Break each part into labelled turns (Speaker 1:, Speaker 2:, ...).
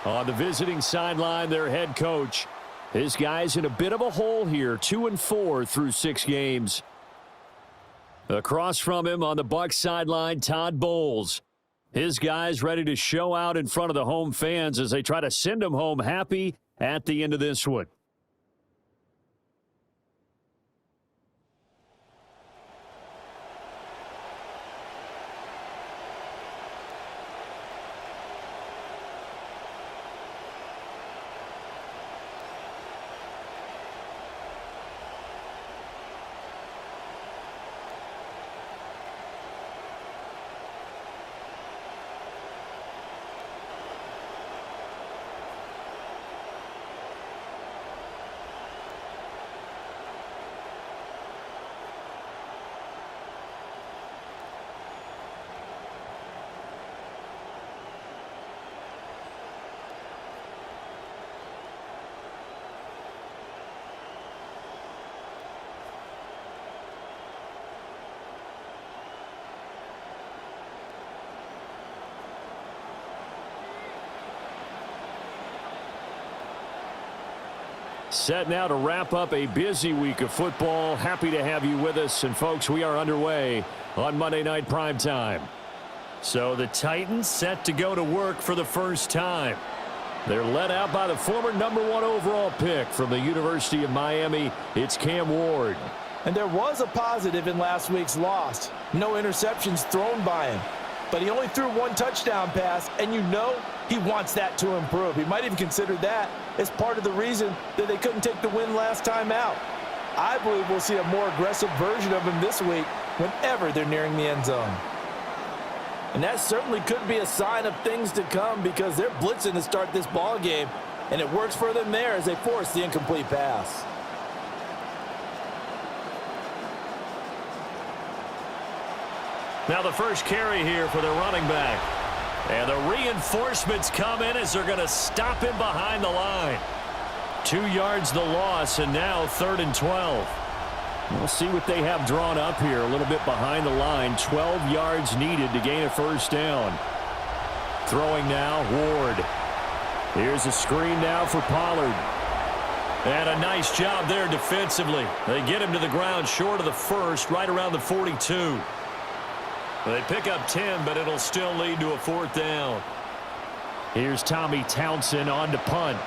Speaker 1: On the visiting sideline, their head coach. His guy's in a bit of a hole here, 2-4 through 6 games. Across from him on the Bucs sideline, Todd Bowles. His guys ready to show out in front of the home fans as they try to send them home happy at the end of this one. Set now to wrap up a busy week of football. Happy to have you with us. And, folks, we are underway on Monday Night Primetime. So the Titans set to go to work for the first time. They're led out by the former #1 overall pick from the University of Miami. It's Cam Ward.
Speaker 2: And there was a positive in last week's loss. No interceptions thrown by him. But he only threw 1 touchdown pass, and you know he wants that to improve. He might even consider that as part of the reason that they couldn't take the win last time out. I believe we'll see a more aggressive version of him this week whenever they're nearing the end zone. And that certainly could be a sign of things to come because they're blitzing to start this ball game, and it works for them there as they force the incomplete pass.
Speaker 1: Now the first carry here for the running back. And the reinforcements come in as they're going to stop him behind the line. 2 yards the loss, and now 3rd and 12. We'll see what they have drawn up here. A little bit behind the line. 12 yards needed to gain a first down. Throwing now, Ward. Here's a screen now for Pollard. And a nice job there defensively. They get him to the ground short of the first, right around the 42. They pick up 10, but it'll still lead to a 4th down. Here's Tommy Townsend on to punt.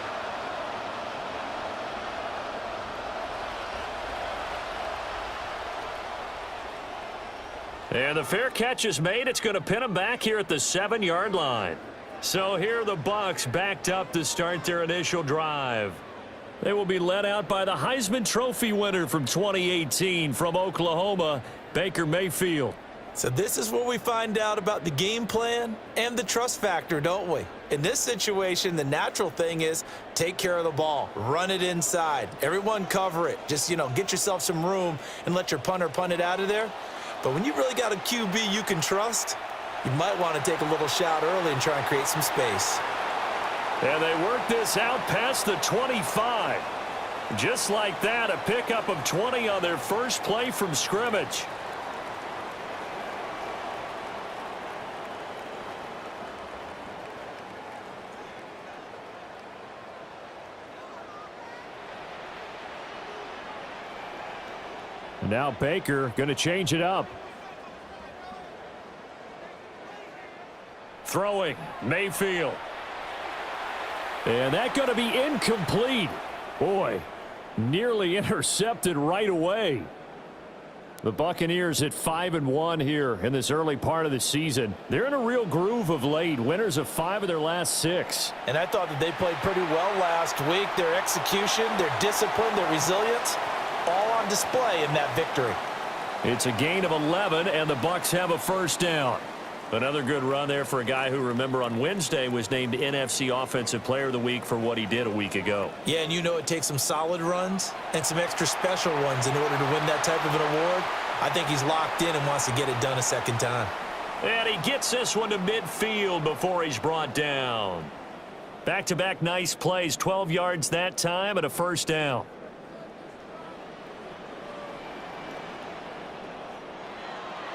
Speaker 1: And the fair catch is made. It's going to pin him back here at the 7-yard line. So here are the Bucs backed up to start their initial drive. They will be led out by the Heisman Trophy winner from 2018 from Oklahoma, Baker Mayfield.
Speaker 2: So this is where we find out about the game plan and the trust factor, don't we? In this situation, the natural thing is take care of the ball, run it inside, everyone cover it. Just, get yourself some room and let your punter punt it out of there. But when you really got a QB you can trust, you might want to take a little shot early and try and create some space.
Speaker 1: And they work this out past the 25. Just like that, a pickup of 20 on their first play from scrimmage. Now Baker going to change it up. Throwing, Mayfield. And that going to be incomplete. Boy, nearly intercepted right away. The Buccaneers at 5-1 here in this early part of the season. They're in a real groove of late. Winners of 5 of their last 6.
Speaker 2: And I thought that they played pretty well last week. Their execution, their discipline, their resilience, all on display in that victory.
Speaker 1: It's a gain of 11, and the Bucs have a first down. Another good run there for a guy who, remember, on Wednesday was named NFC Offensive Player of the Week for what he did a week ago.
Speaker 2: Yeah, and it takes some solid runs and some extra special ones in order to win that type of an award. I think he's locked in and wants to get it done a second time.
Speaker 1: And he gets this one to midfield before he's brought down. Back-to-back nice plays, 12 yards that time and a first down.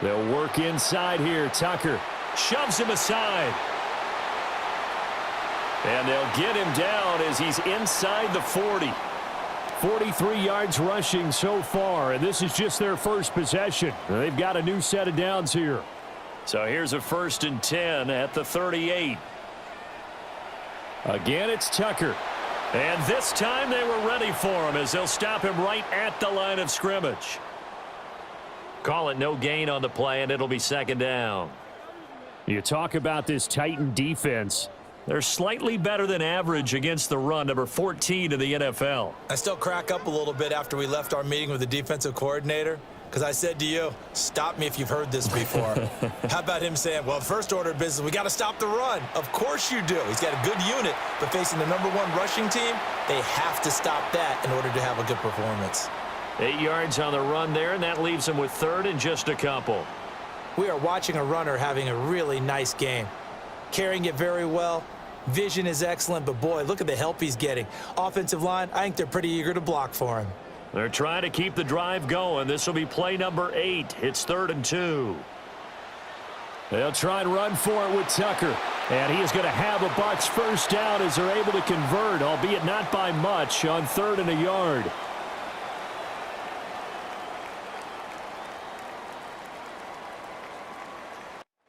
Speaker 1: They'll work inside here. Tucker shoves him aside. And they'll get him down as he's inside the 40. 43 yards rushing so far, and this is just their first possession. They've got a new set of downs here. So here's a 1st and 10 at the 38. Again, it's Tucker. And this time they were ready for him as they'll stop him right at the line of scrimmage. Call it no gain on the play, and it'll be 2nd down. You talk about this Titan defense. They're slightly better than average against the run, number 14 in the NFL.
Speaker 2: I still crack up a little bit after we left our meeting with the defensive coordinator, because I said to you, stop me if you've heard this before. How about him saying, well, first order of business, we got to stop the run. Of course you do. He's got a good unit, but facing the #1 rushing team, they have to stop that in order to have a good performance.
Speaker 1: 8 yards on the run there, and that leaves him with 3rd and just a couple.
Speaker 2: We are watching a runner having a really nice game. Carrying it very well. Vision is excellent, but boy, look at the help he's getting. Offensive line, I think they're pretty eager to block for him.
Speaker 1: They're trying to keep the drive going. This will be play number 8. It's 3rd and 2. They'll try and run for it with Tucker. And he is going to have a BUCS first down as they're able to convert, albeit not by much, on 3rd and a yard.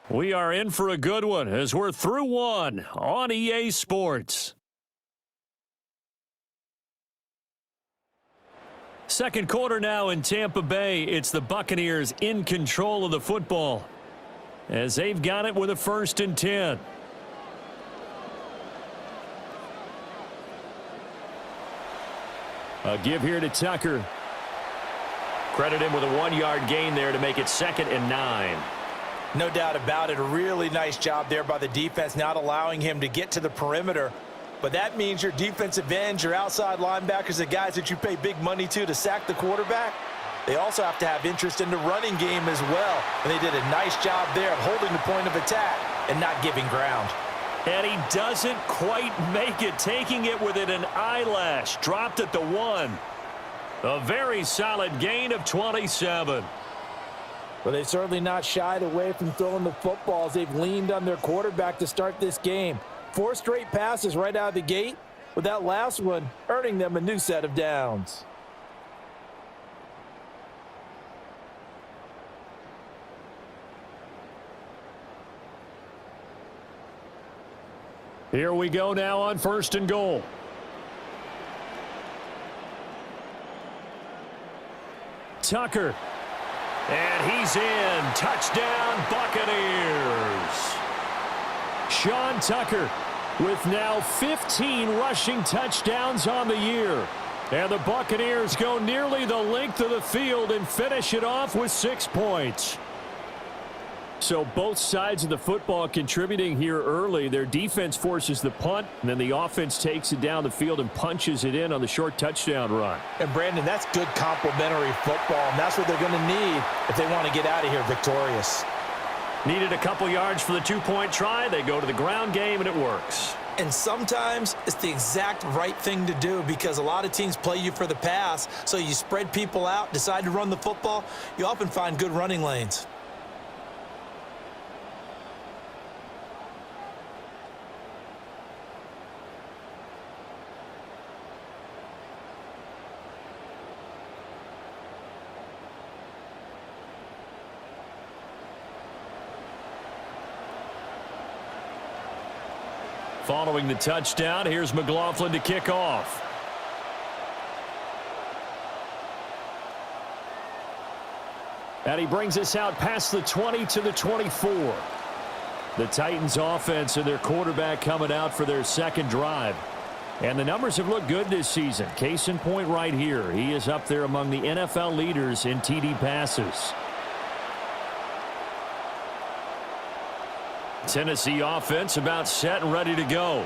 Speaker 1: We are in for a good one as we're through one on EA Sports. Second quarter now in Tampa Bay. It's the Buccaneers in control of the football as they've got it with a 1st and 10. A give here to Tucker. Credit him with a 1-yard gain there to make it 2nd and 9.
Speaker 2: No doubt about it. A really nice job there by the defense, not allowing him to get to the perimeter. But that means your defensive ends, your outside linebackers, the guys that you pay big money to sack the quarterback, they also have to have interest in the running game as well. And they did a nice job there of holding the point of attack and not giving ground.
Speaker 1: And he doesn't quite make it, taking it within an eyelash. Dropped at the 1. A very solid gain of 27.
Speaker 2: Well, they've certainly not shied away from throwing the footballs. They've leaned on their quarterback to start this game. 4 straight passes right out of the gate, with that last one earning them a new set of downs.
Speaker 1: Here we go now on 1st and goal. Tucker. And he's in. Touchdown, Buccaneers. Sean Tucker with now 15 rushing touchdowns on the year. And the Buccaneers go nearly the length of the field and finish it off with 6 points. So both sides of the football contributing here early. Their defense forces the punt, and then the offense takes it down the field and punches it in on the short touchdown run.
Speaker 2: And, Brandon, that's good complementary football, and that's what they're going to need if they want to get out of here victorious.
Speaker 1: Needed a couple yards for the 2-point try. They go to the ground game, and it works.
Speaker 2: And sometimes it's the exact right thing to do because a lot of teams play you for the pass, so you spread people out, decide to run the football. You often find good running lanes.
Speaker 1: Following the touchdown, here's McLaughlin to kick off. And he brings us out past the 20 to the 24. The Titans offense and their quarterback coming out for their second drive. And the numbers have looked good this season. Case in point right here. He is up there among the NFL leaders in TD passes. Tennessee offense about set and ready to go.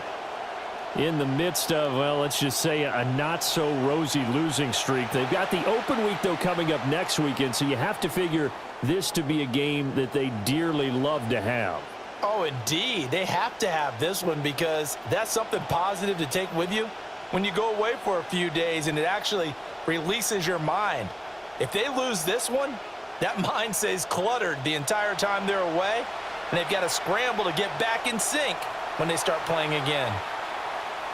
Speaker 1: In the midst of, well, let's just say a not-so-rosy losing streak. They've got the open week, though, coming up next weekend, so you have to figure this to be a game that they dearly love to have.
Speaker 2: Oh, indeed. They have to have this one because that's something positive to take with you when you go away for a few days, and it actually releases your mind. If they lose this one, that mind stays cluttered the entire time they're away, and they've got to scramble to get back in sync when they start playing again.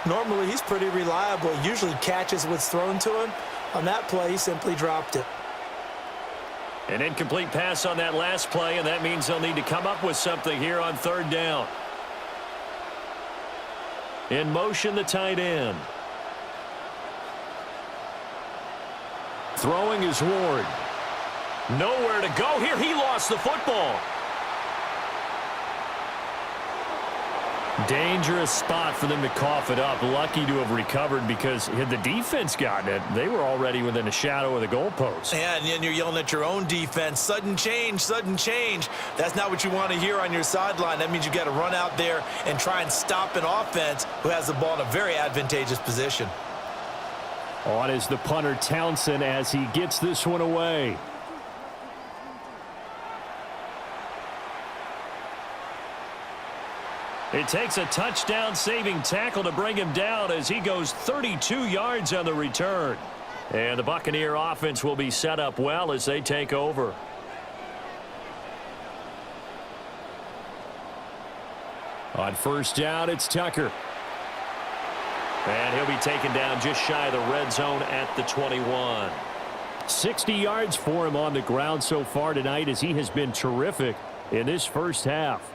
Speaker 2: Normally, he's pretty reliable. He usually catches what's thrown to him. On that play, he simply dropped it.
Speaker 1: An incomplete pass on that last play, and that means they'll need to come up with something here on third down. In motion, the tight end. Throwing is Ward. Nowhere to go here. He lost the football. Dangerous spot for them to cough it up. Lucky to have recovered, because had the defense gotten it, they were already within a shadow of the goalpost.
Speaker 2: Yeah, and then you're yelling at your own defense. Sudden change, sudden change. That's not what you want to hear on your sideline. That means you got to run out there and try and stop an offense who has the ball in a very advantageous position.
Speaker 1: On is the punter, Townsend, as he gets this one away. It takes a touchdown-saving tackle to bring him down as he goes 32 yards on the return. And the Buccaneer offense will be set up well as they take over. On first down, it's Tucker. And he'll be taken down just shy of the red zone at the 21. 60 yards for him on the ground so far tonight, as he has been terrific in this first half.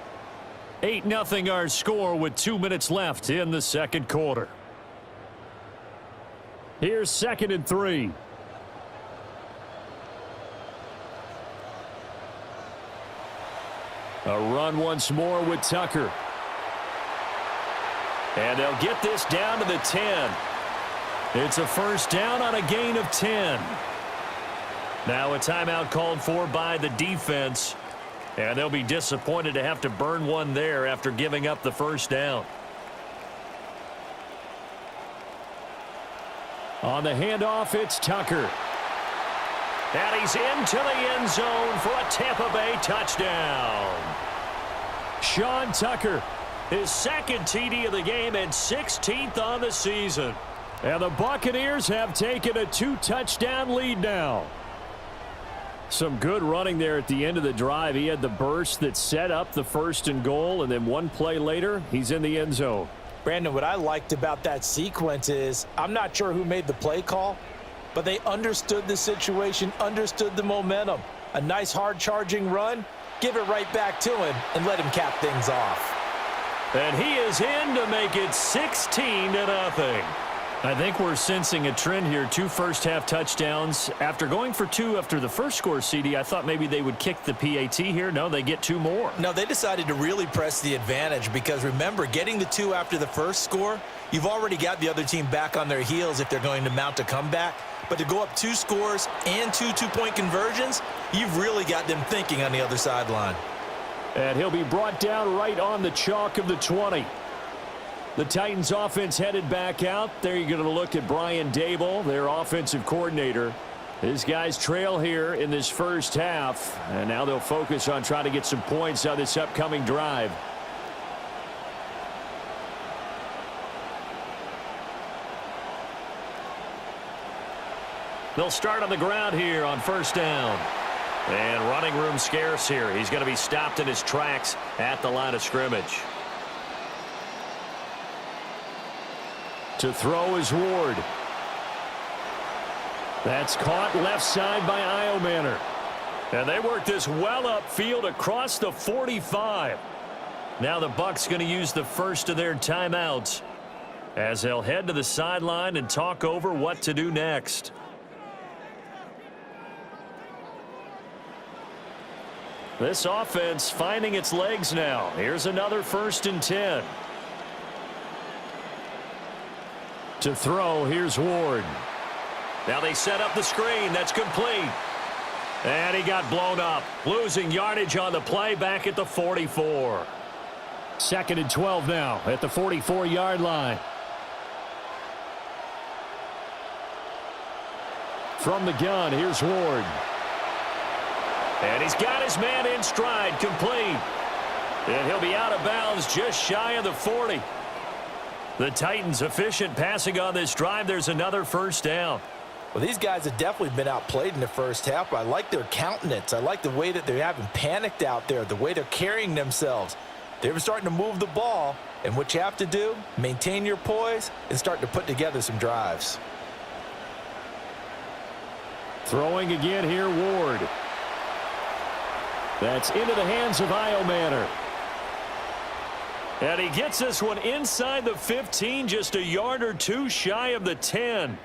Speaker 1: 8-0 our score with 2 minutes left in the second quarter. Here's 2nd and 3. A run once more with Tucker. And they'll get this down to the 10. It's a first down on a gain of 10. Now a timeout called for by the defense. And they'll be disappointed to have to burn one there after giving up the first down. On the handoff, it's Tucker. And he's into the end zone for a Tampa Bay touchdown. Sean Tucker, his second TD of the game and 16th on the season. And the Buccaneers have taken a 2-touchdown lead now. Some good running there at the end of the drive. He had the burst that set up the 1st and goal, and then one play later, he's in the end zone.
Speaker 2: Brandon, what I liked about that sequence is, I'm not sure who made the play call, but they understood the situation, understood the momentum. A nice hard-charging run, give it right back to him, and let him cap things off.
Speaker 1: And he is in to make it 16-0. I think we're sensing a trend here. 2 first-half touchdowns. After going for 2 after the first score, CD, I thought maybe they would kick the PAT here. No, they get 2 more.
Speaker 2: No, they decided to really press the advantage because, remember, getting the 2 after the first score, you've already got the other team back on their heels if they're going to mount a comeback. But to go up 2 scores and 2 two-point conversions, you've really got them thinking on the other sideline.
Speaker 1: And he'll be brought down right on the chalk of the 20. The Titans offense headed back out. There you're going to look at Brian Dable, their offensive coordinator. His guys trail here in this first half, and now they'll focus on trying to get some points on this upcoming drive. They'll start on the ground here on first down. And running room scarce here. He's going to be stopped in his tracks at the line of scrimmage. To throw is Ward. That's caught left side by Iomanner. And they work this well upfield across the 45. Now the Bucs going to use the first of their timeouts as they'll head to the sideline and talk over what to do next. This offense finding its legs now. Here's another 1st and 10. To throw, here's Ward. Now they set up the screen. That's complete. And he got blown up. Losing yardage on the play back at the 44. 2nd and 12 now at the 44-yard line. From the gun, here's Ward. And he's got his man in stride, complete. And he'll be out of bounds just shy of the 40. The Titans efficient passing on this drive. There's another first down.
Speaker 2: Well, these guys have definitely been outplayed in the first half, but I like their countenance. I like the way that they haven't panicked out there, the way they're carrying themselves. They're starting to move the ball, And what you have to do, maintain your poise and start to put together some drives.
Speaker 1: Throwing again here, Ward. That's into the hands of Iomanner. And he gets this one inside the 15, just a yard or two shy of the 10.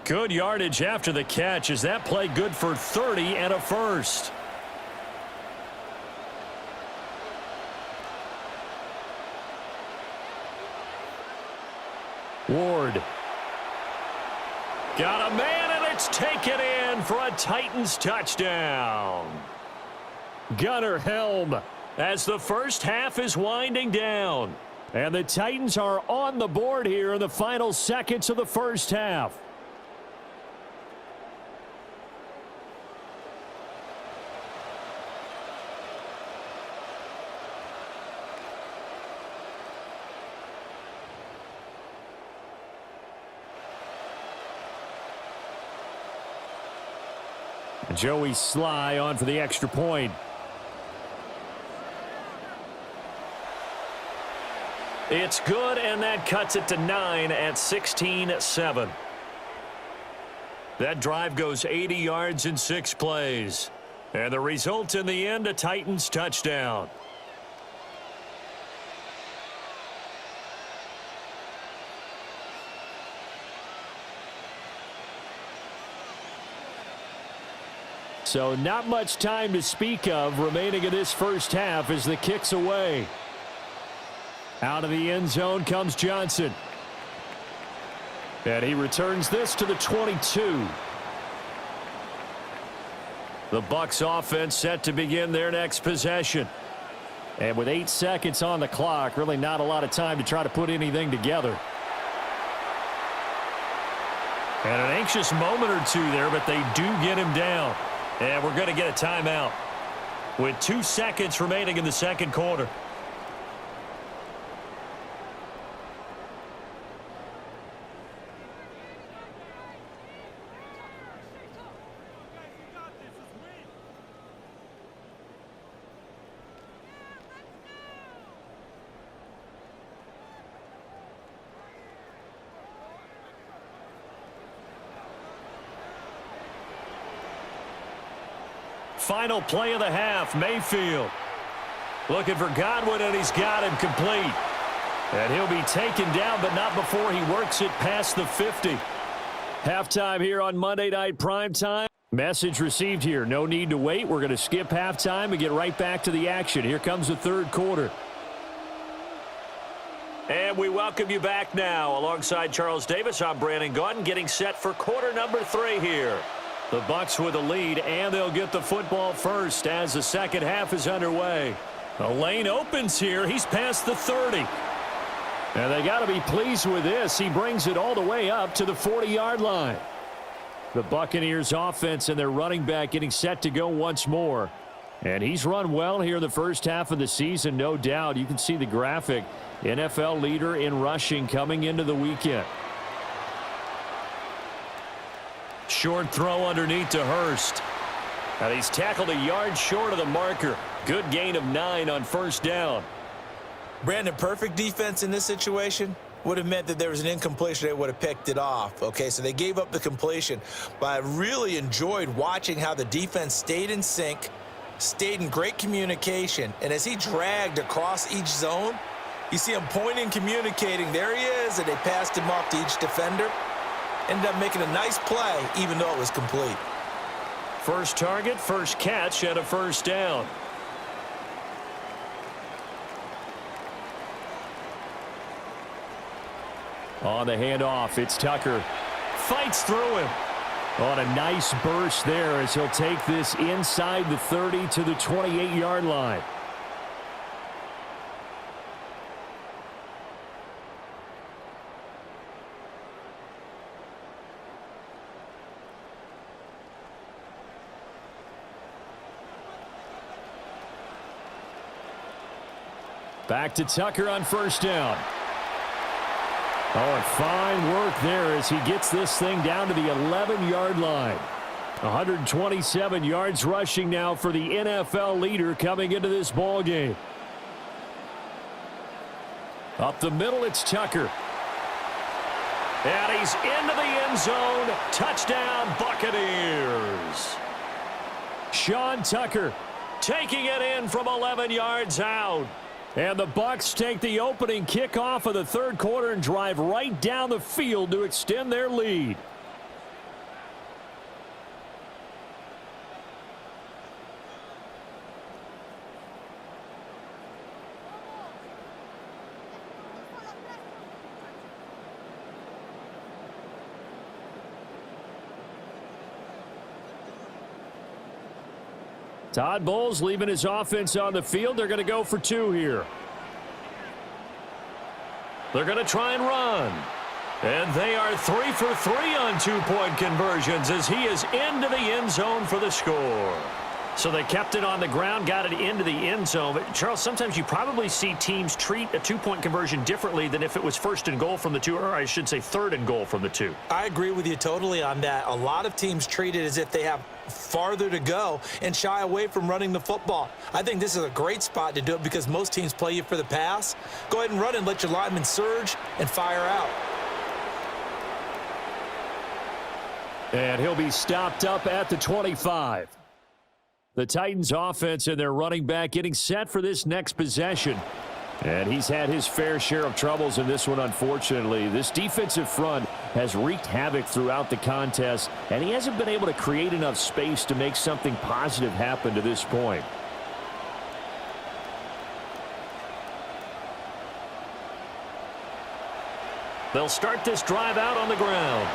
Speaker 1: Good yardage after the catch as that play good for 30 and a first. Ward. Got a man, and it's taken in for a Titans touchdown. Gunnar Helm as the first half is winding down. And the Titans are on the board here in the final seconds of the first half. Joey Sly on for the extra point. It's good, and that cuts it to 9 at 16-7. That drive goes 80 yards in 6 plays. And the result in the end, a Titans touchdown. So not much time to speak of remaining in this first half as the kick's away. Out of the end zone comes Johnson. And he returns this to the 22. The BUCS offense set to begin their next possession. And with 8 seconds on the clock, really not a lot of time to try to put anything together. And an anxious moment or two there, but they do get him down. And we're going to get a timeout with 2 seconds remaining in the second quarter. Final play of the half, Mayfield. Looking for Godwin, and he's got him complete. And he'll be taken down, but not before he works it past the 50. Halftime here on Monday Night Primetime. Message received here. No need to wait. We're going to skip halftime and get right back to the action. Here comes the third quarter. And we welcome you back now. Alongside Charles Davis, I'm Brandon Gaudin, getting set for quarter number 3 here. The BUCS with a lead, and they'll get the football first as the second half is underway. The lane opens here. He's past the 30. And they got to be pleased with this. He brings it all the way up to the 40-yard line. The Buccaneers offense and their running back getting set to go once more. And he's run well here in the first half of the season, no doubt. You can see the graphic. NFL leader in rushing coming into the weekend. Short throw underneath to Hurst. And he's tackled a yard short of the marker. Good gain of 9 on first down.
Speaker 2: Brandon, perfect defense in this situation would have meant that there was an incompletion. They would have picked it off. Okay, so they gave up the completion. But I really enjoyed watching how the defense stayed in sync, stayed in great communication. And as he dragged across each zone, you see him pointing, communicating. There he is, and they passed him off to each defender. Ended up making a nice play, even though it was complete.
Speaker 1: First target, first catch, and a first down. On the handoff, it's Tucker. Fights through him. On a nice burst there as he'll take this inside the 30 to the 28-yard line. Back to Tucker on first down. Oh, and fine work there as he gets this thing down to the 11-yard line. 127 yards rushing now for the NFL leader coming into this ball game. Up the middle, it's Tucker. And he's into the end zone. Touchdown, Buccaneers. Sean Tucker taking it in from 11 yards out. And the Bucs take the opening kickoff of the third quarter and drive right down the field to extend their lead. Todd Bowles leaving his offense on the field. They're going to go for two here. They're going to try and run. And they are 3 for 3 on two-point conversions as he is into the end zone for the score. So they kept it on the ground, got it into the end zone. But, Charles, sometimes you probably see teams treat a two-point conversion differently than if it was first and goal from the two, or I should say third and goal from the two.
Speaker 2: I agree with you totally on that. A lot of teams treat it as if they have farther to go and shy away from running the football. I think this is a great spot to do it because most teams play you for the pass. Go ahead and run and let your linemen surge and fire out.
Speaker 1: And he'll be stopped up at the 25. The Titans offense and their running back getting set for this next possession. And he's had his fair share of troubles in this one, unfortunately. This defensive front has wreaked havoc throughout the contest, and he hasn't been able to create enough space to make something positive happen to this point. They'll start this drive out on the ground.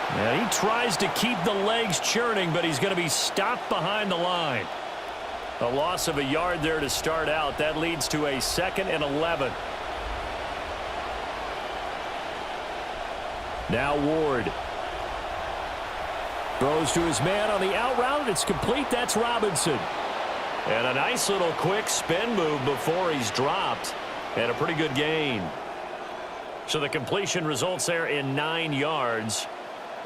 Speaker 1: And he tries to keep the legs churning, but he's going to be stopped behind the line. A loss of a yard there to start out. That leads to a 2nd and 11. Now Ward. Throws to his man on the out route. It's complete. That's Robinson. And a nice little quick spin move before he's dropped. And a pretty good gain. So the completion results there in 9 yards.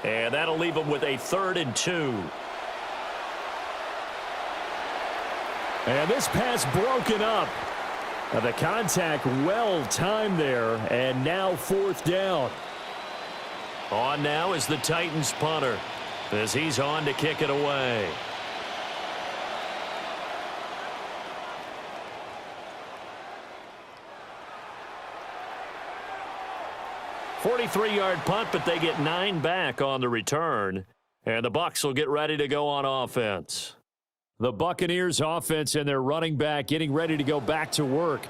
Speaker 1: And that'll leave him with a 3rd and 2. And this pass broken up. The contact well timed there. And now 4th down. On now is the Titans punter as he's on to kick it away. "43-yard punt, but they get 9 back on the return. And the Bucs will get ready to go on offense. The Buccaneers offense and their running back getting ready to go back to work.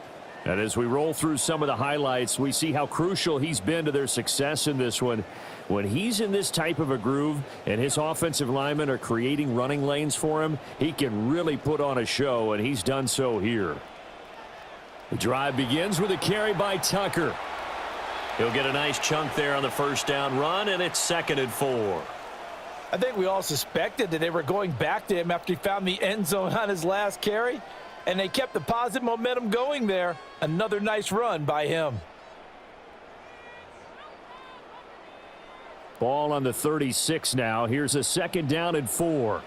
Speaker 1: And as we roll through some of the highlights, we see how crucial he's been to their success in this one. When he's in this type of a groove and his offensive linemen are creating running lanes for him, he can really put on a show, and he's done so here. The drive begins with a carry by Tucker. He'll get a nice chunk there on the first down run, and it's 2nd and 4.
Speaker 2: I think we all suspected that they were going back to him after he found the end zone on his last carry, and they kept the positive momentum going there. Another nice run by him.
Speaker 1: Ball on the 36 now. Here's a 2nd down and 4.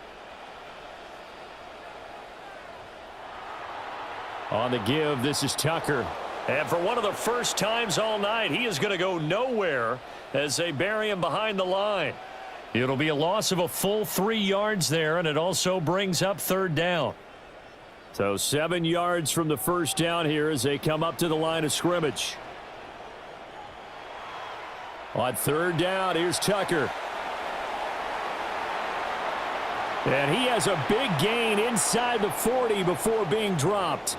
Speaker 1: On the give, this is Tucker. And for one of the first times all night, he is going to go nowhere as they bury him behind the line. It'll be a loss of a full 3 yards there, and it also brings up 3rd down. So 7 yards from the first down here as they come up to the line of scrimmage. On 3rd down, here's Tucker. And he has a big gain inside the 40 before being dropped.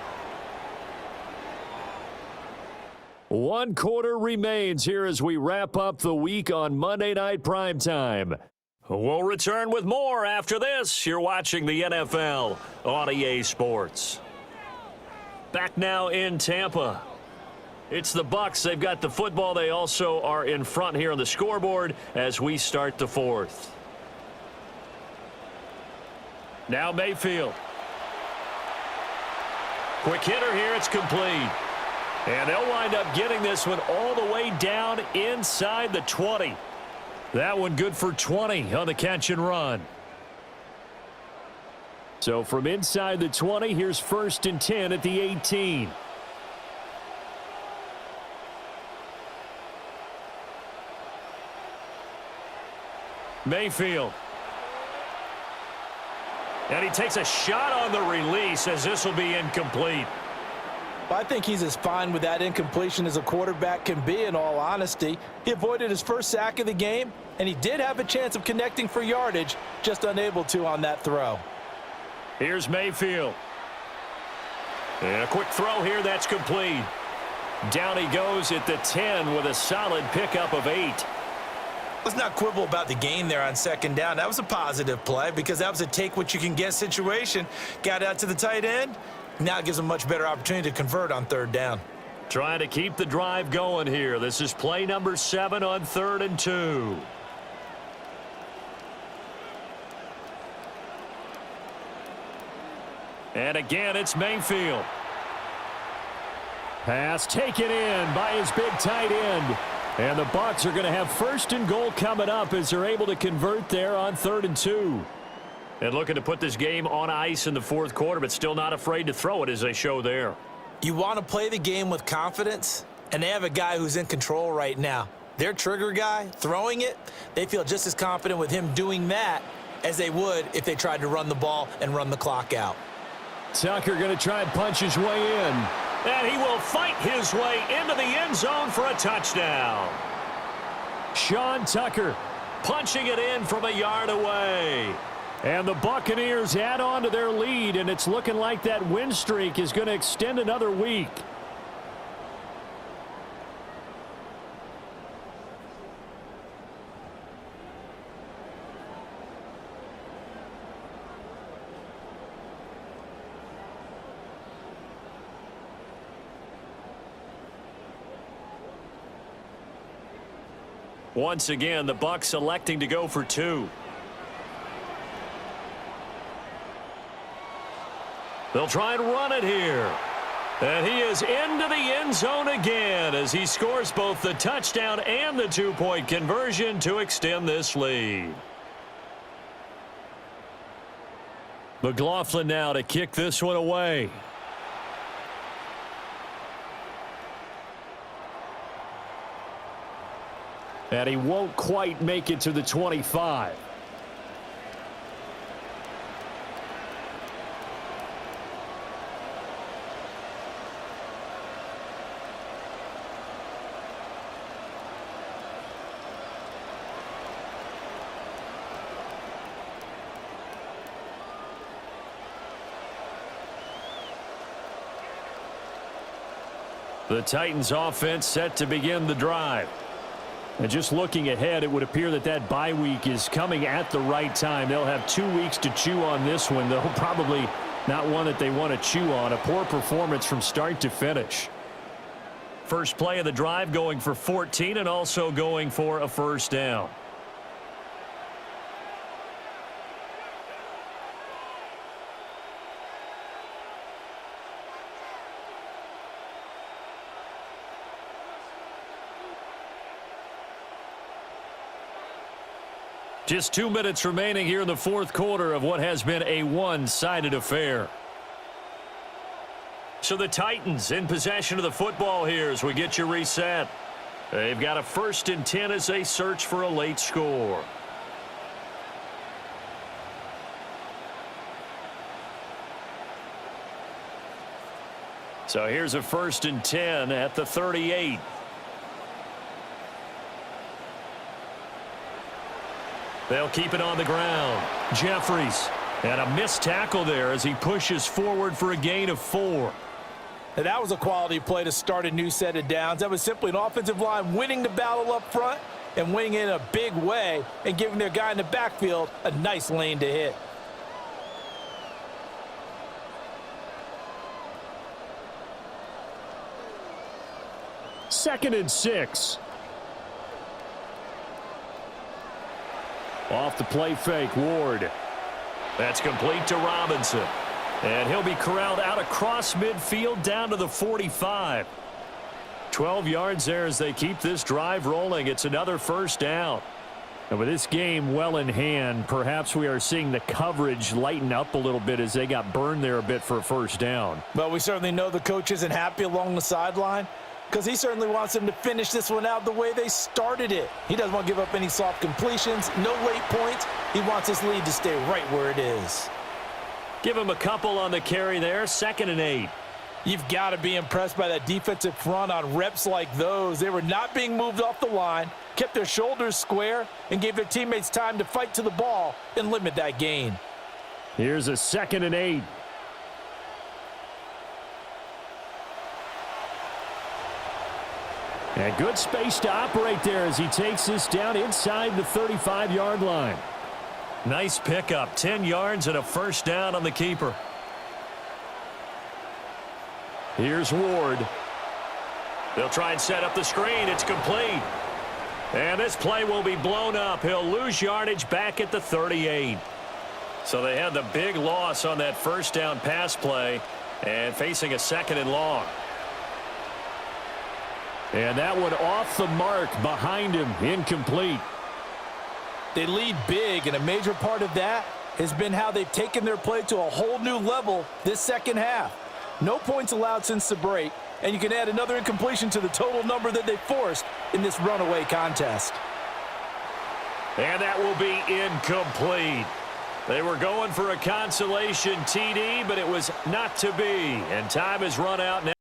Speaker 1: 1 quarter remains here as we wrap up the week on Monday Night Primetime. We'll return with more after this. You're watching the NFL on EA Sports. Back now in Tampa. It's the Bucs. They've got the football. They also are in front here on the scoreboard as we start the 4th. Now Mayfield. Quick hitter here. It's complete. And they'll wind up getting this one all the way down inside the 20. That one good for 20 on the catch and run. So from inside the 20, here's 1st and 10 at the 18. Mayfield. And he takes a shot on the release as this will be incomplete.
Speaker 2: I think he's as fine with that incompletion as a quarterback can be, in all honesty. He avoided his first sack of the game, and he did have a chance of connecting for yardage, just unable to on that throw.
Speaker 1: Here's Mayfield. And a quick throw here, that's complete. Down he goes at the 10 with a solid pickup of 8.
Speaker 2: Let's not quibble about the gain there on second down. That was a positive play because that was a take-what-you-can-get situation. Got out to the tight end. Now it gives them a much better opportunity to convert on third down.
Speaker 1: Trying to keep the drive going here. This is play number 7 on 3rd and 2. And again, it's Mayfield. Pass taken in by his big tight end. And the Bucs are going to have 1st and goal coming up as they're able to convert there on 3rd and 2. And looking to put this game on ice in the 4th quarter, but still not afraid to throw it as they show there.
Speaker 2: You want to play the game with confidence, and they have a guy who's in control right now. Their trigger guy, throwing it, they feel just as confident with him doing that as they would if they tried to run the ball and run the clock out.
Speaker 1: Tucker going to try and punch his way in. And he will fight his way into the end zone for a touchdown. Sean Tucker punching it in from a yard away. And the Buccaneers add on to their lead, and it's looking like that win streak is going to extend another week. Once again, the Bucs electing to go for 2. They'll try and run it here. And he is into the end zone again as he scores both the touchdown and the 2-point conversion to extend this lead. McLaughlin now to kick this one away. And he won't quite make it to the 25. The Titans offense set to begin the drive. And just looking ahead, it would appear that that bye week is coming at the right time. They'll have 2 weeks to chew on this one, though probably not one that they want to chew on. A poor performance from start to finish. First play of the drive going for 14 and also going for a first down. Just 2 minutes remaining here in the 4th quarter of what has been a one-sided affair. So the Titans in possession of the football here as we get you reset. They've got a 1st and 10 as they search for a late score. So here's a 1st and 10 at the 38. They'll keep it on the ground. Jeffries, and a missed tackle there as he pushes forward for a gain of 4.
Speaker 2: And that was a quality play to start a new set of downs. That was simply an offensive line winning the battle up front and winning it in a big way and giving their guy in the backfield a nice lane to hit.
Speaker 1: Second and 6. Off the play fake, Ward. That's complete to Robinson. And he'll be corralled out across midfield down to the 45. 12 yards there as they keep this drive rolling. It's another first down. And with this game well in hand, perhaps we are seeing the coverage lighten up a little bit as they got burned there a bit for a first down.
Speaker 2: Well, we certainly know the coach isn't happy along the sideline. because he certainly wants them to finish this one out the way they started it. He doesn't want to give up any soft completions, no late points. He wants his lead to stay right where it is.
Speaker 1: Give him a couple on the carry there, 2nd and 8.
Speaker 2: You've got to be impressed by that defensive front on reps like those. They were not being moved off the line, kept their shoulders square, and gave their teammates time to fight to the ball and limit that gain.
Speaker 1: Here's a 2nd and 8. And good space to operate there as he takes this down inside the 35-yard line. Nice pickup, 10 yards and a first down on the keeper. Here's Ward. They'll try and set up the screen. It's complete. And this play will be blown up. He'll lose yardage back at the 38. So they had the big loss on that first down pass play and facing a 2nd and long. And that one off the mark behind him, incomplete.
Speaker 2: They lead big, and a major part of that has been how they've taken their play to a whole new level this second half. No points allowed since the break, and you can add another incompletion to the total number that they forced in this runaway contest.
Speaker 1: And that will be incomplete. They were going for a consolation TD, but it was not to be, and time has run out now.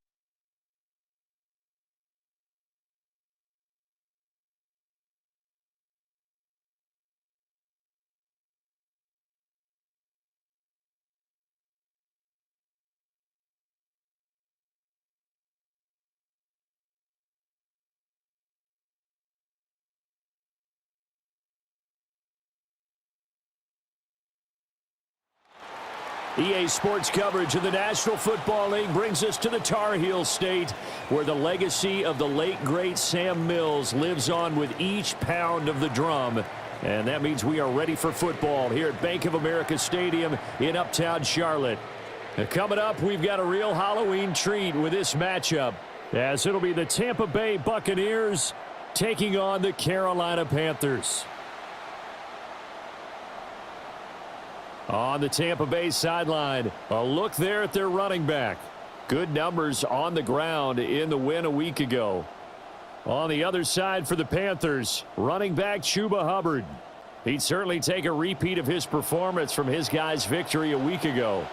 Speaker 1: EA Sports coverage of the National Football League brings us to the Tar Heel State, where the legacy of the late, great Sam Mills lives on with each pound of the drum. And that means we are ready for football here at Bank of America Stadium in Uptown Charlotte. Coming up, we've got a real Halloween treat with this matchup, as it'll be the Tampa Bay Buccaneers taking on the Carolina Panthers. On the Tampa Bay sideline, a look there at their running back. Good numbers on the ground in the win a week ago. On the other side for the Panthers, running back Chuba Hubbard. He'd certainly take a repeat of his performance from his guys' victory a week ago.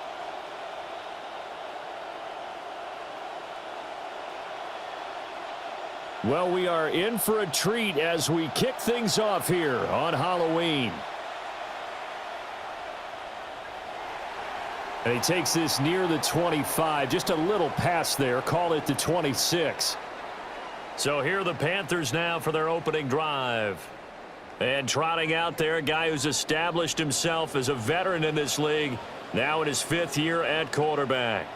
Speaker 1: Well, we are in for a treat as we kick things off here on Halloween. And he takes this near the 25, just a little pass there, call it the 26. So here are the Panthers now for their opening drive. And trotting out there, a guy who's established himself as a veteran in this league, now in his 5th year at quarterback.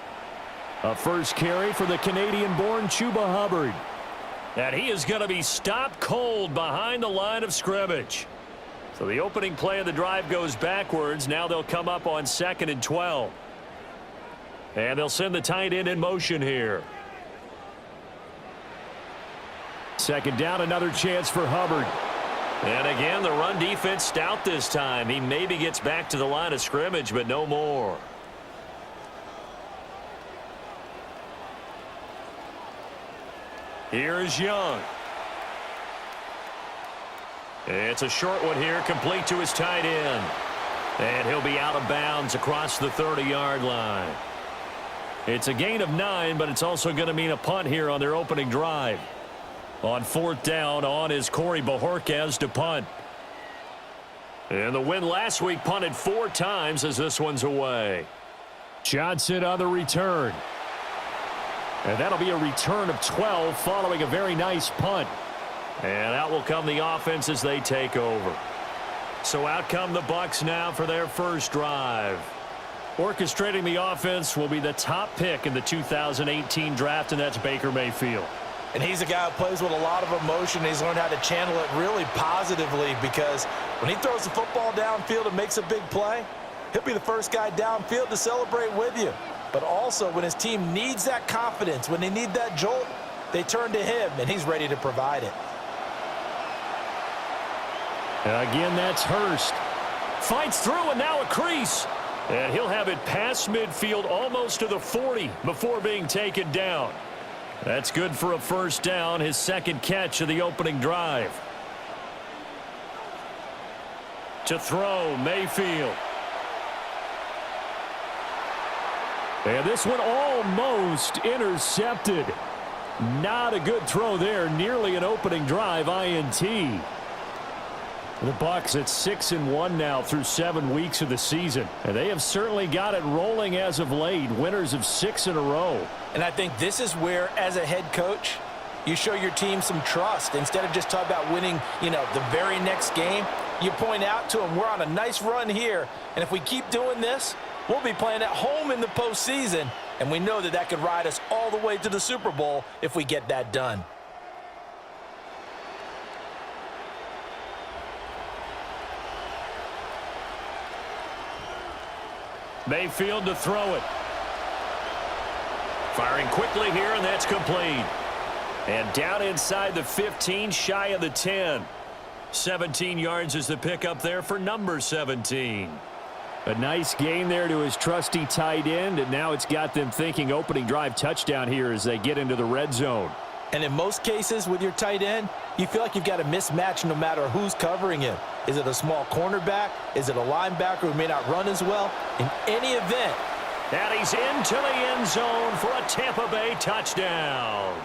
Speaker 1: A first carry for the Canadian-born Chuba Hubbard. And he is going to be stopped cold behind the line of scrimmage. So the opening play of the drive goes backwards. Now they'll come up on 2nd and 12. And they'll send the tight end in motion here. Second down, another chance for Hubbard. And again, the run defense stout this time. He maybe gets back to the line of scrimmage, but no more. Here's Young. It's a short one here, complete to his tight end. And he'll be out of bounds across the 30-yard line. It's a gain of 9, but it's also going to mean a punt here on their opening drive. On 4th down, on is Corey Bojorquez to punt. And the win last week punted 4 times as this one's away. Johnson on the return. And that'll be a return of 12 following a very nice punt. And out will come the offense as they take over. So out come the Bucs now for their first drive. Orchestrating the offense will be the top pick in the 2018 draft, and that's Baker Mayfield.
Speaker 2: And he's a guy who plays with a lot of emotion. He's learned how to channel it really positively, because when he throws the football downfield and makes a big play, he'll be the first guy downfield to celebrate with you. But also, when his team needs that confidence, when they need that jolt, they turn to him, and he's ready to provide it.
Speaker 1: And again, that's Hurst. Fights through, and now a crease. And he'll have it past midfield almost to the 40 before being taken down. That's good for a first down, his second catch of the opening drive. To throw, Mayfield. And this one almost intercepted. Not a good throw there. Nearly an opening drive INT. The Bucs at 6-1 now through 7 weeks of the season. And they have certainly got it rolling as of late. Winners of 6 in a row.
Speaker 2: And I think this is where, as a head coach, you show your team some trust. Instead of just talking about winning, the very next game, you point out to them, we're on a nice run here. And if we keep doing this, we'll be playing at home in the postseason. And we know that that could ride us all the way to the Super Bowl if we get that done.
Speaker 1: Mayfield to throw it. Firing quickly here, and that's complete. And down inside the 15, shy of the 10. 17 yards is the pickup there for number 17. A nice gain there to his trusty tight end, and now it's got them thinking opening drive touchdown here as they get into the red zone.
Speaker 2: And in most cases with your tight end, you feel like you've got a mismatch no matter who's covering him. Is it a small cornerback? Is it a linebacker who may not run as well? In any event.
Speaker 1: And he's into the end zone for a Tampa Bay touchdown.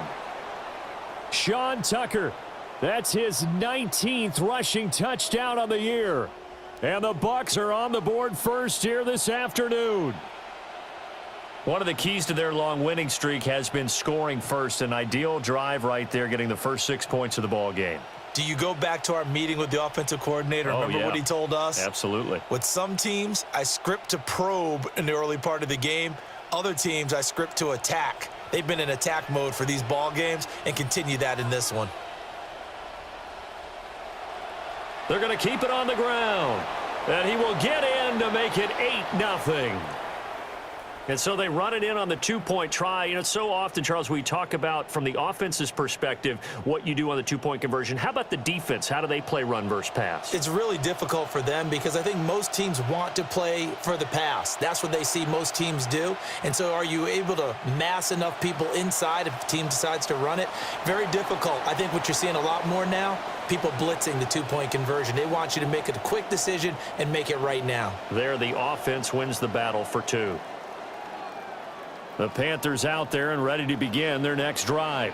Speaker 1: Sean Tucker, that's his 19th rushing touchdown on the year. And the Bucs are on the board first here this afternoon. One of the keys to their long winning streak has been scoring first. An ideal drive right there, getting the first 6 points of the ball game.
Speaker 2: Do you go back to our meeting with the offensive coordinator? Remember what he told us?
Speaker 1: Absolutely.
Speaker 2: With some teams, I script to probe in the early part of the game. Other teams, I script to attack. They've been in attack mode for these ball games and continue that in this one.
Speaker 1: They're going to keep it on the ground. And he will get in to make it 8-0. And so they run it in on the 2-point try. So often, Charles, we talk about from the offense's perspective what you do on the 2-point conversion. How about the defense? How do they play run versus pass?
Speaker 2: It's really difficult for them because I think most teams want to play for the pass. That's what they see most teams do. And so are you able to mass enough people inside if the team decides to run it? Very difficult. I think what you're seeing a lot more now, people blitzing the 2-point conversion. They want you to make a quick decision and make it right now.
Speaker 1: There, the offense wins the battle for 2. The Panthers out there and ready to begin their next drive.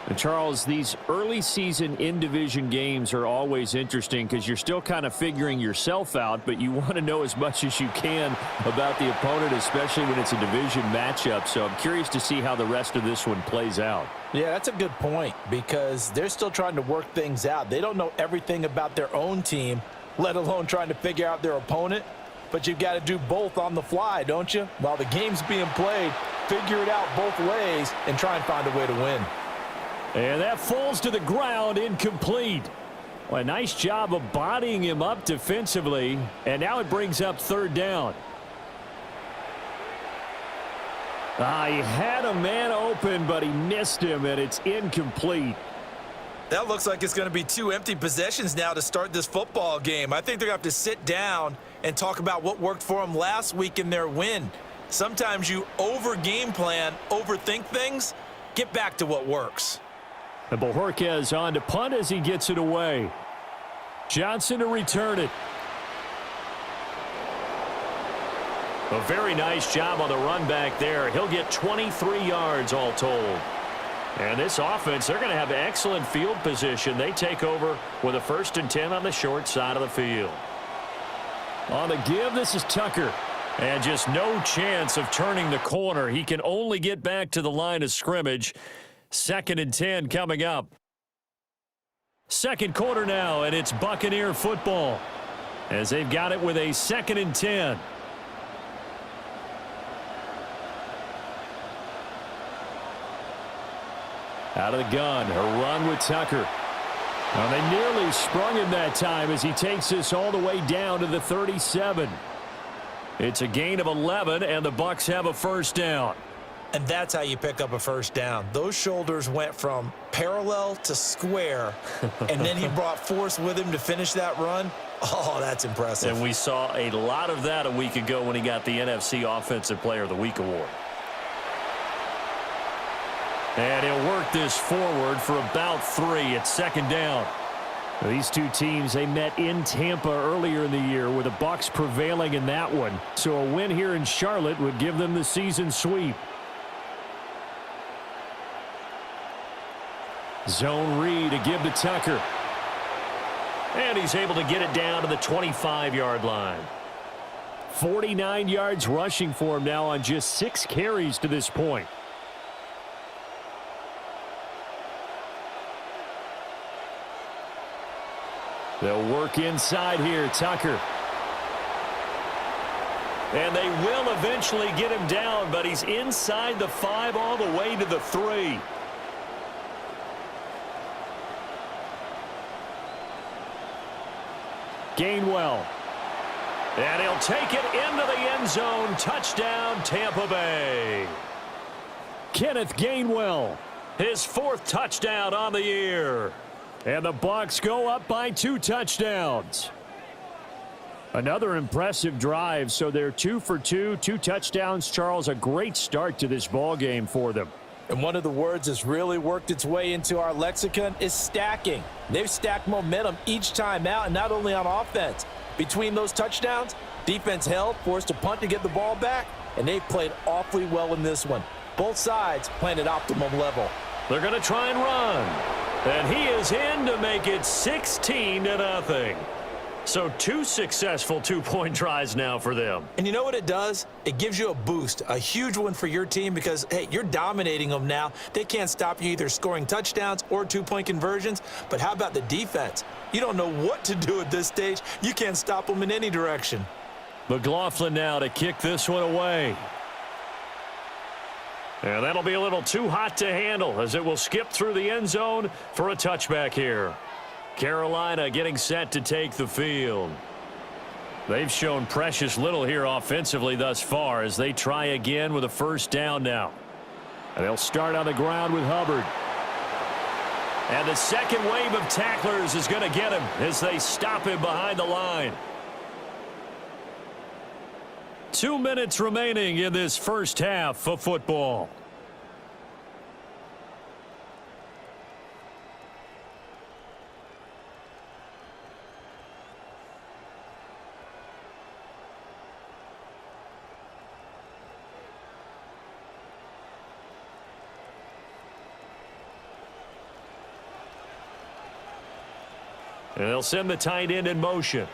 Speaker 1: And Charles, these early season in-division games are always interesting because you're still kind of figuring yourself out, but you want to know as much as you can about the opponent, especially when it's a division matchup. So I'm curious to see how the rest of this one plays out.
Speaker 2: Yeah, that's a good point because they're still trying to work things out. They don't know everything about their own team, let alone trying to figure out their opponent. But you've got to do both on the fly, don't you? While the game's being played, figure it out both ways and try and find a way to win.
Speaker 1: And that falls to the ground, incomplete. Well, a nice job of bodying him up defensively. And now it brings up 3rd down. He had a man open, but he missed him, and it's incomplete.
Speaker 2: That looks like it's going to be 2 empty possessions now to start this football game. I think they're going to have to sit down and talk about what worked for them last week in their win. Sometimes you over-game plan, overthink things. Get back to what works.
Speaker 1: And Bojorquez on to punt as he gets it away. Johnson to return it. A very nice job on the run back there. He'll get 23 yards all told. And this offense, they're going to have excellent field position. They take over with a 1st and 10 on the short side of the field. On the give, this is Tucker. And just no chance of turning the corner. He can only get back to the line of scrimmage. 2nd and 10 coming up. Second quarter now, and it's Buccaneer football as they've got it with a 2nd and 10. Out of the gun, a run with Tucker. Well, they nearly sprung him that time as he takes this all the way down to the 37. It's a gain of 11, and the Bucs have a 1st down.
Speaker 2: And that's how you pick up a 1st down. Those shoulders went from parallel to square, and then he brought force with him to finish that run. Oh, that's impressive.
Speaker 1: And we saw a lot of that a week ago when he got the NFC Offensive Player of the Week award. And he'll work this forward for about 3 at second down. These two teams, they met in Tampa earlier in the year with the BUCS prevailing in that one. So a win here in Charlotte would give them the season sweep. Zone read to give to Tucker. And he's able to get it down to the 25-yard line. 49 yards rushing for him now on just 6 carries to this point. They'll work inside here, Tucker. And they will eventually get him down, but he's inside the 5 all the way to the 3. Gainwell. And he'll take it into the end zone. Touchdown, Tampa Bay. Kenneth Gainwell, his 4th touchdown on the year. And the Bucs go up by 2 touchdowns. Another impressive drive, so they're 2 for 2, 2 touchdowns. Charles, a great start to this ball game for them.
Speaker 2: And one of the words that's really worked its way into our lexicon is stacking. They've stacked momentum each time out, and not only on offense. Between those touchdowns, defense held, forced a punt to get the ball back, and they played awfully well in this one. Both sides playing at optimum level.
Speaker 1: They're going to try and run. And he is in to make it 16-0. So 2 successful 2-point tries now for them.
Speaker 2: And you know what it does? It gives you a boost, a huge one for your team because, hey, you're dominating them now. They can't stop you either scoring touchdowns or 2-point conversions. But how about the defense? You don't know what to do at this stage. You can't stop them in any direction.
Speaker 1: McLaughlin now to kick this one away. And that'll be a little too hot to handle as it will skip through the end zone for a touchback here. Carolina getting set to take the field. They've shown precious little here offensively thus far as they try again with a first down now. And they'll start on the ground with Hubbard. And the second wave of tacklers is going to get him as they stop him behind the line. 2 minutes remaining in this first half of football. And they'll send the tight end in motion.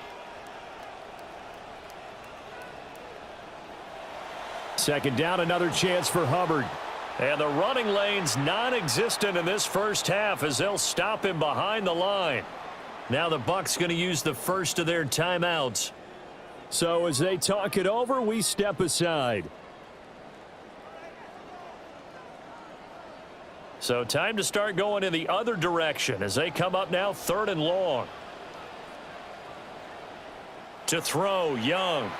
Speaker 1: Second down, another chance for Hubbard. And the running lane's non-existent in this first half as they'll stop him behind the line. Now the Bucs going to use the first of their timeouts. So as they talk it over, we step aside. So time to start going in the other direction as they come up now 3rd and long. To throw, Young.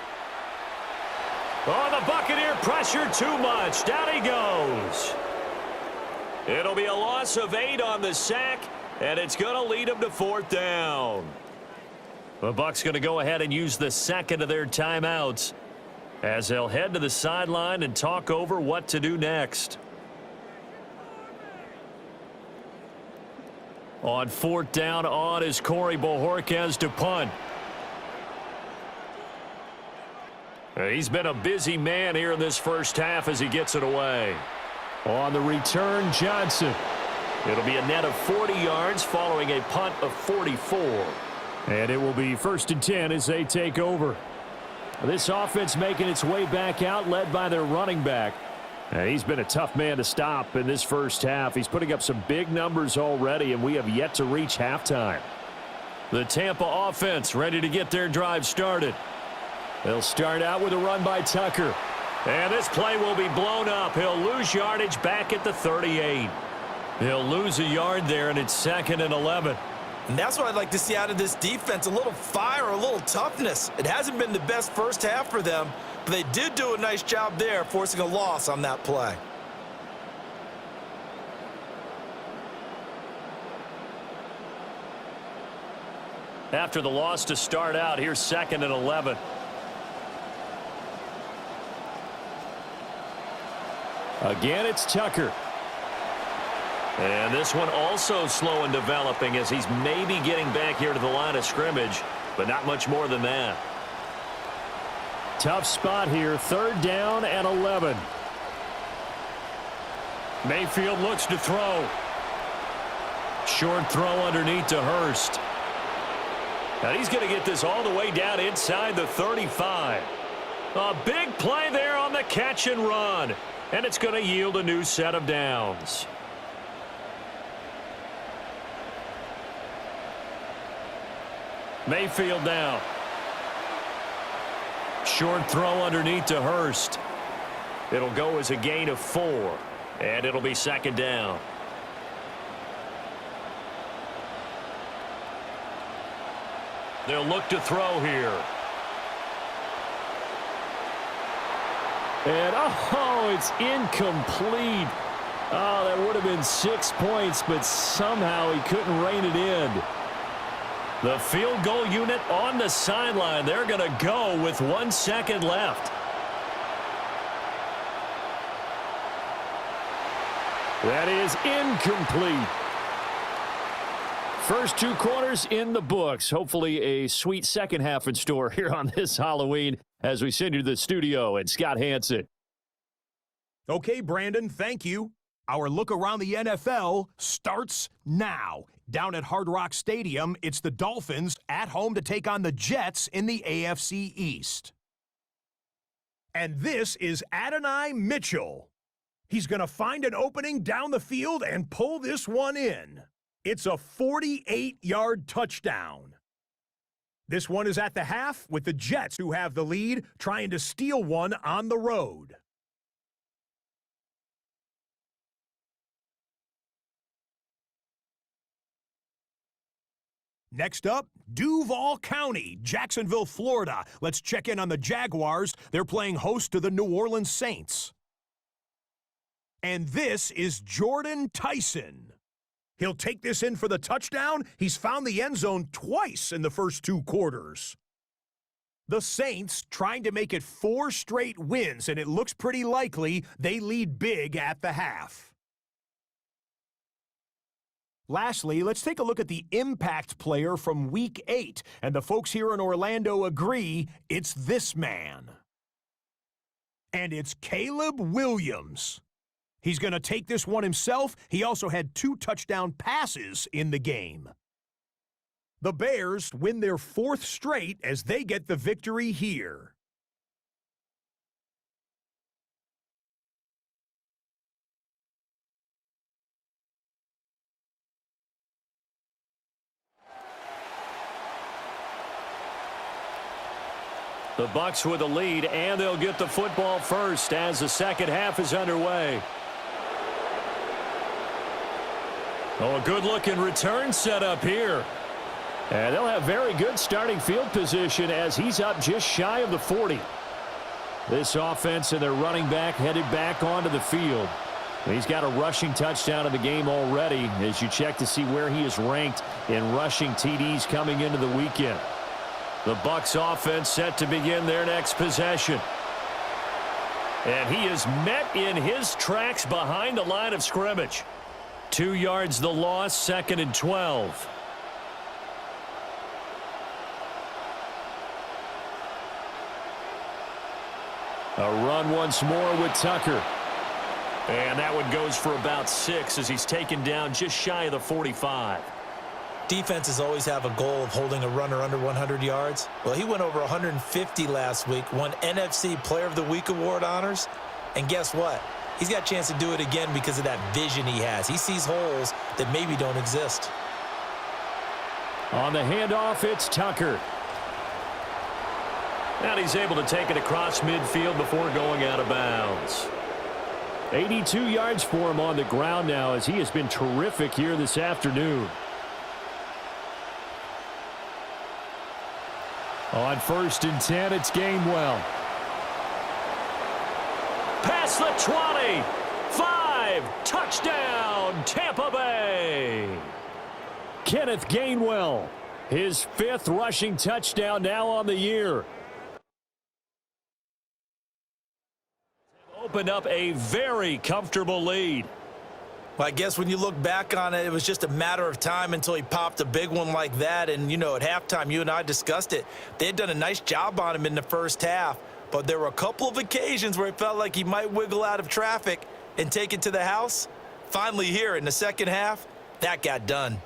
Speaker 1: Oh, the Buccaneer pressure too much. Down he goes. It'll be a loss of 8 on the sack, and it's going to lead them to 4th down. The Bucs going to go ahead and use the second of their timeouts as they'll head to the sideline and talk over what to do next. On 4th down on is Corey Bojorquez to punt. He's been a busy man here in this first half as he gets it away. On the return, Johnson. It'll be a net of 40 yards following a punt of 44. And it will be 1st and 10 as they take over. This offense making its way back out, led by their running back. And he's been a tough man to stop in this first half. He's putting up some big numbers already, and we have yet to reach halftime. The Tampa offense ready to get their drive started. They'll start out with a run by Tucker. And this play will be blown up. He'll lose yardage back at the 38. He'll lose a yard there, and it's 2nd and 11.
Speaker 2: And that's what I'd like to see out of this defense, a little fire, a little toughness. It hasn't been the best first half for them, but they did do a nice job there, forcing a loss on that play.
Speaker 1: After the loss to start out, here's 2nd and 11. Again, it's Tucker. And this one also slow in developing as he's maybe getting back here to the line of scrimmage, but not much more than that. Tough spot here, 3rd down and 11. Mayfield looks to throw. Short throw underneath to Hurst. And he's going to get this all the way down inside the 35. A big play there on the catch and run. And it's going to yield a new set of downs. Mayfield now. Short throw underneath to Hurst. It'll go as a gain of 4, and it'll be 2nd down. They'll look to throw here. And, oh, it's incomplete. Oh, that would have been 6 points, but somehow he couldn't rein it in. The field goal unit on the sideline. They're going to go with 1 second left. That is incomplete. First 2 quarters in the books. Hopefully a sweet second half in store here on this Halloween as we send you to the studio and Scott Hansen.
Speaker 3: Okay, Brandon, thank you. Our look around the NFL starts now. Down at Hard Rock Stadium, it's the Dolphins at home to take on the Jets in the AFC East. And this is Adonai Mitchell. He's going to find an opening down the field and pull this one in. It's a 48-yard touchdown. This one is at the half with the Jets, who have the lead, trying to steal one on the road. Next up, Duval County, Jacksonville, Florida. Let's check in on the Jaguars. They're playing host to the New Orleans Saints. And this is Jordan Tyson. He'll take this in for the touchdown. He's found the end zone twice in the first 2 quarters. The Saints trying to make it 4 straight wins, and it looks pretty likely they lead big at the half. Lastly, let's take a look at the impact player from Week 8, and the folks here in Orlando agree it's this man. And it's Caleb Williams. He's going to take this one himself. He also had 2 touchdown passes in the game. The Bears win their 4th straight as they get the victory here.
Speaker 1: The Bucks with the lead, and they'll get the football first as the second half is underway. Oh, a good-looking return set up here. And they'll have very good starting field position as he's up just shy of the 40. This offense and their running back headed back onto the field. He's got a rushing touchdown in the game already as you check to see where he is ranked in rushing TDs coming into the weekend. The Bucks offense set to begin their next possession. And he is met in his tracks behind the line of scrimmage. 2 yards the loss, 2nd and 12. A run once more with Tucker. And that one goes for about 6 as he's taken down just shy of the 45.
Speaker 2: Defenses always have a goal of holding a runner under 100 yards. Well, he went over 150 last week, won NFC Player of the Week award honors. And guess what? He's got a chance to do it again because of that vision he has. He sees holes that maybe don't exist.
Speaker 1: On the handoff, it's Tucker. And he's able to take it across midfield before going out of bounds. 82 yards for him on the ground now as he has been terrific here this afternoon. On 1st and 10, it's Gainwell. Past the 20. 5. Touchdown, Tampa Bay. Kenneth Gainwell, his 5th rushing touchdown now on the year. Opened up a very comfortable lead.
Speaker 2: Well, I guess when you look back on it, it was just a matter of time until he popped a big one like that. And, you know, at halftime, you and I discussed it. They had done a nice job on him in the first half, but there were a couple of occasions where it felt like he might wiggle out of traffic and take it to the house. Finally here in the second half, that got done.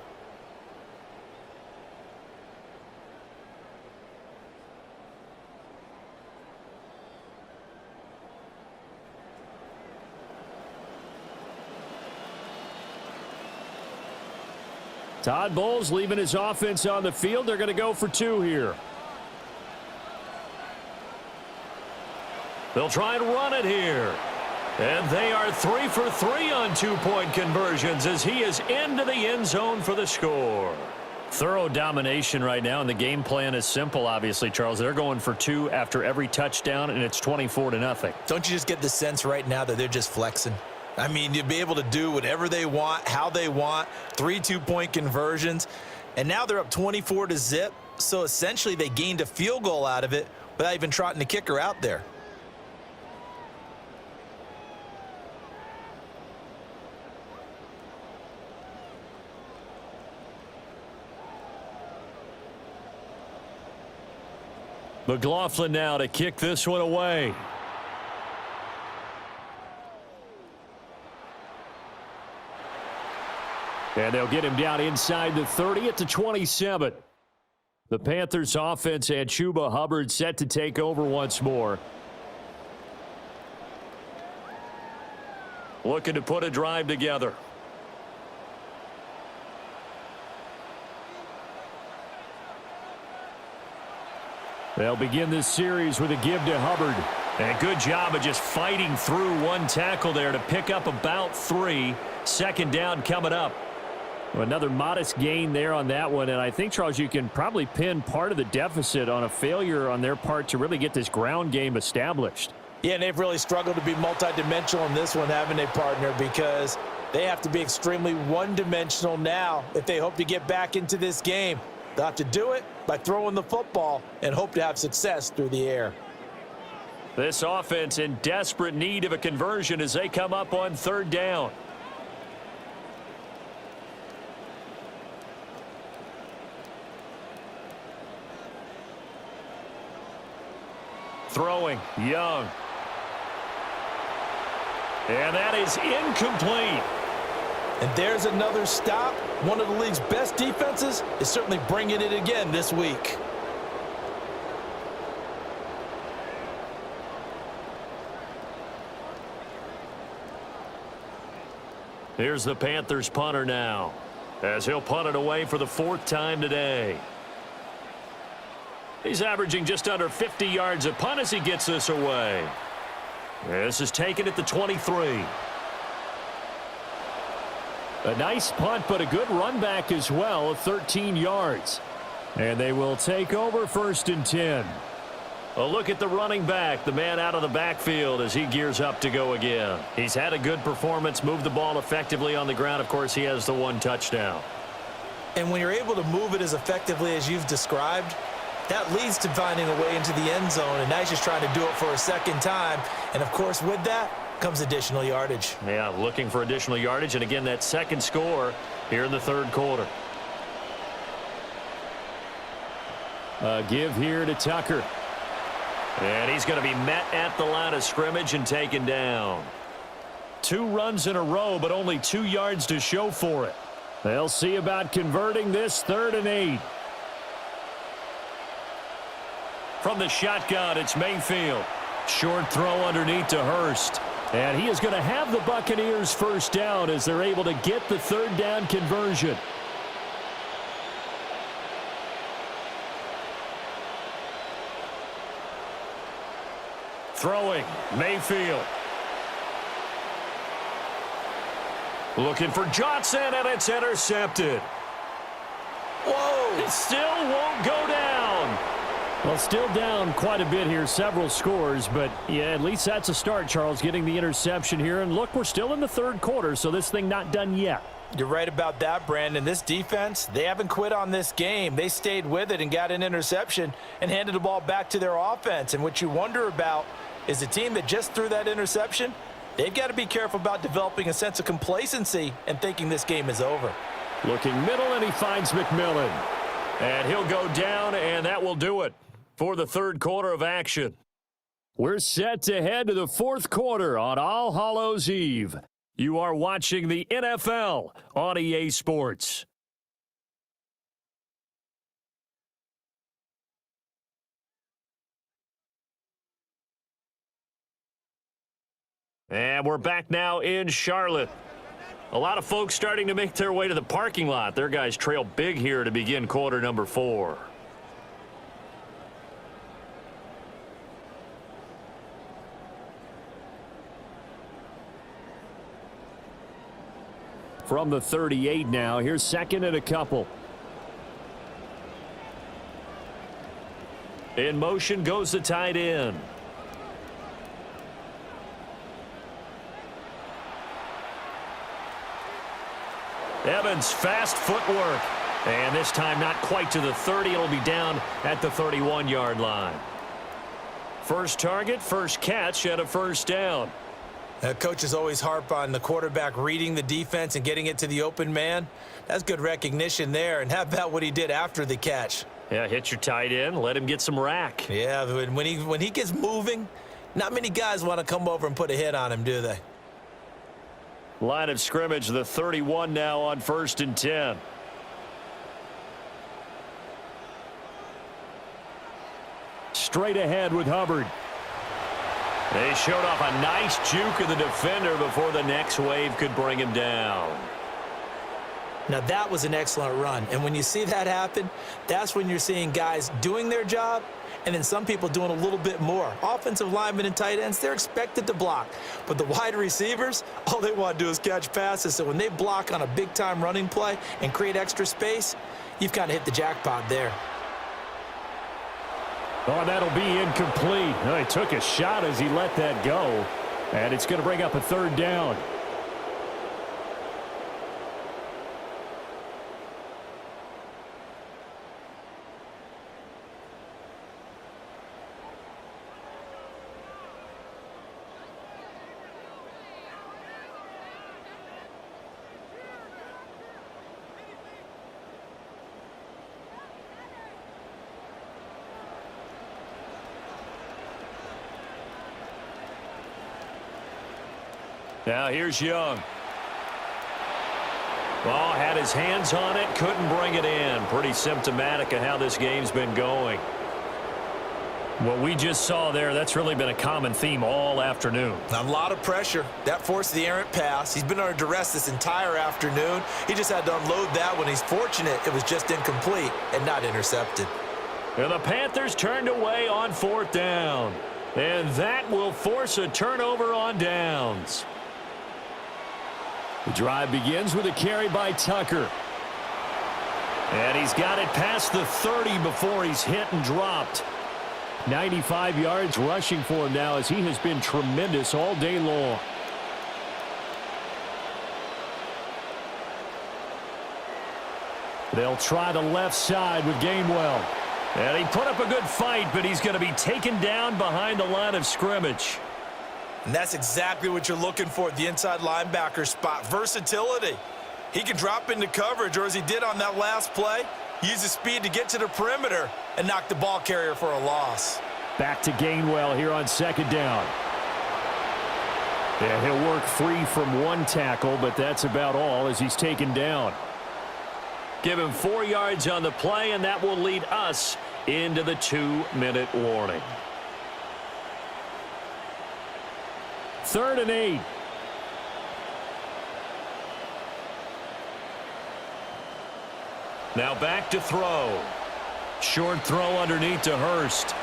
Speaker 1: Todd Bowles leaving his offense on the field. They're going to go for two here. They'll try and run it here. And they are 3 for 3 on two-point conversions as he is into the end zone for the score. Thorough domination right now, and the game plan is simple, obviously, Charles. They're going for two after every touchdown, and it's 24-0.
Speaker 2: Don't you just get the sense right now that they're just flexing? I mean, you'll be able to do whatever they want, how they want, 3 two-point conversions. And now they're up 24-0, so essentially they gained a field goal out of it without even trotting the kicker out there.
Speaker 1: McLaughlin now to kick this one away. And they'll get him down inside the 30 at the 27. The Panthers offense and Chuba Hubbard set to take over once more. Looking to put a drive together. They'll begin this series with a give to Hubbard. And good job of just fighting through one tackle there to pick up about 3. Second down coming up. Another modest gain there on that one, and I think, Charles, you can probably pin part of the deficit on a failure on their part to really get this ground game established.
Speaker 2: Yeah, and they've really struggled to be multidimensional in this one, haven't they, partner, because they have to be extremely one-dimensional now if they hope to get back into this game. They'll have to do it by throwing the football and hope to have success through the air.
Speaker 1: This offense in desperate need of a conversion as they come up on third down. Throwing, Young. And that is incomplete.
Speaker 2: And there's another stop. One of the league's best defenses is certainly bringing it again this week.
Speaker 1: Here's the Panthers punter now, as he'll punt it away for the 4th time today. He's averaging just under 50 yards a punt as he gets this away. This is taken at the 23. A nice punt, but a good run back as well, 13 yards. And they will take over 1st and 10. A look at the running back, the man out of the backfield as he gears up to go again. He's had a good performance, moved the ball effectively on the ground. Of course, he has the 1 touchdown.
Speaker 2: And when you're able to move it as effectively as you've described, that leads to finding a way into the end zone, and now he's just trying to do it for a second time. And, of course, with that comes additional yardage.
Speaker 1: Yeah, looking for additional yardage, and again, that second score here in the 3rd quarter. A give here to Tucker. And he's going to be met at the line of scrimmage and taken down. 2 runs in a row, but only 2 yards to show for it. They'll see about converting this 3rd and 8. From the shotgun, it's Mayfield. Short throw underneath to Hurst. And he is going to have the Buccaneers first down as they're able to get the 3rd down conversion. Throwing, Mayfield. Looking for Johnson, and it's intercepted.
Speaker 2: Whoa!
Speaker 1: It still won't go down. Well, still down quite a bit here, several scores, but yeah, at least that's a start, Charles, getting the interception here. And look, we're still in the 3rd quarter, so this thing not done yet.
Speaker 2: You're right about that, Brandon. This defense, they haven't quit on this game. They stayed with it and got an interception and handed the ball back to their offense. And what you wonder about is the team that just threw that interception, They've got to be careful about developing a sense of complacency and thinking this game is over.
Speaker 1: Looking middle, and he finds McMillan. And he'll go down, and that will do it for the third quarter of action. We're set to head to the fourth quarter on All Hallows Eve. You are watching the NFL on EA Sports. And we're back now in Charlotte. A lot of folks starting to make their way to the parking lot. Their guys trail big here to begin quarter number 4. From the 38 now, here's second and a couple. In motion goes the tight end. Evans, fast footwork. And this time not quite to the 30. It'll be down at the 31-yard line. First target, first catch, and a first down.
Speaker 2: Coaches always harp on the quarterback reading the defense and getting it to the open man. That's good recognition there. And how about what he did after the catch?
Speaker 1: Yeah, hit your tight end, let him get some rack.
Speaker 2: Yeah, when he gets moving, not many guys want to come over and put a hit on him, do they?
Speaker 1: Line of scrimmage, the 31 now on 1st and 10. Straight ahead with Hubbard. They showed off a nice juke of the defender before the next wave could bring him down.
Speaker 2: Now that was an excellent run. And when you see that happen, that's when you're seeing guys doing their job and then some people doing a little bit more. Offensive linemen and tight ends, they're expected to block. But the wide receivers, all they want to do is catch passes. So when they block on a big-time running play and create extra space, you've kind of hit the jackpot there.
Speaker 1: Oh, that'll be incomplete. Oh, he took a shot as he let that go. And it's going to bring up a third down. Now here's Young. Ball had his hands on it, couldn't bring it in. Pretty symptomatic of how this game's been going. What we just saw there, that's really been a common theme all afternoon.
Speaker 2: A lot of pressure. That forced the errant pass. He's been under duress this entire afternoon. He just had to unload that one. He's fortunate it was just incomplete and not intercepted.
Speaker 1: And the Panthers turned away on 4th down. And that will force a turnover on downs. The drive begins with a carry by Tucker. And he's got it past the 30 before he's hit and dropped. 95 yards rushing for him now as he has been tremendous all day long. They'll try the left side with Gainwell. And he put up a good fight, but he's going to be taken down behind the line of scrimmage.
Speaker 2: And that's exactly what you're looking for at the inside linebacker spot. Versatility. He can drop into coverage, or as he did on that last play, use his speed to get to the perimeter and knock the ball carrier for a loss.
Speaker 1: Back to Gainwell here on 2nd down. Yeah, he'll work free from one tackle, but that's about all as he's taken down. Give him 4 yards on the play, and that will lead us into the 2-minute warning. 3rd and 8. Now back to throw. Short throw underneath to Hurst.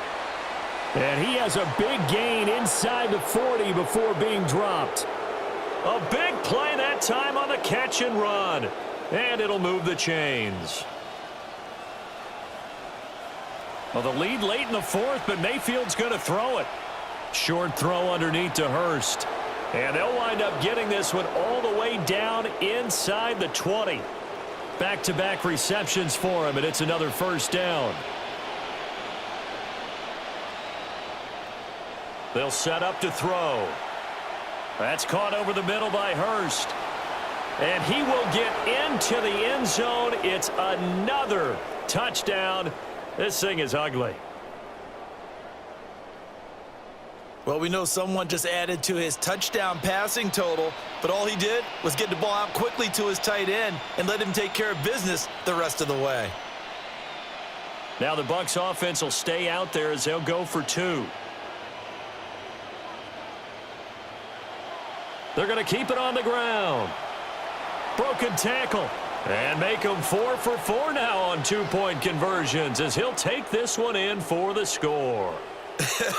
Speaker 1: And he has a big gain inside the 40 before being dropped. A big play that time on the catch and run. And it'll move the chains. Well, the lead late in the 4th, but Mayfield's going to throw it. Short throw underneath to Hurst. And they'll wind up getting this one all the way down inside the 20. Back-to-back receptions for him, and it's another first down. They'll set up to throw. That's caught over the middle by Hurst. And he will get into the end zone. It's another touchdown. This thing is ugly.
Speaker 2: Well, we know someone just added to his touchdown passing total, but all he did was get the ball out quickly to his tight end and let him take care of business the rest of the way.
Speaker 1: Now the Bucs offense will stay out there as they'll go for 2. They're going to keep it on the ground. Broken tackle. And make them 4 for 4 now on 2-point conversions as he'll take this one in for the score.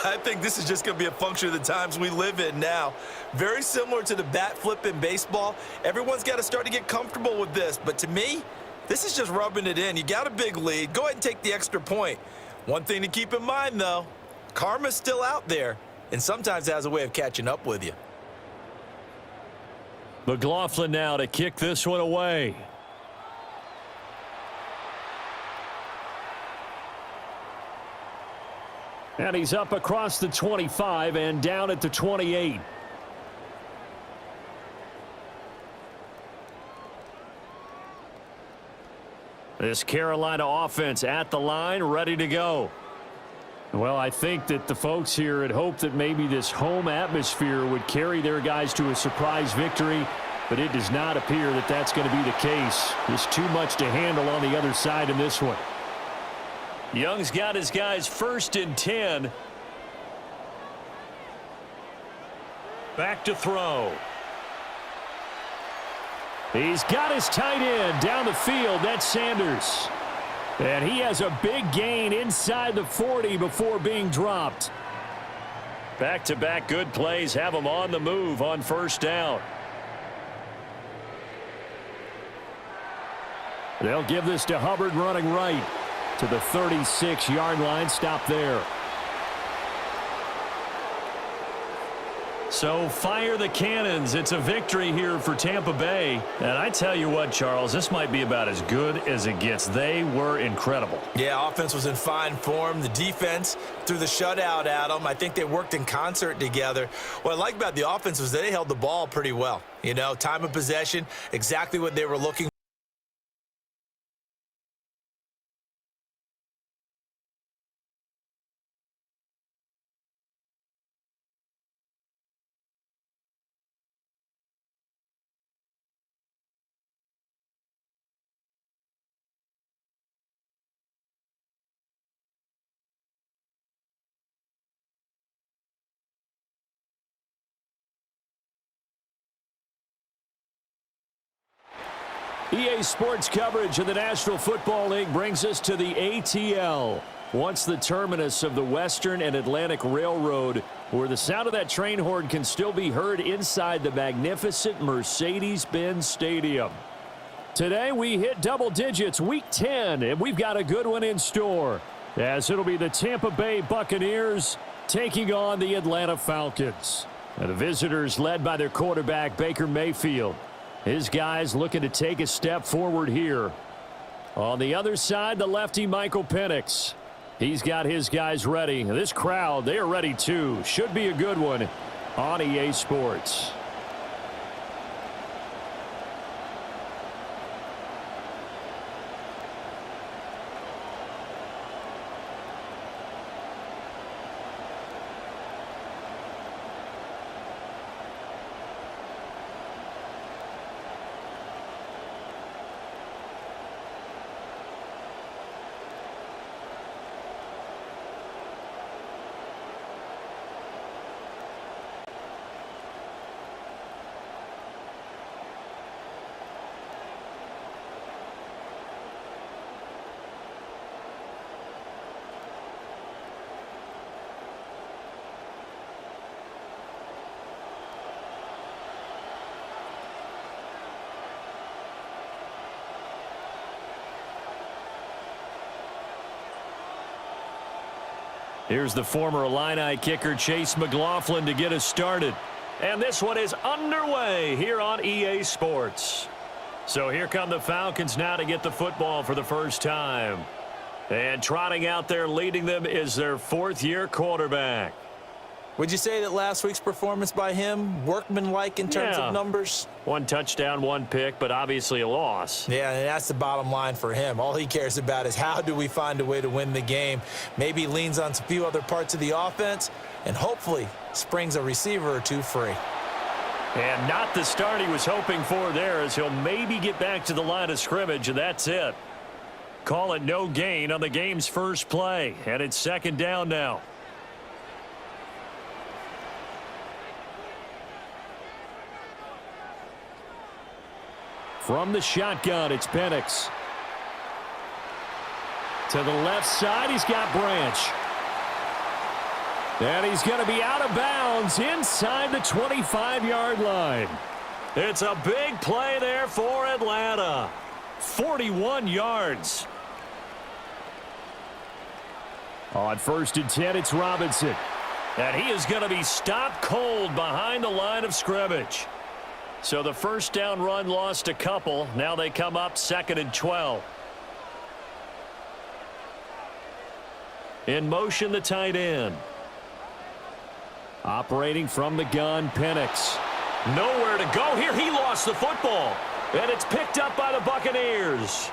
Speaker 2: I think this is just going to be a function of the times we live in now. Very similar to the bat flip in baseball. Everyone's got to start to get comfortable with this. But to me, this is just rubbing it in. You got a big lead. Go ahead and take the extra point. One thing to keep in mind, though, karma's still out there and sometimes has a way of catching up with you.
Speaker 1: McLaughlin now to kick this one away. And he's up across the 25 and down at the 28. This Carolina offense at the line, ready to go. Well, I think that the folks here had hoped that maybe this home atmosphere would carry their guys to a surprise victory, but it does not appear that that's going to be the case. There's too much to handle on the other side in this one. Young's got his guys 1st and 10. Back to throw. He's got his tight end down the field. That's Sanders. And he has a big gain inside the 40 before being dropped. Back-to-back good plays have him on the move on 1st down. They'll give this to Hubbard running right to the 36-yard line. Stop there. So fire the cannons. It's a victory here for Tampa Bay. And I tell you what, Charles, this might be about as good as it gets. They were incredible.
Speaker 2: Yeah, offense was in fine form. The defense threw the shutout at them. I think they worked in concert together. What I like about the offense was that they held the ball pretty well. You know, time of possession, exactly what they were looking for.
Speaker 1: EA Sports coverage of the National Football League brings us to the ATL. Once the terminus of the Western and Atlantic Railroad, where the sound of that train horn can still be heard inside the magnificent Mercedes-Benz Stadium. Today we hit double digits, week 10, and we've got a good one in store, as it'll be the Tampa Bay Buccaneers taking on the Atlanta Falcons. And the visitors led by their quarterback, Baker Mayfield. His guys looking to take a step forward here. On the other side, the lefty, Michael Penix. He's got his guys ready. This crowd, they are ready too. Should be a good one on EA Sports. Here's the former Illini kicker, Chase McLaughlin, to get us started. And this one is underway here on EA Sports. So here come the Falcons now to get the football for the first time. And trotting out there leading them is their 4th-year quarterback.
Speaker 2: Would you say that last week's performance by him, workmanlike in terms of numbers?
Speaker 1: 1 touchdown, 1 pick, but obviously a loss.
Speaker 2: Yeah, and that's the bottom line for him. All he cares about is how do we find a way to win the game. Maybe leans on a few other parts of the offense and hopefully springs a receiver or two free.
Speaker 1: And not the start he was hoping for there, as he'll maybe get back to the line of scrimmage, and that's it. Call it no gain on the game's first play, and it's 2nd down now. From the shotgun, it's Penix. To the left side, he's got Branch. And he's going to be out of bounds inside the 25-yard line. It's a big play there for Atlanta. 41 yards. On 1st and 10, it's Robinson. And he is going to be stopped cold behind the line of scrimmage. So the 1st down run lost a couple. Now they come up 2nd and 12. In motion, the tight end. Operating from the gun, Penix. Nowhere to go here. He lost the football. And it's picked up by the Buccaneers.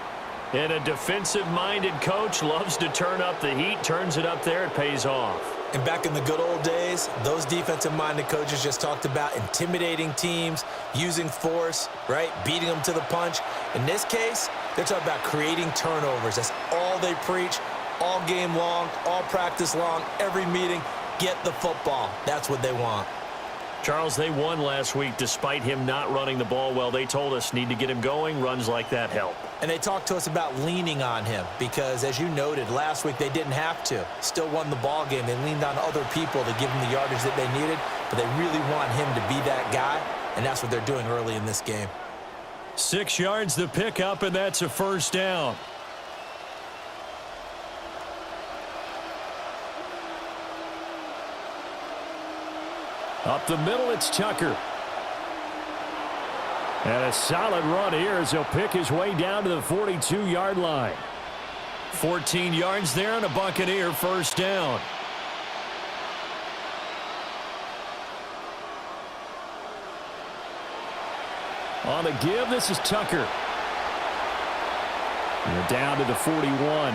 Speaker 1: And a defensive-minded coach loves to turn up the heat, turns it up there, it pays off.
Speaker 2: And back in the good old days, those defensive-minded coaches just talked about intimidating teams, using force, right, beating them to the punch. In this case, they're talking about creating turnovers. That's all they preach, all game long, all practice long, every meeting. Get the football. That's what they want.
Speaker 1: Charles, they won last week despite him not running the ball well. They told us need to get him going. Runs like that help.
Speaker 2: And they talked to us about leaning on him because, as you noted, last week they didn't have to. Still won the ball game. They leaned on other people to give them the yardage that they needed, but they really want him to be that guy, and that's what they're doing early in this game.
Speaker 1: 6 yards the pickup, and that's a 1st down. Up the middle, it's Tucker. And a solid run here as he'll pick his way down to the 42-yard line. 14 yards there and a Buccaneer 1st down. On the give, this is Tucker. And they're down to the 41.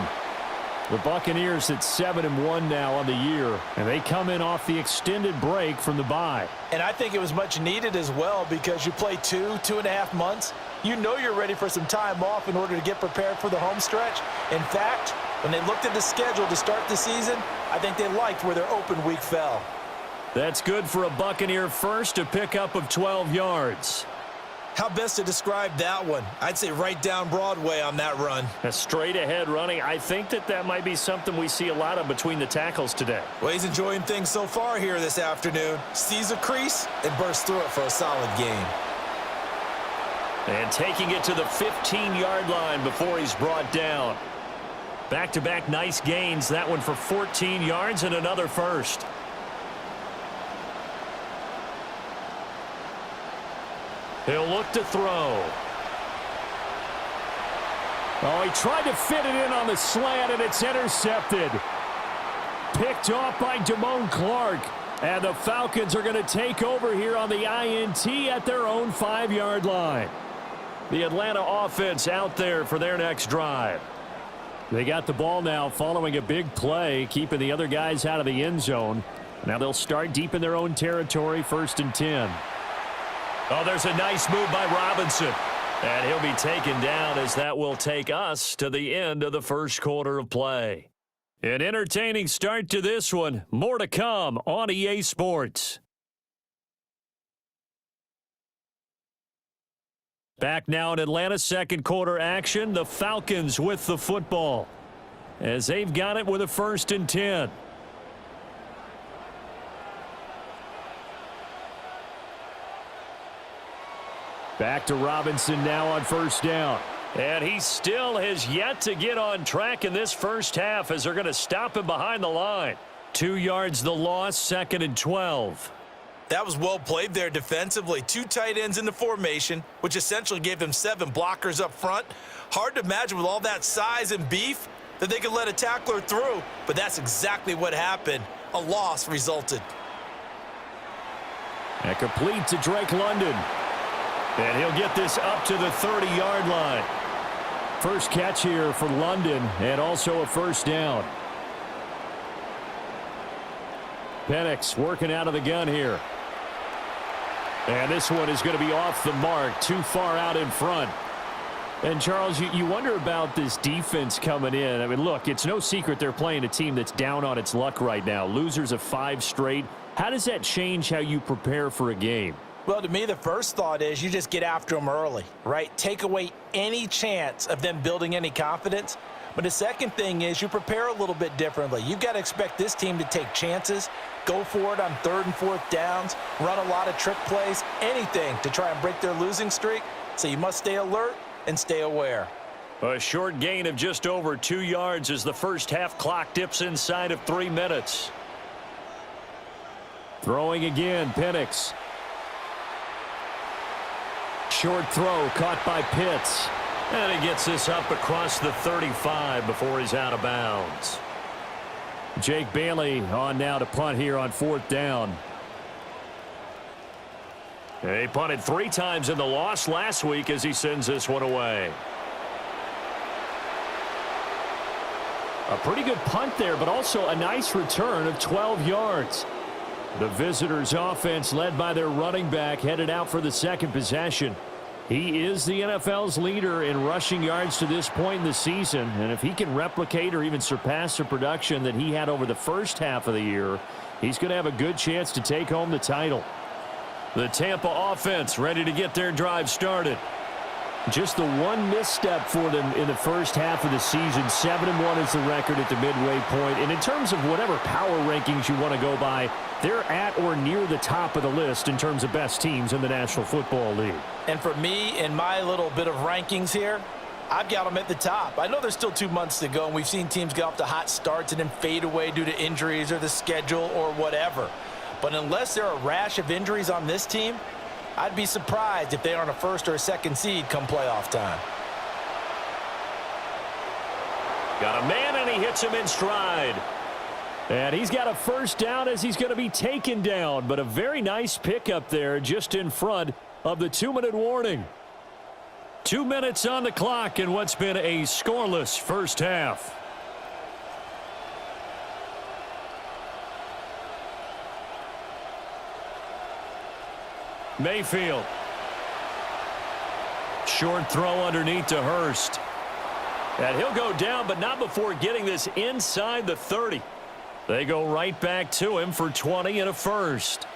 Speaker 1: The Buccaneers at 7-1 now on the year, and they come in off the extended break from the bye.
Speaker 2: And I think it was much needed as well because you play 2.5 months. You know you're ready for some time off in order to get prepared for the home stretch. In fact, when they looked at the schedule to start the season, I think they liked where their open week fell.
Speaker 1: That's good for a Buccaneer first, a pickup of 12 yards.
Speaker 2: How best to describe that one? I'd say right down Broadway on that run.
Speaker 1: A straight-ahead running. I think that might be something we see a lot of between the tackles today.
Speaker 2: Well, he's enjoying things so far here this afternoon. Sees a crease and bursts through it for a solid gain.
Speaker 1: And taking it to the 15-yard line before he's brought down. Back-to-back nice gains. That one for 14 yards and another 1st. He'll look to throw. Oh, he tried to fit it in on the slant, and it's intercepted. Picked off by Damone Clark. And the Falcons are going to take over here on the INT at their own 5-yard line. The Atlanta offense out there for their next drive. They got the ball now following a big play, keeping the other guys out of the end zone. Now they'll start deep in their own territory, 1st and 10. Oh, there's a nice move by Robinson. And he'll be taken down as that will take us to the end of the 1st quarter of play. An entertaining start to this one. More to come on EA Sports. Back now in Atlanta, 2nd quarter action. The Falcons with the football as they've got it with a 1st and 10. Back to Robinson now on 1st down. And he still has yet to get on track in this 1st half as they're going to stop him behind the line. 2 yards the loss, 2nd and 12.
Speaker 2: That was well played there defensively. 2 tight ends in the formation, which essentially gave them 7 blockers up front. Hard to imagine with all that size and beef that they could let a tackler through, but that's exactly what happened. A loss resulted.
Speaker 1: And complete to Drake London. And he'll get this up to the 30-yard line. First catch here for London, and also a first down. Penix working out of the gun here. And this one is going to be off the mark, too far out in front. And, Charles, you wonder about this defense coming in. I mean, look, it's no secret they're playing a team that's down on its luck right now. Losers of 5 straight. How does that change how you prepare for a game?
Speaker 2: Well, to me, the first thought is you just get after them early, right? Take away any chance of them building any confidence. But the second thing is you prepare a little bit differently. You've got to expect this team to take chances, go for it on 3rd and 4th downs, run a lot of trick plays, anything to try and break their losing streak. So you must stay alert and stay aware.
Speaker 1: A short gain of just over 2 yards as the first half clock dips inside of 3 minutes. Throwing again, Penix. Short throw caught by Pitts. And he gets this up across the 35 before he's out of bounds. Jake Bailey on now to punt here on 4th down. He punted 3 times in the loss last week as he sends this one away. A pretty good punt there, but also a nice return of 12 yards. The visitors' offense, led by their running back, headed out for the second possession. He is the NFL's leader in rushing yards to this point in the season, and if he can replicate or even surpass the production that he had over the first half of the year, he's going to have a good chance to take home the title. The Tampa offense ready to get their drive started. Just the one misstep for them in the first half of the season. 7-1 is the record at the midway point. And in terms of whatever power rankings you want to go by, they're at or near the top of the list in terms of best teams in the National Football League.
Speaker 2: And for me, in my little bit of rankings here, I've got them at the top. I know there's still 2 months to go, and we've seen teams get off to hot starts and then fade away due to injuries or the schedule or whatever. But unless there are a rash of injuries on this team, I'd be surprised if they aren't a 1st or a 2nd seed come playoff time.
Speaker 1: Got a man, and he hits him in stride. And he's got a first down as he's going to be taken down. But a very nice pickup there just in front of the 2-minute warning. 2 minutes on the clock in what's been a scoreless first half. Mayfield. Short throw underneath to Hurst. And he'll go down, but not before getting this inside the 30. They go right back to him for 20 and a first.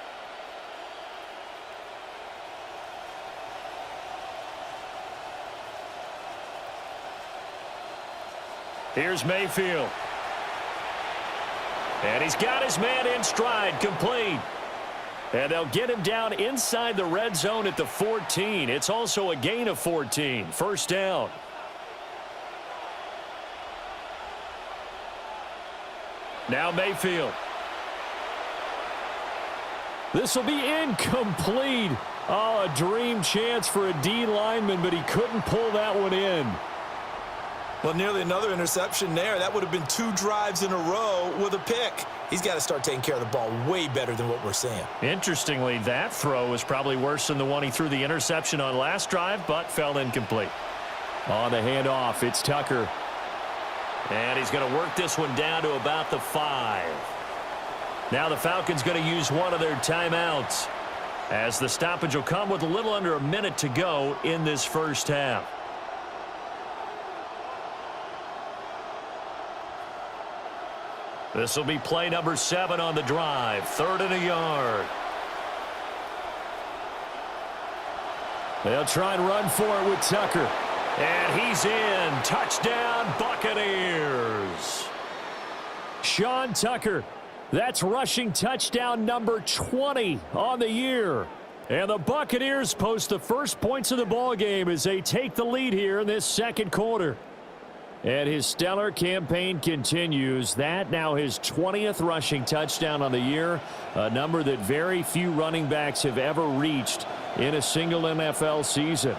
Speaker 1: Here's Mayfield. And he's got his man in stride, complete. And they'll get him down inside the red zone at the 14. It's also a gain of 14. First down. Now Mayfield. This will be incomplete. Oh, a dream chance for a D lineman, but he couldn't pull that one in.
Speaker 2: Well, nearly another interception there. That would have been 2 drives in a row with a pick. He's got to start taking care of the ball way better than what we're seeing.
Speaker 1: Interestingly, that throw was probably worse than the one he threw the interception on last drive, but fell incomplete. On the handoff, it's Tucker. And he's going to work this one down to about the 5. Now the Falcons going to use one of their timeouts, as the stoppage will come with a little under a minute to go in this first half. This will be play number 7 on the drive. 3rd and a yard. They'll try and run for it with Tucker. And he's in. Touchdown, Buccaneers. Sean Tucker. That's rushing touchdown number 20 on the year. And the Buccaneers post the first points of the ball game as they take the lead here in this second quarter. And his stellar campaign continues. That now his 20th rushing touchdown on the year, a number that very few running backs have ever reached in a single NFL season.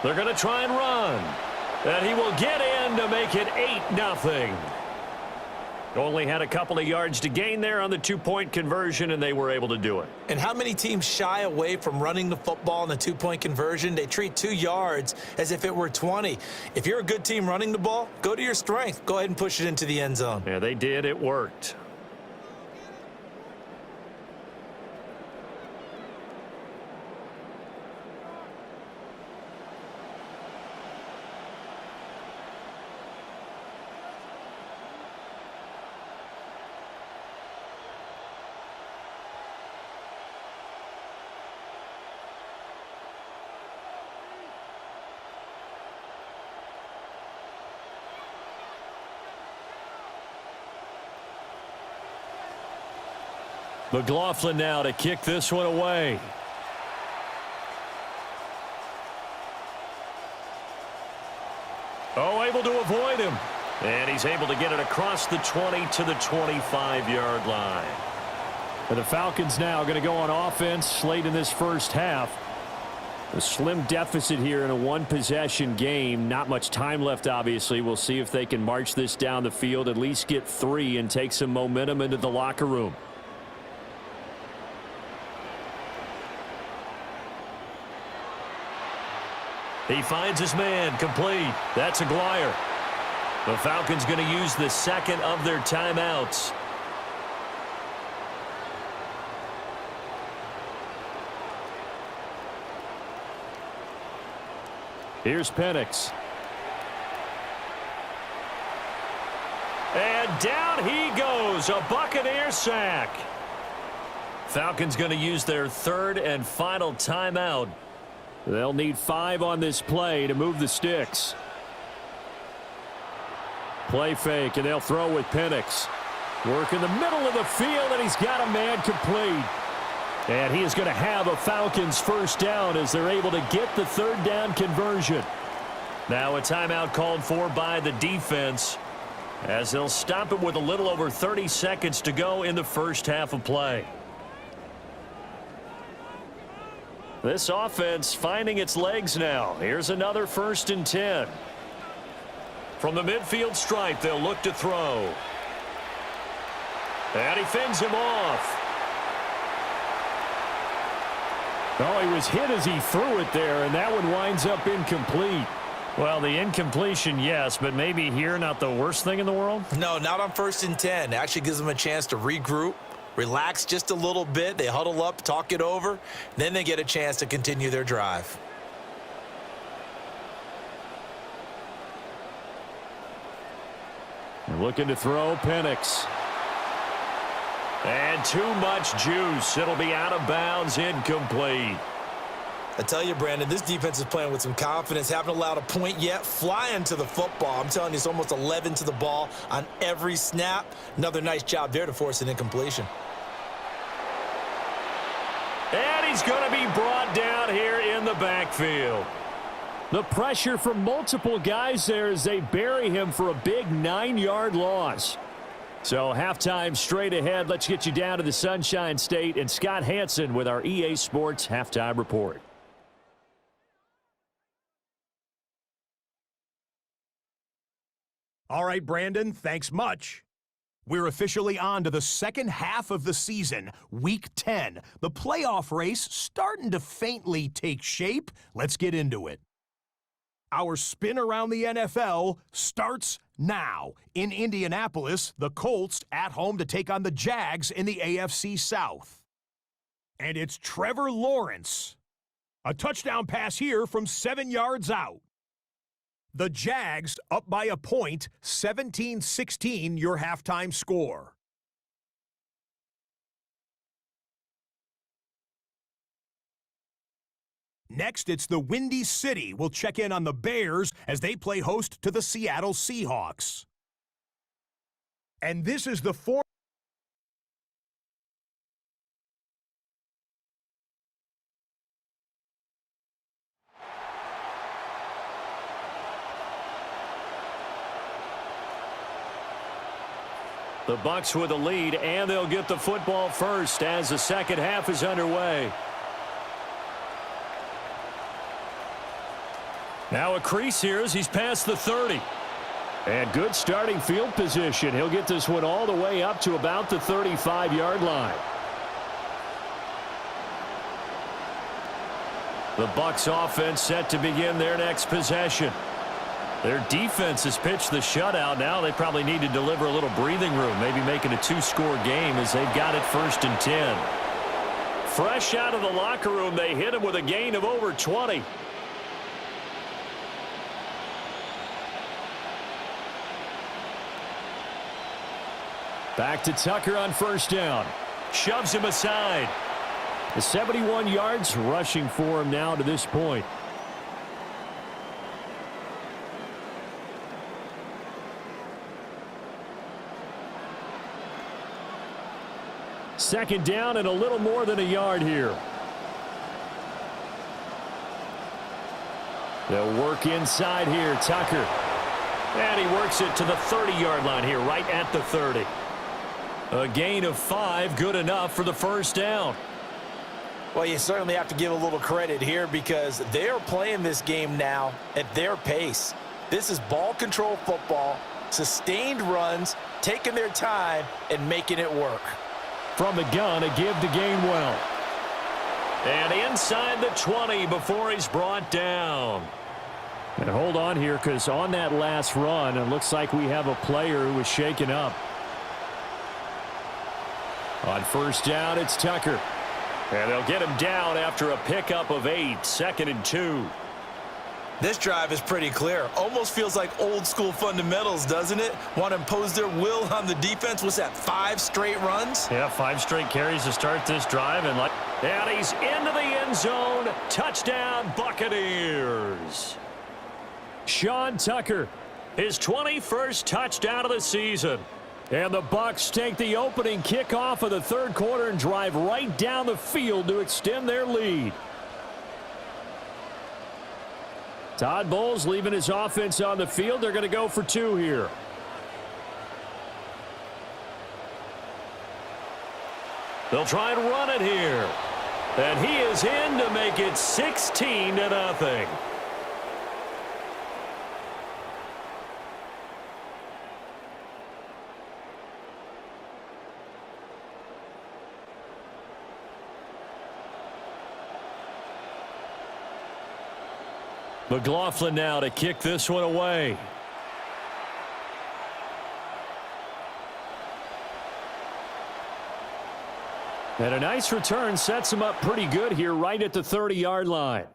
Speaker 1: They're going to try and run. And he will get in to make it 8-0. Only had a couple of yards to gain there on the two-point conversion, and they were able to do it.
Speaker 2: And how many teams shy away from running the football in the two-point conversion? They treat 2 yards as if it were 20. If you're a good team running the ball, go to your strength. Go ahead and push it into the end zone.
Speaker 1: Yeah, they did. It worked. McLaughlin now to kick this one away. Oh, able to avoid him. And he's able to get it across the 20 to the 25-yard line. And the Falcons now going to go on offense late in this first half. A slim deficit here in a one-possession game. Not much time left, obviously. We'll see if they can march this down the field, at least get 3 and take some momentum into the locker room. He finds his man, complete. That's Aguirre. The Falcons going to use the second of their timeouts. Here's Penix. And down he goes, a Buccaneer sack. Falcons going to use their third and final timeout. They'll need 5 on this play to move the sticks. Play fake, and they'll throw with Penix. Work in the middle of the field, and he's got a man complete. And he is going to have a Falcons first down as they're able to get the third down conversion. Now a timeout called for by the defense as they'll stop it with a little over 30 seconds to go in the first half of play. This offense finding its legs now. Here's another 1st and 10. From the midfield stripe, they'll look to throw. And he fends him off. Oh, he was hit as he threw it there, and that one winds up incomplete. Well, the incompletion, yes, but maybe here not the worst thing in the world?
Speaker 2: No, not on 1st and 10. It actually gives them a chance to regroup, relax just a little bit. They huddle up, talk it over. Then they get a chance to continue their drive.
Speaker 1: They're looking to throw Penix. And too much juice. It'll be out of bounds, incomplete.
Speaker 2: I tell you, Brandon, this defense is playing with some confidence. Haven't allowed a point yet. Flying to the football. I'm telling you, it's almost 11 to the ball on every snap. Another nice job there to force an incompletion.
Speaker 1: And he's going to be brought down here in the backfield. The pressure from multiple guys there as they bury him for a big 9-yard loss. So halftime straight ahead. Let's get you down to the Sunshine State and Scott Hansen with our EA Sports halftime report.
Speaker 3: All right, Brandon, thanks much. We're officially on to the second half of the season, Week 10. The playoff race starting to faintly take shape. Let's get into it. Our spin around the NFL starts now. In Indianapolis, the Colts at home to take on the Jags in the AFC South. And it's Trevor Lawrence. A touchdown pass here from 7 yards out. The Jags up by a point, 17-16 your halftime score. Next, it's the Windy City. We'll check in on the Bears as they play host to the Seattle Seahawks. And this is the
Speaker 1: The Bucks with a lead, and they'll get the football first as the second half is underway. Now a crease here as he's past the 30. And good starting field position. He'll get this one all the way up to about the 35-yard line. The Bucs offense set to begin their next possession. Their defense has pitched the shutout. Now they probably need to deliver a little breathing room, maybe making a two-score game as they've got it 1st and 10. Fresh out of the locker room, they hit him with a gain of over 20. Back to Tucker on 1st down. Shoves him aside. The 71 yards rushing for him now to this point. Second down and a little more than a yard here. They'll work inside here, Tucker. And he works it to the 30-yard line here, right at the 30. A gain of 5, good enough for the 1st down.
Speaker 2: Well, you certainly have to give a little credit here because they're playing this game now at their pace. This is ball control football, sustained runs, taking their time, and making it work.
Speaker 1: From the gun, a give to Gainwell. And inside the 20 before he's brought down. And hold on here because on that last run, it looks like we have a player who was shaken up. On 1st down, it's Tucker. And they'll get him down after a pickup of 8, 2nd and 2.
Speaker 2: This drive is pretty clear. Almost feels like old school fundamentals, doesn't it? Want to impose their will on the defense. What's that, 5 straight runs?
Speaker 1: Yeah, 5 straight carries to start this drive. And he's into the end zone. Touchdown, Buccaneers. Sean Tucker, his 21st touchdown of the season. And the Bucs take the opening kickoff of the 3rd quarter and drive right down the field to extend their lead. Todd Bowles leaving his offense on the field. They're going to go for 2 here. They'll try and run it here. And he is in to make it 16-0. McLaughlin now to kick this one away. And a nice return sets him up pretty good here right at the 30-yard line.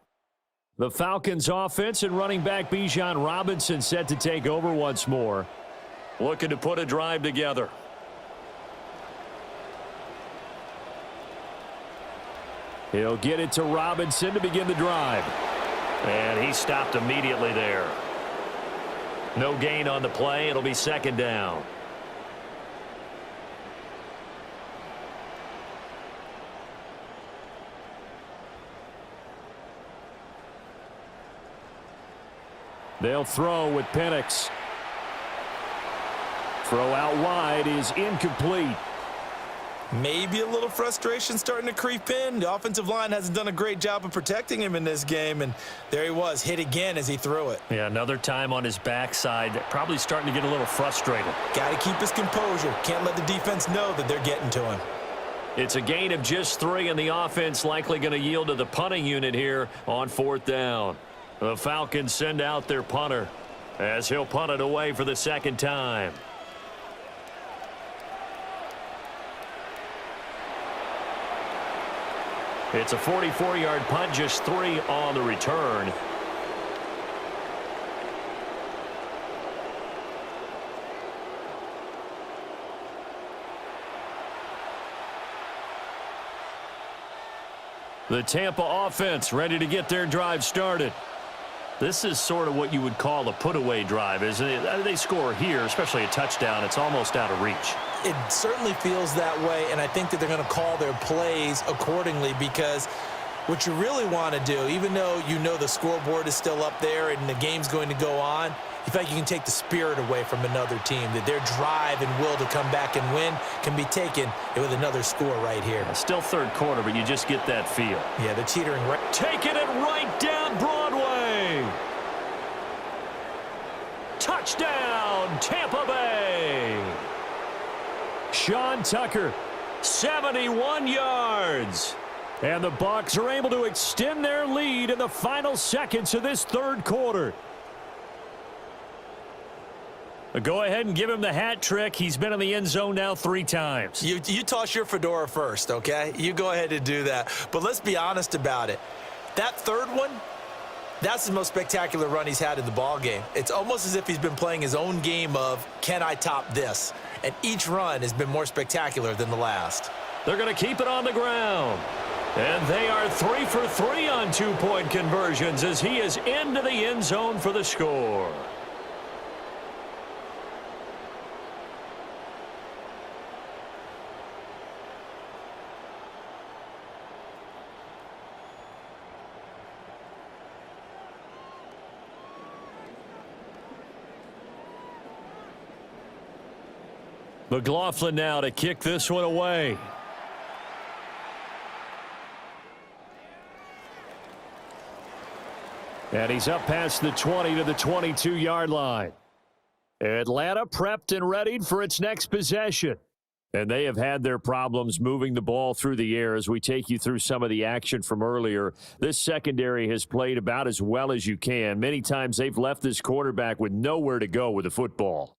Speaker 1: The Falcons offense and running back Bijan Robinson set to take over once more. Looking to put a drive together. He'll get it to Robinson to begin the drive. And he stopped immediately there. No gain on the play. It'll be 2nd down. They'll throw with Penix. Throw out wide is incomplete.
Speaker 2: Maybe a little frustration starting to creep in. The offensive line hasn't done a great job of protecting him in this game, and there he was, hit again as he threw it.
Speaker 1: Yeah, another time on his backside, probably starting to get a little frustrated.
Speaker 2: Got to keep his composure. Can't let the defense know that they're getting to him.
Speaker 1: It's a gain of just 3, and the offense likely going to yield to the punting unit here on 4th down. The Falcons send out their punter as he'll punt it away for the 2nd time. It's a 44-yard punt, just 3 on the return. The Tampa offense ready to get their drive started. This is sort of what you would call a put-away drive, isn't it? They score here, especially a touchdown. It's almost out of reach.
Speaker 2: It certainly feels that way, and I think that they're going to call their plays accordingly because what you really want to do, even though you know the scoreboard is still up there and the game's going to go on, you feel like you can take the spirit away from another team, that their drive and will to come back and win can be taken with another score right here.
Speaker 1: Still 3rd quarter, but you just get that feel.
Speaker 2: Yeah, they're teetering right.
Speaker 1: Taking it right down Broadway. Touchdown, Tampa Bay. Sean Tucker, 71 yards. And the Bucs are able to extend their lead in the final seconds of this third quarter. Go ahead and give him the hat trick. He's been in the end zone now 3 times.
Speaker 2: You toss your fedora first, okay? You go ahead and do that. But let's be honest about it. That third one, that's the most spectacular run he's had in the ball game. It's almost as if he's been playing his own game of, can I top this? And each run has been more spectacular than the last.
Speaker 1: They're going to keep it on the ground. And they are 3 for 3 on 2-point conversions as he is into the end zone for the score. McLaughlin now to kick this one away. And he's up past the 20 to the 22-yard line. Atlanta prepped and readied for its next possession. And they have had their problems moving the ball through the air as we take you through some of the action from earlier. This secondary has played about as well as you can. Many times they've left this quarterback with nowhere to go with the football.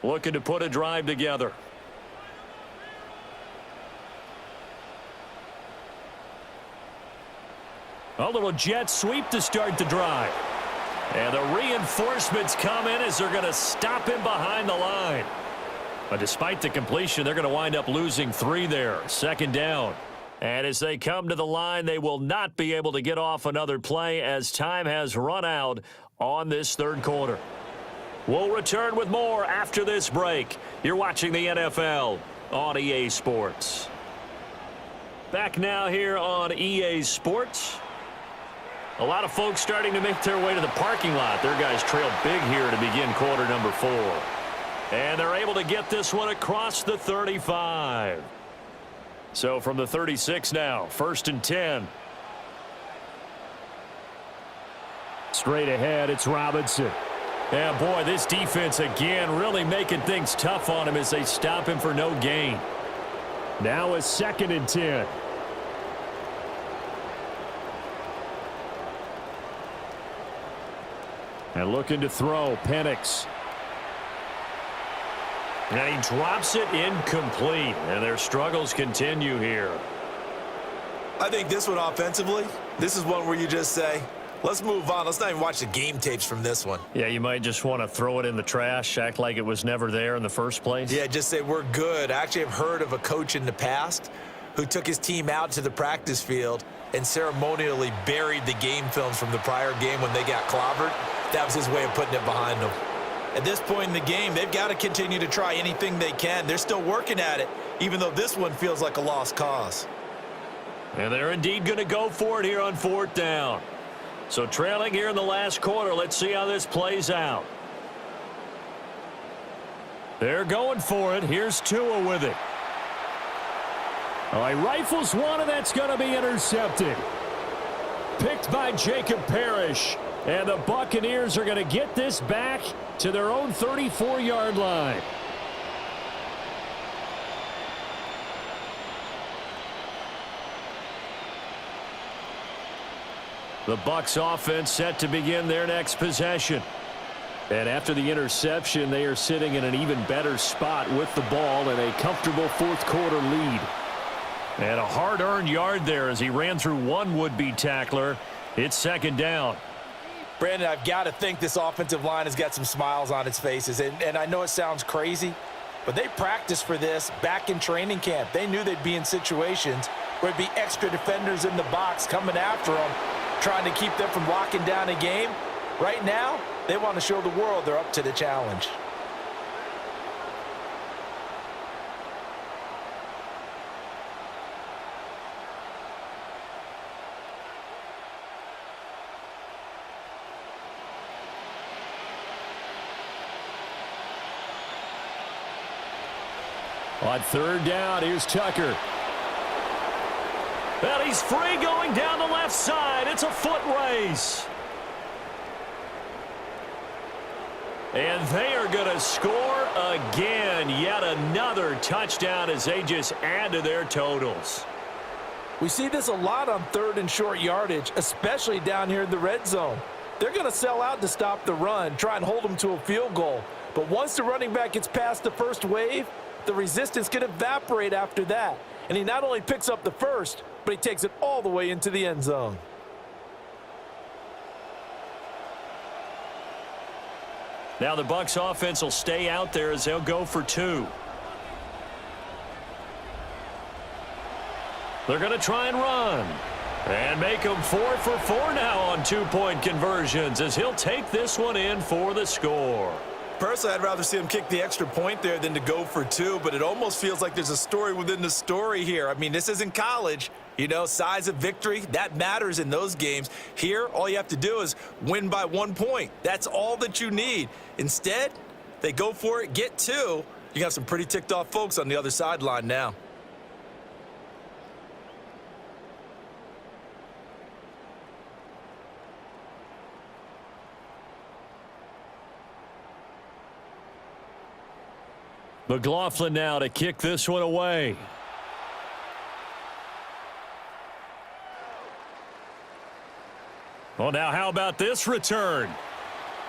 Speaker 1: Looking to put a drive together. A little jet sweep to start the drive. And the reinforcements come in as they're going to stop him behind the line. But despite the completion, they're going to wind up losing 3 there. Second down. And as they come to the line, they will not be able to get off another play as time has run out on this third quarter. We'll return with more after this break. You're watching the NFL on EA Sports. Back now here on EA Sports. A lot of folks starting to make their way to the parking lot. Their guys trail big here to begin quarter number 4. And they're able to get this one across the 35. So from the 36 now, 1st and 10. Straight ahead, it's Robinson. And boy, this defense again really making things tough on him as they stop him for no gain. Now it's 2nd and 10. And looking to throw, Penix. And he drops it incomplete. And their struggles continue here.
Speaker 2: I think this one offensively, this is one where you just say, Let's move on. Let's not even watch the game tapes from this one.
Speaker 1: Yeah, you might just want to throw it in the trash, act like it was never there in the first place.
Speaker 2: Yeah, just say we're good. I actually have heard of a coach in the past who took his team out to the practice field and ceremonially buried the game films from the prior game when they got clobbered. That was his way of putting it behind them. At this point in the game, they've got to continue to try anything they can. They're still working at it, even though this one feels like a lost cause.
Speaker 1: And they're indeed going to go for it here on 4th down. So trailing here in the last quarter, let's see how this plays out. They're going for it. Here's Tua with it. All right, rifles one, and that's going to be intercepted. Picked by Jacob Parrish. And the Buccaneers are going to get this back to their own 34-yard line. The BUCS offense set to begin their next possession. And after the interception, they are sitting in an even better spot with the ball and a comfortable fourth-quarter lead. And a hard-earned yard there as he ran through one would-be tackler. It's 2nd down.
Speaker 2: Brandon, I've got to think this offensive line has got some smiles on its faces. And I know it sounds crazy, but they practiced for this back in training camp. They knew they'd be in situations where it'd be extra defenders in the box coming after them, trying to keep them from locking down a game. Right now, they want to show the world they're up to the challenge.
Speaker 1: On 3rd down, here's Tucker. And he's free going down the left side. It's a foot race. And they are going to score again. Yet another touchdown as they just add to their totals.
Speaker 2: We see this a lot on 3rd and short yardage, especially down here in the red zone. They're going to sell out to stop the run, try and hold them to a field goal. But once the running back gets past the first wave, the resistance can evaporate after that. And he not only picks up the first, but he takes it all the way into the end zone.
Speaker 1: Now the BUCS offense will stay out there as they'll go for 2. They're going to try and run. And make them 4 for 4 now on 2-point conversions as he'll take this one in for the score.
Speaker 2: Personally, I'd rather see him kick the extra point there than to go for 2, but it almost feels like there's a story within the story here. I mean, this isn't college. You know, size of victory, that matters in those games. Here, all you have to do is win by 1 point. That's all that you need. Instead, they go for it, get 2. You got some pretty ticked off folks on the other sideline now.
Speaker 1: McLaughlin now to kick this one away. Well, now how about this return?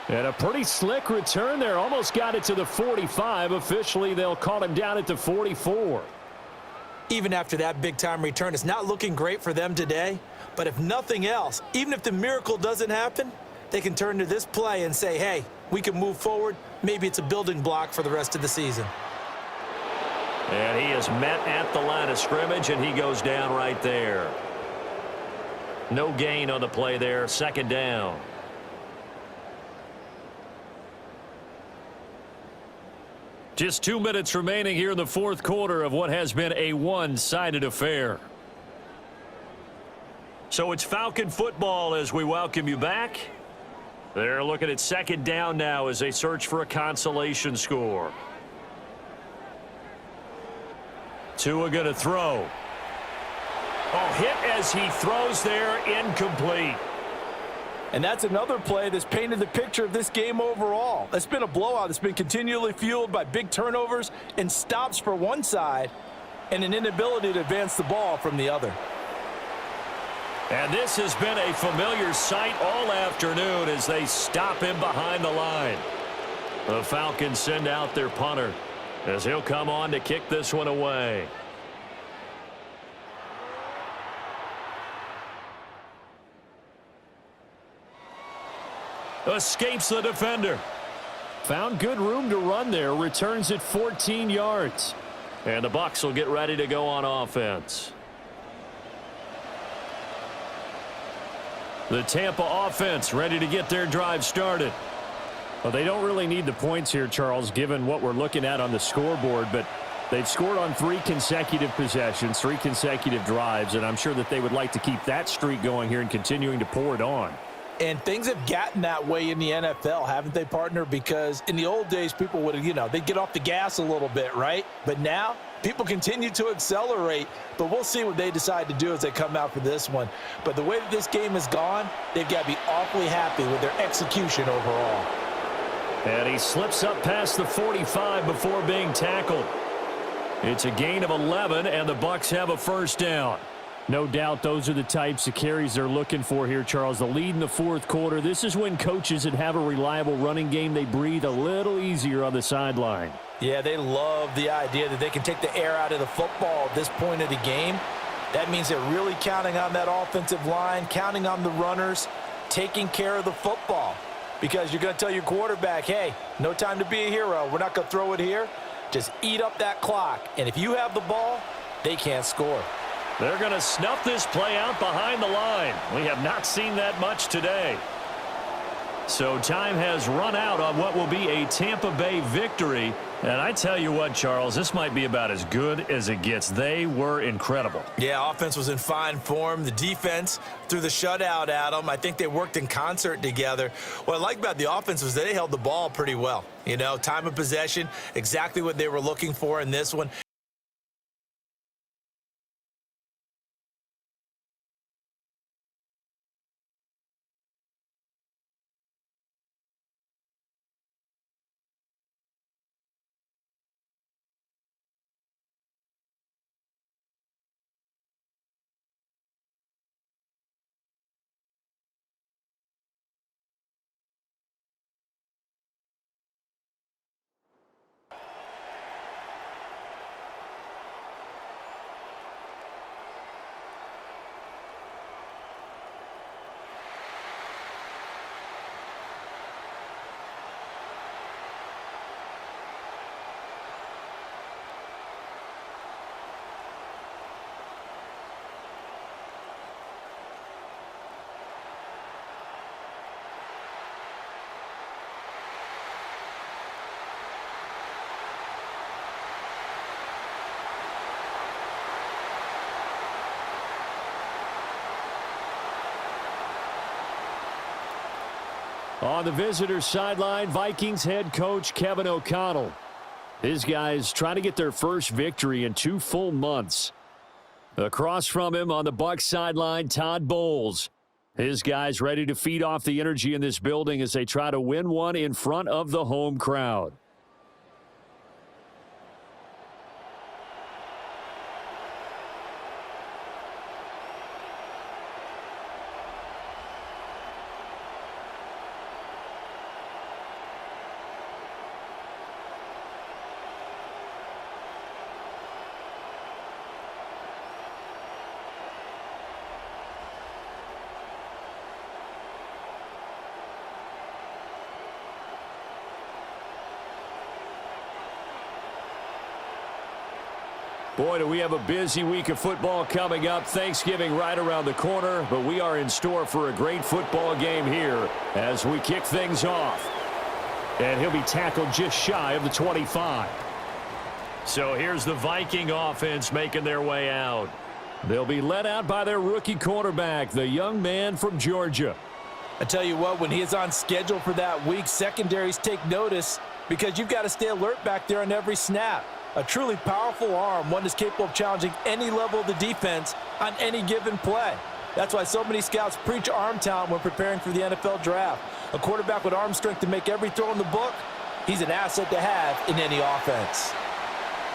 Speaker 1: And a pretty slick return there. Almost got it to the 45. Officially, they'll call him down at the 44.
Speaker 2: Even after that big-time return, it's not looking great for them today. But if nothing else, even if the miracle doesn't happen, they can turn to this play and say, hey, we can move forward. Maybe it's a building block for the rest of the season.
Speaker 1: And he is met at the line of scrimmage, and he goes down right there. No gain on the play there. 2nd down. Just 2 minutes remaining here in the 4th quarter of what has been a one-sided affair. So it's Falcon football as we welcome you back. They're looking at 2nd down now as they search for a consolation score. Tua going to throw. Oh, hit as he throws there, incomplete.
Speaker 2: And that's another play that's painted the picture of this game overall. It's been a blowout. It's been continually fueled by big turnovers and stops for one side and an inability to advance the ball from the other.
Speaker 1: And this has been a familiar sight all afternoon as they stop him behind the line. The Falcons send out their punter as he'll come on to kick this one away. Escapes the defender. Found good room to run there. Returns it 14 yards. And the Bucs will get ready to go on offense. The Tampa offense ready to get their drive started. Well, they don't really need the points here, Charles, given what we're looking at on the scoreboard, but they've scored on 3 consecutive possessions, 3 consecutive drives, and I'm sure that they would like to keep that streak going here and continuing to pour it on.
Speaker 2: And things have gotten that way in the NFL, haven't they, partner? Because in the old days, people would, they'd get off the gas a little bit, right? But now, people continue to accelerate. But we'll see what they decide to do as they come out for this one. But the way that this game has gone, they've got to be awfully happy with their execution overall.
Speaker 1: And he slips up past the 45 before being tackled. It's a gain of 11, and the Bucs have a first down. No doubt those are the types of carries they're looking for here, Charles. The lead in the fourth quarter. This is when coaches that have a reliable running game, they breathe a little easier on the sideline.
Speaker 2: Yeah, they love the idea that they can take the air out of the football at this point of the game. That means they're really counting on that offensive line, counting on the runners, taking care of the football. Because you're going to tell your quarterback, hey, no time to be a hero. We're not going to throw it here. Just eat up that clock. And if you have the ball, they can't score.
Speaker 1: They're going to snuff this play out behind the line. We have not seen that much today. So time has run out on what will be a Tampa Bay victory. And I tell you what, Charles, this might be about as good as it gets. They were incredible. Yeah,
Speaker 2: offense was in fine form. The defense threw the shutout at them. I think they worked in concert together. What I like about the offense was they held the ball pretty well. Time of possession, exactly what they were looking for in this one.
Speaker 1: On the visitors' sideline, Vikings head coach Kevin O'Connell. His guys trying to get their first victory in 2 full months. Across from him on the Bucs sideline, Todd Bowles. His guys ready to feed off the energy in this building as they try to win one in front of the home crowd. Boy, do we have a busy week of football coming up. Thanksgiving right around the corner, but we are in store for a great football game here as we kick things off. And he'll be tackled just shy of the 25. So here's the Viking offense making their way out. They'll be led out by their rookie quarterback, the young man from Georgia.
Speaker 2: I tell you what, when he is on schedule for that week, secondaries take notice because you've got to stay alert back there on every snap. A truly powerful arm, one that's capable of challenging any level of the defense on any given play. That's why so many scouts preach arm talent when preparing for the NFL draft. A quarterback with arm strength to make every throw in the book, he's an asset to have in any offense.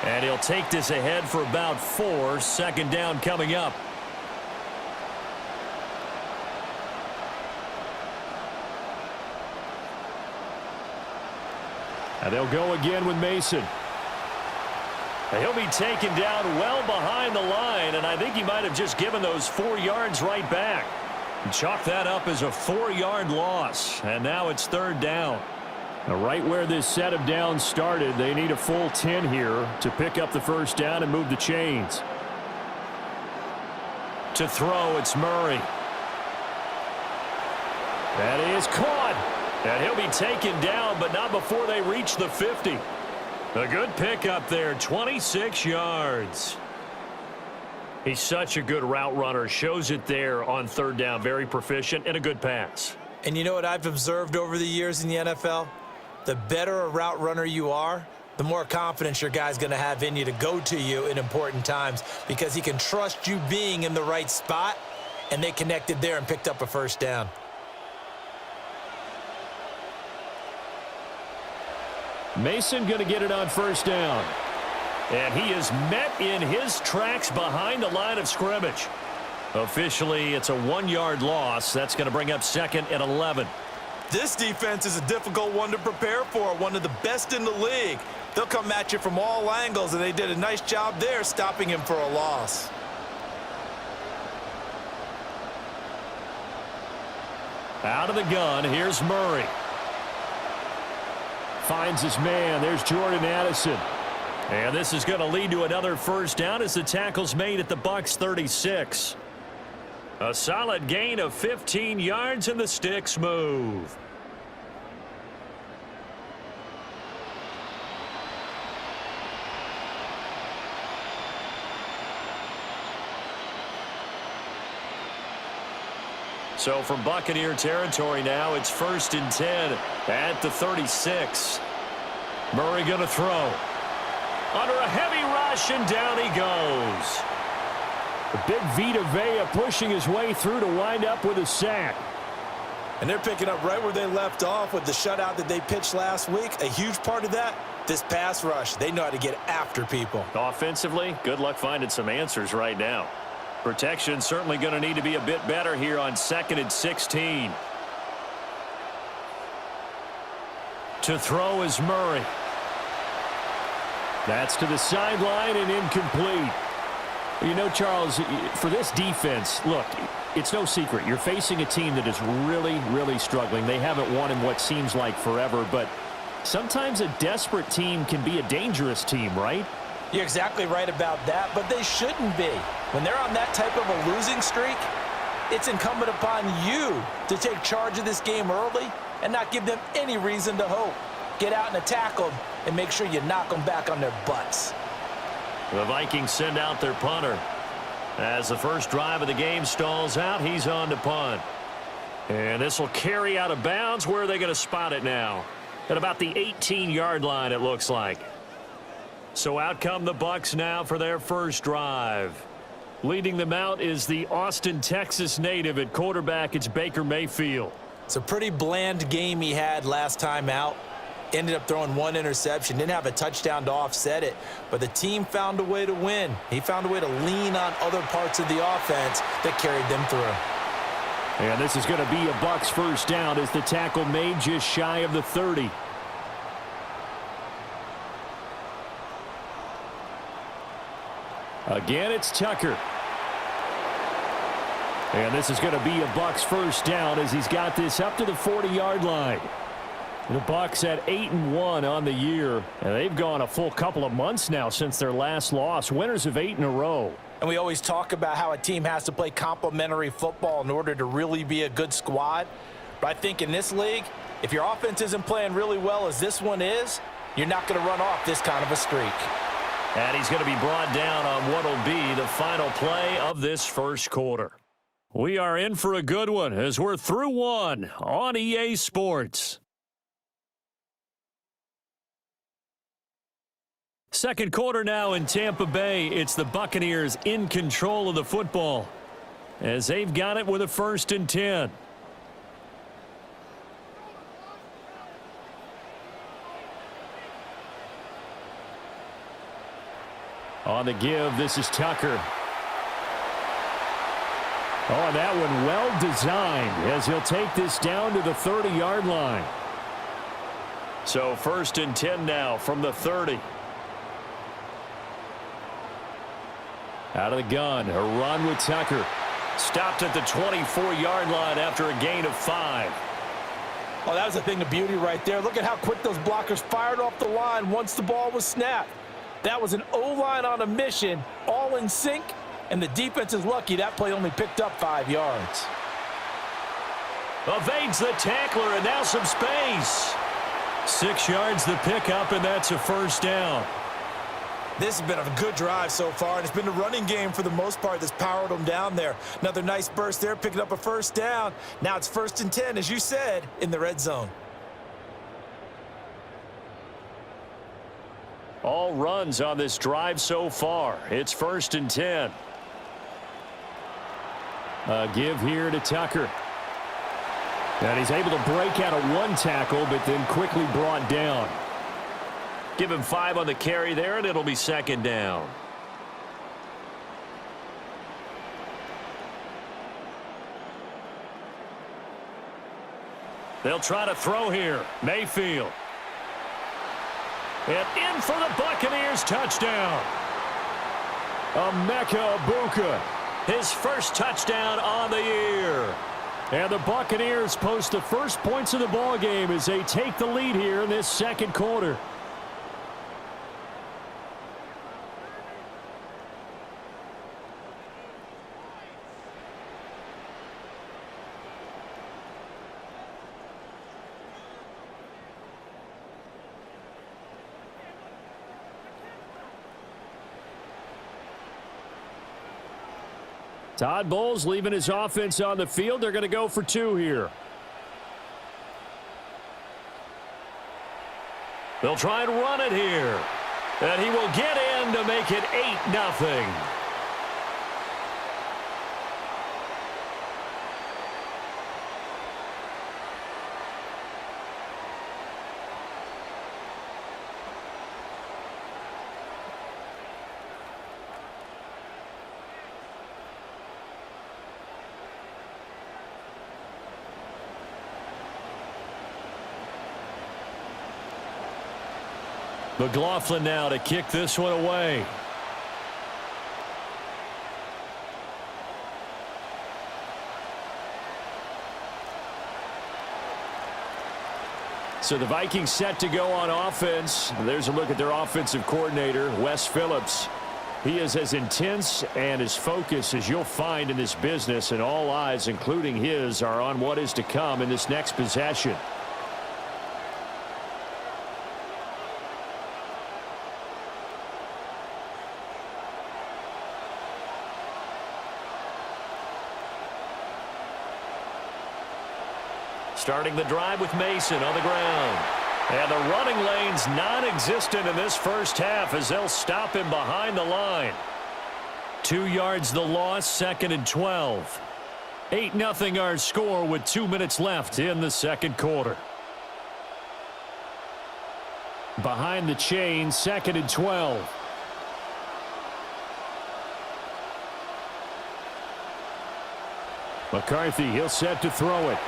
Speaker 1: And he'll take this ahead for about 4. Second down coming up. And they'll go again with Mason. He'll be taken down well behind the line, and I think he might have just given those 4 yards right back. Chalk that up as a 4-yard loss, and now it's 3rd down. Now, right where this set of downs started, they need a full 10 here to pick up the first down and move the chains. To throw, it's Murray. That is caught. And he'll be taken down, but not before they reach the 50. A good pickup there, 26 yards. He's such a good route runner. Shows it there on 3rd down. Very proficient and a good pass.
Speaker 2: And you know what I've observed over the years in the NFL? The better a route runner you are, the more confidence your guy's going to have in you to go to you in important times because he can trust you being in the right spot, and they connected there and picked up a first down.
Speaker 1: Mason going to get it on first down. And he is met in his tracks behind the line of scrimmage. Officially, it's a 1-yard loss. That's going to bring up 2nd and 11.
Speaker 2: This defense is a difficult one to prepare for, one of the best in the league. They'll come at you from all angles, and they did a nice job there stopping him for a loss.
Speaker 1: Out of the gun, here's Murray. Finds his man. There's Jordan Addison. And this is going to lead to another first down as the tackle's made at the BUCCS 36. A solid gain of 15 yards, and the sticks move. So from Buccaneer territory now, it's 1st and 10 at the 36. Murray going to throw. Under a heavy rush, and down he goes. The big Vita Vea pushing his way through to wind up with a sack.
Speaker 2: And they're picking up right where they left off with the shutout that they pitched last week. A huge part of that, this pass rush. They know how to get after people.
Speaker 1: Offensively, good luck finding some answers right now. Protection certainly going to need to be a bit better here on 2nd and 16. To throw is Murray. That's to the sideline and incomplete. You know, Charles, for this defense, look, it's no secret. You're facing a team that is really, really struggling. They haven't won in what seems like forever, but sometimes a desperate team can be a dangerous team, right?
Speaker 2: You're exactly right about that, but they shouldn't be. When they're on that type of a losing streak, it's incumbent upon you to take charge of this game early and not give them any reason to hope. Get out and attack them and make sure you knock them back on their butts.
Speaker 1: The Vikings send out their punter. As the first drive of the game stalls out, he's on to punt. And this will carry out of bounds. Where are they going to spot it now? At about the 18-yard line, it looks like. So out come the BUCCS now for their first drive. Leading them out is the Austin, Texas native. At quarterback, it's Baker Mayfield.
Speaker 2: It's a pretty bland game he had last time out. Ended up throwing 1 interception. Didn't have a touchdown to offset it. But the team found a way to win. He found a way to lean on other parts of the offense that carried them through.
Speaker 1: And this is going to be a BUCCS first down as the tackle made just shy of the 30. Again, it's Tucker. And this is going to be a BUCCS first down as he's got this up to the 40-yard line. The BUCCS at 8-1 on the year, and they've gone a full couple of months now since their last loss. Winners of 8 in a row.
Speaker 2: And we always talk about how a team has to play complementary football in order to really be a good squad. But I think in this league, if your offense isn't playing really well as this one is, you're not going to run off this kind of a streak.
Speaker 1: And he's going to be brought down on what will be the final play of this first quarter. We are in for a good one as we're through one on EA Sports. Second quarter now in Tampa Bay. It's the Buccaneers in control of the football as they've got it with a 1st and 10. On the give, this is Tucker. Oh, and that one well designed as he'll take this down to the 30-yard line. So 1st and 10 now from the 30. Out of the gun, a run with Tucker. Stopped at the 24-yard line after a gain of 5.
Speaker 2: Oh, that was a thing of beauty right there. Look at how quick those blockers fired off the line once the ball was snapped. That was an O-line on a mission, all in sync, and the defense is lucky that play only picked up 5 yards.
Speaker 1: Evades the tackler, and now some space. 6 yards the pickup, and that's a first down.
Speaker 2: This has been a good drive so far, and it's been the running game for the most part that's powered them down there. Another nice burst there, picking up a first down. Now it's 1st and 10, as you said, in the red zone.
Speaker 1: All runs on this drive so far. It's 1st and 10. A give here to Tucker. And he's able to break out of 1 tackle, but then quickly brought down. Give him 5 on the carry there, and it'll be 2nd down. They'll try to throw here. Mayfield. And in for the Buccaneers, touchdown. Emeka Egbuka, his first touchdown on the year. And the Buccaneers post the first points of the ball game as they take the lead here in this 2nd quarter. Todd Bowles leaving his offense on the field. They're going to go for 2 here. They'll try and run it here. And he will get in to make it 8-0. McLaughlin now to kick this one away. So the Vikings set to go on offense. There's a look at their offensive coordinator, Wes Phillips. He is as intense and as focused as you'll find in this business, and all eyes, including his, are on what is to come in this next possession. Starting the drive with Mason on the ground. And the running lane's non-existent in this first half as they'll stop him behind the line. 2 yards the loss, 2nd and 12. 8-0 our score with 2 minutes left in the 2nd quarter. Behind the chain, 2nd and 12. McCarthy, he'll set to throw it.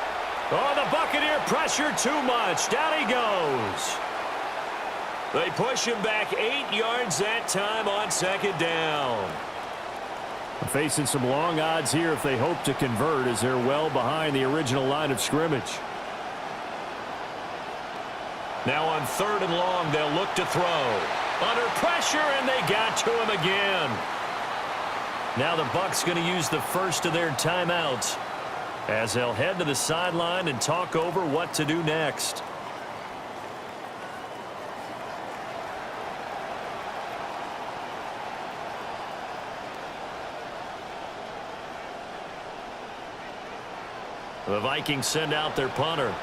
Speaker 1: Oh, the Buccaneer pressure too much. Down he goes. They push him back 8 yards that time on 2nd down. Facing some long odds here if they hope to convert, as they're well behind the original line of scrimmage. Now on 3rd and long, they'll look to throw. Under pressure, and they got to him again. Now the Bucs going to use the first of their timeouts, as they'll head to the sideline and talk over what to do next. The Vikings send out their punter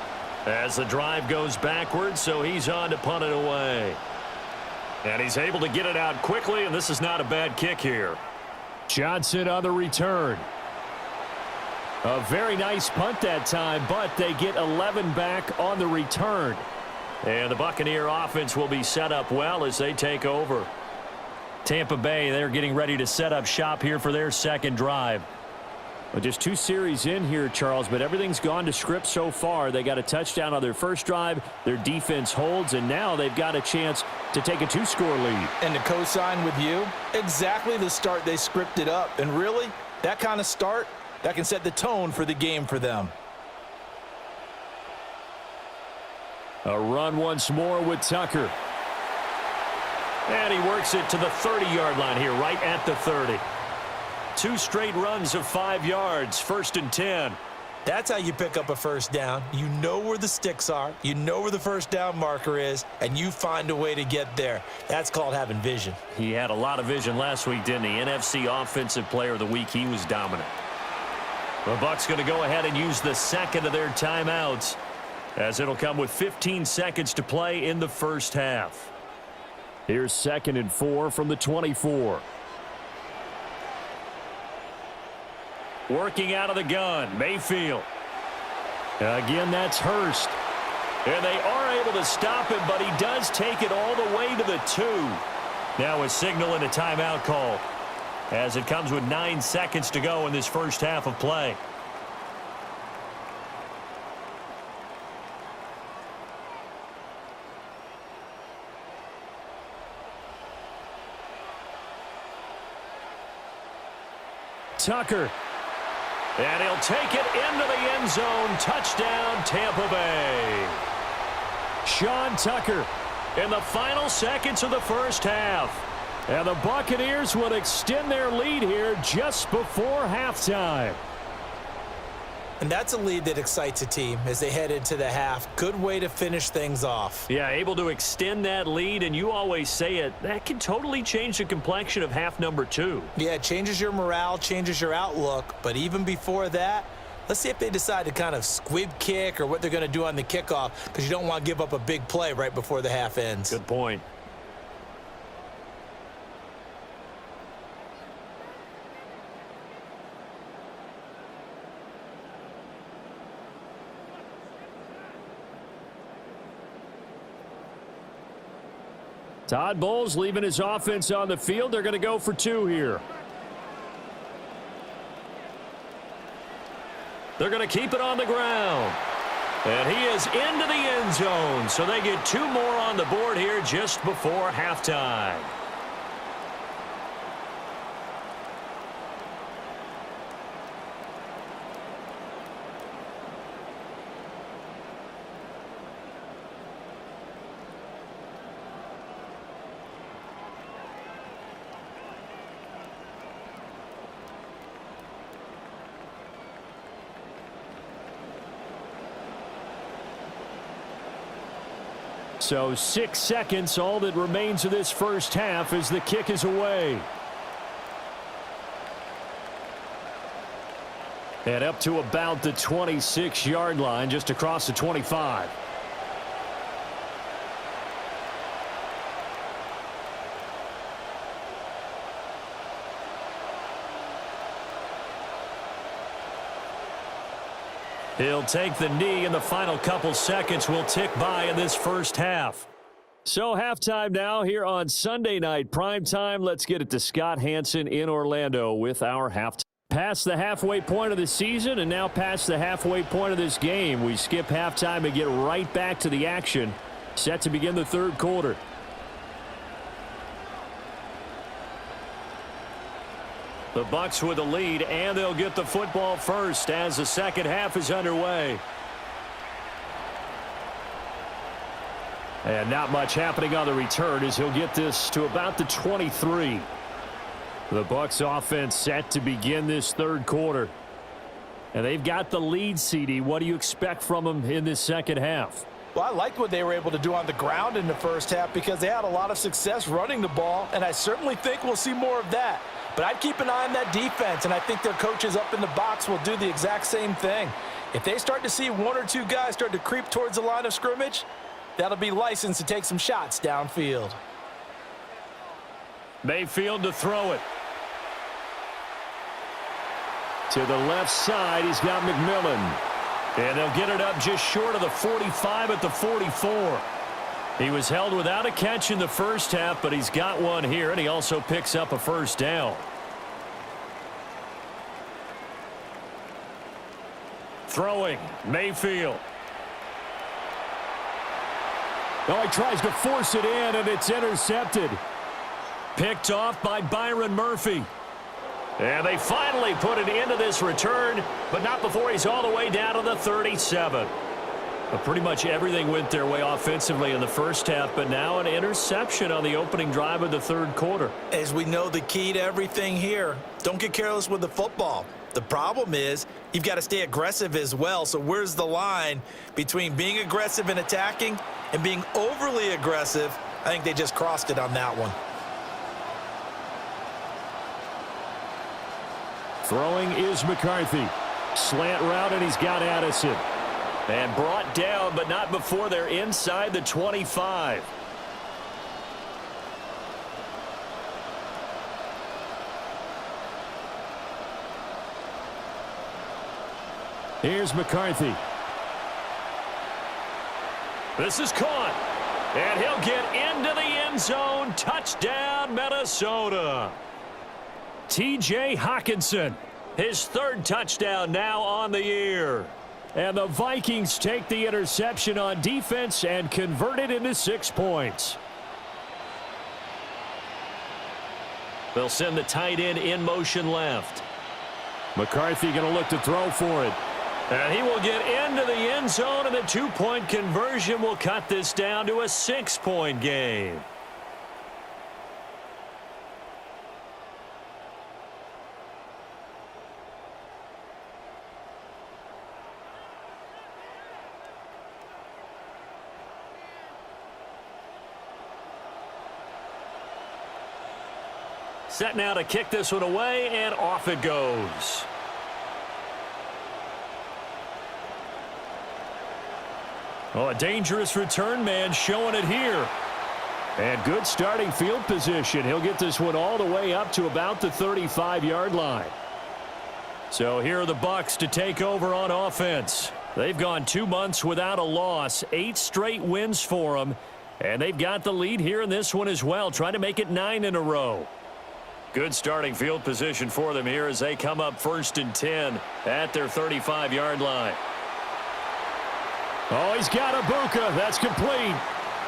Speaker 1: as the drive goes backwards, so he's on to punt it away. And he's able to get it out quickly, and this is not a bad kick here. Johnson on the return. A very nice punt that time, but they get 11 back on the return. And the Buccaneer offense will be set up well as they take over. Tampa Bay, they're getting ready to set up shop here for their 2nd drive. Well, just 2 series in here, Charles, but everything's gone to script so far. They got a touchdown on their first drive. Their defense holds, and now they've got a chance to take a 2-score lead.
Speaker 2: And to co-sign with you, exactly the start they scripted up. And really, that kind of start, that can set the tone for the game for them.
Speaker 1: A run once more with Tucker. And he works it to the 30-yard line here, right at the 30. 2 straight runs of 5 yards, 1st and 10.
Speaker 2: That's how you pick up a first down. You know where the sticks are, you know where the first down marker is, and you find a way to get there. That's called having vision.
Speaker 1: He had a lot of vision last week, didn't he? NFC Offensive Player of the Week. He was dominant. The Bucs going to go ahead and use the second of their timeouts, as it'll come with 15 seconds to play in the first half. Here's 2nd and 4 from the 24. Working out of the gun, Mayfield. Again, that's Hurst. And they are able to stop him, but he does take it all the way to the 2. Now a signal and a timeout call, as it comes with 9 seconds to go in this first half of play. Tucker. And he'll take it into the end zone. Touchdown, Tampa Bay. Sean Tucker in the final seconds of the first half. And the Buccaneers will extend their lead here just before halftime.
Speaker 2: And that's a lead that excites a team as they head into the half. Good way to finish things off.
Speaker 1: Yeah, able to extend that lead, and you always say it, that can totally change the complexion of half number 2.
Speaker 2: Yeah, it changes your morale, changes your outlook. But even before that, let's see if they decide to kind of squib kick or what they're going to do on the kickoff, because you don't want to give up a big play right before the half ends.
Speaker 1: Good point. Todd Bowles leaving his offense on the field. They're going to go for 2 here. They're going to keep it on the ground. And he is into the end zone. So they get 2 more on the board here just before halftime. So 6 seconds, all that remains of this first half as the kick is away. And up to about the 26-yard line, just across the 25. He'll take the knee, and the final couple seconds will tick by in this first half. So halftime now here on Sunday night primetime. Let's get it to Scott Hanson in Orlando with our halftime. Past the halfway point of the season and now past the halfway point of this game. We skip halftime and get right back to the action. Set to begin the third quarter. The Bucs with the lead, and they'll get the football first as the second half is underway. And not much happening on the return as he'll get this to about the 23. The Bucs offense set to begin this third quarter. And they've got the lead, CD. What do you expect from them in this second half?
Speaker 2: Well, I liked what they were able to do on the ground in the first half because they had a lot of success running the ball, and I certainly think we'll see more of that. But I'd keep an eye on that defense, and I think their coaches up in the box will do the exact same thing. If they start to see 1 or 2 guys start to creep towards the line of scrimmage, that'll be licensed to take some shots downfield.
Speaker 1: Mayfield to throw it. To the left side, he's got McMillan. And they'll get it up just short of the 45 at the 44. He was held without a catch in the first half, but he's got one here, and he also picks up a first down. Throwing, Mayfield. Oh, he tries to force it in, and it's intercepted. Picked off by Byron Murphy. And they finally put it into this return, but not before he's all the way down to the 37. But pretty much everything went their way offensively in the first half, but now an interception on the opening drive of the third quarter.
Speaker 2: As we know, the key to everything here, don't get careless with the football. The problem is you've got to stay aggressive as well. So where's the line between being aggressive and attacking and being overly aggressive? I think they just crossed it on that one.
Speaker 1: Throwing is McCarthy. Slant route, and he's got Addison. And brought down, but not before they're inside the 25. Here's McCarthy. This is caught. And he'll get into the end zone. Touchdown, Minnesota. T.J. Hockenson, his third touchdown now on the year. And the Vikings take the interception on defense and convert it into 6 points. They'll send the tight end in motion left. McCarthy going to look to throw for it. And he will get into the end zone, and the 2-point conversion will cut this down to a 6-point game. Set now to kick this one away, and off it goes. Oh, a dangerous return man showing it here. And good starting field position. He'll get this one all the way up to about the 35-yard line. So here are the Bucs to take over on offense. They've gone 2 months without a loss, 8 straight wins for them. And they've got the lead here in this one as well, trying to make it 9 in a row. Good starting field position for them here as they come up 1st and 10 at their 35-yard line. Oh, he's got a BUCCS. That's complete.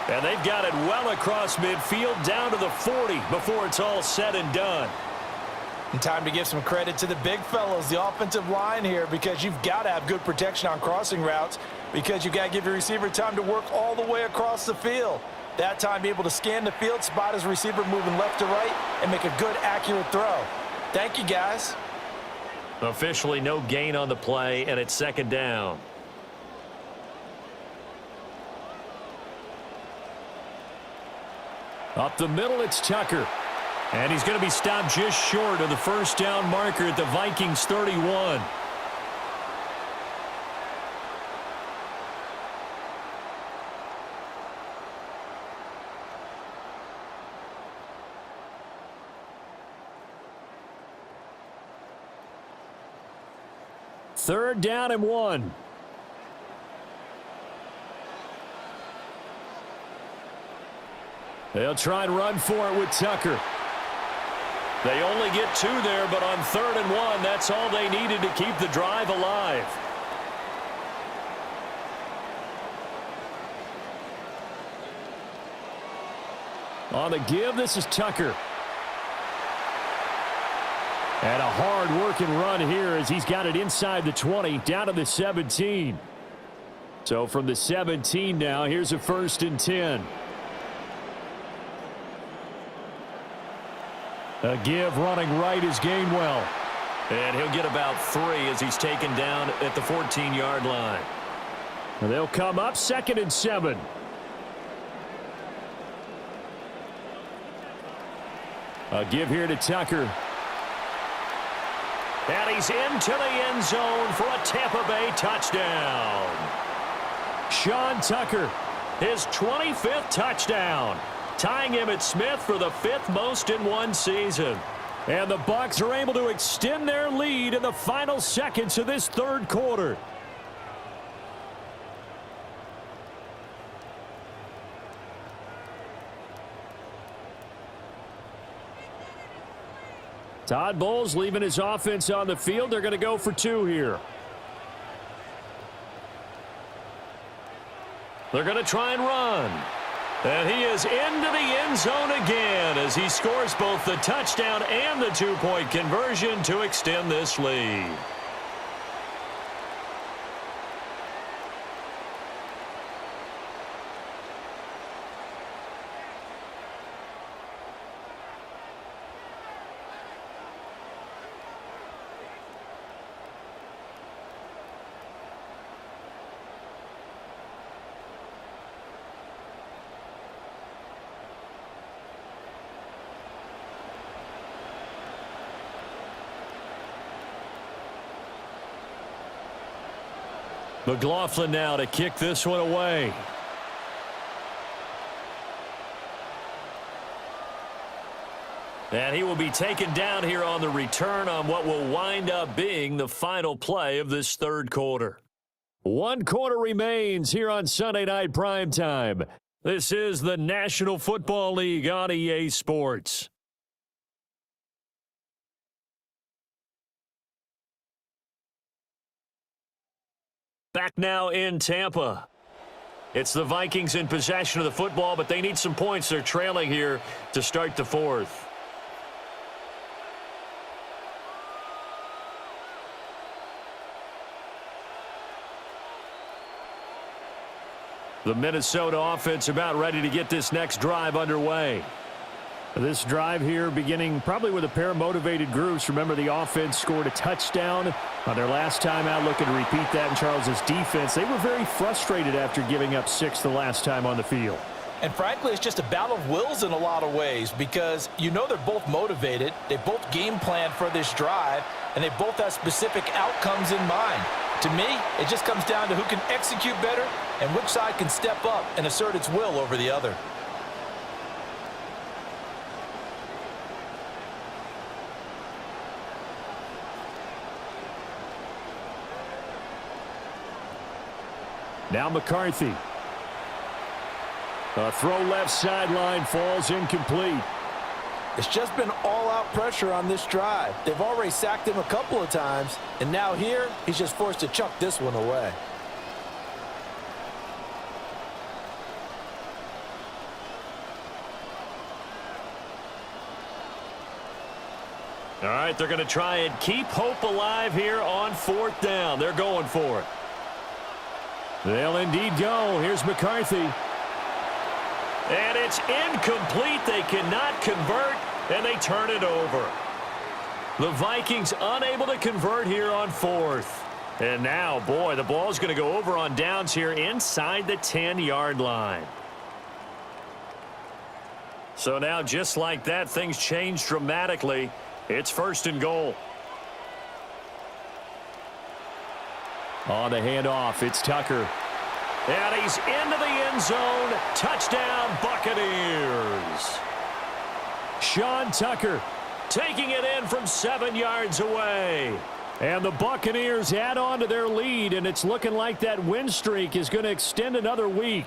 Speaker 1: And they've got it well across midfield down to the 40 before it's all said and done.
Speaker 2: And time to give some credit to the big fellas, the offensive line here, because you've got to have good protection on crossing routes because you've got to give your receiver time to work all the way across the field. That time be able to scan the field, spot his receiver moving left to right, and make a good, accurate throw. Thank you, guys.
Speaker 1: Officially no gain on the play, and it's 2nd down. Up the middle, it's Tucker. And he's going to be stopped just short of the 1st down marker at the Vikings 31. Third down and 1. They'll try and run for it with Tucker. They only get 2 there, but on 3rd and 1, that's all they needed to keep the drive alive. On the give, this is Tucker. And a hard-working run here as he's got it inside the 20, down to the 17. So from the 17 now, here's a 1st and 10. A give running right is Gainwell. And he'll get about 3 as he's taken down at the 14-yard line. And they'll come up 2nd and 7. A give here to Tucker. And he's into the end zone for a Tampa Bay touchdown. Sean Tucker, his 25th touchdown, tying Emmitt Smith for the 5th most in one season. And the Bucs are able to extend their lead in the final seconds of this third quarter. Todd Bowles leaving his offense on the field. They're going to go for 2 here. They're going to try and run. And he is into the end zone again. again as he scores both the touchdown and the two-point conversion to extend this lead. McLaughlin now to kick this one away. And he will be taken down here on the return on what will wind up being the final play of this third quarter. 1 quarter remains here on Sunday Night Primetime. This is the National Football League on EA Sports. Back now in Tampa. It's the Vikings in possession of the football, but they need some points. They're trailing here to start the fourth. The Minnesota offense about ready to get this next drive underway.
Speaker 4: This drive here beginning probably with a pair of motivated groups. Remember, the offense scored a touchdown on their last time out, looking to repeat that in Charles's defense. They were very frustrated after giving up 6 the last time on the field.
Speaker 2: And frankly, it's just a battle of wills in a lot of ways because you know they're both motivated. They both game plan for this drive, and they both have specific outcomes in mind. To me, it just comes down to who can execute better and which side can step up and assert its will over the other.
Speaker 4: Now McCarthy. A throw left sideline, falls incomplete.
Speaker 2: It's just been all-out pressure on this drive. They've already sacked him a couple of times, and now here, he's just forced to chuck this one away.
Speaker 1: All right, they're going to try and keep hope alive here on 4th down. They're going for it.
Speaker 4: They'll indeed go. Here's McCarthy.
Speaker 1: And it's incomplete. They cannot convert, and they turn it over. The Vikings unable to convert here on 4th. And now, boy, the ball's going to go over on downs here inside the 10-yard line. So now, just like that, things change dramatically. It's 1st and goal.
Speaker 4: On the handoff, it's Tucker.
Speaker 1: And he's into the end zone. Touchdown, Buccaneers.
Speaker 4: Sean Tucker
Speaker 1: taking it in from 7 yards away.
Speaker 4: And the Buccaneers add on to their lead, and it's looking like that win streak is going to extend another week.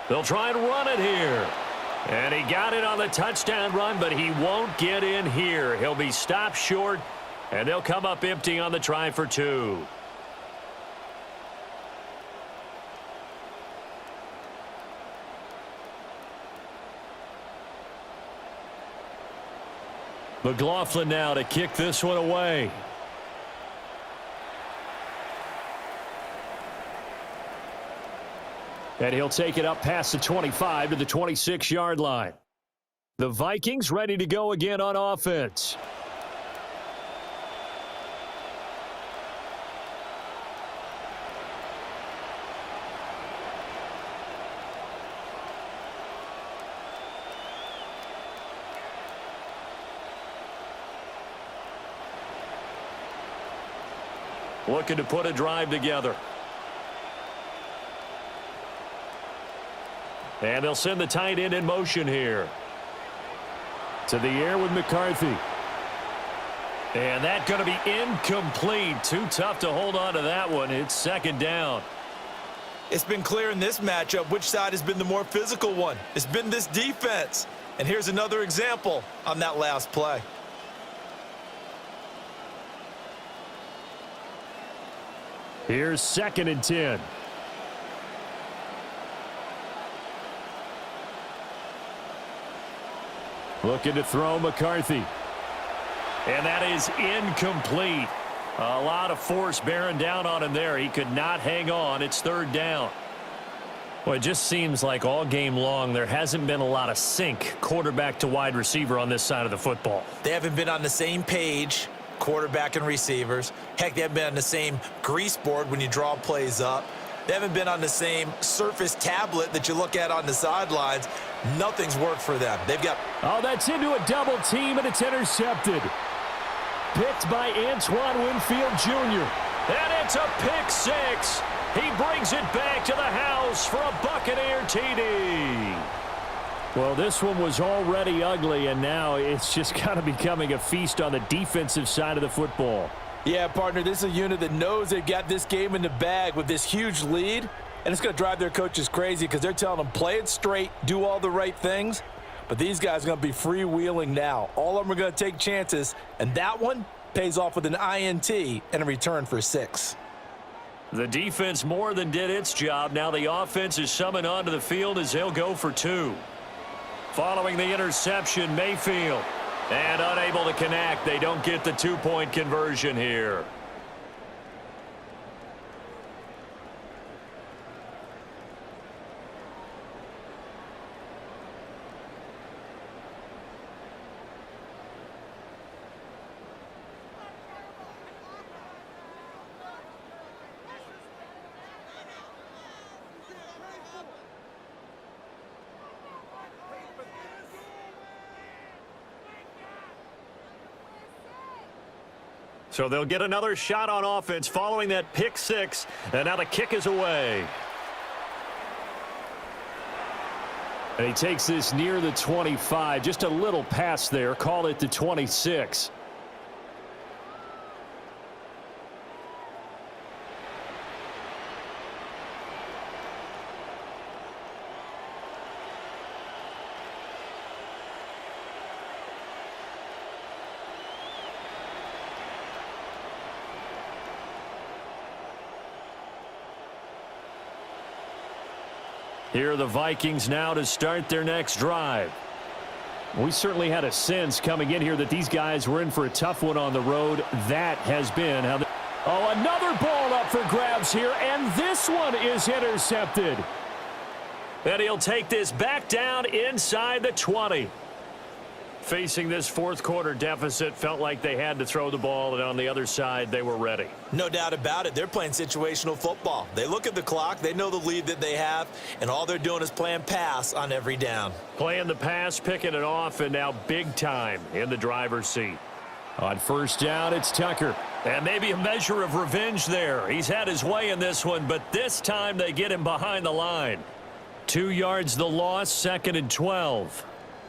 Speaker 1: They'll try and run it here. And he got it on the touchdown run, but he won't get in here. He'll be stopped short, and they'll come up empty on the try for 2. McLaughlin now to kick this one away.
Speaker 4: And he'll take it up past the 25 to the 26-yard line. The Vikings ready to go again on offense.
Speaker 1: Looking to put a drive together. And they'll send the tight end in motion here.
Speaker 4: To the air with McCarthy.
Speaker 1: And that's going to be incomplete. Too tough to hold on to that one. It's 2nd down.
Speaker 2: It's been clear in this matchup which side has been the more physical one. It's been this defense. And here's another example on that last play.
Speaker 4: Here's 2nd and 10. Looking to throw McCarthy.
Speaker 1: And that is incomplete. A lot of force bearing down on him there. He could not hang on. It's third down. Well, it just seems like all game long there hasn't been a lot of sync quarterback to wide receiver on this side of the football.
Speaker 2: They haven't been on the same page, quarterback and receivers. Heck, they haven't been on the same grease board when you draw plays up. They haven't been on the same Surface tablet that you look at on the sidelines. Nothing's worked for them. They've got...
Speaker 4: Oh, that's into a double team, and it's intercepted. Picked by Antoine Winfield Jr.
Speaker 1: And it's a pick six. He brings it back to the house for a Buccaneer TD.
Speaker 4: Well, this one was already ugly, and now it's just kind of becoming a feast on the defensive side of the football.
Speaker 2: Yeah, partner, this is a unit that knows they've got this game in the bag with this huge lead, and it's going to drive their coaches crazy because they're telling them, play it straight, do all the right things. But these guys are going to be freewheeling now. All of them are going to take chances, and that one pays off with an INT and a return for 6.
Speaker 1: The defense more than did its job. Now the offense is summoned onto the field as they'll go for 2. Following the interception, Mayfield. And unable to connect. They don't get the 2-point conversion here. So they'll get another shot on offense following that pick six. And now the kick is away.
Speaker 4: And he takes this near the 25. Just a little pass there. Call it the 26.
Speaker 1: Here are the Vikings now to start their next drive.
Speaker 4: We certainly had a sense coming in here that these guys were in for a tough one on the road. That has been how they... Oh, another ball up for grabs here, and this one is intercepted.
Speaker 1: And he'll take this back down inside the 20. Facing this fourth quarter deficit, felt like they had to throw the ball, and on the other side, they were ready.
Speaker 2: No doubt about it. They're playing situational football. They look at the clock, they know the lead that they have, and all they're doing is playing pass on every down.
Speaker 1: Playing the pass, picking it off, and now big time in the driver's seat.
Speaker 4: On first down, it's Tucker.
Speaker 1: And maybe a measure of revenge there. He's had his way in this one, but this time they get him behind the line. 2 yards the loss, 2nd and 12.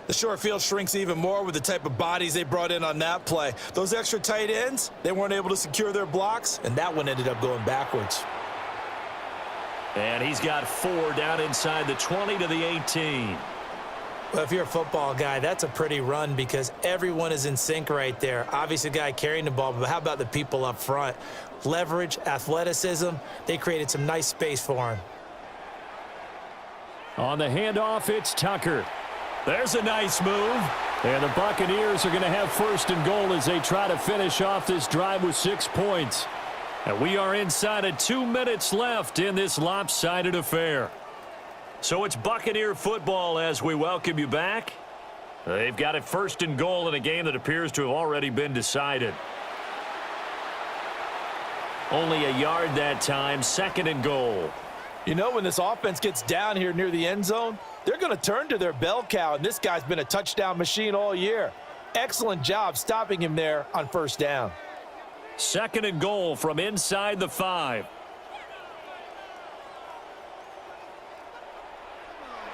Speaker 2: The short field shrinks even more with the type of bodies they brought in on that play. Those extra tight ends, they weren't able to secure their blocks, and that one ended up going backwards.
Speaker 1: And he's got 4 down inside the 20 to the 18.
Speaker 2: Well, if you're a football guy, that's a pretty run because everyone is in sync right there. Obviously, the guy carrying the ball, but how about the people up front? Leverage, athleticism, they created some nice space for him.
Speaker 4: On the handoff, it's Tucker.
Speaker 1: There's a nice move.
Speaker 4: And the Buccaneers are going to have 1st and goal as they try to finish off this drive with 6 points.
Speaker 1: And we are inside of 2 minutes left in this lopsided affair. So it's Buccaneer football as we welcome you back. They've got it 1st and goal in a game that appears to have already been decided. Only a yard that time, 2nd and goal.
Speaker 2: You know, when this offense gets down here near the end zone, they're going to turn to their bell cow, and this guy's been a touchdown machine all year. Excellent job stopping him there on 1st down.
Speaker 1: 2nd and goal from inside the 5.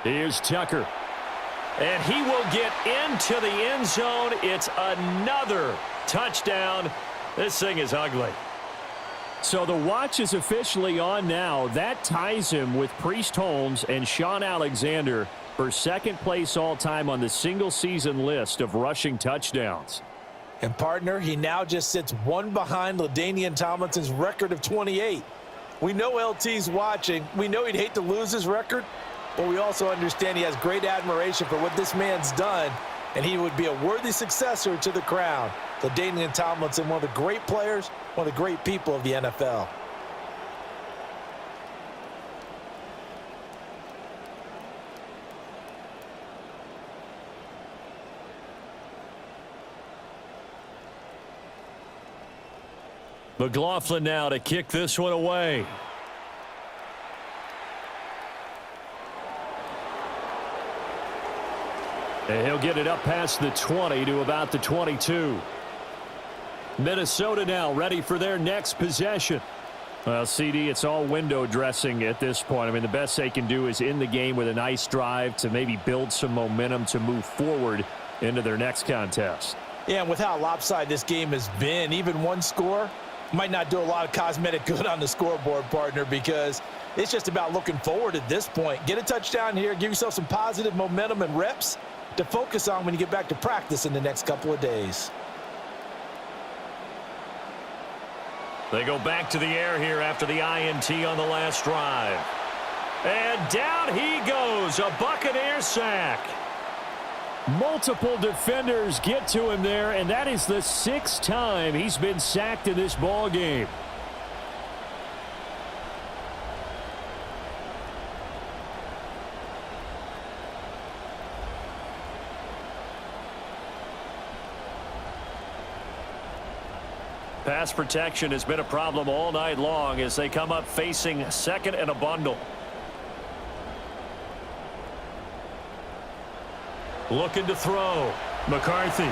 Speaker 4: Here's Tucker.
Speaker 1: And he will get into the end zone. It's another touchdown. This thing is ugly.
Speaker 4: So the watch is officially on now. That ties him with Priest Holmes and Sean Alexander for 2nd place all-time on the single-season list of rushing touchdowns.
Speaker 2: And, partner, he now just sits 1 behind LaDainian Tomlinson's record of 28. We know LT's watching. We know he'd hate to lose his record, but we also understand he has great admiration for what this man's done and he would be a worthy successor to the crown. So Damian Tomlinson, one of the great players, one of the great people of the NFL.
Speaker 1: McLaughlin now to kick this one away. And he'll get it up past the 20 to about the 22. Minnesota now ready for their next possession. Well, CD, it's all window dressing at this point. I mean, the best they can do is in the game with a nice drive to maybe build some momentum to move forward into their next contest.
Speaker 2: Yeah, and with how lopsided this game has been, even one score might not do a lot of cosmetic good on the scoreboard, partner, because it's just about looking forward at this point. Get a touchdown here, give yourself some positive momentum and reps to focus on when you get back to practice in the next couple of days.
Speaker 1: They go back to the air here after the INT on the last drive. And down he goes, a Buccaneer sack.
Speaker 4: Multiple defenders get to him there, and that is the 6th time he's been sacked in this ball game.
Speaker 1: Pass protection has been a problem all night long as they come up facing second and a bundle. Looking to throw. McCarthy.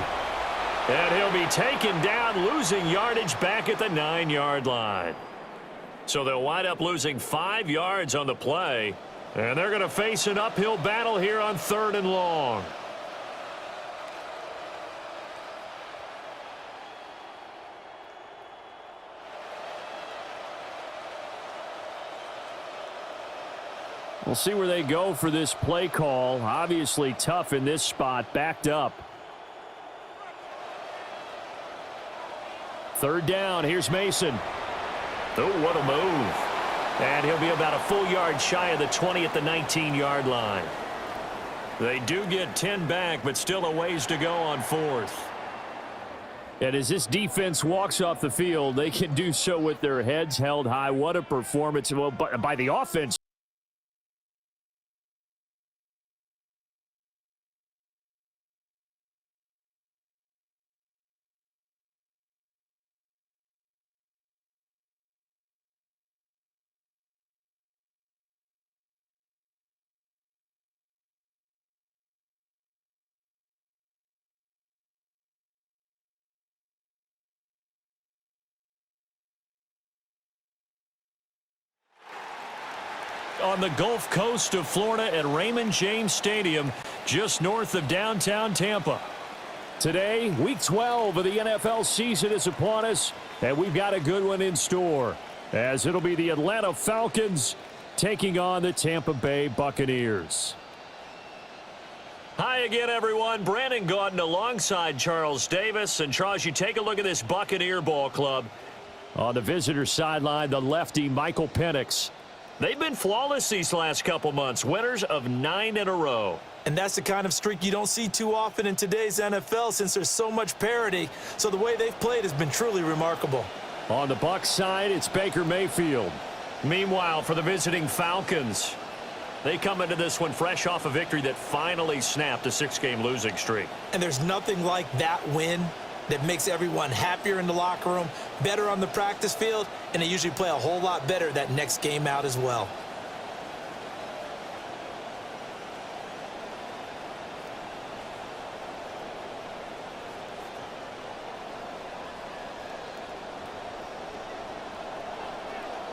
Speaker 1: And he'll be taken down, losing yardage back at the 9-yard line. So they'll wind up losing 5 yards on the play. And they're going to face an uphill battle here on 3rd and long.
Speaker 4: We'll see where they go for this play call. Obviously tough in this spot, backed up. 3rd down, here's Mason.
Speaker 1: Oh, what a move. And he'll be about a full yard shy of the 20 at the 19-yard line. They do get 10 back, but still a ways to go on 4th.
Speaker 4: And as this defense walks off the field, they can do so with their heads held high. What a performance by the offense.
Speaker 1: On the Gulf Coast of Florida at Raymond James Stadium, just north of downtown Tampa.
Speaker 4: Today, Week 12 of the NFL season is upon us, and we've got a good one in store, as it'll be the Atlanta Falcons taking on the Tampa Bay Buccaneers.
Speaker 1: Hi again, everyone. Brandon Gaudin alongside Charles Davis. And Charles, you take a look at this Buccaneer ball club.
Speaker 4: On the visitor sideline, the lefty Michael Penix.
Speaker 1: They've been flawless these last couple months, winners of 9 in a row.
Speaker 2: And that's the kind of streak you don't see too often in today's NFL since there's so much parity. So the way they've played has been truly remarkable.
Speaker 4: On the Bucs side, it's Baker Mayfield.
Speaker 1: Meanwhile, for the visiting Falcons, they come into this one fresh off a victory that finally snapped a 6-game losing streak.
Speaker 2: And there's nothing like that win that makes everyone happier in the locker room, better on the practice field, and they usually play a whole lot better that next game out as well.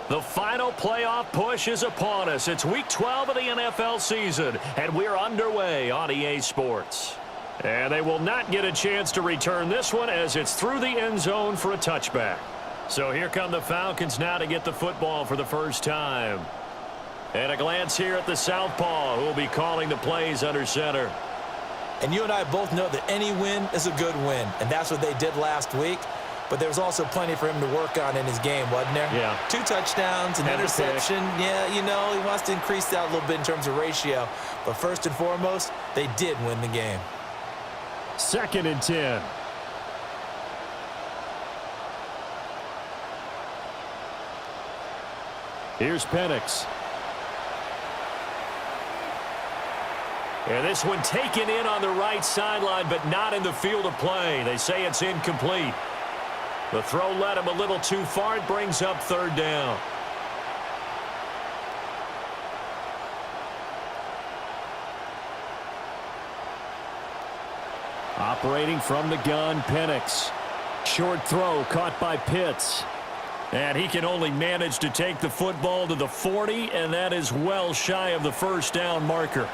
Speaker 1: The final playoff push is upon us. It's Week 12 of the NFL season, and we're underway on EA Sports. And they will not get a chance to return this one as it's through the end zone for a touchback. So here come the Falcons now to get the football for the first time. And a glance here at the southpaw, who will be calling the plays under center.
Speaker 2: And you and I both know that any win is a good win, and that's what they did last week. But there was also plenty for him to work on in his game, wasn't there?
Speaker 1: Yeah.
Speaker 2: 2 touchdowns, an interception. Yeah, you know, he wants to increase that a little bit in terms of ratio. But first and foremost, they did win the game.
Speaker 4: 2nd and 10. Here's Penix.
Speaker 1: And this one taken in on the right sideline, but not in the field of play. They say it's incomplete. The throw led him a little too far. It brings up 3rd down.
Speaker 4: Operating from the gun, Penix. Short throw caught by Pitts.
Speaker 1: And he can only manage to take the football to the 40, and that is well shy of the 1st down marker.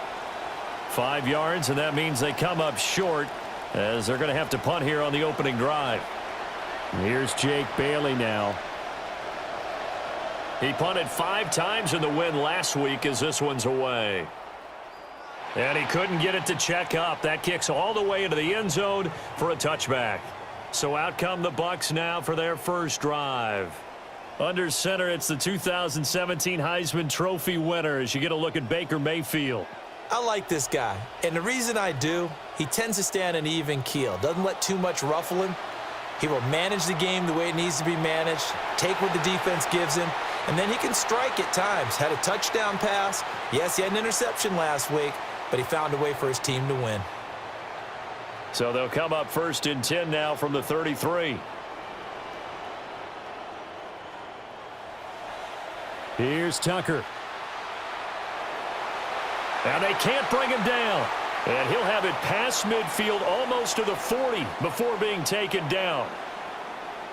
Speaker 1: 5 yards, and that means they come up short as they're going to have to punt here on the opening drive.
Speaker 4: Here's Jake Bailey now.
Speaker 1: He punted 5 times in the win last week as this one's away. And he couldn't get it to check up. That kicks all the way into the end zone for a touchback. So out come the Bucs now for their first drive. Under center, it's the 2017 Heisman Trophy winner as you get a look at Baker Mayfield.
Speaker 2: I like this guy, and the reason I do, he tends to stay on an even keel. Doesn't let too much ruffle him. He will manage the game the way it needs to be managed, take what the defense gives him, and then he can strike at times. Had a touchdown pass. Yes, he had an interception last week, but he found a way for his team to win.
Speaker 1: So they'll come up 1st and 10 now from the 33.
Speaker 4: Here's Tucker.
Speaker 1: And they can't bring him down. And he'll have it past midfield almost to the 40 before being taken down.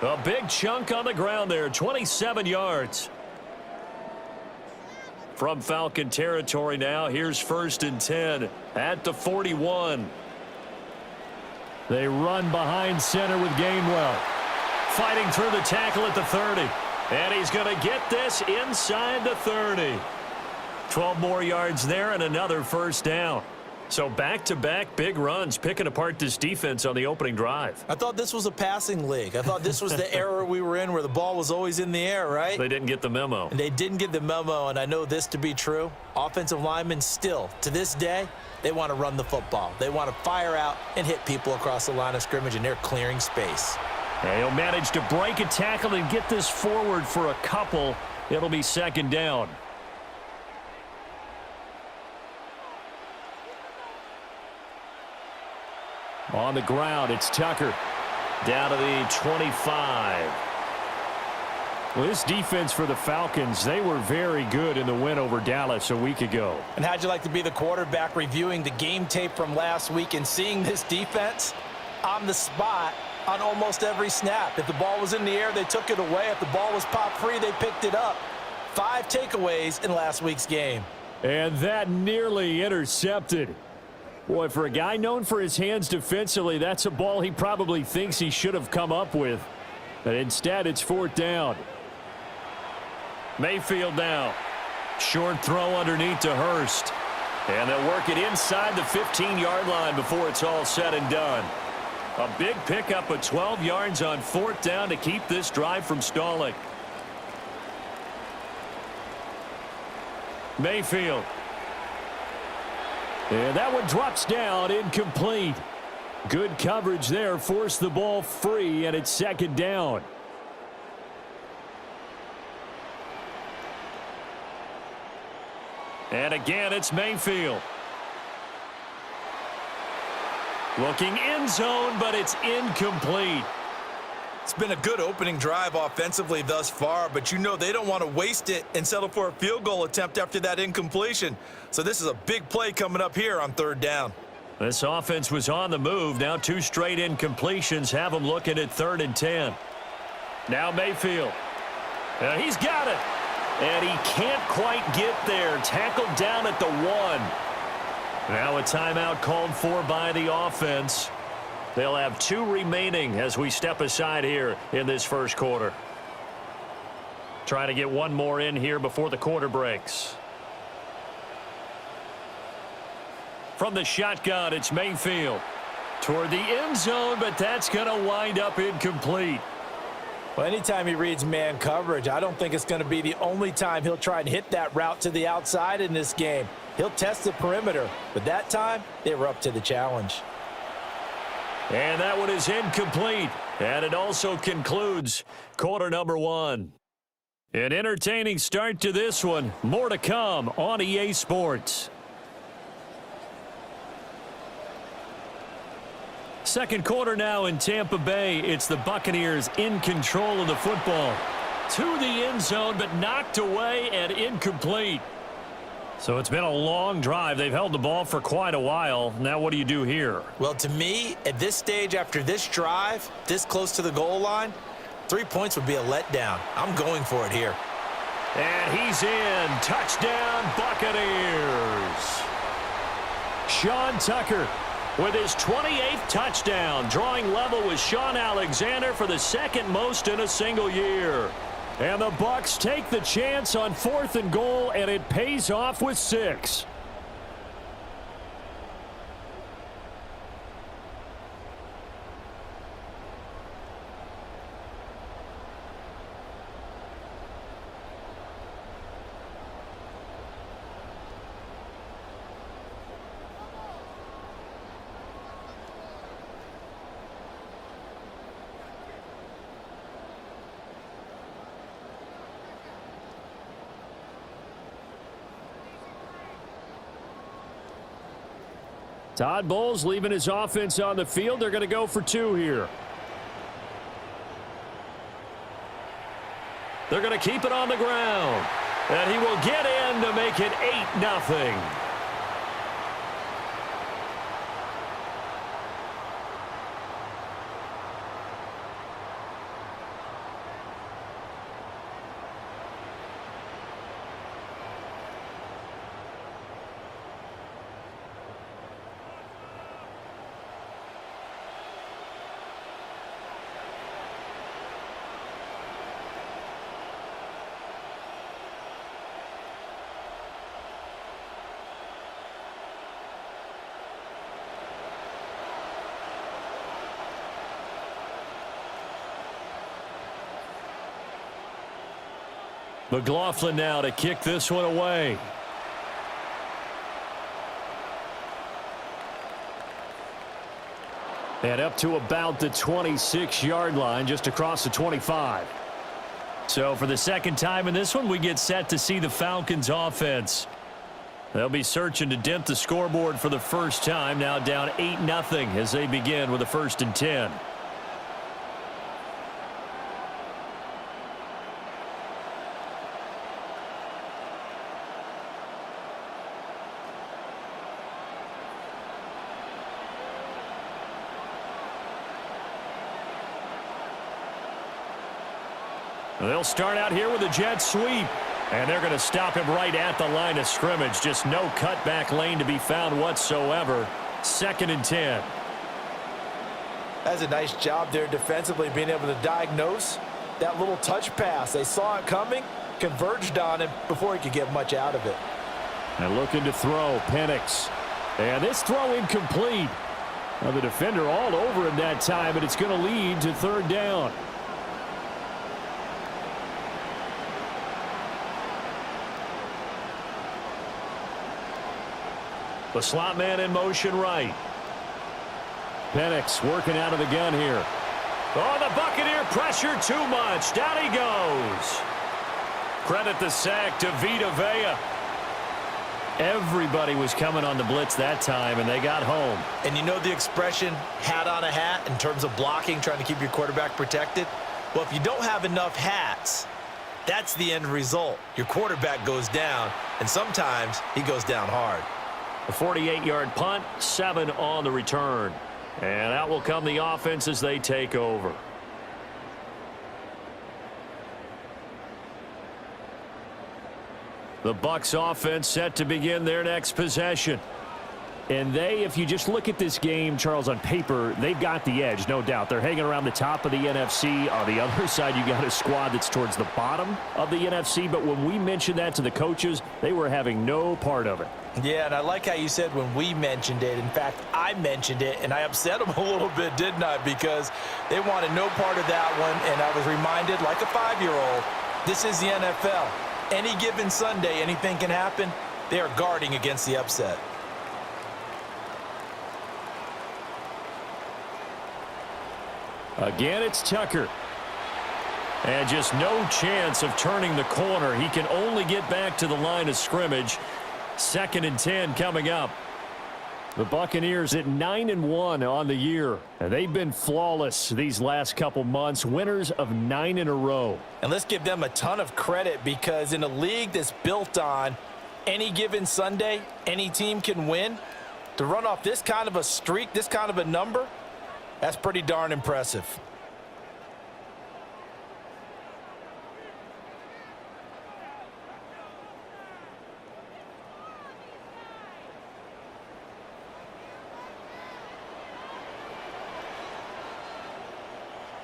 Speaker 1: A big chunk on the ground there, 27 yards. From Falcon territory now, here's 1st and 10 at the 41.
Speaker 4: They run behind center with Gainwell.
Speaker 1: Fighting through the tackle at the 30. And he's going to get this inside the 30. 12 more yards there and another 1st down. So back-to-back big runs, picking apart this defense on the opening drive.
Speaker 2: I thought this was a passing league. I thought this was the era we were in where the ball was always in the air, right?
Speaker 1: They didn't get the memo.
Speaker 2: And they didn't get the memo, and I know this to be true. Offensive linemen still, to this day, they want to run the football. They want to fire out and hit people across the line of scrimmage, and they're clearing space.
Speaker 1: And he'll manage to break a tackle and get this forward for a couple. It'll be 2nd down.
Speaker 4: On the ground, it's Tucker.
Speaker 1: Down to the 25.
Speaker 4: Well, this defense for the Falcons, they were very good in the win over Dallas a week ago.
Speaker 2: And how'd you like to be the quarterback reviewing the game tape from last week and seeing this defense on the spot on almost every snap? If the ball was in the air, they took it away. If the ball was popped free, they picked it up. 5 takeaways in last week's game.
Speaker 4: And that nearly intercepted. Boy, for a guy known for his hands defensively, that's a ball he probably thinks he should have come up with. But instead, it's 4th down.
Speaker 1: Mayfield now. Short throw underneath to Hurst. And they'll work it inside the 15-yard line before it's all said and done. A big pickup of 12 yards on 4th down to keep this drive from stalling. Mayfield.
Speaker 4: And that one drops down, incomplete. Good coverage there, forced the ball free, and it's 2nd down.
Speaker 1: And again, it's Mayfield. Looking end zone, but it's incomplete.
Speaker 2: It's been a good opening drive offensively thus far, but you know they don't want to waste it and settle for a field goal attempt after that incompletion. So this is a big play coming up here on 3rd down.
Speaker 1: This offense was on the move. Now 2 straight incompletions have them looking at 3rd and 10. Now Mayfield. He's got it. And he can't quite get there. Tackled down at the 1. Now a timeout called for by the offense. They'll have 2 remaining as we step aside here in this first quarter. Trying to get one more in here before the quarter breaks. From the shotgun, it's Mayfield. Toward the end zone, but that's going to wind up incomplete.
Speaker 2: Well, anytime he reads man coverage, I don't think it's going to be the only time he'll try and hit that route to the outside in this game. He'll test the perimeter, but that time, they were up to the challenge.
Speaker 1: And that one is incomplete. And it also concludes quarter number one. An entertaining start to this one. More to come on EA Sports. Second quarter now in Tampa Bay. It's the Buccaneers in control of the football. To the end zone, but knocked away and incomplete. So it's been a long drive. They've held the ball for quite a while. Now what do you do here?
Speaker 2: Well, to me, at this stage after this drive, this close to the goal line, 3 points would be a letdown. I'm going for it here.
Speaker 1: And he's in. Touchdown, Buccaneers. Sean Tucker with his 28th touchdown, drawing level with Sean Alexander for the second most in a single year. And the Bucs take the chance on 4th and goal, and it pays off with 6. Todd Bowles leaving his offense on the field. They're going to go for 2 here. They're going to keep it on the ground. And he will get in to make it 8-0. McLaughlin now to kick this one away. And up to about the 26-yard line, just across the 25. So for the second time in this one, we get set to see the Falcons offense. They'll be searching to dent the scoreboard for the first time, now down 8-0 as they begin with a 1st and 10. They'll start out here with a jet sweep. And they're going to stop him right at the line of scrimmage. Just no cutback lane to be found whatsoever. 2nd and 10.
Speaker 2: That's a nice job there defensively, being able to diagnose that little touch pass. They saw it coming, converged on him before he could get much out of it.
Speaker 1: And looking to throw, Penix. And this throw incomplete. Now the defender all over him that time, and it's going to lead to 3rd down. The slot man in motion right. Penix working out of the gun here. Oh, the Buccaneer pressure too much. Down he goes. Credit the sack to Vita Vea. Everybody was coming on the blitz that time, and they got home.
Speaker 2: And you know the expression, hat on a hat, in terms of blocking, trying to keep your quarterback protected? Well, if you don't have enough hats, that's the end result. Your quarterback goes down, and sometimes he goes down hard.
Speaker 1: A 48-yard punt, 7 on the return. And out will come the offense as they take over. The Bucs offense set to begin their next possession. And they, if you just look at this game, Charles, on paper, they've got the edge, no doubt. They're hanging around the top of the NFC. On the other side, you got a squad that's towards the bottom of the NFC. But when we mentioned that to the coaches, they were having no part of it.
Speaker 2: Yeah, and I like how you said when we mentioned it. In fact, I mentioned it, and I upset them a little bit, didn't I? Because they wanted no part of that one, and I was reminded, like a 5-year-old, this is the NFL. Any given Sunday, anything can happen. They are guarding against the upset.
Speaker 1: Again, it's Tucker. And just no chance of turning the corner. He can only get back to the line of scrimmage. 2nd and 10 coming up. The Buccaneers at 9-1 on the year. And they've been flawless these last couple months. Winners of 9 in a row.
Speaker 2: And let's give them a ton of credit, because in a league that's built on any given Sunday, any team can win. To run off this kind of a streak, this kind of a number, that's pretty darn impressive.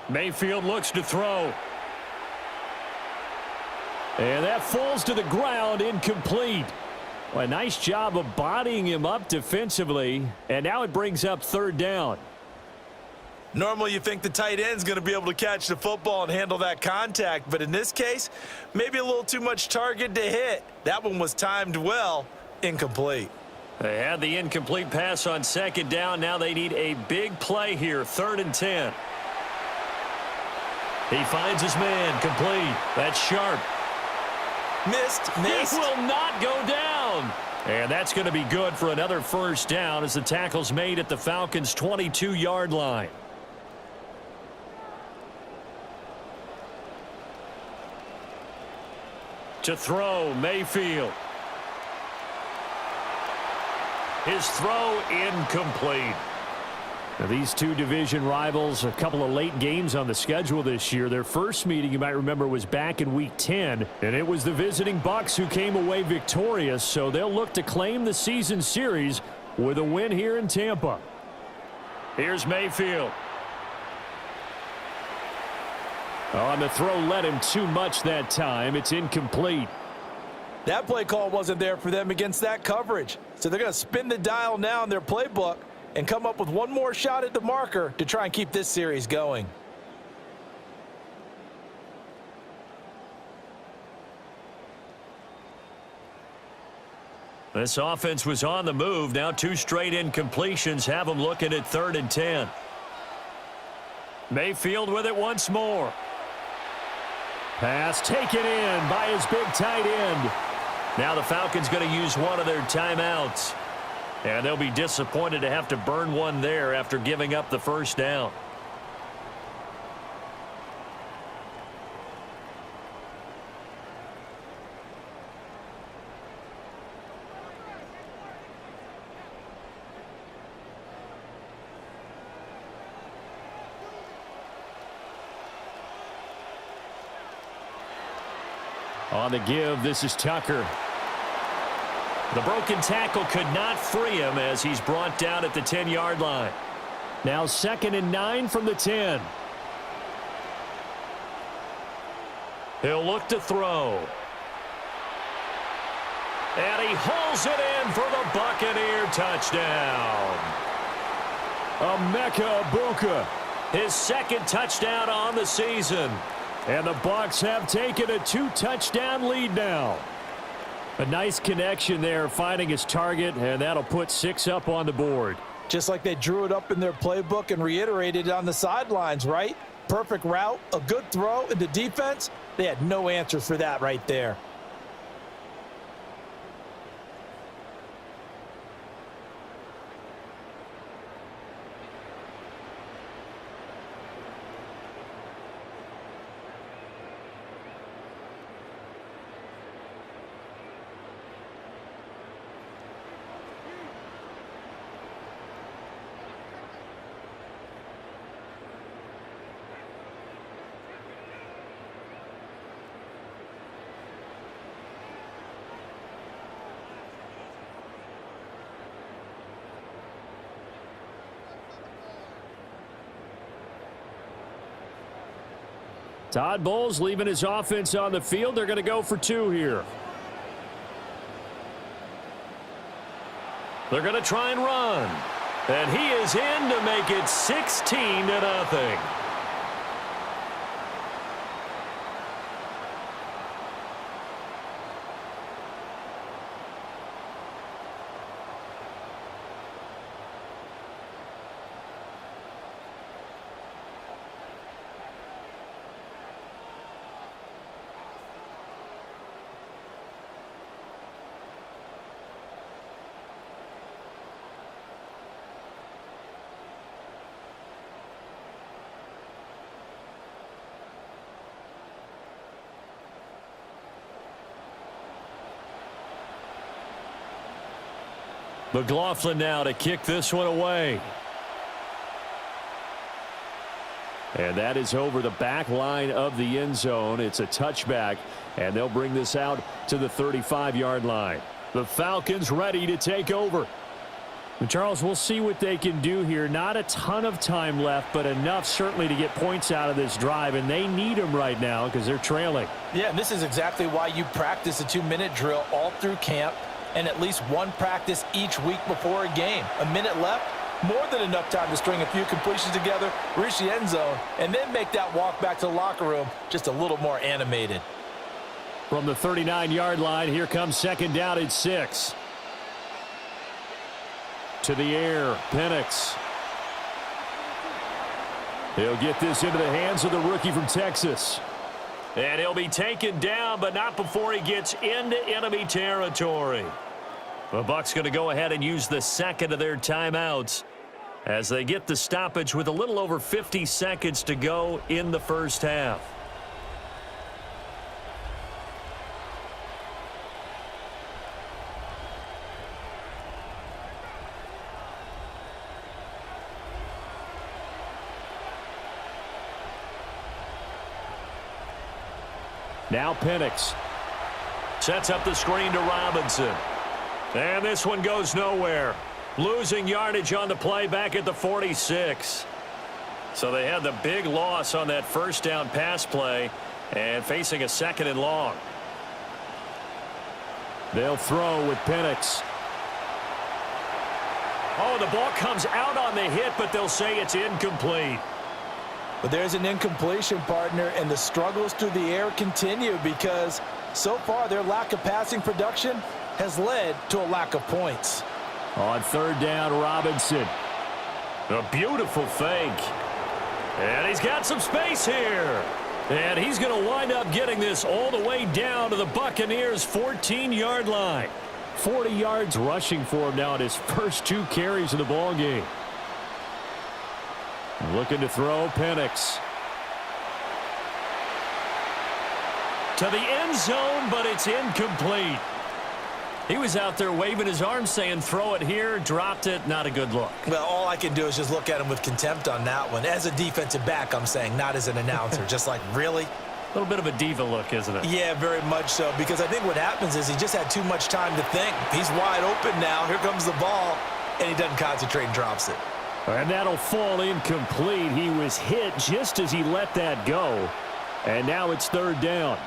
Speaker 1: Mayfield looks to throw. And that falls to the ground, incomplete. Well, a nice job of bodying him up defensively. And now it brings up 3rd down.
Speaker 2: Normally you think the tight end's going to be able to catch the football and handle that contact, but in this case, maybe a little too much target to hit. That one was timed well, incomplete.
Speaker 1: They had the incomplete pass on 2nd down. Now they need a big play here, 3rd and 10. He finds his man, complete. That's Sharp.
Speaker 2: Missed.
Speaker 1: It will not go down. And that's going to be good for another 1st down as the tackle's made at the Falcons' 22-yard line. To throw, Mayfield. His throw incomplete. Now, these two division rivals, a couple of late games on the schedule this year. Their first meeting, you might remember, was back in Week 10, and it was the visiting BUCS who came away victorious, so they'll look to claim the season series with a win here in Tampa. Here's Mayfield. On the throw, led him too much that time. It's incomplete.
Speaker 2: That play call wasn't there for them against that coverage, so they're going to spin the dial now in their playbook and come up with one more shot at the marker to try and keep this series going.
Speaker 1: This offense was on the move. Now 2 straight incompletions have them looking at 3rd and 10. Mayfield with it once more. Pass taken in by his big tight end. Now the Falcons going to use one of their timeouts. And they'll be disappointed to have to burn one there after giving up the 1st down. On the give, this is Tucker. The broken tackle could not free him as he's brought down at the 10-yard line. Now 2nd and 9 from the 10. He'll look to throw. And he hauls it in for the Buccaneer touchdown. Emeka Egbuka, his 2nd touchdown on the season. And the Bucs have taken a 2-touchdown lead now. A nice connection there, finding his target, and that'll put 6 up on the board.
Speaker 2: Just like they drew it up in their playbook and reiterated it on the sidelines, right? Perfect route, a good throw, and the defense, they had no answer for that right there.
Speaker 1: Todd Bowles leaving his offense on the field. They're going to go for 2 here. They're going to try and run. And he is in to make it 16-0. McLaughlin now to kick this one away.
Speaker 4: And that is over the back line of the end zone. It's a touchback, and they'll bring this out to the 35-yard line. The Falcons ready to take over. Charles, we'll see what they can do here. Not a ton of time left, but enough certainly to get points out of this drive, and they need them right now because they're trailing.
Speaker 2: Yeah, and this is exactly why you practice a 2-minute drill all through camp and at least one practice each week before a game. A minute left, more than enough time to string a few completions together, reach the end zone, and then make that walk back to the locker room just a little more animated.
Speaker 4: From the 39-yard line, here comes second down and 6. To the air, Penix. He'll get this into the hands of the rookie from Texas.
Speaker 1: And he'll be taken down, but not before he gets into enemy territory. The Bucs going to go ahead and use the second of their timeouts as they get the stoppage with a little over 50 seconds to go in the first half.
Speaker 4: Now Penix.
Speaker 1: Sets up the screen to Robinson. And this one goes nowhere. Losing yardage on the play back at the 46. So they had the big loss on that first down pass play and facing a second and long.
Speaker 4: They'll throw with Penix.
Speaker 1: Oh, the ball comes out on the hit, but they'll say it's incomplete.
Speaker 2: But there's an incompletion, partner, and the struggles through the air continue because so far their lack of passing production has led to a lack of points.
Speaker 4: On third down, Robinson.
Speaker 1: A beautiful fake. And he's got some space here. And he's going to wind up getting this all the way down to the Buccaneers' 14-yard line.
Speaker 4: 40 yards rushing for him now in his first 2 carries of the ball game. Looking to throw, Penix.
Speaker 1: To the end zone, but it's incomplete. He was out there waving his arms saying, throw it here, dropped it, not a good look.
Speaker 2: Well, all I can do is just look at him with contempt on that one. As a defensive back, I'm saying, not as an announcer. Just like, really?
Speaker 1: A little bit of a diva look, isn't it?
Speaker 2: Yeah, very much so, because I think what happens is he just had too much time to think. He's wide open now. Here comes the ball, and he doesn't concentrate and drops it.
Speaker 4: And that'll fall incomplete. He was hit just as he let that go. And now it's third down.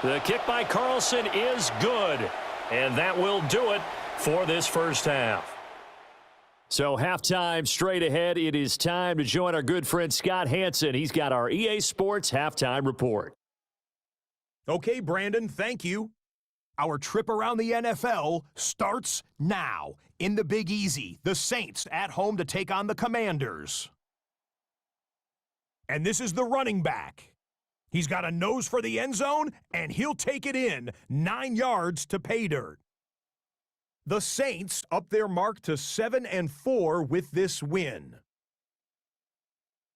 Speaker 1: The kick by Carlson is good. And that will do it for this first half.
Speaker 4: So halftime straight ahead. It is time to join our good friend Scott Hansen. He's got our EA Sports halftime report.
Speaker 3: Okay, Brandon, thank you. Our trip around the NFL starts now. In the Big Easy, the Saints at home to take on the Commanders. And this is the running back. He's got a nose for the end zone, and he'll take it in 9 yards to pay dirt. The Saints up their mark to 7-4 with this win.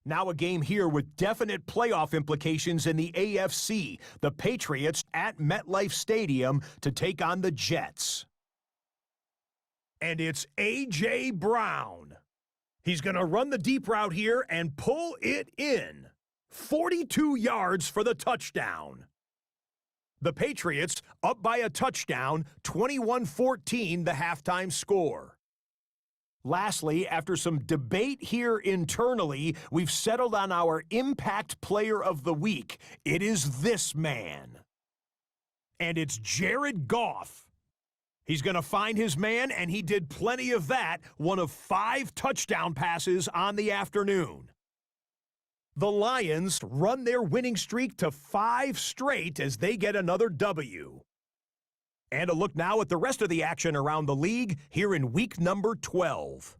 Speaker 3: Now a game here with definite playoff implications in the AFC. The Patriots at MetLife Stadium to take on the Jets. And it's A.J. Brown. He's going to run the deep route here and pull it in. 42 yards for the touchdown. The Patriots up by a touchdown, 21-14 the halftime score. Lastly, after some debate here internally, we've settled on our Impact Player of the Week. It is this man. And it's Jared Goff. He's going to find his man, and he did plenty of that, one of 5 touchdown passes on the afternoon. The Lions run their winning streak to 5 straight as they get another W. And a look now at the rest of the action around the league here in week number 12.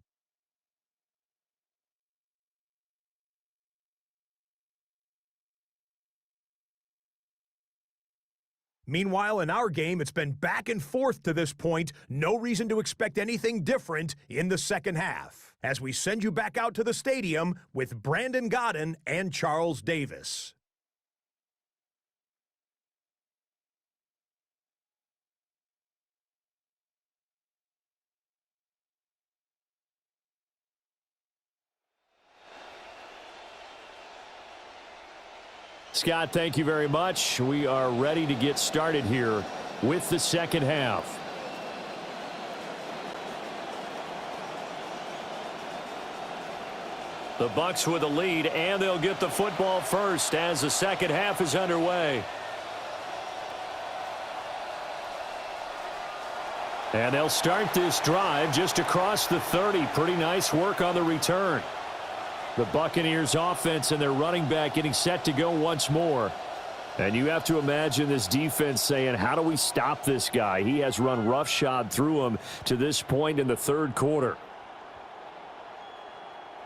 Speaker 3: Meanwhile, in our game, it's been back and forth to this point. No reason to expect anything different in the second half, as we send you back out to the stadium with Brandon Godden and Charles Davis.
Speaker 4: Scott, thank you very much. We are ready to get started here with the second half. The Bucks with the lead, and they'll get the football first as the second half is underway. And they'll start this drive just across the 30. Pretty nice work on the return. The Buccaneers offense and their running back getting set to go once more. And you have to imagine this defense saying, how do we stop this guy? He has run roughshod through him to this point in the third quarter.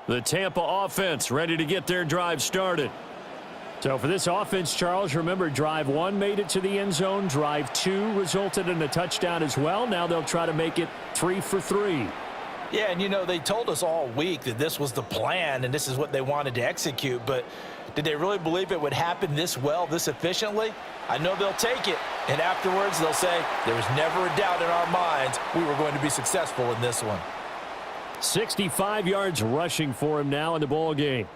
Speaker 4: The Tampa offense ready to get their drive started. So for this offense, Charles, remember, drive 1 made it to the end zone. Drive 2 resulted in a touchdown as well. Now they'll try to make it 3 for 3.
Speaker 2: Yeah, and you know, they told us all week that this was the plan and this is what they wanted to execute, but did they really believe it would happen this well, this efficiently? I know they'll take it, and afterwards they'll say, there was never a doubt in our minds we were going to be successful in this one.
Speaker 4: 65 yards rushing for him now in the ball game.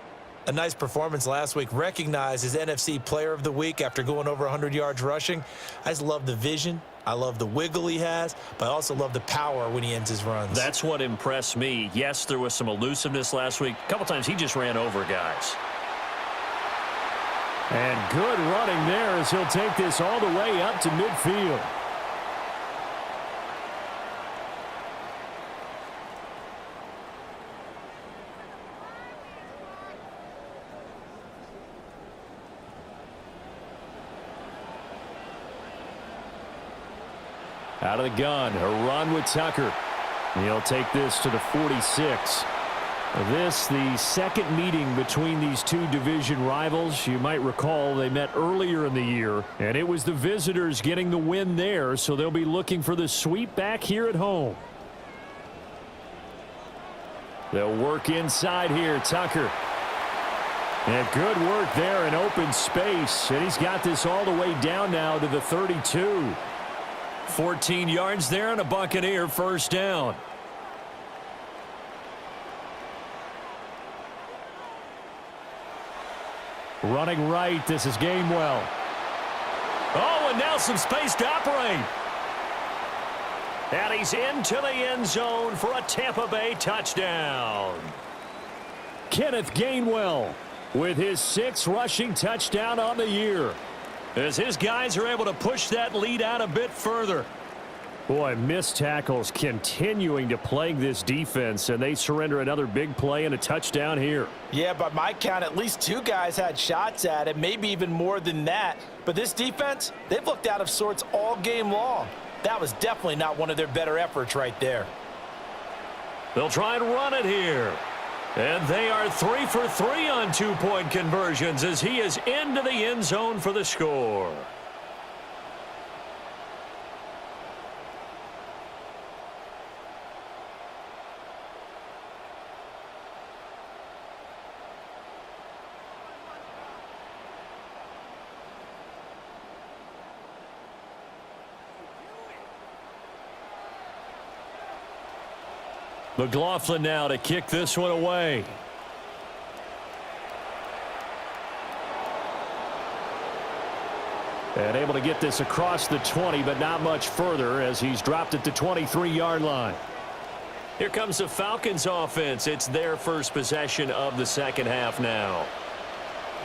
Speaker 2: A nice performance last week. Recognized as NFC Player of the Week after going over 100 yards rushing. I just love the vision. I love the wiggle he has, but I also love the power when he ends his runs.
Speaker 1: That's what impressed me. Yes, there was some elusiveness last week. A couple times he just ran over guys.
Speaker 4: And good running there as he'll take this all the way up to midfield. Out of the gun, a run with Tucker. He'll take this to the 46. This, the second meeting between these two division rivals. You might recall they met earlier in the year, and it was the visitors getting the win there, so they'll be looking for the sweep back here at home. They'll work inside here, Tucker. And good work there in open space, and he's got this all the way down now to the 32.
Speaker 1: 14 yards there and a Buccaneer first down.
Speaker 4: Running right, this is Gainwell.
Speaker 1: Oh, and now some space to operate. And he's into the end zone for a Tampa Bay touchdown.
Speaker 4: Kenneth Gainwell with his 6th rushing touchdown on the year,
Speaker 1: as his guys are able to push that lead out a bit further.
Speaker 4: Boy, missed tackles continuing to plague this defense, and they surrender another big play and a touchdown here.
Speaker 2: Yeah, by my count, at least 2 guys had shots at it, maybe even more than that. But this defense, they've looked out of sorts all game long. That was definitely not one of their better efforts right there.
Speaker 1: They'll try and run it here. And they are 3 for 3 on 2-point conversions as he is into the end zone for the score. McLaughlin now to kick this one away.
Speaker 4: And able to get this across the 20, but not much further as he's dropped it to 23-yard line.
Speaker 1: Here comes the Falcons offense. It's their first possession of the second half now.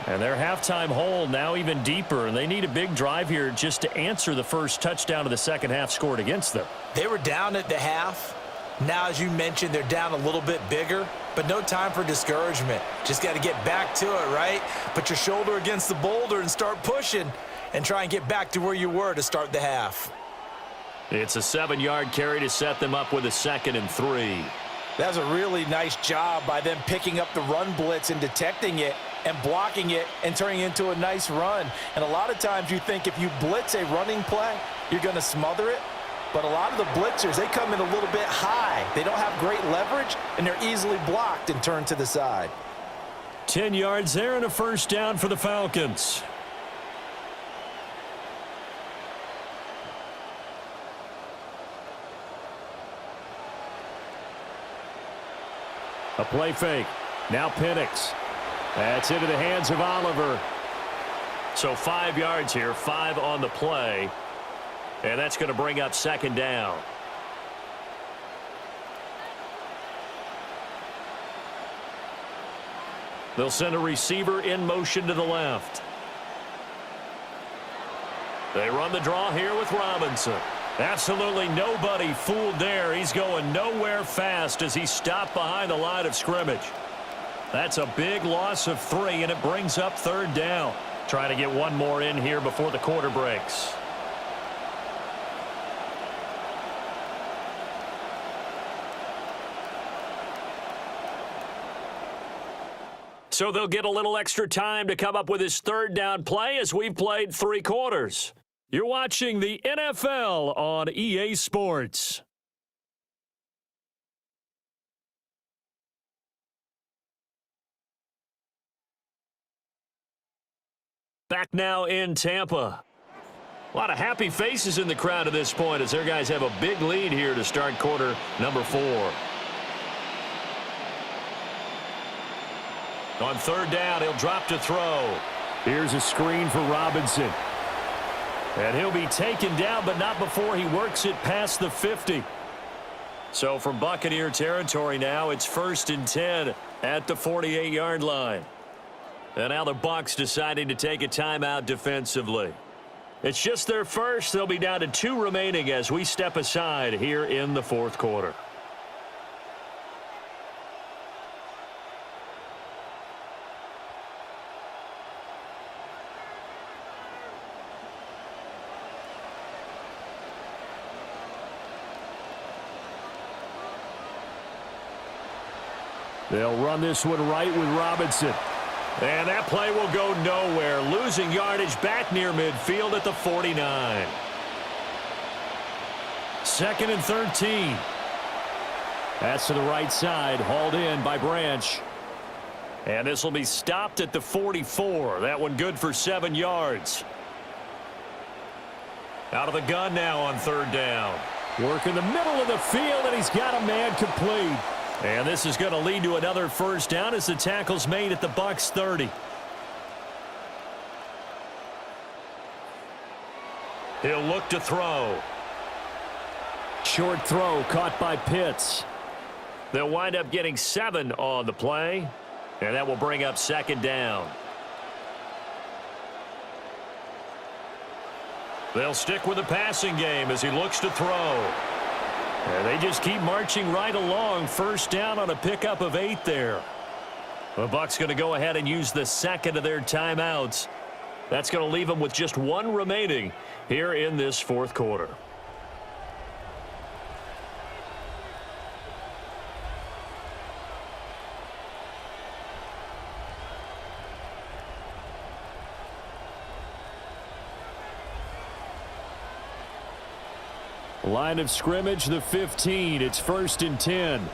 Speaker 1: And their halftime hole now even deeper, and they need a big drive here just to answer the first touchdown of the second half scored against them.
Speaker 2: They were down at the half. Now, as you mentioned, they're down a little bit bigger, but no time for discouragement. Just got to get back to it, right? Put your shoulder against the boulder and start pushing and try and get back to where you were to start the half.
Speaker 1: It's a 7-yard carry to set them up with a 2nd and 3.
Speaker 2: That's a really nice job by them picking up the run blitz and detecting it and blocking it and turning it into a nice run. And a lot of times you think if you blitz a running play, you're going to smother it. But a lot of the blitzers, they come in a little bit high. They don't have great leverage, and they're easily blocked and turned to the side.
Speaker 1: 10 yards there and a first down for the Falcons.
Speaker 4: A play fake. Now Penix. That's into the hands of Oliver.
Speaker 1: So 5 yards here, 5 on the play. And that's going to bring up second down. They'll send a receiver in motion to the left. They run the draw here with Robinson. Absolutely nobody fooled there. He's going nowhere fast as he stopped behind the line of scrimmage. That's a big loss of 3, and it brings up third down. Trying to get one more in here before the quarter breaks. So they'll get a little extra time to come up with his third down play as we've played 3 quarters. You're watching the NFL on EA Sports. Back now in Tampa. A lot of happy faces in the crowd at this point as their guys have a big lead here to start quarter number 4. On third down, he'll drop to throw.
Speaker 4: Here's a screen for Robinson.
Speaker 1: And he'll be taken down, but not before he works it past the 50. So from Buccaneer territory now, it's 1st and 10 at the 48-yard line. And now the BUCS deciding to take a timeout defensively. It's just their first. They'll be down to 2 remaining as we step aside here in the 4th quarter.
Speaker 4: They'll run this one right with Robinson.
Speaker 1: And that play will go nowhere. Losing yardage back near midfield at the 49. 2nd and 13.
Speaker 4: That's to the right side, hauled in by Branch.
Speaker 1: And this will be stopped at the 44. That one good for 7 yards. Out of the gun now on third down.
Speaker 4: Work in the middle of the field, and he's got a man complete.
Speaker 1: And this is going to lead to another first down as the tackle's made at the BUCS 30. He'll look to throw.
Speaker 4: Short throw caught by Pitts.
Speaker 1: They'll wind up getting 7 on the play, and that will bring up second down. They'll stick with the passing game as he looks to throw. And they just keep marching right along. First down on a pickup of 8 there. The BUCS going to go ahead and use the second of their timeouts. That's going to leave them with just 1 remaining here in this 4th quarter.
Speaker 4: Line of scrimmage, the 15. It's 1st and 10.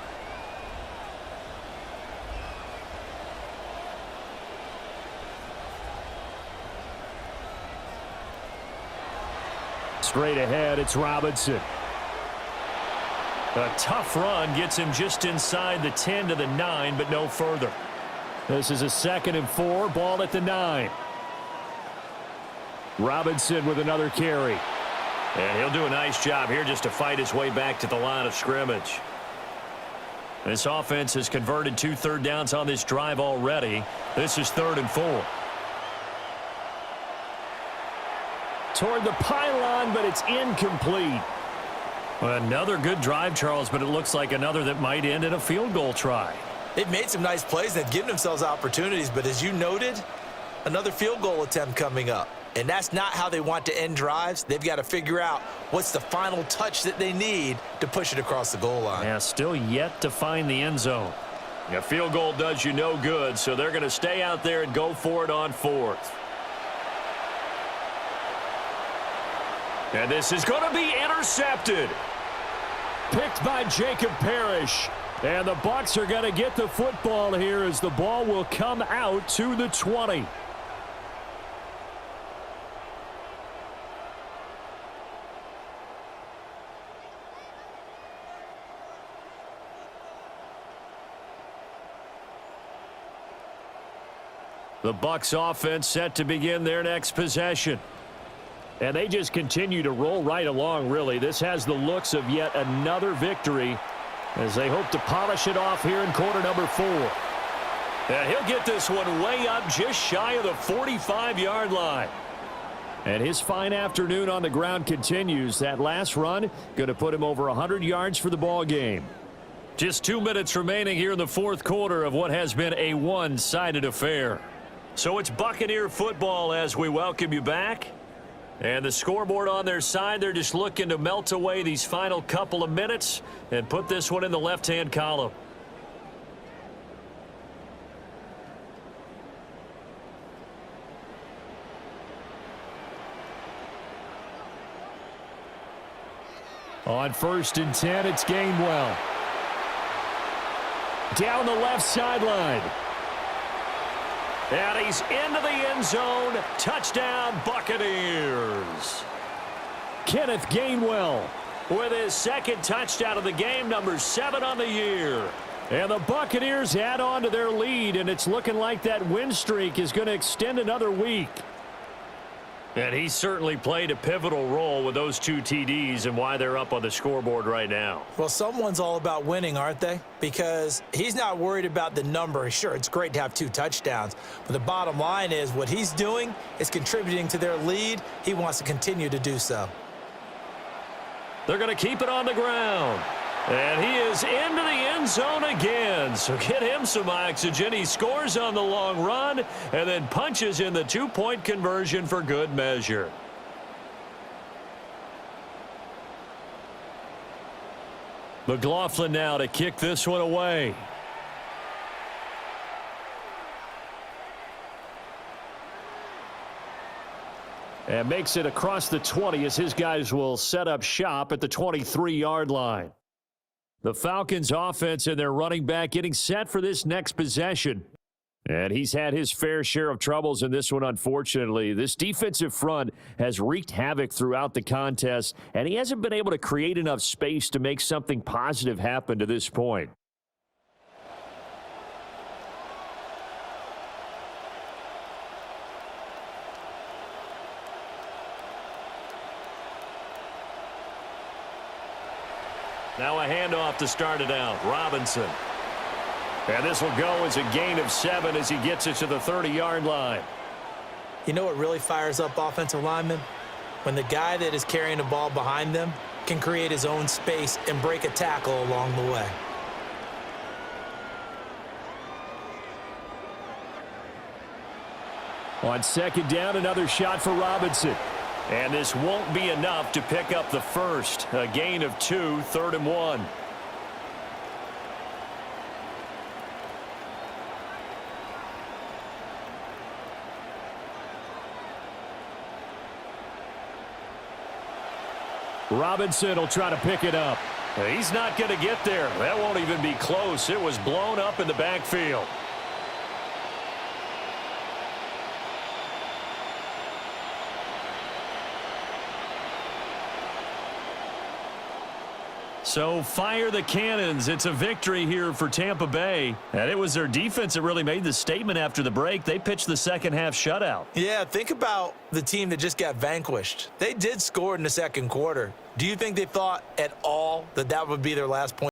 Speaker 4: Straight ahead, it's Robinson.
Speaker 1: A tough run gets him just inside the 10 to the 9, but no further.
Speaker 4: This is a 2nd and 4, ball at the 9. Robinson with another carry.
Speaker 1: And he'll do a nice job here just to fight his way back to the line of scrimmage. This offense has converted 2 third downs on this drive already. This is 3rd and 4.
Speaker 4: Toward the pylon, but it's incomplete.
Speaker 1: Another good drive, Charles, but it looks like another that might end in a field goal try.
Speaker 2: They've made some nice plays. They've given themselves opportunities, but as you noted, another field goal attempt coming up. And that's not how they want to end drives. They've got to figure out what's the final touch that they need to push it across the goal line.
Speaker 1: Yeah, still yet to find the end zone. A field goal does you no good, so they're going to stay out there and go for it on 4th. And this is going to be intercepted.
Speaker 4: Picked by Jacob Parrish. And the BUCS are going to get the football here as the ball will come out to the 20.
Speaker 1: The BUCS offense set to begin their next possession.
Speaker 4: And they just continue to roll right along, really. This has the looks of yet another victory as they hope to polish it off here in quarter number 4.
Speaker 1: And he'll get this one way up just shy of the 45-yard line.
Speaker 4: And his fine afternoon on the ground continues. That last run going to put him over 100 yards for the ball game.
Speaker 1: Just 2 minutes remaining here in the fourth quarter of what has been a one-sided affair. So it's Buccaneer football as we welcome you back. And the scoreboard on their side, they're just looking to melt away these final couple of minutes and put this one in the left-hand column.
Speaker 4: On 1st and 10, it's Gainwell. Down the left sideline.
Speaker 1: And he's into the end zone. Touchdown, Buccaneers.
Speaker 4: Kenneth Gainwell
Speaker 1: With his second touchdown of the game, number 7 on the year.
Speaker 4: And the Buccaneers add on to their lead, and it's looking like that win streak is going to extend another week.
Speaker 1: And he certainly played a pivotal role with those 2 TDs and why they're up on the scoreboard right now.
Speaker 2: Well, someone's all about winning, aren't they? Because he's not worried about the number. Sure, it's great to have 2 touchdowns, but the bottom line is what he's doing is contributing to their lead. He wants to continue to do so.
Speaker 1: They're going to keep it on the ground. And he is into the end zone again. So get him some oxygen. He scores on the long run and then punches in the 2-point conversion for good measure. McLaughlin now to kick this one away.
Speaker 4: And makes it across the 20 as his guys will set up shop at the 23-yard line. The Falcons offense and their running back getting set for this next possession. And he's had his fair share of troubles in this one, unfortunately. This defensive front has wreaked havoc throughout the contest, and he hasn't been able to create enough space to make something positive happen to this point.
Speaker 1: Now a handoff to start it out. Robinson. And this will go as a gain of 7 as he gets it to the 30-yard line.
Speaker 2: You know what really fires up offensive linemen? When the guy that is carrying the ball behind them can create his own space and break a tackle along the way.
Speaker 4: On 2nd down, another shot for Robinson.
Speaker 1: And this won't be enough to pick up the first. A gain of 2, 3rd and 1.
Speaker 4: Robinson will try to pick it up.
Speaker 1: He's not going to get there. That won't even be close. It was blown up in the backfield. So fire the cannons. It's a victory here for Tampa Bay. And it was their defense that really made the statement after the break. They pitched the second half shutout.
Speaker 2: Yeah, think about the team that just got vanquished. They did score in the second quarter. Do you think they thought at all that that would be their last point?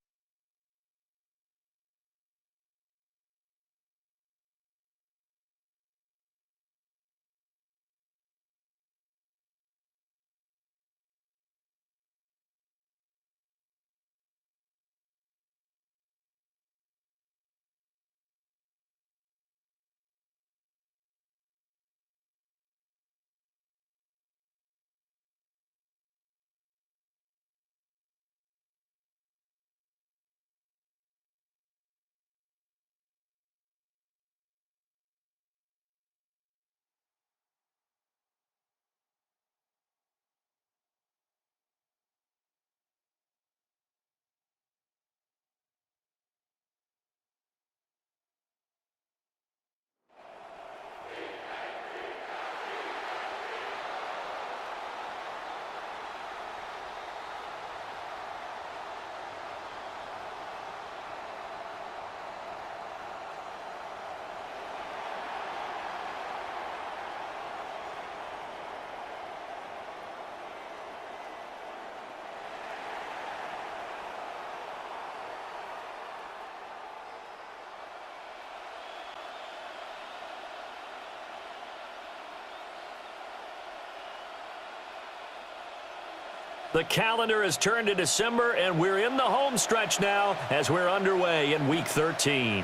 Speaker 1: The calendar has turned to December, and we're in the home stretch now as we're underway in Week 13.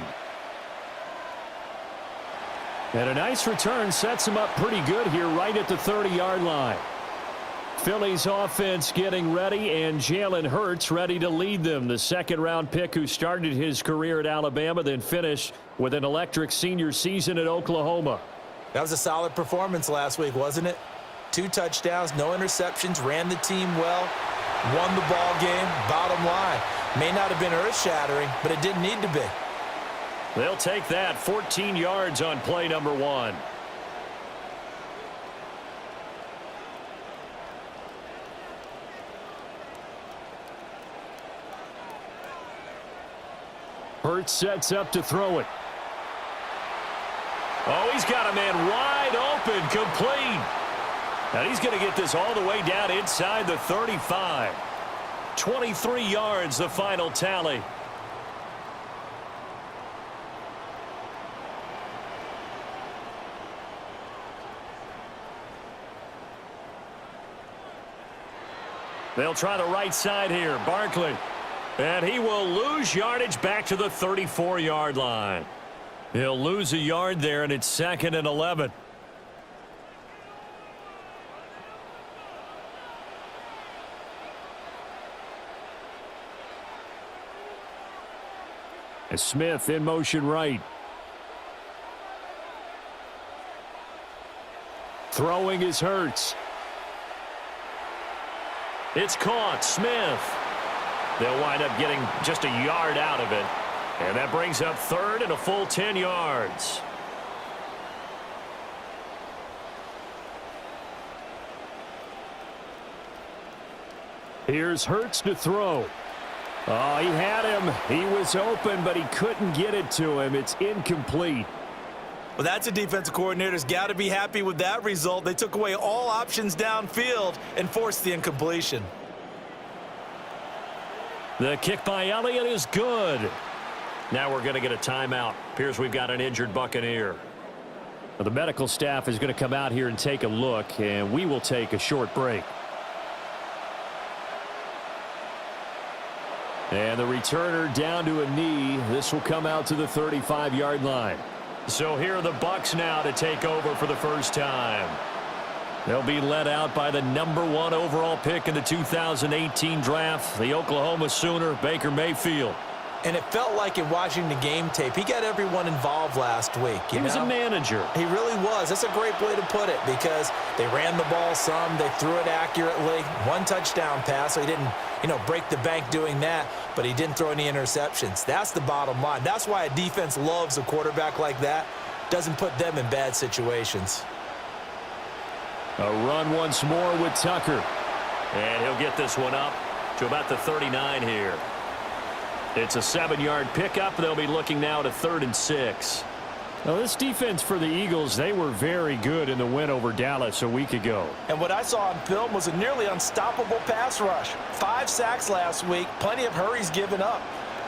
Speaker 4: And a nice return sets him up pretty good here right at the 30-yard line. Phillies offense getting ready, and Jalen Hurts ready to lead them. The second-round pick who started his career at Alabama, then finished with an electric senior season at Oklahoma.
Speaker 2: That was a solid performance last week, wasn't it? 2 touchdowns, no interceptions, ran the team well, won the ball game. Bottom line, may not have been earth-shattering, but it didn't need to be.
Speaker 1: They'll take that 14 yards on play number 1.
Speaker 4: Hurts sets up to throw it.
Speaker 1: Oh, he's got a man wide open, complete. And he's going to get this all the way down inside the 35. 23 yards, the final tally. They'll try the right side here. Barkley. And he will lose yardage back to the 34-yard line. He'll lose a yard there, and it's 2nd and 11.
Speaker 4: Smith in motion right. Throwing is Hurts.
Speaker 1: It's caught. Smith. They'll wind up getting just a yard out of it. And that brings up 3rd and a full 10 yards.
Speaker 4: Here's Hurts to throw. Oh, he had him. He was open, but he couldn't get it to him. It's incomplete.
Speaker 2: Well, that's a defensive coordinator's got to be happy with that result. They took away all options downfield and forced the incompletion.
Speaker 1: The kick by Elliott is good. Now we're going to get a timeout. Appears we've got an injured Buccaneer.
Speaker 4: Well, the medical staff is going to come out here and take a look, and we will take a short break. And the returner down to a knee. This will come out to the 35-yard line.
Speaker 1: So here are the BUCS now to take over for the first time. They'll be led out by the #1 overall pick in the 2018 draft, the Oklahoma Sooner, Baker Mayfield.
Speaker 2: And it felt like in watching the game tape, he got everyone involved last week.
Speaker 1: He was a manager.
Speaker 2: He really was. That's a great way to put it because they ran the ball some. They threw it accurately. 1 touchdown pass, so he didn't, break the bank doing that, but he didn't throw any interceptions. That's the bottom line. That's why a defense loves a quarterback like that. Doesn't put them in bad situations.
Speaker 4: A run once more with Tucker.
Speaker 1: And he'll get this one up to about the 39 here. It's a 7-yard pickup. They'll be looking now to 3rd and 6.
Speaker 4: Now, this defense for the Eagles, they were very good in the win over Dallas a week ago.
Speaker 2: And what I saw on film was a nearly unstoppable pass rush. 5 sacks last week, plenty of hurries given up.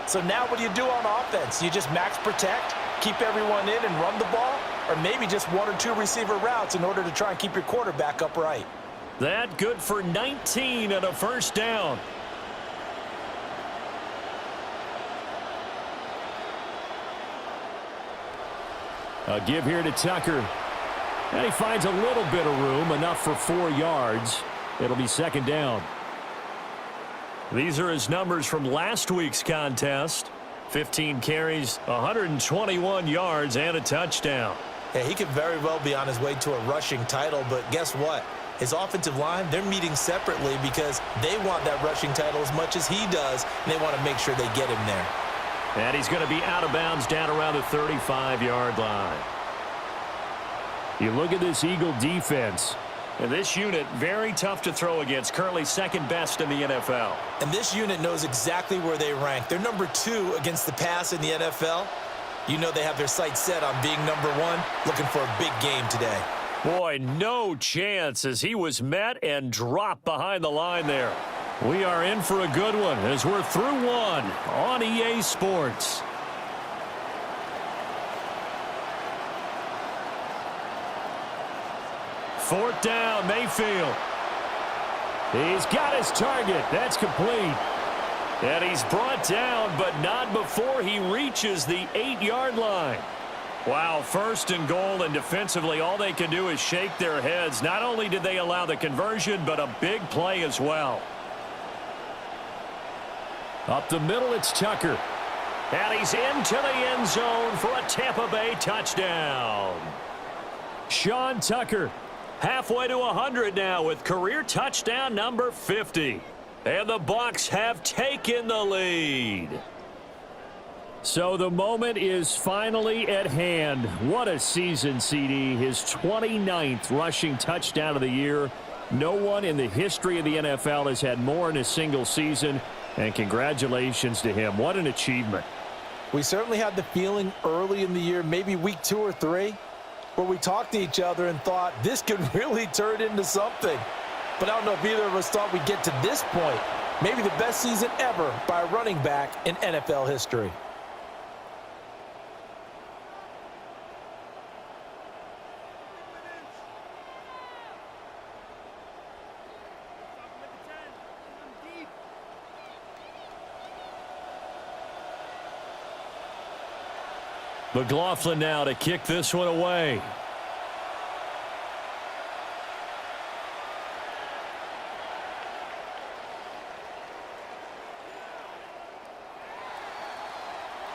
Speaker 2: So now what do you do on offense? You just max protect, keep everyone in and run the ball, or maybe just 1 or 2 receiver routes in order to try and keep your quarterback upright.
Speaker 1: That good for 19 and a first down.
Speaker 4: A give here to Tucker. And he finds a little bit of room, enough for 4 yards. It'll be 2nd down.
Speaker 1: These are his numbers from last week's contest. 15 carries, 121 yards, and a touchdown.
Speaker 2: Yeah, he could very well be on his way to a rushing title, but guess what? His offensive line, they're meeting separately because they want that rushing title as much as he does, and they want to make sure they get him there.
Speaker 1: And he's going to be out of bounds down around the 35-yard line.
Speaker 4: You look at this Eagle defense.
Speaker 1: And this unit, very tough to throw against, currently 2nd best in the NFL.
Speaker 2: And this unit knows exactly where they rank. They're #2 against the pass in the NFL. You know they have their sights set on being #1, looking for a big game today.
Speaker 1: Boy, no chance as he was met and dropped behind the line there. We are in for a good one as we're through 1 on EA Sports. Fourth down, Mayfield.
Speaker 4: He's got his target. That's complete.
Speaker 1: And he's brought down, but not before he reaches the 8-yard line. Wow, 1st and goal, and defensively all they can do is shake their heads. Not only did they allow the conversion, but a big play as well.
Speaker 4: Up the middle, it's Tucker.
Speaker 1: And he's into the end zone for a Tampa Bay touchdown. Sean Tucker, halfway to 100 now with career touchdown number 50. And the Bucs have taken the lead.
Speaker 4: So the moment is finally at hand. What a season, CD. His 29th rushing touchdown of the year. No one in the history of the NFL has had more in a single season. And congratulations to him. What an achievement.
Speaker 2: We certainly had the feeling early in the year, maybe week 2 or 3, where we talked to each other and thought this could really turn into something. But I don't know if either of us thought we'd get to this point. Maybe the best season ever by a running back in NFL history.
Speaker 1: McLaughlin now to kick this one away.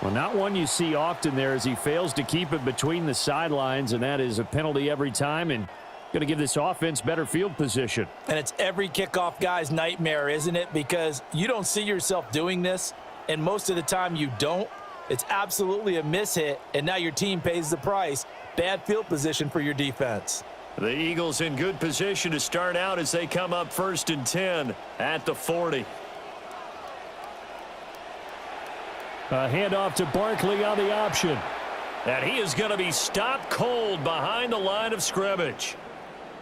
Speaker 4: Well, not one you see often there as he fails to keep it between the sidelines, and that is a penalty every time and going to give this offense better field position.
Speaker 2: And it's every kickoff guy's nightmare, isn't it? Because you don't see yourself doing this, and most of the time you don't. It's absolutely a mishit, and now your team pays the price. Bad field position for your defense.
Speaker 1: The Eagles in good position to start out as they come up 1st and 10 at the 40.
Speaker 4: A handoff to Barkley on the option.
Speaker 1: And he is going to be stopped cold behind the line of scrimmage.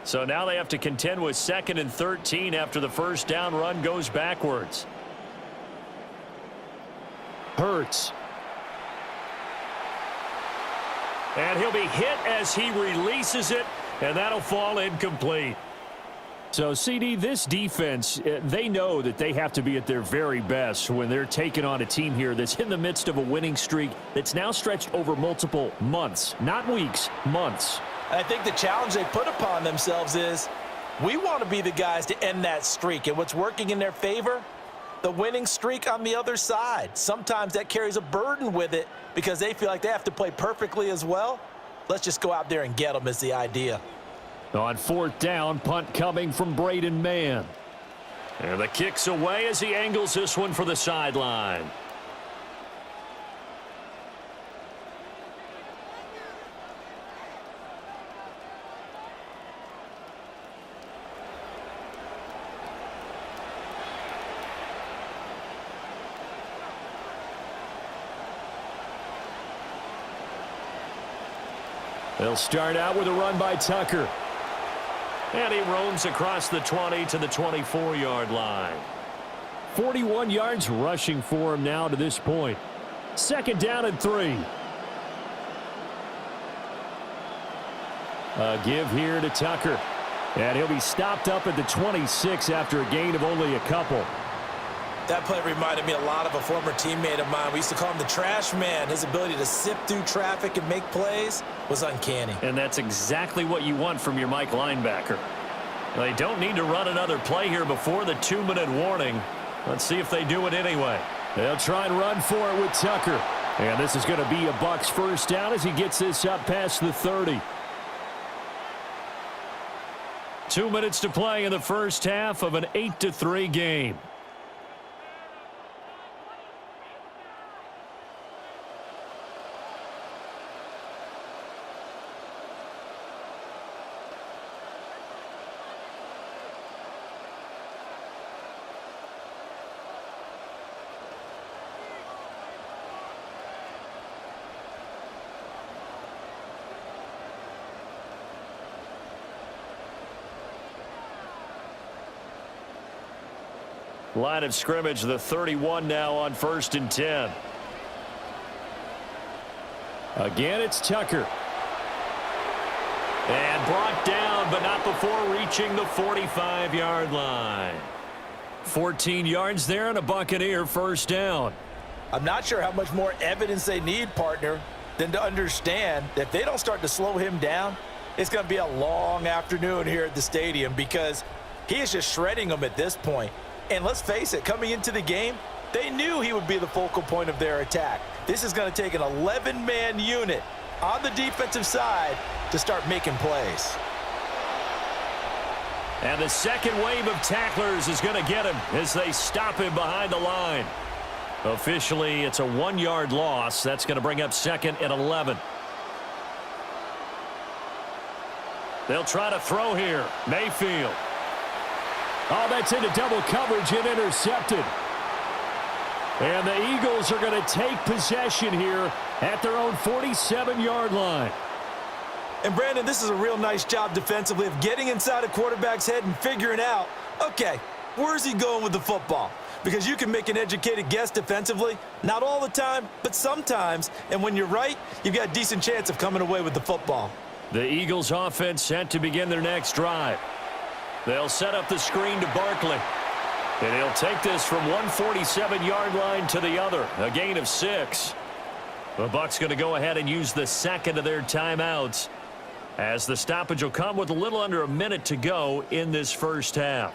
Speaker 1: So now they have to contend with 2nd and 13 after the first down run goes backwards.
Speaker 4: Hurts.
Speaker 1: And he'll be hit as he releases it, and that'll fall incomplete.
Speaker 4: So, CD, this defense, they know that they have to be at their very best when they're taking on a team here that's in the midst of a winning streak that's now stretched over multiple months, not weeks, months.
Speaker 2: I think the challenge they put upon themselves is we want to be the guys to end that streak. And what's working in their favor? The winning streak on the other side. Sometimes that carries a burden with it because they feel like they have to play perfectly as well. Let's just go out there and get them is the idea.
Speaker 4: On 4th down, punt coming from Braden Mann.
Speaker 1: And the kick's away as he angles this one for the sideline.
Speaker 4: They'll start out with a run by Tucker.
Speaker 1: And he roams across the 20 to the 24-yard line.
Speaker 4: 41 yards rushing for him now to this point. 2nd down and 3. A give here to Tucker. And he'll be stopped up at the 26 after a gain of only a couple.
Speaker 2: That play reminded me a lot of a former teammate of mine. We used to call him the trash man. His ability to sift through traffic and make plays was uncanny.
Speaker 1: And that's exactly what you want from your Mike linebacker. They don't need to run another play here before the 2-minute warning. Let's see if they do it anyway.
Speaker 4: They'll try and run for it with Tucker. And this is going to be a Bucs first down as he gets this up past the 30.
Speaker 1: 2 minutes to play in the first half of an 8-3 game. Line of scrimmage, the 31 now on 1st and 10.
Speaker 4: Again, it's Tucker.
Speaker 1: And brought down him, but not before reaching the 45-yard line. 14 yards there and a Buccaneer first down.
Speaker 2: I'm not sure how much more evidence they need, partner, than to understand that if they don't start to slow him down, it's going to be a long afternoon here at the stadium because he is just shredding them at this point. And let's face it, coming into the game, they knew he would be the focal point of their attack. This is going to take an 11-man unit on the defensive side to start making plays.
Speaker 1: And the second wave of tacklers is going to get him as they stop him behind the line. Officially, it's a 1-yard loss. That's going to bring up 2nd and 11. They'll try to throw here. Mayfield.
Speaker 4: Oh, that's into double coverage and intercepted. And the Eagles are going to take possession here at their own 47-yard line.
Speaker 2: And, Brandon, this is a real nice job defensively of getting inside a quarterback's head and figuring out, okay, where's he going with the football? Because you can make an educated guess defensively, not all the time, but sometimes. And when you're right, you've got a decent chance of coming away with the football.
Speaker 1: The Eagles offense set to begin their next drive. They'll set up the screen to Barkley. And he'll take this from one 47-yard line to the other, a gain of 6. The Bucs going to go ahead and use the second of their timeouts as the stoppage will come with a little under a minute to go in this first half.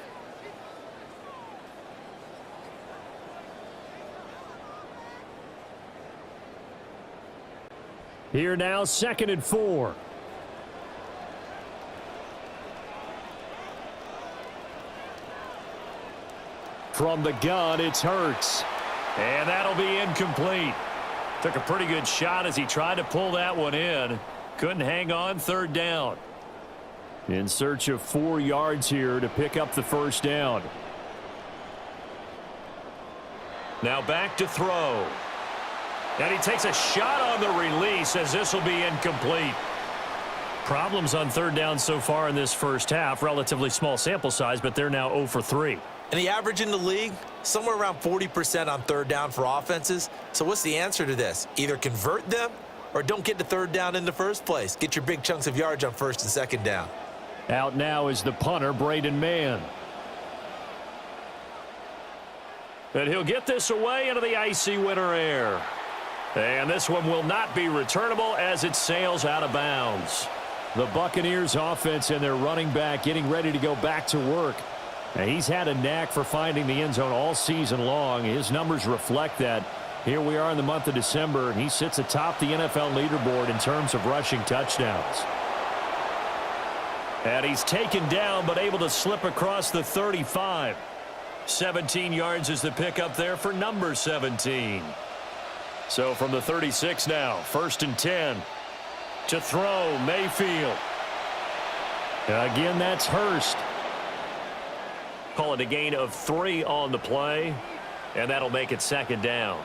Speaker 4: Here now, 2nd and 4. From the gun, it's Hurts.
Speaker 1: And that'll be incomplete. Took a pretty good shot as he tried to pull that one in. Couldn't hang on, 3rd down.
Speaker 4: In search of 4 yards here to pick up the first down.
Speaker 1: Now back to throw. And he takes a shot on the release as this will be incomplete. Problems on 3rd down so far in this first half. Relatively small sample size, but they're now 0 for 3.
Speaker 2: And the average in the league, somewhere around 40% on 3rd down for offenses. So what's the answer to this? Either convert them or don't get to 3rd down in the first place. Get your big chunks of yards on 1st and 2nd down.
Speaker 4: Out now is the punter, Braden Mann.
Speaker 1: And he'll get this away into the icy winter air. And this one will not be returnable as it sails out of bounds.
Speaker 4: The Buccaneers offense and their running back getting ready to go back to work. And he's had a knack for finding the end zone all season long. His numbers reflect that. Here we are in the month of December, and he sits atop the NFL leaderboard in terms of rushing touchdowns.
Speaker 1: And he's taken down but able to slip across the 35. 17 yards is the pickup there for number 17. So from the 36 now, 1st and 10. To throw, Mayfield.
Speaker 4: Again, that's Hurst.
Speaker 1: Call it a gain of 3 on the play, and that'll make it 2nd down.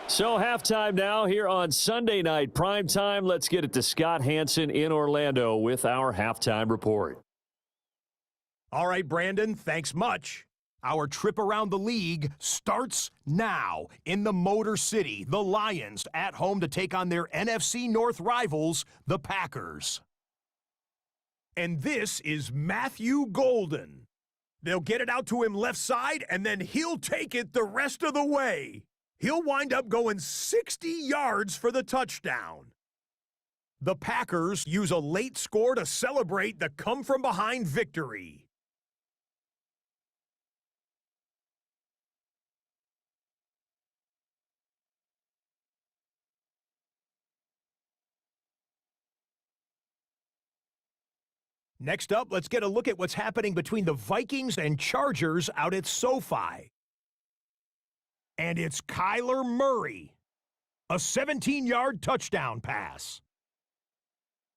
Speaker 4: So halftime now here on Sunday night primetime. Let's get it to Scott Hansen in Orlando with our halftime report.
Speaker 3: All right, Brandon, thanks much. Our trip around the league starts now. In the Motor City, the Lions at home to take on their NFC North rivals, the Packers. And this is Matthew Golden. They'll get it out to him left side, and then he'll take it the rest of the way. He'll wind up going 60 yards for the touchdown. The Packers use a late score to celebrate the come-from-behind victory. Next up, let's get a look at what's happening between the Vikings and Chargers out at SoFi. And it's Kyler Murray. A 17-yard touchdown pass.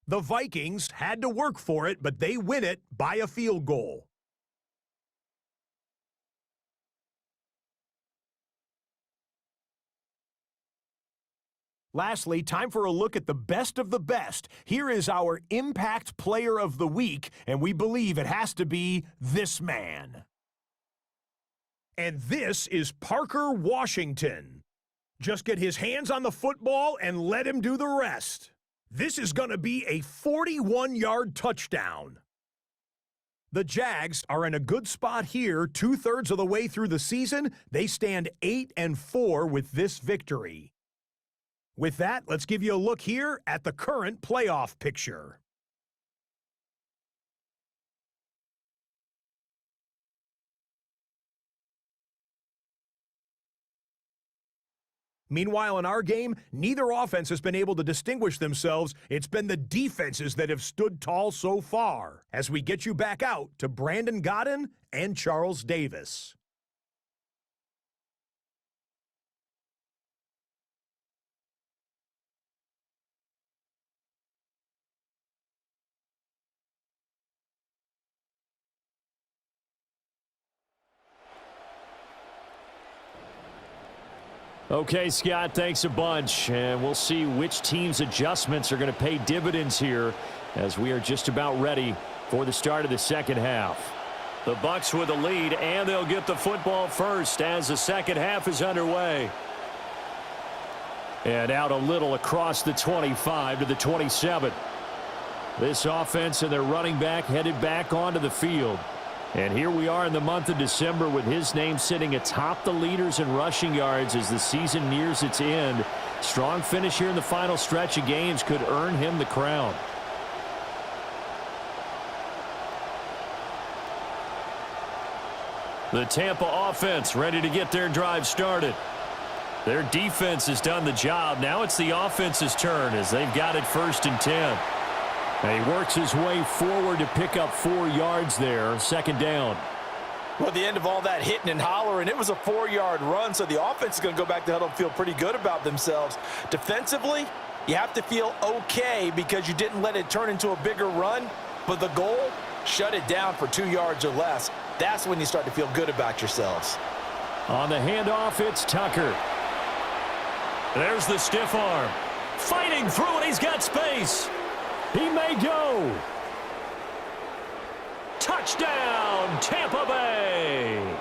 Speaker 3: The Vikings had to work for it, but they win it by a field goal. Lastly, time for a look at the best of the best. Here is our Impact Player of the Week, and we believe it has to be this man. And this is Parker Washington. Just get his hands on the football and let him do the rest. This is going to be a 41-yard touchdown. The Jags are in a good spot here, 2/3 of the way through the season. They stand 8-4 with this victory. With that, let's give you a look here at the current playoff picture. Meanwhile, in our game, neither offense has been able to distinguish themselves. It's been the defenses that have stood tall so far. As we get you back out to Brandon Godden and Charles Davis.
Speaker 4: Okay, Scott, thanks a bunch. And we'll see which team's adjustments are going to pay dividends here as we are just about ready for the start of the second half.
Speaker 1: The BUCS with the lead, and they'll get the football first as the second half is underway.
Speaker 4: And out a little across the 25 to the 27. This offense and their running back headed back onto the field. And here we are in the month of December with his name sitting atop the leaders in rushing yards as the season nears its end. Strong finish here in the final stretch of games could earn him the crown.
Speaker 1: The Tampa offense ready to get their drive started. Their defense has done the job. Now it's the offense's turn as they've got it 1st and 10.
Speaker 4: And he works his way forward to pick up 4 yards there, 2nd down.
Speaker 2: Well, at the end of all that hitting and hollering, it was a 4-yard run, so the offense is going to go back to huddle and feel pretty good about themselves. Defensively, you have to feel okay because you didn't let it turn into a bigger run, but the goal, shut it down for 2 yards or less. That's when you start to feel good about yourselves.
Speaker 4: On the handoff, it's Tucker.
Speaker 1: There's the stiff arm. Fighting through, and he's got space.
Speaker 4: He may go.
Speaker 1: Touchdown, Tampa Bay.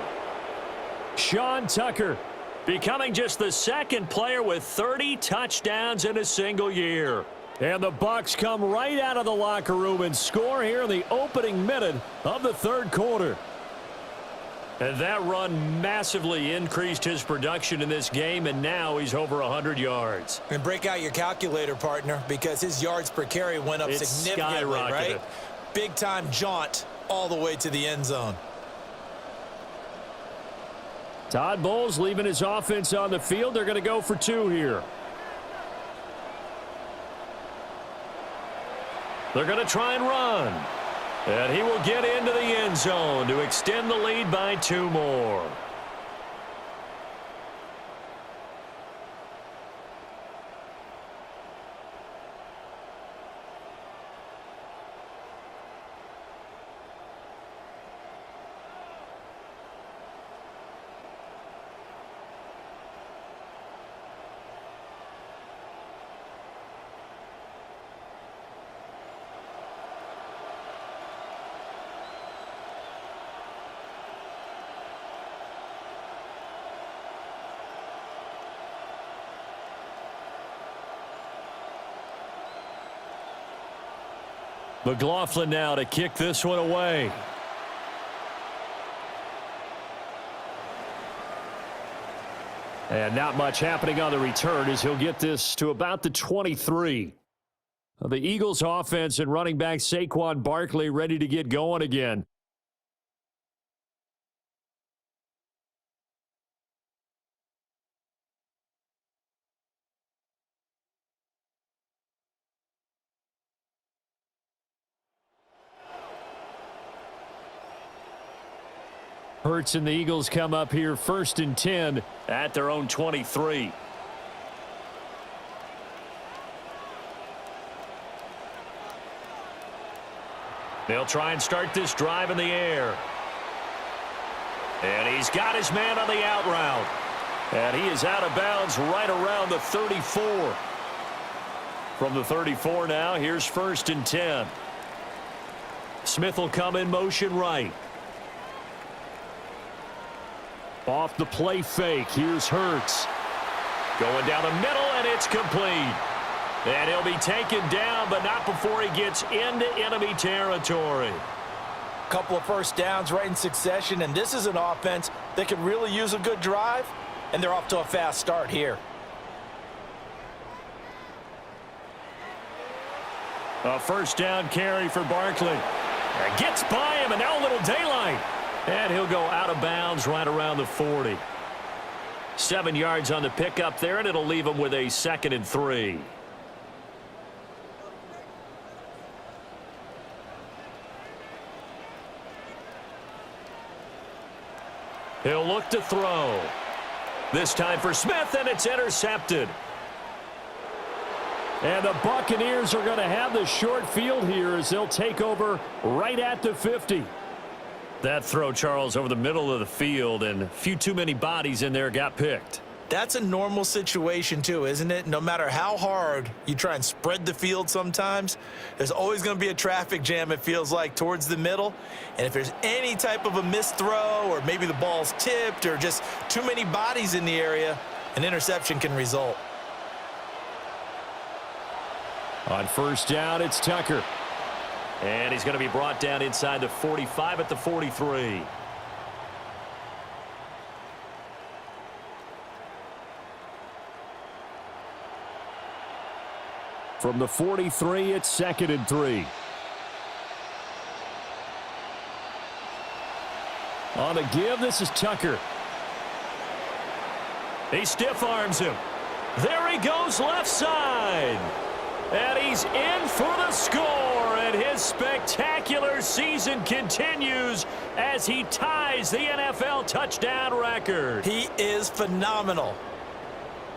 Speaker 4: Sean Tucker
Speaker 1: becoming just the 2nd player with 30 touchdowns in a single year.
Speaker 4: And the BUCS come right out of the locker room and score here in the opening minute of the 3rd quarter.
Speaker 1: And that run massively increased his production in this game, and now he's over 100 yards.
Speaker 2: And break out your calculator, partner, because his yards per carry went up significantly, right? Big-time jaunt all the way to the end zone.
Speaker 4: Todd Bowles leaving his offense on the field. They're going to go for 2 here.
Speaker 1: They're going to try and run. And he will get into the end zone to extend the lead by 2 more. McLaughlin now to kick this one away.
Speaker 4: And not much happening on the return as he'll get this to about the 23. The Eagles offense and running back Saquon Barkley ready to get going again. Hurts and the Eagles come up here 1st and 10
Speaker 1: at their own 23. They'll try and start this drive in the air. And he's got his man on the out route. And he is out of bounds right around the 34. From the 34 now, here's 1st and 10. Smith will come in motion right.
Speaker 4: Off the play fake, here's Hurts.
Speaker 1: Going down the middle, and it's complete. And he'll be taken down, but not before he gets into enemy territory.
Speaker 2: Couple of first downs right in succession, and this is an offense that could really use a good drive, and they're off to a fast start here.
Speaker 1: A first down carry for Barkley. Gets by him, and now a little daylight. And he'll go out of bounds right around the 40. 7 yards on the pickup there, and it'll leave him with a 2nd and 3. He'll look to throw. This time for Smith, and it's intercepted.
Speaker 4: And the Buccaneers are going to have the short field here as they'll take over right at the 50.
Speaker 1: That throw, Charles, over the middle of the field, and a few too many bodies in there got picked.
Speaker 2: That's a normal situation too, isn't it? No matter how hard you try and spread the field sometimes, there's always going to be a traffic jam, it feels like, towards the middle. And if there's any type of a missed throw, or maybe the ball's tipped, or just too many bodies in the area, an interception can result.
Speaker 4: On first down, it's Tucker.
Speaker 1: And he's going to be brought down inside the 45 at the 43.
Speaker 4: From the 43, it's 2nd and 3. On the give, this is Tucker.
Speaker 1: He stiff arms him. There he goes left side. And he's in for the score. And his spectacular season continues as he ties the NFL touchdown record.
Speaker 2: He is phenomenal.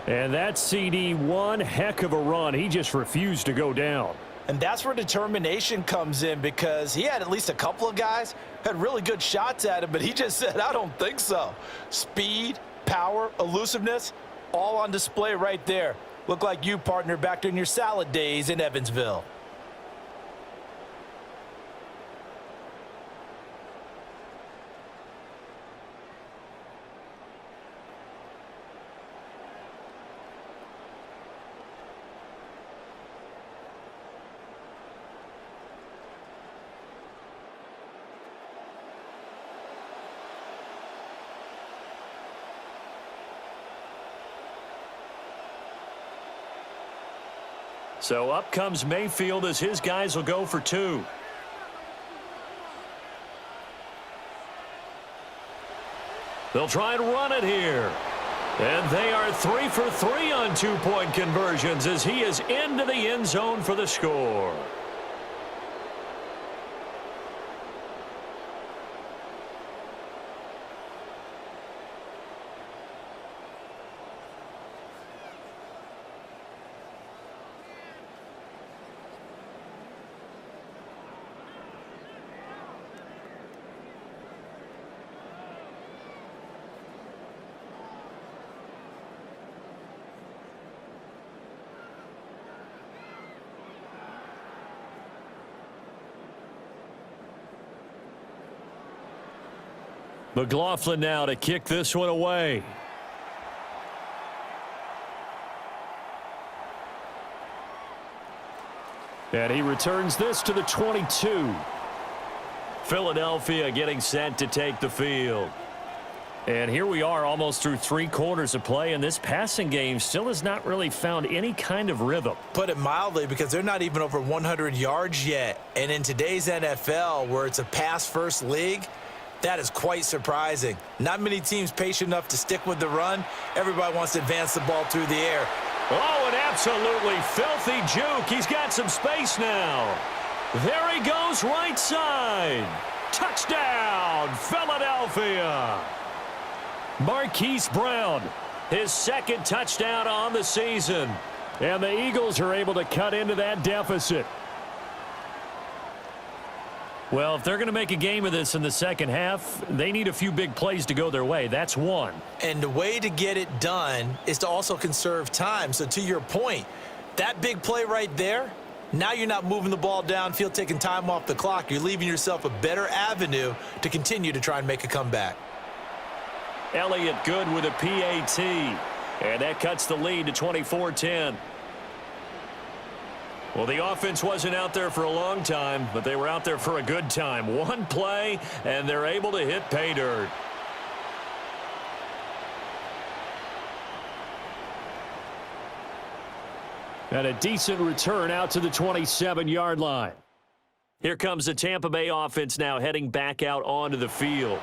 Speaker 4: And that CD, one heck of a run. He just refused to go down.
Speaker 2: And that's where determination comes in, because he had at least a couple of guys who had really good shots at him, but he just said, I don't think so. Speed, power, elusiveness, all on display right there. Look like you, partner, back during your salad days in Evansville.
Speaker 1: So up comes Mayfield as his guys will go for 2. They'll try and run it here. And they are 3 for 3 on 2-point conversions as he is into the end zone for the score. McLaughlin now to kick this one away.
Speaker 4: And he returns this to the 22.
Speaker 1: Philadelphia getting set to take the field.
Speaker 4: And here we are almost through 3 quarters of play, and this passing game still has not really found any kind of rhythm.
Speaker 2: Put it mildly, because they're not even over 100 yards yet. And in today's NFL, where it's a pass-first league, that is quite surprising. Not many teams patient enough to stick with the run. Everybody wants to advance the ball through the air.
Speaker 1: Oh, an absolutely filthy juke. He's got some space now. There he goes right side. Touchdown, Philadelphia. Marquise Brown, his 2nd touchdown on the season.
Speaker 4: And the Eagles are able to cut into that deficit.
Speaker 1: Well, if they're going to make a game of this in the second half, they need a few big plays to go their way. That's one.
Speaker 2: And the way to get it done is to also conserve time. So to your point, that big play right there, now you're not moving the ball downfield, taking time off the clock. You're leaving yourself a better avenue to continue to try and make a comeback.
Speaker 1: Elliott good with a PAT. And that cuts the lead to 24-10. Well, the offense wasn't out there for a long time, but they were out there for a good time. One play, and they're able to hit pay dirt.
Speaker 4: And a decent return out to the 27-yard line.
Speaker 1: Here comes the Tampa Bay offense now heading back out onto the field.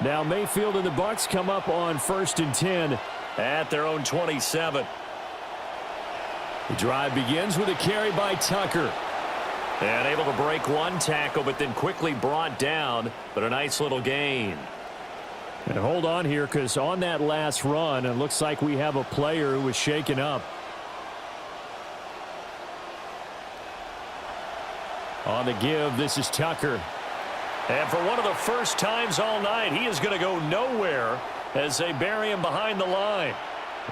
Speaker 4: Now Mayfield and the BUCS come up on 1st and 10
Speaker 1: at their own 27.
Speaker 4: The drive begins with a carry by Tucker.
Speaker 1: And able to break one tackle, but then quickly brought down, but a nice little gain.
Speaker 4: And hold on here, because on that last run, it looks like we have a player who was shaken up. On the give, this is Tucker.
Speaker 1: And for one of the first times all night, he is going to go nowhere as they bury him behind the line.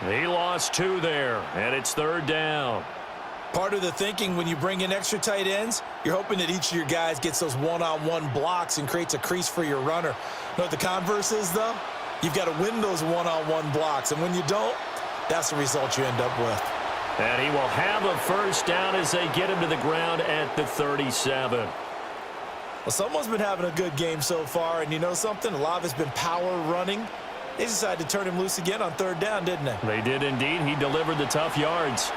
Speaker 1: He lost 2 there, and it's 3rd down.
Speaker 2: Part of the thinking when you bring in extra tight ends, you're hoping that each of your guys gets those one-on-one blocks and creates a crease for your runner. You know what the converse is, though? You've got to win those one-on-one blocks, and when you don't, that's the result you end up with.
Speaker 1: And he will have a first down as they get him to the ground at the 37.
Speaker 2: Well, someone's been having a good game so far, and you know something? A lot of it's been power running. They decided to turn him loose again on 3rd down, didn't they?
Speaker 1: They did indeed. He delivered the tough yards.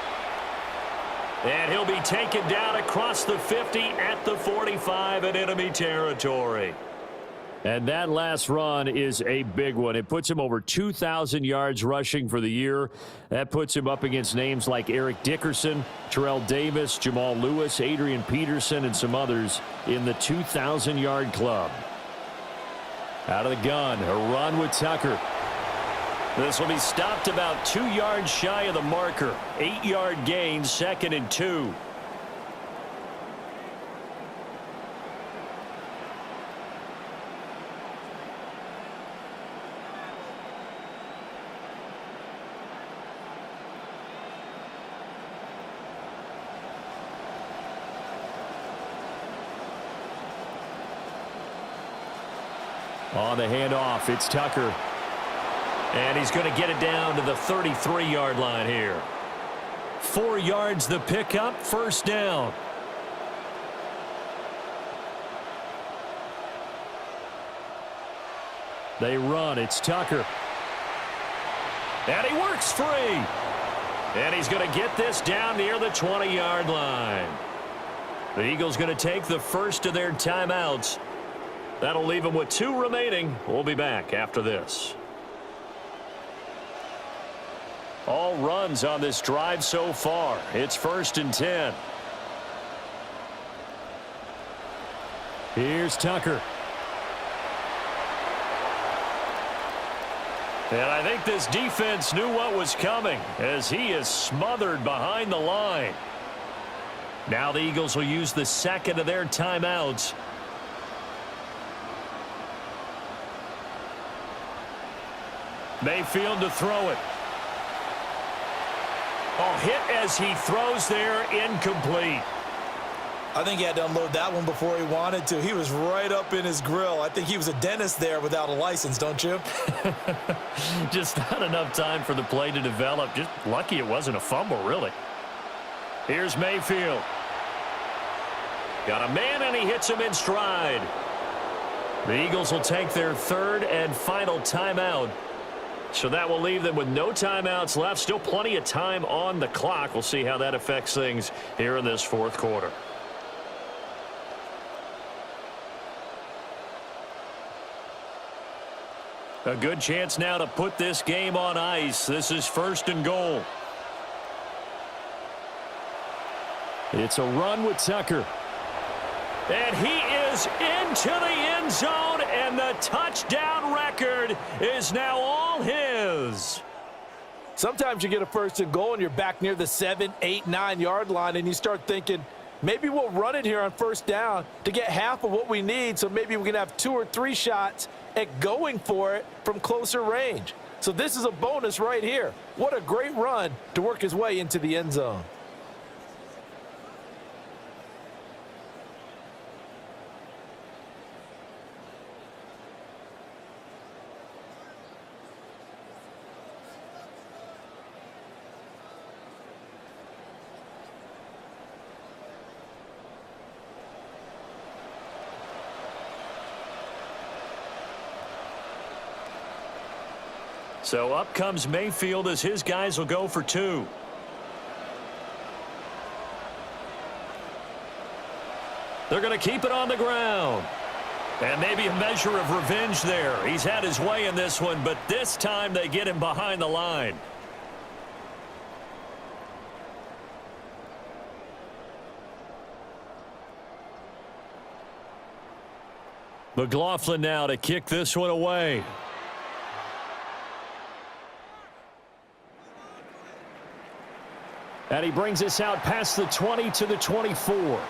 Speaker 1: And he'll be taken down across the 50 at the 45 in enemy territory.
Speaker 4: And that last run is a big one. It puts him over 2,000 yards rushing for the year. That puts him up against names like Eric Dickerson, Terrell Davis, Jamal Lewis, Adrian Peterson, and some others in the 2,000-yard club. Out of the gun, a run with Tucker.
Speaker 1: This will be stopped about 2 yards shy of the marker. 8-yard gain, 2nd and 2.
Speaker 4: On the handoff, it's Tucker.
Speaker 1: And he's going to get it down to the 33-yard line here. 4 yards the pickup, 1st down.
Speaker 4: They run, it's Tucker.
Speaker 1: And he works free. And he's going to get this down near the 20-yard line. The Eagles going to take the first of their timeouts. That'll leave them with 2 remaining. We'll be back after this. All runs on this drive so far. It's 1st and 10.
Speaker 4: Here's Tucker.
Speaker 1: And I think this defense knew what was coming as he is smothered behind the line. Now the Eagles will use the 2nd of their timeouts. Mayfield to throw it. Oh, hit as he throws there, incomplete.
Speaker 2: I think he had to unload that one before he wanted to. He was right up in his grill. I think he was a dentist there without a license, don't you?
Speaker 1: Just not enough time for the play to develop. Just lucky it wasn't a fumble, really. Here's Mayfield. Got a man, and he hits him in stride. The Eagles will take their 3rd and final timeout. So that will leave them with no timeouts left. Still plenty of time on the clock. We'll see how that affects things here in this 4th quarter. A good chance now to put this game on ice. This is 1st and goal.
Speaker 4: It's a run with Tucker.
Speaker 1: And he is into the end zone, and the touchdown record is now all his.
Speaker 2: Sometimes you get a 1st and goal, and you're back near the 7, 8, 9-yard line, and you start thinking, maybe we'll run it here on 1st down to get half of what we need, so maybe we can have 2 or 3 shots at going for it from closer range. So this is a bonus right here. What a great run to work his way into the end zone.
Speaker 1: So up comes Mayfield as his guys will go for 2. They're going to keep it on the ground. And maybe a measure of revenge there. He's had his way in this one, but this time they get him behind the line. McLaughlin now to kick this one away. And he brings us out past the 20 to the 24.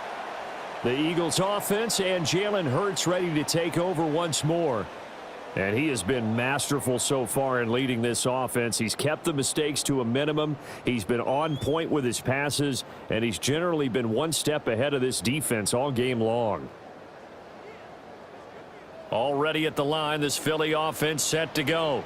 Speaker 1: The Eagles offense and Jalen Hurts ready to take over once more. And he has been masterful so far in leading this offense. He's kept the mistakes to a minimum. He's been on point with his passes, and he's generally been one step ahead of this defense all game long. Already at the line, this Philly offense set to go.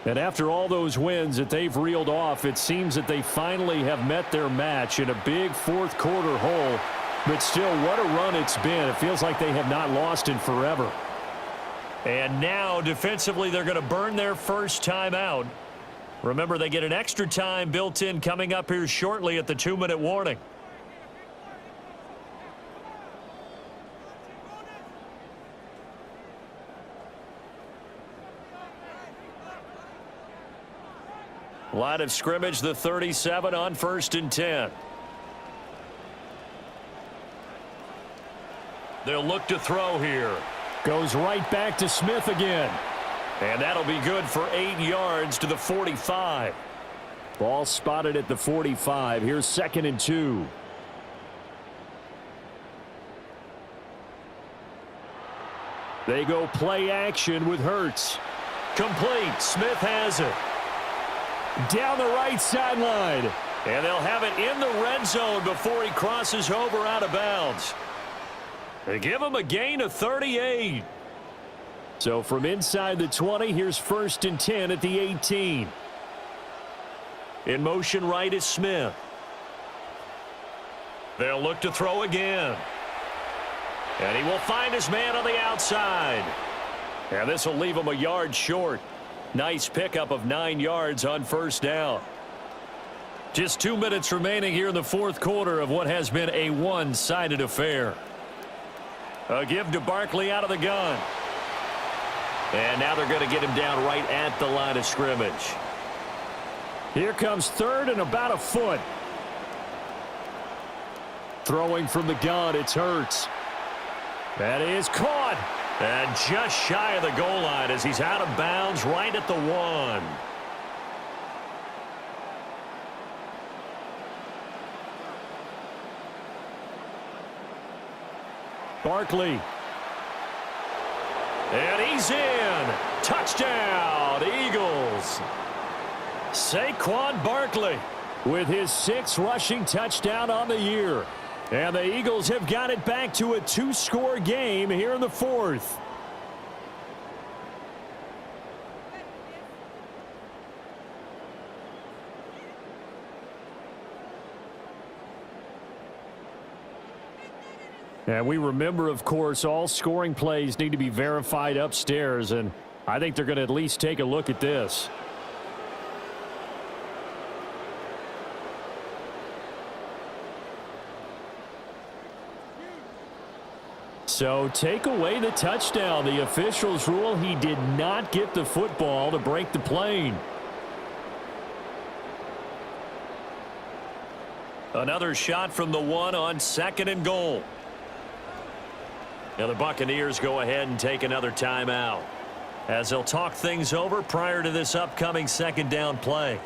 Speaker 1: And after all those wins that they've reeled off, it seems that they finally have met their match in a big fourth quarter hole. But still, what a run it's been. It feels like they have not lost in forever. And now, defensively, they're going to burn their first time out. Remember, they get an extra time built in coming up here shortly at the 2-minute warning. Line of scrimmage, the 37 on 1st and 10. They'll look to throw here.
Speaker 4: Goes right back to Smith again.
Speaker 1: And that'll be good for 8 yards to the 45.
Speaker 4: Ball spotted at the 45. Here's 2nd and 2. They go play action with Hurts.
Speaker 1: Complete. Smith has it.
Speaker 4: Down the right sideline.
Speaker 1: And they'll have it in the red zone before he crosses over out of bounds. They give him a gain of 38.
Speaker 4: So from inside the 20, here's 1st and 10 at the 18.
Speaker 1: In motion right is Smith. They'll look to throw again. And he will find his man on the outside. And this will leave him a yard short. Nice pickup of 9 yards on 1st down. Just 2 minutes remaining here in the fourth quarter of what has been a one-sided affair. A give to Barkley out of the gun. And now they're going to get him down right at the line of scrimmage.
Speaker 4: Here comes 3rd and about a foot. Throwing from the gun, it's Hurts.
Speaker 1: That is caught. And just shy of the goal line as he's out of bounds right at the 1.
Speaker 4: Barkley.
Speaker 1: And he's in. Touchdown, Eagles. Saquon Barkley
Speaker 4: with his 6th rushing touchdown on the year. And the Eagles have got it back to a 2-score game here in the 4th. And we remember, of course, all scoring plays need to be verified upstairs, and I think they're going to at least take a look at this. So take away the touchdown. The officials rule he did not get the football to break the plane.
Speaker 1: Another shot from the 1 on 2nd and goal. Now the Buccaneers go ahead and take another timeout as they'll talk things over prior to this upcoming 2nd down play.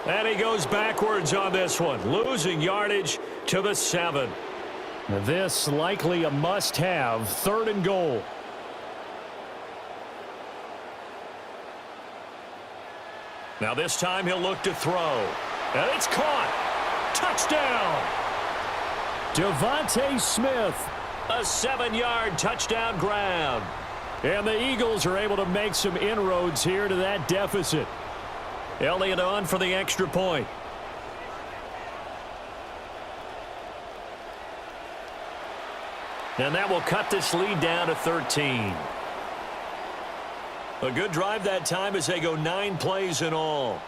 Speaker 1: And he goes backwards on this one, losing yardage to the 7.
Speaker 4: This likely a must-have, 3rd and goal.
Speaker 1: Now this time he'll look to throw. And it's caught. Touchdown.
Speaker 4: Devontae Smith.
Speaker 1: A 7-yard touchdown grab.
Speaker 4: And the Eagles are able to make some inroads here to that deficit.
Speaker 1: Elliott on for the extra point. And that will cut this lead down to 13. A good drive that time as they go 9 plays in all.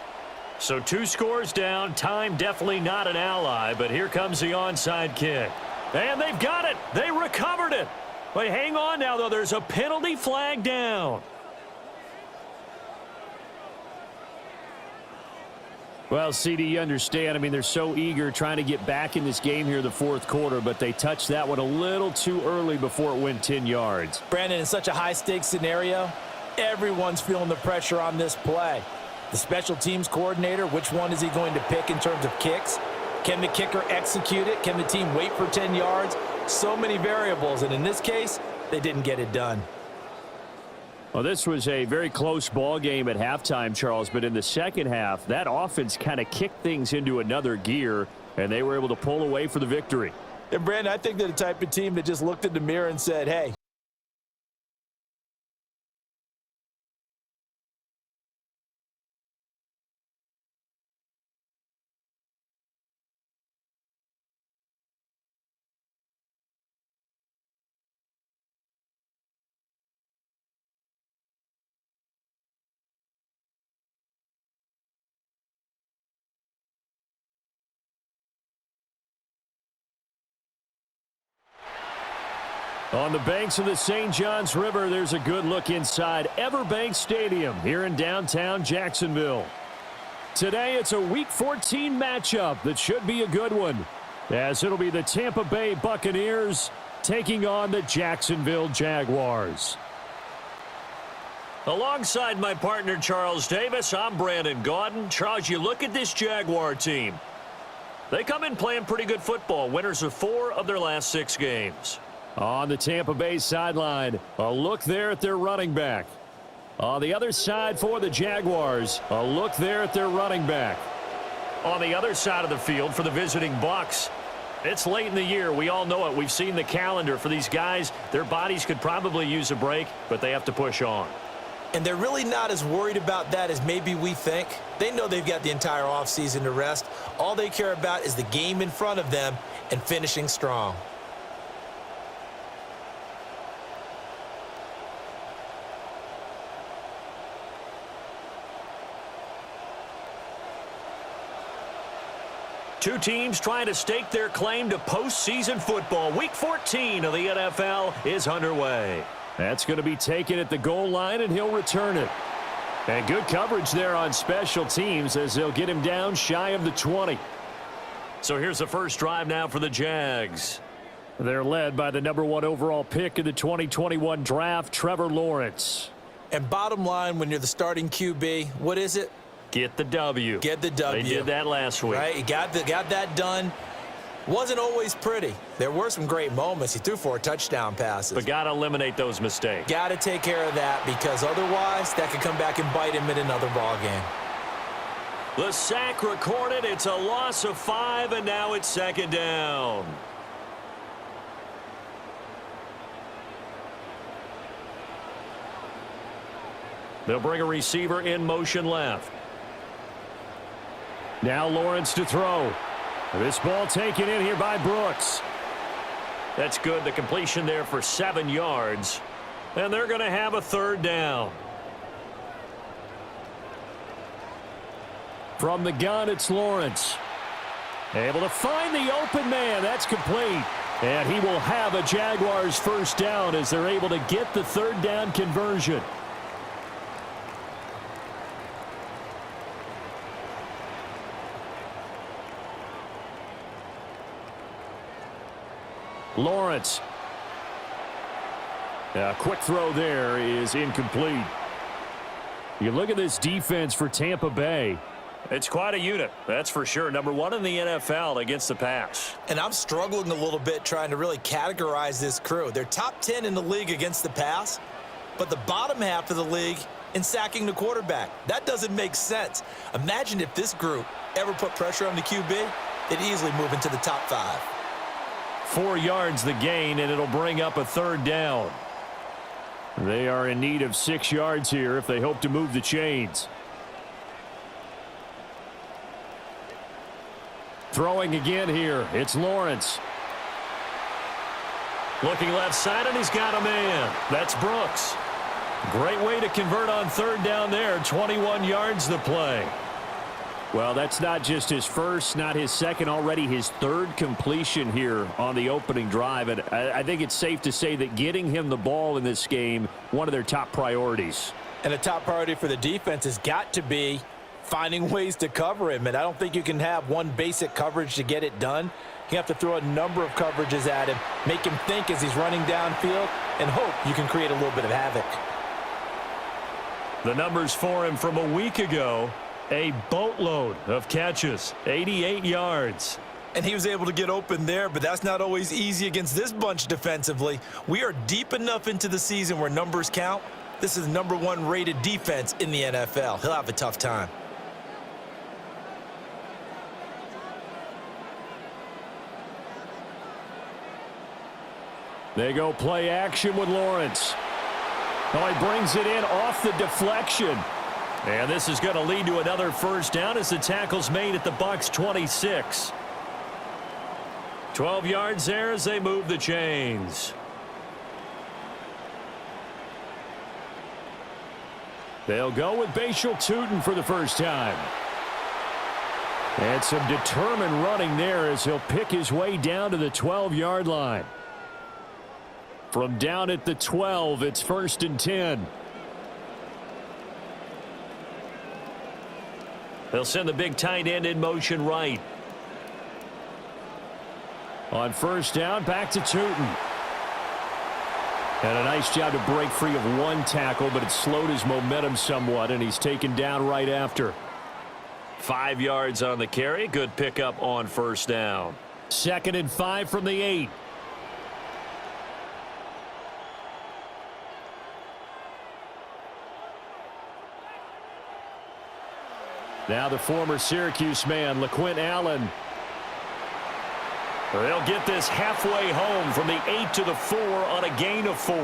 Speaker 1: So 2 scores down. Time definitely not an ally, but here comes the onside kick. And they've got it. They recovered it. But hang on now, though. There's a penalty flag down.
Speaker 4: Well, CD, you understand. I mean, they're so eager trying to get back in this game here in the fourth quarter, but they touched that one a little too early before it went 10 yards.
Speaker 2: Brandon, in such a high-stakes scenario, everyone's feeling the pressure on this play. The special teams coordinator, which one is he going to pick in terms of kicks? Can the kicker execute it? Can the team wait for 10 yards? So many variables, and in this case, they didn't get it done.
Speaker 4: Well, this was a very close ball game at halftime, Charles, but in the second half, that offense kind of kicked things into another gear, and they were able to pull away for the victory.
Speaker 2: And, Brandon, I think they're the type of team that just looked in the mirror and said, hey,
Speaker 4: on the banks of the St. Johns River, there's a good look inside Everbank Stadium here in downtown Jacksonville. Today, it's a Week 14 matchup that should be a good one, as it'll be the Tampa Bay Buccaneers taking on the Jacksonville Jaguars.
Speaker 1: Alongside my partner, Charles Davis, I'm Brandon Gaudin. Charles, you look at this Jaguar team. They come in playing pretty good football, winners of 4 of their last 6 games.
Speaker 4: On the Tampa Bay sideline, a look there at their running back. On the other side for the Jaguars, a look there at their running back.
Speaker 1: On the other side of the field for the visiting BUCCS, it's late in the year. We all know it. We've seen the calendar for these guys. Their bodies could probably use a break, but they have to push on.
Speaker 2: and they're really not as worried about that as maybe we think. They know they've got the entire offseason to rest. All they care about is the game in front of them and finishing strong.
Speaker 1: Two teams trying to stake their claim to postseason football. Week 14 of the NFL is underway.
Speaker 4: That's going to be taken at the goal line, and he'll return it. And good coverage there on special teams as they'll get him down shy of the 20.
Speaker 1: So here's the first drive now for the Jags.
Speaker 4: They're led by the #1 overall pick in the 2021 draft, Trevor Lawrence.
Speaker 2: And bottom line, when you're the starting QB, what is it?
Speaker 1: Get the W.
Speaker 2: Get the W.
Speaker 1: They did that last week.
Speaker 2: Right? He got that done. Wasn't always pretty. There were some great moments. He threw 4 touchdown passes.
Speaker 1: But got to eliminate those mistakes.
Speaker 2: Got to take care of that, because otherwise that could come back and bite him in another ball game.
Speaker 1: The sack recorded. It's a loss of 5, and now it's second down. They'll bring a receiver in motion left.
Speaker 4: Now Lawrence to throw. This ball taken in here by BUCCS.
Speaker 1: That's good. The completion there for 7 yards. And they're going to have a third down.
Speaker 4: From the gun, it's Lawrence. Able to find the open man. That's complete. And he will have a Jaguars first down as they're able to get the third down conversion. Lawrence. A quick throw there is incomplete. You look at this defense for Tampa Bay.
Speaker 1: It's quite a unit, that's for sure. #1 in the NFL against the pass.
Speaker 2: And I'm struggling a little bit trying to really categorize this crew. They're top 10 in the league against the pass, but the bottom half of the league in sacking the quarterback. That doesn't make sense. Imagine if this group ever put pressure on the QB, they'd easily move into the top 5.
Speaker 1: 4 yards the gain, and it'll bring up a third down.
Speaker 4: They are in need of 6 yards here if they hope to move the chains. Throwing again here, it's Lawrence.
Speaker 1: Looking left side, and he's got a man. That's Brooks. Great way to convert on third down there. 21 yards to play.
Speaker 4: Well, that's not just his first, not his second, already his third completion here on the opening drive. And I think it's safe to say that getting him the ball in this game, one of their top priorities.
Speaker 2: And a top priority for the defense has got to be finding ways to cover him. And I don't think you can have one basic coverage to get it done. You have to throw a number of coverages at him, make him think as he's running downfield, and hope you can create a little bit of havoc.
Speaker 1: The numbers for him from a week ago, a boatload of catches, 88 yards.
Speaker 2: And he was able to get open there, but that's not always easy against this bunch defensively. We are deep enough into the season where numbers count. This is #1 rated defense in the NFL. He'll have a tough time.
Speaker 4: They go play action with Lawrence. Oh, he brings it in off the deflection.
Speaker 1: And this is going to lead to another first down as the tackle's made at the BUCCS 26. 12 yards there as they move the chains.
Speaker 4: They'll go with Bashal Tootin for the first time. And some determined running there as he'll pick his way down to the 12-yard line. From down at the 12, it's 1st and 10.
Speaker 1: They'll send the big tight end in motion right.
Speaker 4: On first down, back to Tootin. And a nice job to break free of one tackle, but it slowed his momentum somewhat, and he's taken down right after.
Speaker 1: 5 yards on the carry. Good pickup on first down.
Speaker 4: 2nd and 5 from the 8. Now the former Syracuse man, LaQuint Allen.
Speaker 1: They'll get this halfway home from the 8 to the 4 on a gain of 4.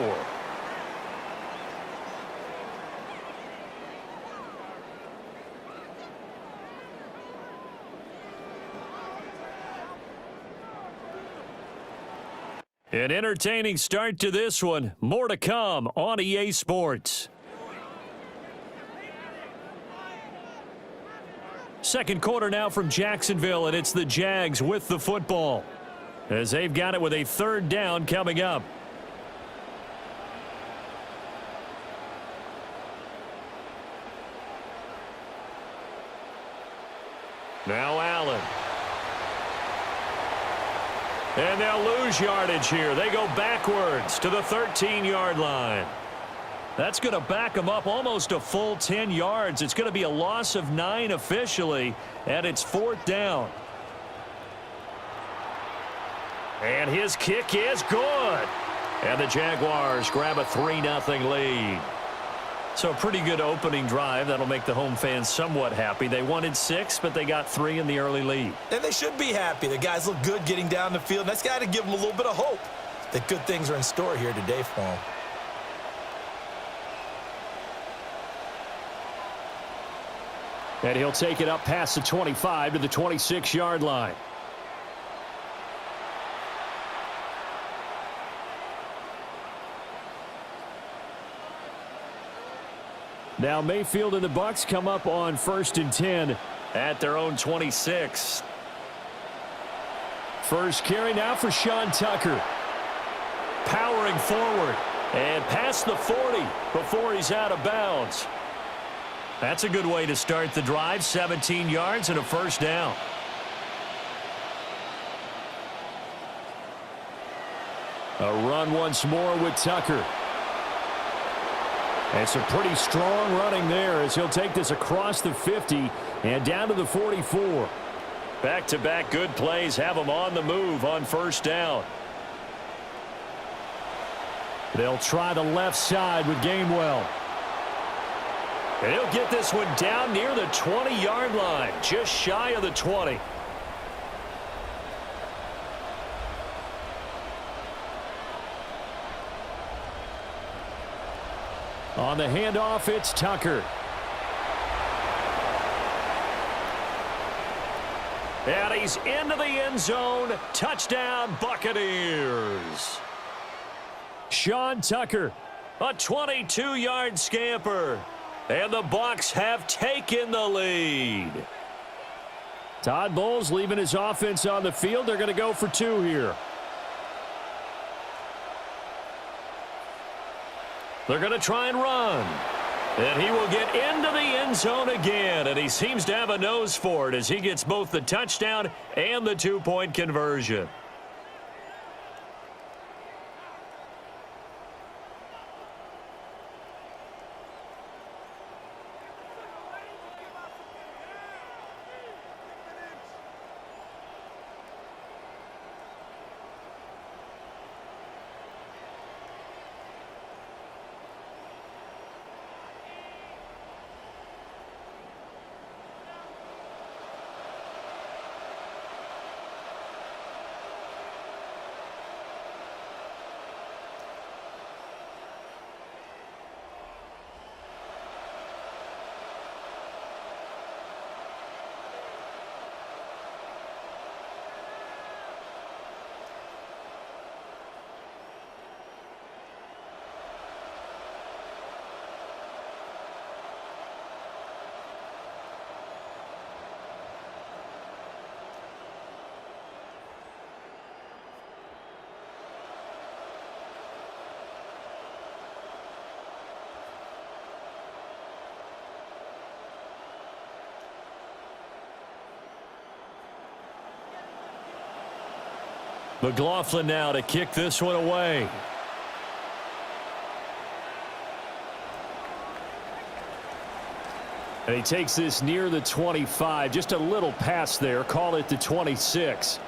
Speaker 1: An entertaining start to this one. More to come on EA Sports. Second quarter now from Jacksonville, and it's the Jags with the football as they've got it with a third down coming up. Now Allen. And they'll lose yardage here. They go backwards to the 13-yard line. That's going to back them up almost a full 10 yards. It's going to be a loss of 9 officially, and it's 4th down. And his kick is good. And the Jaguars grab a 3-0 lead. So a pretty good opening drive. That'll make the home fans somewhat happy. They wanted 6, but they got 3 in the early lead.
Speaker 2: And they should be happy. The guys look good getting down the field. That's got to give them a little bit of hope that good things are in store here today for them.
Speaker 4: And he'll take it up past the 25 to the 26-yard line. Now Mayfield and the BUCCS come up on 1st and 10
Speaker 1: at their own 26.
Speaker 4: First carry now for Sean Tucker.
Speaker 1: Powering forward and past the 40 before he's out of bounds. That's a good way to start the drive. 17 yards and a first down.
Speaker 4: A run once more with Tucker. And some pretty strong running there as he'll take this across the 50 and down to the 44.
Speaker 1: Back-to-back good plays have him on the move on first down.
Speaker 4: They'll try the left side with Gainwell.
Speaker 1: And he'll get this one down near the 20-yard line, just shy of the 20.
Speaker 4: On the handoff, it's Tucker.
Speaker 1: And he's into the end zone. Touchdown, Buccaneers.
Speaker 4: Sean Tucker.
Speaker 1: A 22-yard scamper. And the Bucs have taken the lead.
Speaker 4: Todd Bowles leaving his offense on the field. They're going to go for 2 here.
Speaker 1: They're going to try and run. And he will get into the end zone again. And he seems to have a nose for it as he gets both the touchdown and the 2-point conversion. McLaughlin now to kick this one away.
Speaker 4: And he takes this near the 25. Just a little pass there. Call it the 26.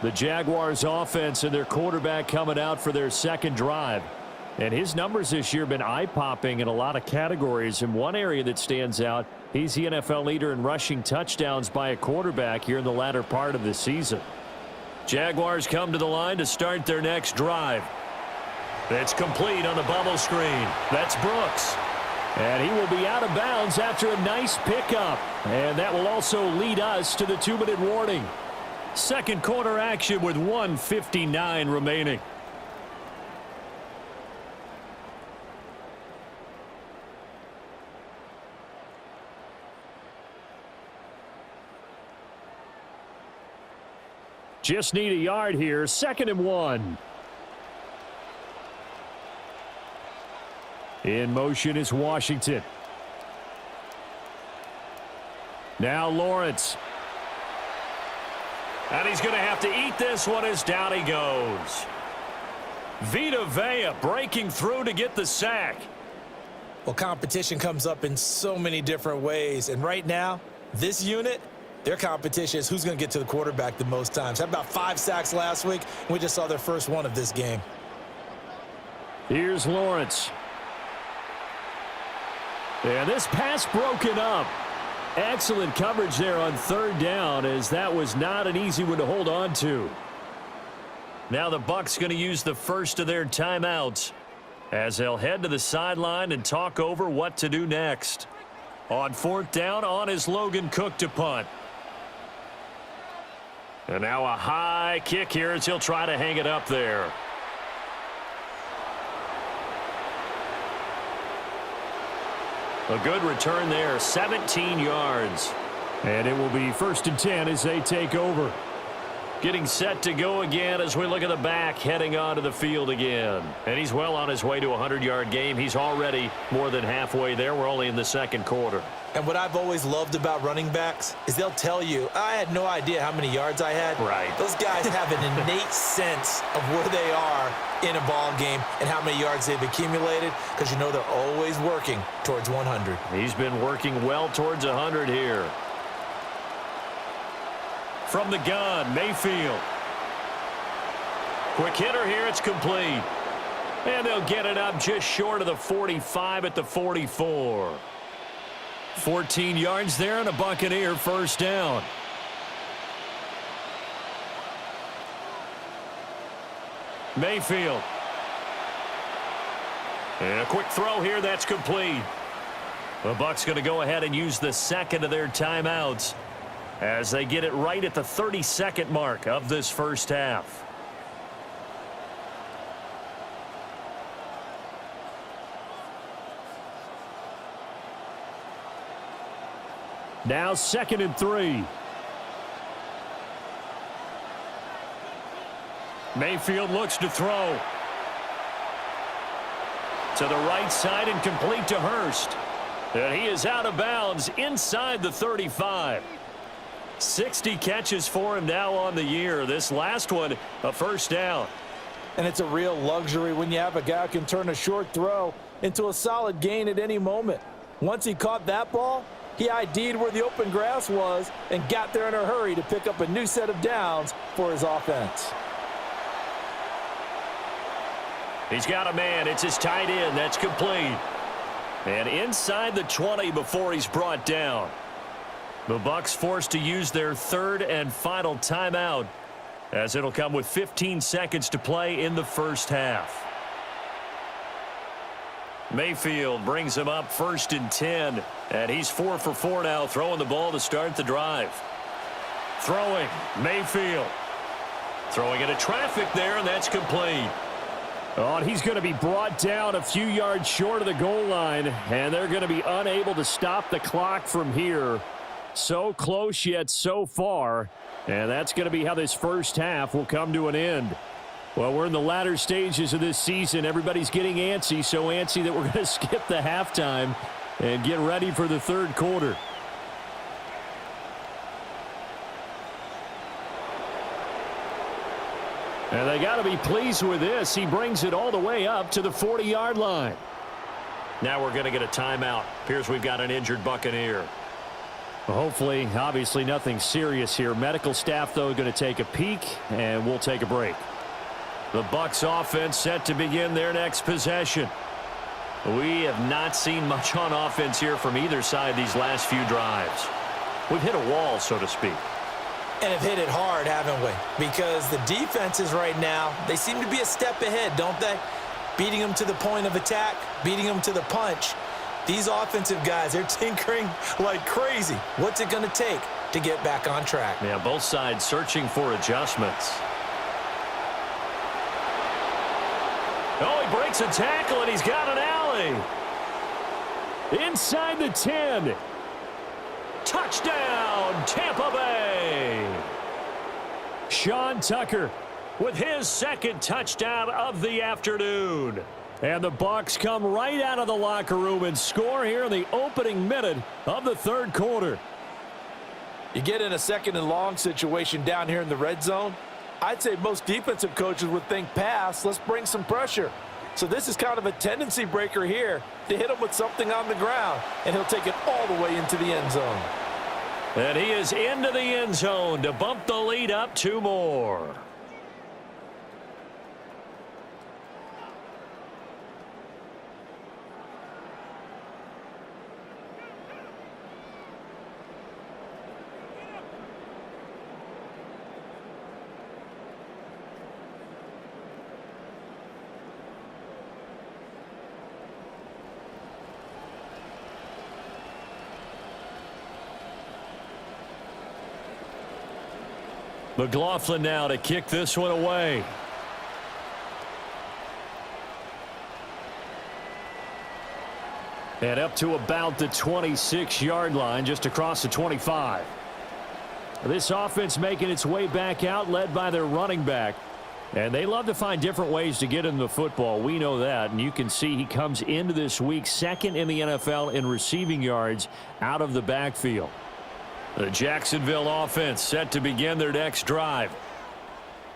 Speaker 4: The Jaguars offense and their quarterback coming out for their second drive. And his numbers this year have been eye-popping in a lot of categories. In one area that stands out, he's the NFL leader in rushing touchdowns by a quarterback here in the latter part of the season.
Speaker 1: Jaguars come to the line to start their next drive. It's complete on the bubble screen. That's Brooks.
Speaker 4: And he will be out of bounds after a nice pickup. And that will also lead us to the 2-minute warning.
Speaker 1: Second quarter action with 1:59 remaining.
Speaker 4: Just need a yard here. 2nd and 1. In motion is Washington. Now Lawrence.
Speaker 1: And he's going to have to eat this one as down he goes. Vita Vea breaking through to get the sack.
Speaker 2: Well, competition comes up in so many different ways. And right now, this unit, their competition is who's going to get to the quarterback the most times. Had about 5 sacks last week, and we just saw their first one of this game.
Speaker 4: Here's Lawrence. And this pass broken up. Excellent coverage there on 3rd down, as that was not an easy one to hold on to.
Speaker 1: Now the Bucs going to use the first of their timeouts as they'll head to the sideline and talk over what to do next. On 4th down, on is Logan Cook to punt. And now a high kick here as he'll try to hang it up there. A good return there, 17 yards.
Speaker 4: And it will be 1st and 10 as they take over.
Speaker 1: Getting set to go again as we look at the back heading onto the field again. And he's well on his way to a 100-yard game. He's already more than halfway there. We're only in the 2nd quarter.
Speaker 2: And what I've always loved about running backs is they'll tell you, I had no idea how many yards I had.
Speaker 1: Right.
Speaker 2: Those guys have an innate sense of where they are in a ball game and how many yards they've accumulated, because you know they're always working towards 100.
Speaker 1: He's been working well towards 100 here. From the gun, Mayfield. Quick hitter here, it's complete. And they'll get it up just short of the 45 at the 44. 14 yards there and a Buccaneer first down. Mayfield. And a quick throw here, that's complete. The Bucs going to go ahead and use the second of their timeouts as they get it right at the 30-second mark of this first half.
Speaker 4: Now 2nd and 3.
Speaker 1: Mayfield looks to throw. To the right side and complete to Hurst. And he is out of bounds inside the 35. 60 catches for him now on the year. This last one, a first down.
Speaker 2: And it's a real luxury when you have a guy who can turn a short throw into a solid gain at any moment. Once he caught that ball, he ID'd where the open grass was and got there in a hurry to pick up a new set of downs for his offense.
Speaker 1: He's got a man. It's his tight end. That's complete. And inside the 20 before he's brought down. The Bucs forced to use their third and final timeout, as it'll come with 15 seconds to play in the first half. Mayfield brings him up 1st and 10, and he's 4 for 4 now, throwing the ball to start the drive. Throwing, Mayfield. Throwing into traffic there, and that's complete.
Speaker 4: Oh, and he's going to be brought down a few yards short of the goal line, and they're going to be unable to stop the clock from here. So close yet so far, and that's going to be how this first half will come to an end. Well, we're in the latter stages of this season. Everybody's getting antsy, so antsy that we're going to skip the halftime and get ready for the third quarter. And they got to be pleased with this. He brings it all the way up to the 40-yard line.
Speaker 1: Now we're going to get a timeout. Appears we've got an injured Buccaneer.
Speaker 4: Well, hopefully, obviously nothing serious here. Medical staff, though, going to take a peek, and we'll take a break.
Speaker 1: The Bucs offense set to begin their next possession. We have not seen much on offense here from either side these last few drives. We've hit a wall, so to speak.
Speaker 2: And have hit it hard, haven't we? Because the defenses right now, they seem to be a step ahead, don't they? Beating them to the point of attack, beating them to the punch. These offensive guys, they're tinkering like crazy. What's it going to take to get back on track?
Speaker 1: Yeah, both sides searching for adjustments. Oh, he breaks a tackle, and he's got an alley.
Speaker 4: Inside the 10.
Speaker 1: Touchdown, Tampa Bay.
Speaker 4: Sean Tucker
Speaker 1: with his second touchdown of the afternoon.
Speaker 4: And the Bucs come right out of the locker room and score here in the opening minute of the third quarter.
Speaker 2: You get in a 2nd and long situation down here in the red zone, I'd say most defensive coaches would think pass, let's bring some pressure. So this is kind of a tendency breaker here to hit him with something on the ground, and he'll take it all the way into the end zone.
Speaker 1: And he is into the end zone to bump the lead up 2 more. McLaughlin now to kick this one away.
Speaker 4: And up to about the 26-yard line, just across the 25. This offense making its way back out, led by their running back. And they love to find different ways to get in the football. We know that. And you can see he comes into this week 2nd in the NFL in receiving yards out of the backfield.
Speaker 1: The Jacksonville offense set to begin their next drive.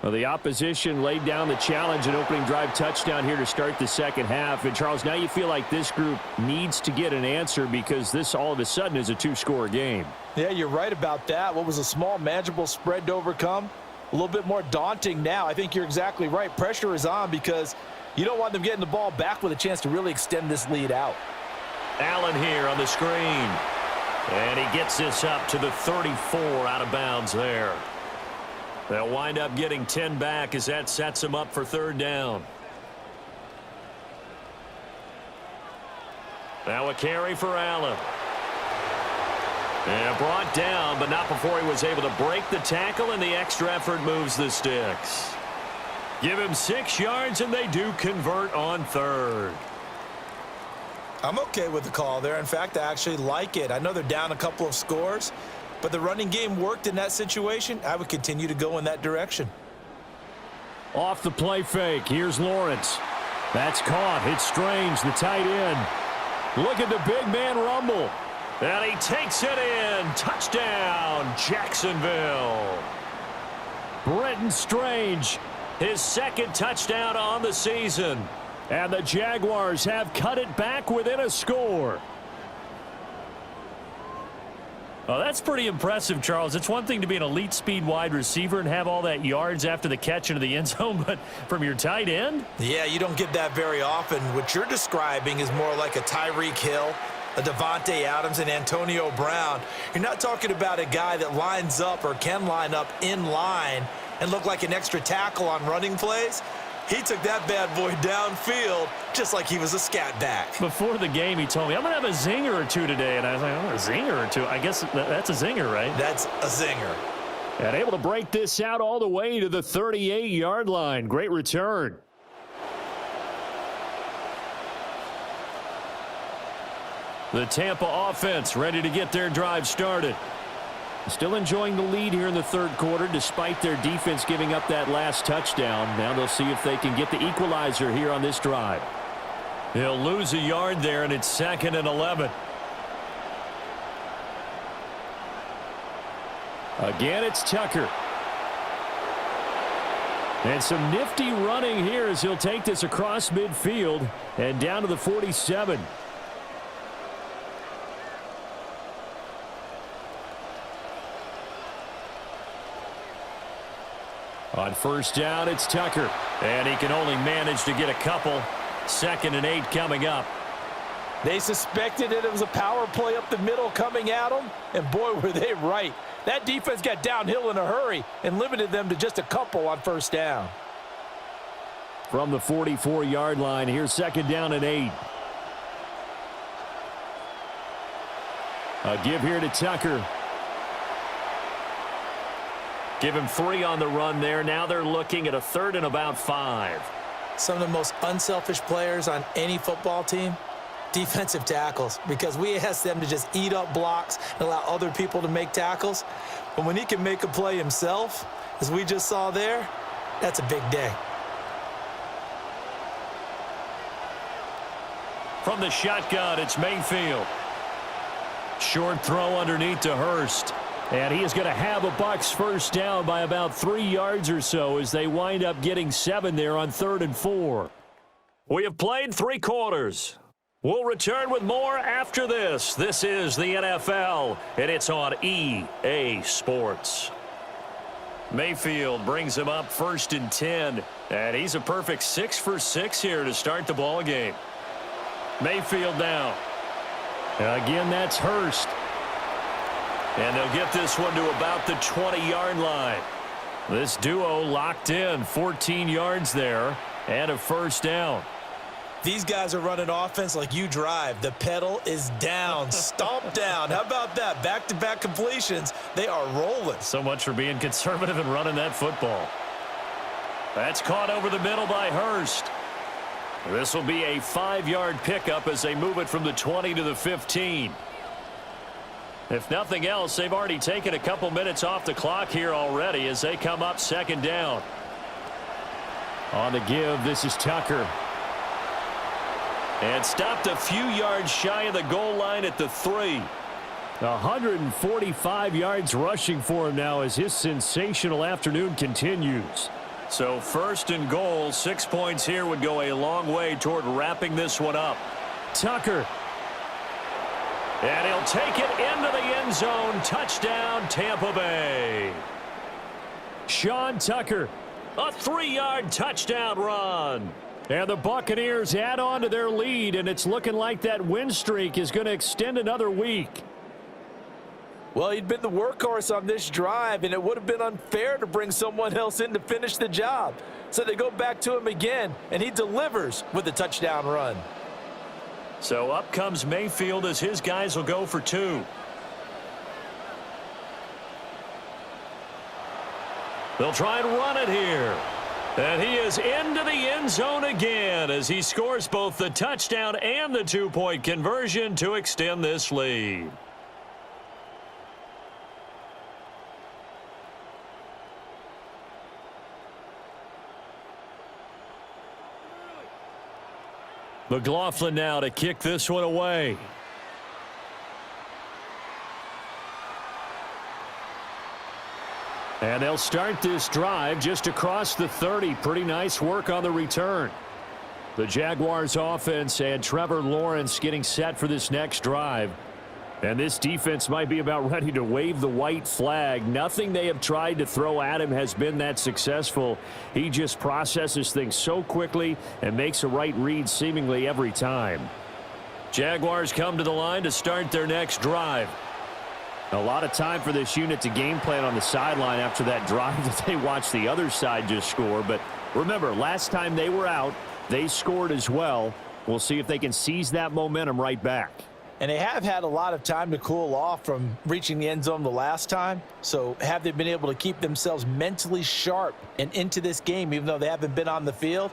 Speaker 4: Well, the opposition laid down the challenge and opening drive touchdown here to start the second half. And, Charles, now you feel like this group needs to get an answer because this all of a sudden is a 2-score game.
Speaker 2: Yeah, you're right about that. What was a small, manageable spread to overcome? A little bit more daunting now. I think you're exactly right. Pressure is on because you don't want them getting the ball back with a chance to really extend this lead out.
Speaker 1: Allen here on the screen. And he gets this up to the 34 out of bounds there. They'll wind up getting 10 back as that sets them up for 3rd down. Now a carry for Allen. And brought down, but not before he was able to break the tackle, and the extra effort moves the sticks. Give him 6 yards, and they do convert on 3rd.
Speaker 2: I'm okay with the call there. In fact, I actually like it. I know they're down a couple of scores, but the running game worked in that situation. I would continue to go in that direction.
Speaker 4: Off the play fake, here's Lawrence. That's caught. It's Strange, the tight end. Look at the big man rumble.
Speaker 1: And he takes it in. Touchdown, Jacksonville.
Speaker 4: Brenton Strange,
Speaker 1: His 2nd touchdown on the season.
Speaker 4: and the Jaguars have cut it back within a score.
Speaker 1: Oh, that's pretty impressive, Charles. It's one thing to be an elite speed wide receiver and have all that yards after the catch into the end zone, but from your tight end?
Speaker 2: Yeah, you don't get that very often. What you're describing is more like a Tyreek Hill, a Devontae Adams, and Antonio Brown. You're not talking about a guy that lines up or can line up in line and look like an extra tackle on running plays. He took that bad boy downfield just like he was a scat back.
Speaker 1: Before the game, he told me, I'm going to have a zinger or two today. And I was like, oh, a zinger or two? I guess that's a zinger, right?
Speaker 2: That's a zinger.
Speaker 4: And able to break this out all the way to the 38-yard line. Great return.
Speaker 1: The Tampa offense ready to get their drive started.
Speaker 4: Still enjoying the lead here in the 3rd quarter despite their defense giving up that last touchdown. Now they'll see if they can get the equalizer here on this drive.
Speaker 1: He'll lose a yard there, and it's 2nd and 11.
Speaker 4: Again, it's Tucker. And some nifty running here as he'll take this across midfield and down to the 47. On 1st down, it's Tucker.
Speaker 1: And he can only manage to get a couple. 2nd and 8 coming up.
Speaker 2: They suspected it was a power play up the middle coming at them, and boy, were they right. That defense got downhill in a hurry and limited them to just a couple on 1st down.
Speaker 4: From the 44-yard line, here's 2nd down and 8. A give here to Tucker.
Speaker 1: Give him 3 on the run there. Now they're looking at a 3rd and about 5.
Speaker 2: Some of the most unselfish players on any football team, defensive tackles, because we ask them to just eat up blocks and allow other people to make tackles. But when he can make a play himself, as we just saw there, that's a big day.
Speaker 1: From the shotgun, it's Mayfield. Short throw underneath to Hurst.
Speaker 4: And he is going to have a BUCS 1st down by about 3 yards or so as they wind up getting 7 there on 3rd and 4.
Speaker 1: We have played 3 quarters. We'll return with more after this. This is the NFL, and it's on EA Sports. Mayfield brings him up 1st and 10, and he's a perfect 6 for 6 here to start the ball game. Mayfield now.
Speaker 4: Again, that's Hurst.
Speaker 1: And they'll get this one to about the 20-yard line. This duo locked in, 14 yards there, and a 1st down.
Speaker 2: These guys are running offense like you drive. The pedal is down, stomp down. How about that? Back-to-back completions. They are rolling.
Speaker 1: So much for being conservative and running that football. That's caught over the middle by Hurst. This will be a 5-yard pickup as they move it from the 20 to the 15. If nothing else, they've already taken a couple minutes off the clock here already as they come up 2nd down.
Speaker 4: On the give, this is Tucker.
Speaker 1: And stopped a few yards shy of the goal line at the 3.
Speaker 4: 145 yards rushing for him now as his sensational afternoon continues.
Speaker 1: So 1st and goal, 6 points here would go a long way toward wrapping this one up.
Speaker 4: Tucker.
Speaker 1: And he'll take it into the end zone. Touchdown, Tampa Bay.
Speaker 4: Sean Tucker.
Speaker 1: A 3-yard touchdown run.
Speaker 4: And the Buccaneers add on to their lead, and it's looking like that win streak is going to extend another week.
Speaker 2: Well, he'd been the workhorse on this drive, and it would have been unfair to bring someone else in to finish the job. So they go back to him again, and he delivers with a touchdown run.
Speaker 1: So up comes Mayfield as his guys will go for 2. They'll try and run it here. And he is into the end zone again as he scores both the touchdown and the two-point conversion to extend this lead. McLaughlin now to kick this one away. And they'll start this drive just across the 30. Pretty nice work on the return. The Jaguars offense and Trevor Lawrence getting set for this next drive. And this defense might be about ready to wave the white flag. Nothing they have tried to throw at him has been that successful. He just processes things so quickly and makes a right read seemingly every time. Jaguars come to the line to start their next drive. A lot of time for this unit to game plan on the sideline after that drive that they watched the other side just score. But remember, last time they were out, they scored as well. We'll see if they can seize that momentum right back.
Speaker 2: And they have had a lot of time to cool off from reaching the end zone the last time. So have they been able to keep themselves mentally sharp and into this game, even though they haven't been on the field?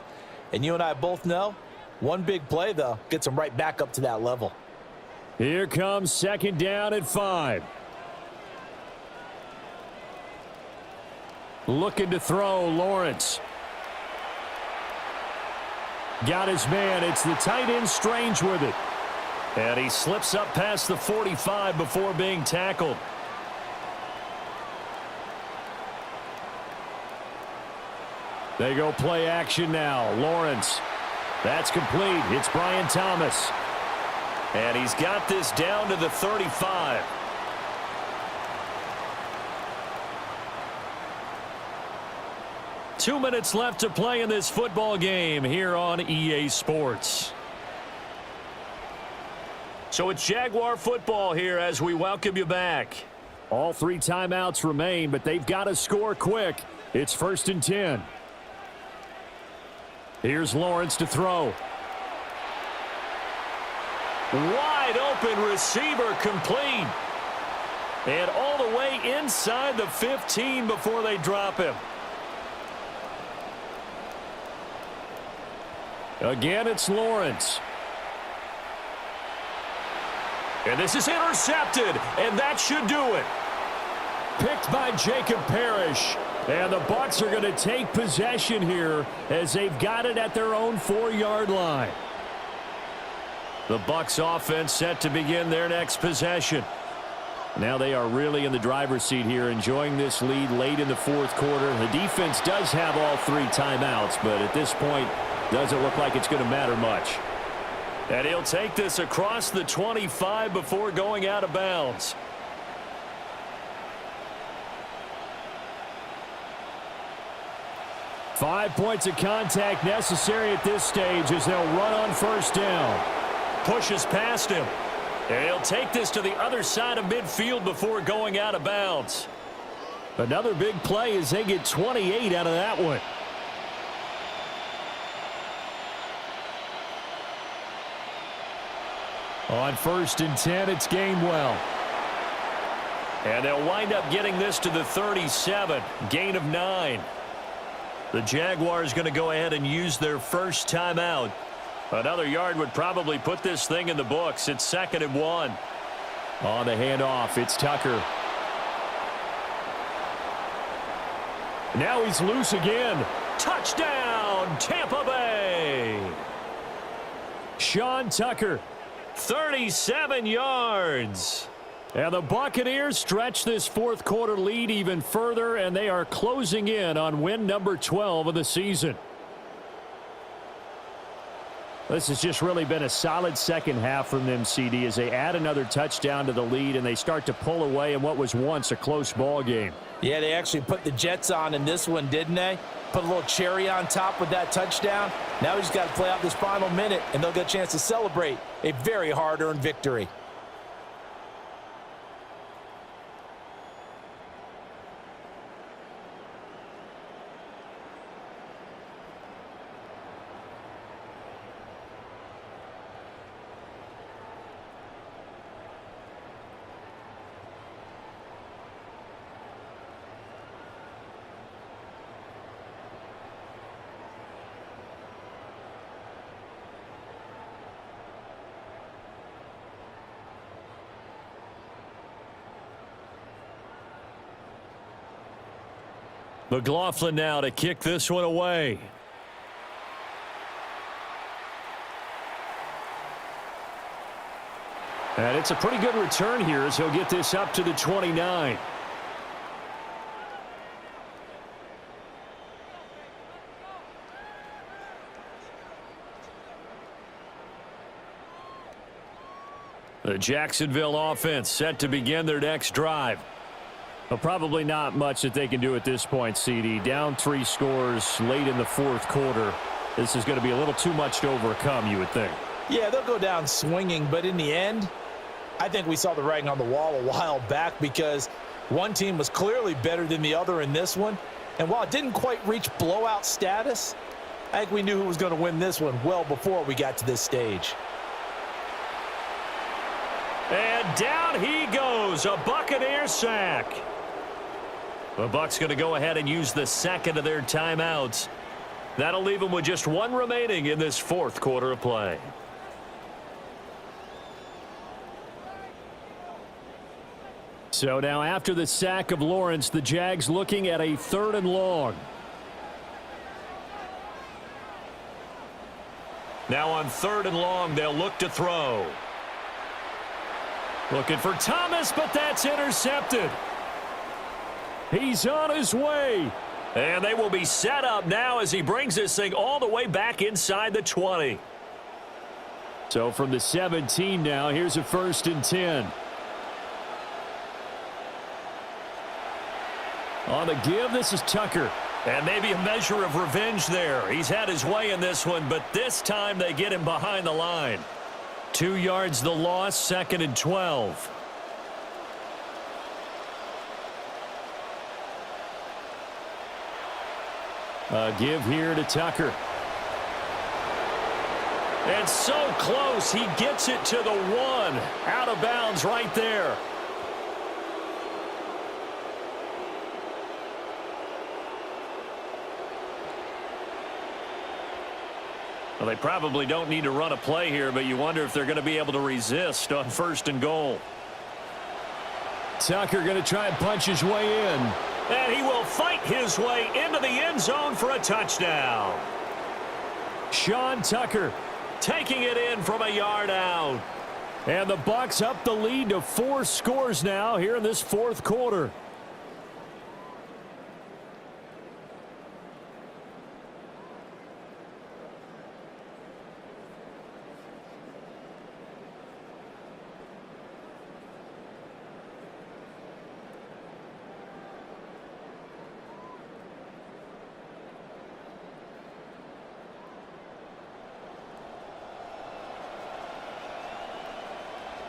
Speaker 2: And you and I both know, one big play, though, gets them right back up to that level.
Speaker 4: Here comes second down at 5. Looking to throw, Lawrence. Got his man. It's the tight end Strange with it. And he slips up past the 45 before being tackled. They go play action now. Lawrence. That's complete. It's Brian Thomas.
Speaker 1: And he's got this down to the 35. Two minutes left to play in this football game here on EA Sports. So it's Jaguar football here as we welcome you back.
Speaker 4: All 3 timeouts remain, but they've got to score quick. It's 1st and 10. Here's Lawrence to throw.
Speaker 1: Wide open receiver complete. And all the way inside the 15 before they drop him.
Speaker 4: Again, it's Lawrence.
Speaker 1: And this is intercepted, and that should do it.
Speaker 4: Picked by Jacob Parrish. And the Bucs are going to take possession here as they've got it at their own 4-yard line.
Speaker 1: The Bucs offense set to begin their next possession.
Speaker 4: Now they are really in the driver's seat here, enjoying this lead late in the 4th quarter. The defense does have all 3 timeouts, but at this point, doesn't look like it's going to matter much.
Speaker 1: And he'll take this across the 25 before going out of bounds.
Speaker 4: Five points of contact necessary at this stage as they'll run on 1st down.
Speaker 1: Pushes past him. And he'll take this to the other side of midfield before going out of bounds.
Speaker 4: Another big play as they get 28 out of that one. On 1st and 10, it's Gainwell.
Speaker 1: And they'll wind up getting this to the 37. Gain of 9. The Jaguars going to go ahead and use their first timeout. Another yard would probably put this thing in the books. It's 2nd and 1.
Speaker 4: On the handoff, it's Tucker. Now he's loose again.
Speaker 1: Touchdown, Tampa Bay.
Speaker 4: Sean Tucker.
Speaker 1: 37 yards.
Speaker 4: And the Buccaneers stretch this 4th quarter lead even further, and they are closing in on win number 12 of the season. This has just really been a solid second half from them, CD, as they add another touchdown to the lead and they start to pull away in what was once a close ball game.
Speaker 2: Yeah, they actually put the Jets on in this one, didn't they? Put a little cherry on top with that touchdown. Now we just got to play out this final minute, and they'll get a chance to celebrate a very hard-earned victory.
Speaker 1: McLaughlin now to kick this one away.
Speaker 4: And it's a pretty good return here as he'll get this up to the 29.
Speaker 1: The Jacksonville offense set to begin their next drive.
Speaker 4: Well, probably not much that they can do at this point, CD. Down 3 scores late in the fourth quarter. This is going to be a little too much to overcome, you would think.
Speaker 2: Yeah, they'll go down swinging, but in the end, I think we saw the writing on the wall a while back because one team was clearly better than the other in this one. And while it didn't quite reach blowout status, I think we knew who was going to win this one well before we got to this stage.
Speaker 1: And down he goes, a Buccaneer sack. The Bucs going to go ahead and use the second of their timeouts. That'll leave them with just one remaining in this fourth quarter of play.
Speaker 4: So now after the sack of Lawrence, the Jags looking at a 3rd and long.
Speaker 1: Now on 3rd and long, they'll look to throw. Looking for Thomas, but that's intercepted.
Speaker 4: He's on his way.
Speaker 1: And they will be set up now as he brings this thing all the way back inside the 20.
Speaker 4: So from the 17 now, here's a 1st and 10. On the give, this is Tucker.
Speaker 1: And maybe a measure of revenge there. He's had his way in this one, but this time they get him behind the line. 2 yards the loss, 2nd and 12.
Speaker 4: A give here to Tucker.
Speaker 1: And so close, he gets it to the 1. Out of bounds right there. Well, they probably don't need to run a play here, but you wonder if they're going to be able to resist on 1st and goal.
Speaker 4: Tucker going to try and punch his way in.
Speaker 1: And he will fight his way into the end zone for a touchdown.
Speaker 4: Sean Tucker
Speaker 1: taking it in from a yard out.
Speaker 4: And the Bucs up the lead to 4 scores now here in this fourth quarter.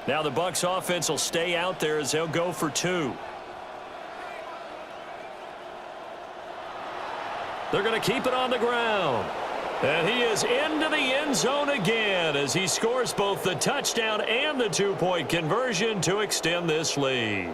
Speaker 1: Now the Bucs offense will stay out there as they'll go for 2. They're going to keep it on the ground. And he is into the end zone again as he scores both the touchdown and the 2-point conversion to extend this lead.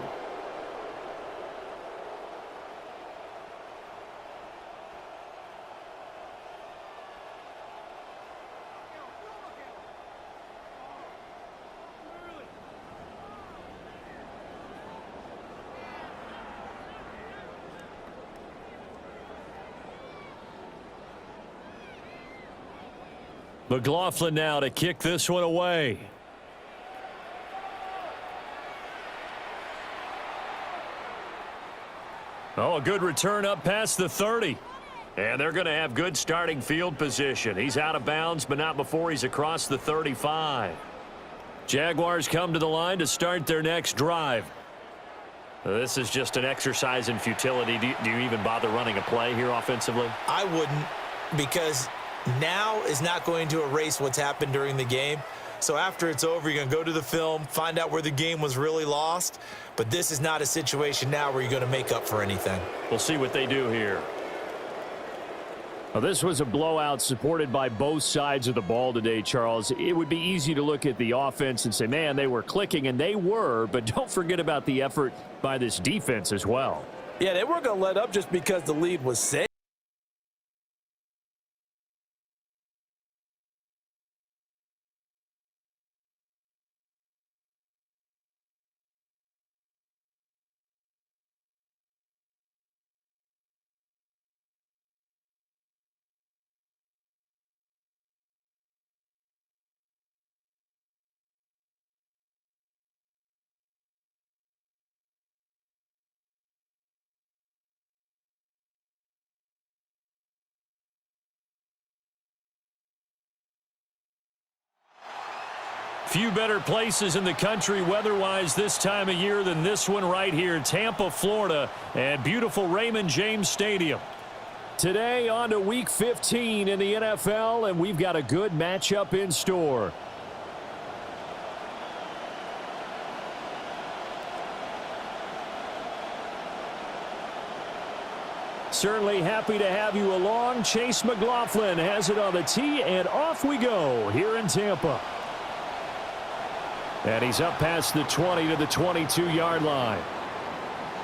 Speaker 1: McLaughlin now to kick this one away. Oh, a good return up past the 30. And they're going to have good starting field position. He's out of bounds, but not before he's across the 35. Jaguars come to the line to start their next drive. This is just an exercise in futility. Do you even bother running a play here offensively?
Speaker 2: I wouldn't, because now is not going to erase what's happened during the game. So after it's over, you're going to go to the film, find out where the game was really lost. But this is not a situation now where you're going to make up for anything.
Speaker 1: We'll see what they do here.
Speaker 4: Well, this was a blowout supported by both sides of the ball today, Charles. It would be easy to look at the offense and say, man, they were clicking, and they were. But don't forget about the effort by this defense as well.
Speaker 2: Yeah, they weren't going to let up just because the lead was safe.
Speaker 1: Few better places in the country weather-wise this time of year than this one right here, Tampa, Florida, and beautiful Raymond James Stadium. Today on to Week 15 in the NFL, and we've got a good matchup in store. Certainly happy to have you along. Chase McLaughlin has it on the tee, and off we go here in Tampa. And he's up past the 20 to the 22-yard line.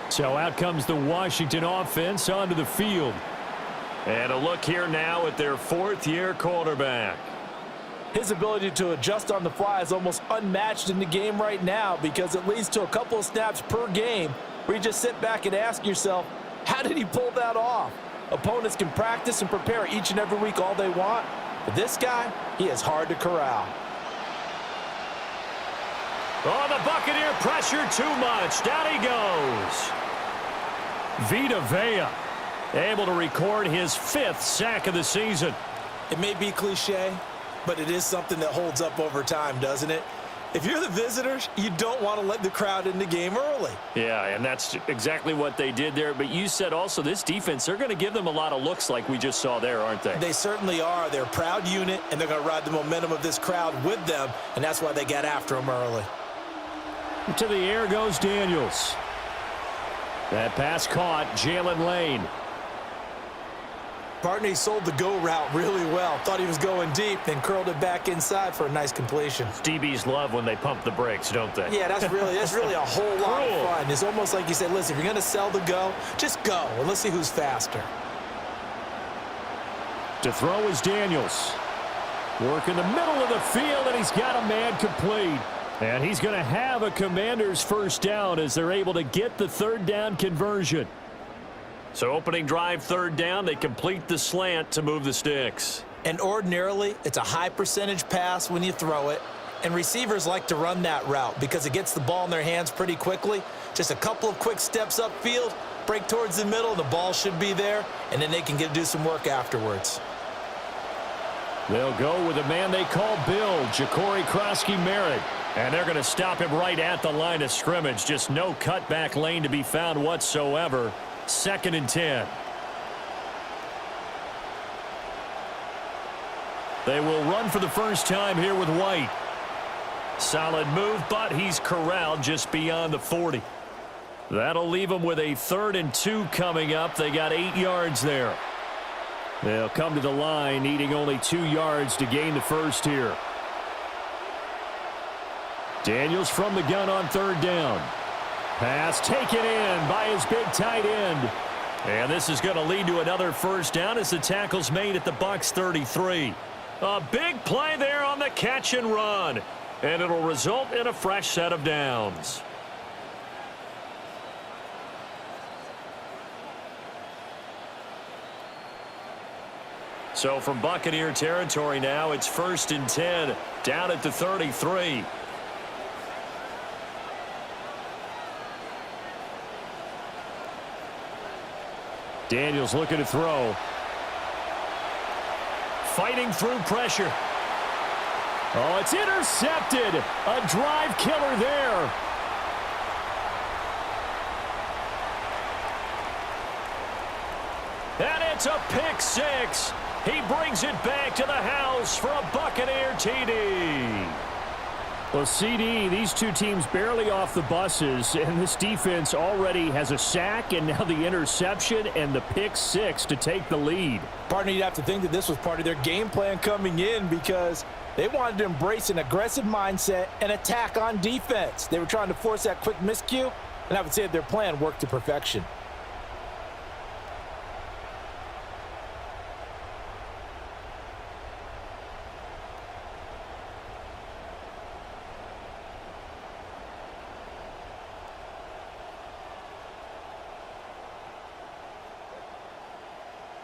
Speaker 1: So out comes the Washington offense onto the field. And a look here now at their fourth-year quarterback.
Speaker 2: His ability to adjust on the fly is almost unmatched in the game right now because it leads to a couple of snaps per game where you just sit back and ask yourself, how did he pull that off? Opponents can practice and prepare each and every week all they want, but this guy, he is hard to corral.
Speaker 1: Oh, the Buccaneer pressure too much. Down he goes. Vita Vea able to record his 5th sack of the season.
Speaker 2: It may be cliche, but it is something that holds up over time, doesn't it? If you're the visitors, you don't want to let the crowd in the game early.
Speaker 1: Yeah, and that's exactly what they did there. But you said also this defense, they're going to give them a lot of looks like we just saw there, aren't they?
Speaker 2: They certainly are. They're a proud unit, and they're going to ride the momentum of this crowd with them, and that's why they got after them early.
Speaker 1: To the air goes Daniels. That pass caught. Jalen Lane.
Speaker 2: Partner, he sold the go route really well. Thought he was going deep, then curled it back inside for a nice completion.
Speaker 1: DBs love when they pump the brakes, don't they?
Speaker 2: Yeah, that's really a whole lot of fun. It's almost like you said, listen, if you're going to sell the go, just go, and let's see who's faster.
Speaker 1: To throw is Daniels. Work in the middle of the field, and he's got a man complete. And he's going to have a Commanders first down as they're able to get the third down conversion. So opening drive, third down, they complete the slant to move the sticks.
Speaker 2: And ordinarily, it's a high percentage pass when you throw it. And receivers like to run that route because it gets the ball in their hands pretty quickly. Just a couple of quick steps upfield, break towards the middle, the ball should be there, and then they can do some work afterwards.
Speaker 1: They'll go with a man they call Bill, Ja'Cory Krosky-Merritt. And they're going to stop him right at the line of scrimmage. Just no cutback lane to be found whatsoever. 2nd and 10. They will run for the first time here with White. Solid move, but he's corralled just beyond the 40. That'll leave them with a 3rd and 2 coming up. They got 8 yards there. They'll come to the line, needing only 2 yards to gain the first here. Daniels from the gun on 3rd down. Pass taken in by his big tight end. And this is going to lead to another first down as the tackle's made at the BUCCS 33. A big play there on the catch and run. And it'll result in a fresh set of downs. So from Buccaneer territory now, it's 1st and 10 down at the 33. Daniels looking to throw. Fighting through pressure. Oh, it's intercepted. A drive killer there. And it's a pick 6. He brings it back to the house for a Buccaneer TD. Well, CD, these two teams barely off the buses, and this defense already has a sack and now the interception and the pick 6 to take the lead.
Speaker 2: Partner, you'd have to think that this was part of their game plan coming in because they wanted to embrace an aggressive mindset and attack on defense. They were trying to force that quick miscue, and I would say that their plan worked to perfection.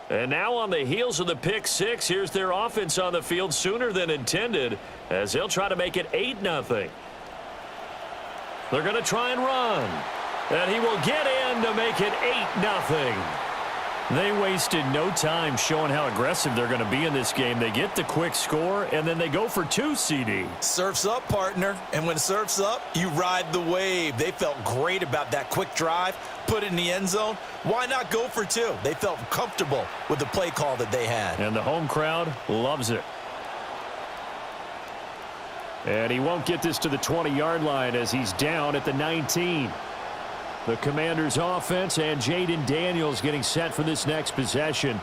Speaker 1: And now on the heels of the pick 6, here's their offense on the field sooner than intended as they'll try to make it 8-0. They're going to try and run. And he will get in to make it 8-0. They wasted no time showing how aggressive they're going to be in this game. They get the quick score, and then they go for 2, CD.
Speaker 2: Surf's up, partner. And when surf's up, you ride the wave. They felt great about that quick drive, put it in the end zone. Why not go for 2? They felt comfortable with the play call that they had.
Speaker 1: And the home crowd loves it.
Speaker 4: And he won't get this to the 20-yard line as he's down at the 19. The Commanders' offense and Jaden Daniels getting set for this next possession.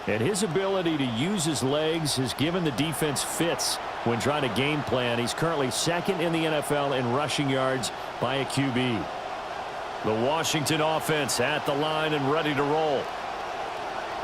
Speaker 4: And his ability to use his legs has given the defense fits when trying to game plan. He's currently 2nd in the NFL in rushing yards by a QB. The Washington offense at the line and ready to roll.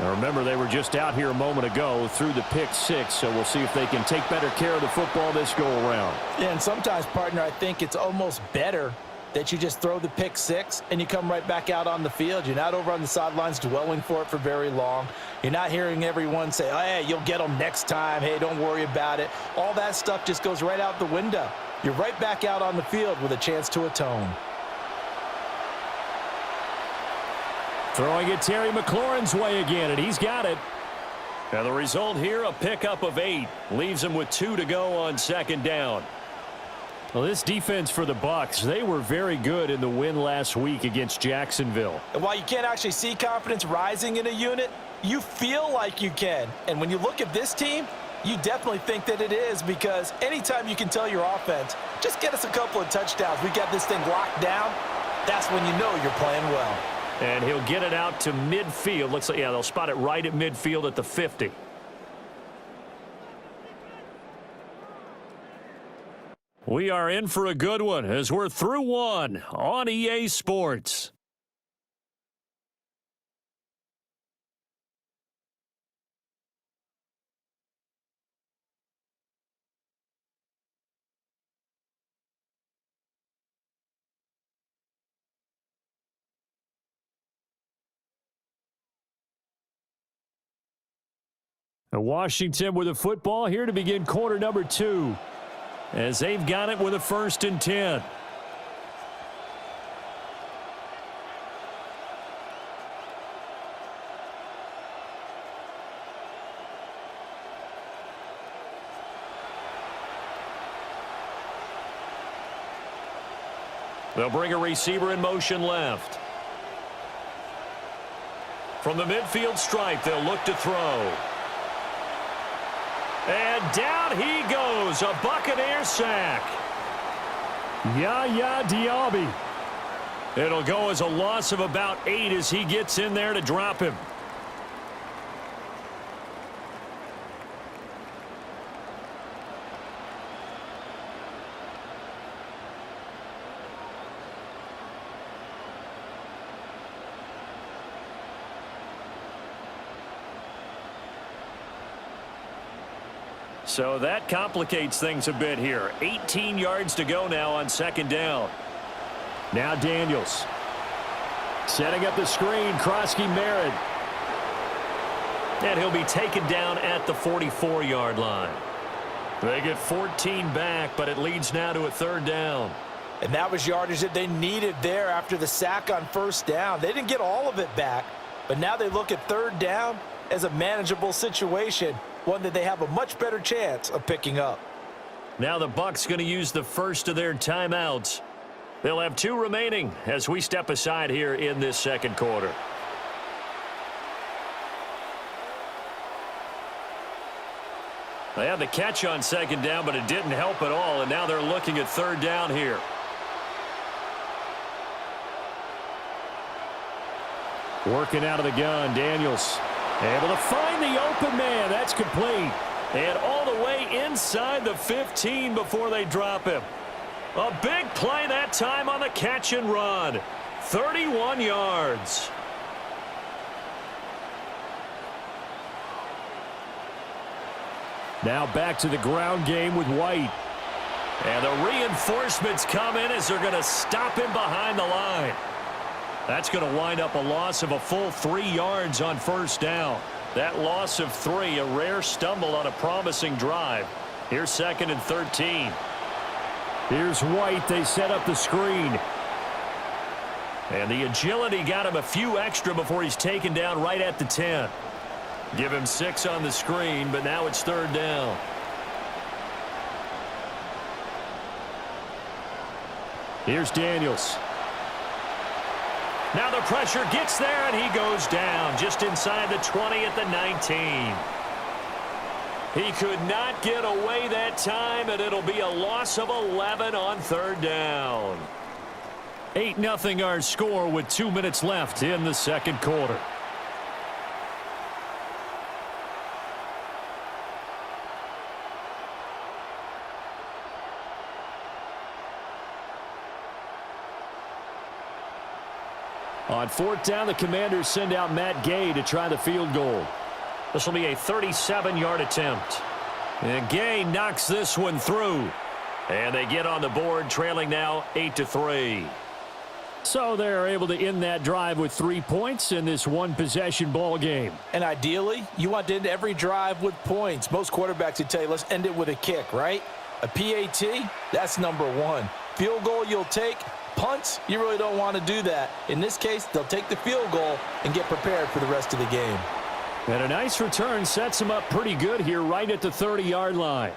Speaker 4: Now remember, they were just out here a moment ago through the pick 6, so we'll see if they can take better care of the football this go around.
Speaker 2: Yeah, and sometimes, partner, I think it's almost better that you just throw the pick 6 and you come right back out on the field. You're not over on the sidelines dwelling for it for very long. You're not hearing everyone say, oh, hey, you'll get them next time. Hey, don't worry about it. All that stuff just goes right out the window. You're right back out on the field with a chance to atone.
Speaker 1: Throwing it Terry McLaurin's way again, and he's got it. And the result here, a pickup of 8. Leaves him with 2 to go on 2nd down.
Speaker 4: Well, this defense for the BUCS, they were very good in the win last week against Jacksonville.
Speaker 2: And while you can't actually see confidence rising in a unit, you feel like you can. And when you look at this team, you definitely think that it is, because anytime you can tell your offense, just get us a couple of touchdowns, we got this thing locked down, that's when you know you're playing well.
Speaker 1: And he'll get it out to midfield. Looks like, yeah, they'll spot it right at midfield at the 50. We are in for a good one as we're through 1 on EA Sports.
Speaker 4: Washington with a football here to begin quarter number 2.
Speaker 1: As they've got it with a 1st and 10. They'll bring a receiver in motion left. From the midfield stripe, they'll look to throw. And down he goes, a Buccaneer sack.
Speaker 4: Yaya Diaby.
Speaker 1: It'll go as a loss of about 8 as he gets in there to drop him. So that complicates things a bit here. 18 yards to go now on 2nd down.
Speaker 4: Now Daniels. Setting up the screen, Krosky Merritt.
Speaker 1: And he'll be taken down at the 44-yard line. They get 14 back, but it leads now to a 3rd down.
Speaker 2: And that was yardage that they needed there after the sack on 1st down. They didn't get all of it back, but now they look at 3rd down as a manageable situation, one that they have a much better chance of picking up.
Speaker 1: Now the Bucs going to use the first of their timeouts. They'll have 2 remaining as we step aside here in this 2nd quarter. They had the catch on 2nd down, but it didn't help at all, and now they're looking at 3rd down here.
Speaker 4: Working out of the gun, Daniels. Able to find the open man. That's complete.
Speaker 1: And all the way inside the 15 before they drop him. A big play that time on the catch and run. 31 yards.
Speaker 4: Now back to the ground game with White.
Speaker 1: And the reinforcements come in as they're going to stop him behind the line. That's going to wind up a loss of a full 3 yards on 1st down. That loss of 3, a rare stumble on a promising drive. Here's 2nd and 13.
Speaker 4: Here's White. They set up the screen.
Speaker 1: And the agility got him a few extra before he's taken down right at the 10. Give him 6 on the screen, but now it's 3rd down.
Speaker 4: Here's Daniels.
Speaker 1: Now the pressure gets there, and he goes down just inside the 20 at the 19. He could not get away that time, and it'll be a loss of 11 on 3rd down.
Speaker 4: 8-0 our score with 2 minutes left in the second quarter. On 4th down, the Commanders send out Matt Gay to try the field goal.
Speaker 1: This will be a 37-yard attempt. And Gay knocks this one through. And they get on the board, trailing now 8-3.
Speaker 4: So they're able to end that drive with 3 points in this one-possession ball game.
Speaker 2: And ideally, you want to end every drive with points. Most quarterbacks would tell you, let's end it with a kick, right? A PAT, that's number 1. Field goal you'll take. Punts, you really don't want to do that. In this case, they'll take the field goal and get prepared for the rest of the game.
Speaker 4: And a nice return sets them up pretty good here right at the 30-yard line.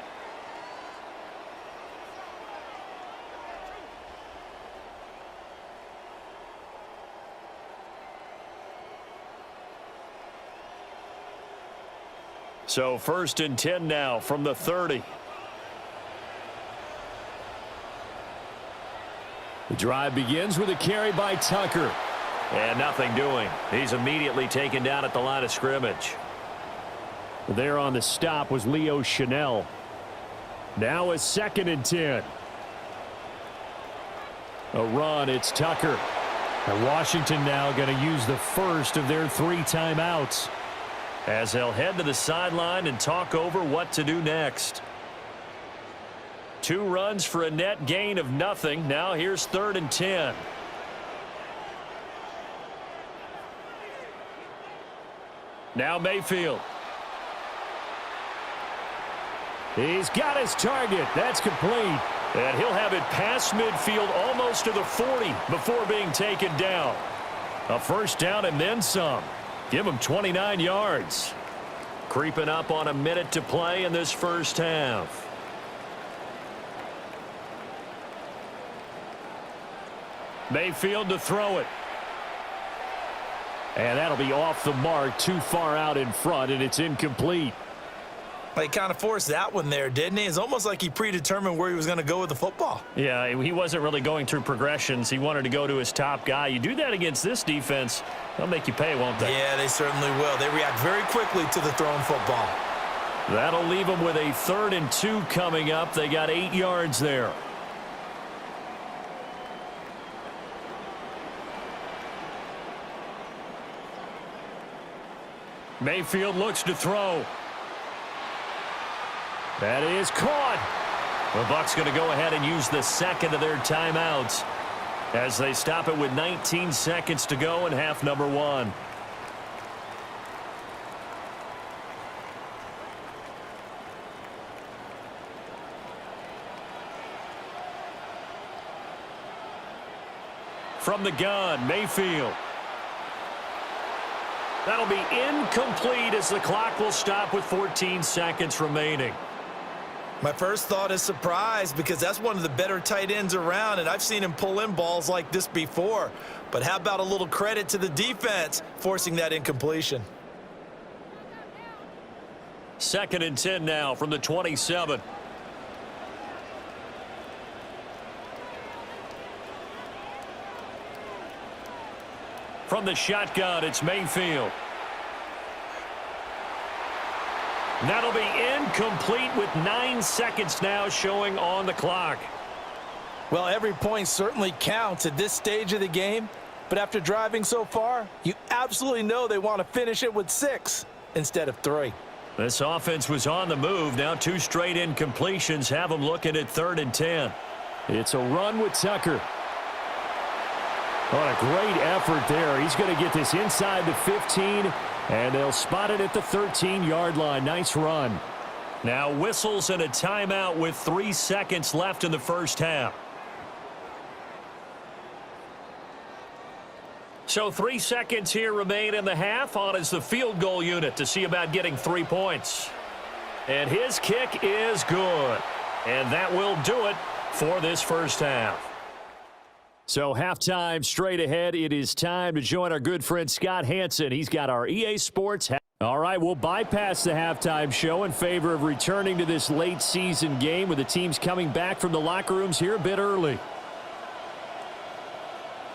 Speaker 1: So 1st and 10 now from the 30.
Speaker 4: The drive begins with a carry by Tucker.
Speaker 1: And nothing doing. He's immediately taken down at the line of scrimmage.
Speaker 4: There on the stop was Leo Chanel. Now a 2nd and 10. A run, it's Tucker. And Washington now going to use the first of their 3 timeouts,
Speaker 1: as they'll head to the sideline and talk over what to do next. 2 runs for a net gain of nothing. Now here's 3rd and 10. Now Mayfield.
Speaker 4: He's got his target. That's complete.
Speaker 1: And he'll have it past midfield almost to the 40 before being taken down. A 1st down and then some. Give him 29 yards. Creeping up on a minute to play in this first half. Mayfield to throw it.
Speaker 4: And that'll be off the mark, too far out in front, and it's incomplete.
Speaker 2: He kind of forced that one there, didn't he? It's almost like he predetermined where he was going to go with the football.
Speaker 1: Yeah, he wasn't really going through progressions. He wanted to go to his top guy. You do that against this defense, they'll make you pay, won't they?
Speaker 2: Yeah, they certainly will. They react very quickly to the thrown football.
Speaker 1: That'll leave them with a 3rd and 2 coming up. They got 8 yards there. Mayfield looks to throw.
Speaker 4: That is caught.
Speaker 1: The Bucs going to go ahead and use the 2nd of their timeouts as they stop it with 19 seconds to go in half number 1. From the gun, Mayfield. That'll be incomplete as the clock will stop with 14 seconds remaining.
Speaker 2: My first thought is surprise, because that's one of the better tight ends around, and I've seen him pull in balls like this before. But how about a little credit to the defense forcing that incompletion?
Speaker 1: 2nd and 10 now from the 27. From the shotgun, it's Mayfield. That'll be incomplete with 9 seconds now showing on the clock.
Speaker 2: Well, every point certainly counts at this stage of the game, but after driving so far, you absolutely know they want to finish it with 6 instead of 3.
Speaker 1: This offense was on the move. Now 2 straight incompletions have them looking at 3rd and 10.
Speaker 4: It's a run with Tucker. What a great effort there. He's going to get this inside the 15, and they'll spot it at the 13-yard line. Nice run.
Speaker 1: Now whistles and a timeout with 3 seconds left in the first half. So 3 seconds here remain in the half. On is the field goal unit to see about getting 3 points. And his kick is good. And that will do it for this first half.
Speaker 4: So halftime straight ahead. It is time to join our good friend Scott Hansen. He's got our EA Sports. All right, we'll bypass the halftime show in favor of returning to this late season game with the teams coming back from the locker rooms here a bit early.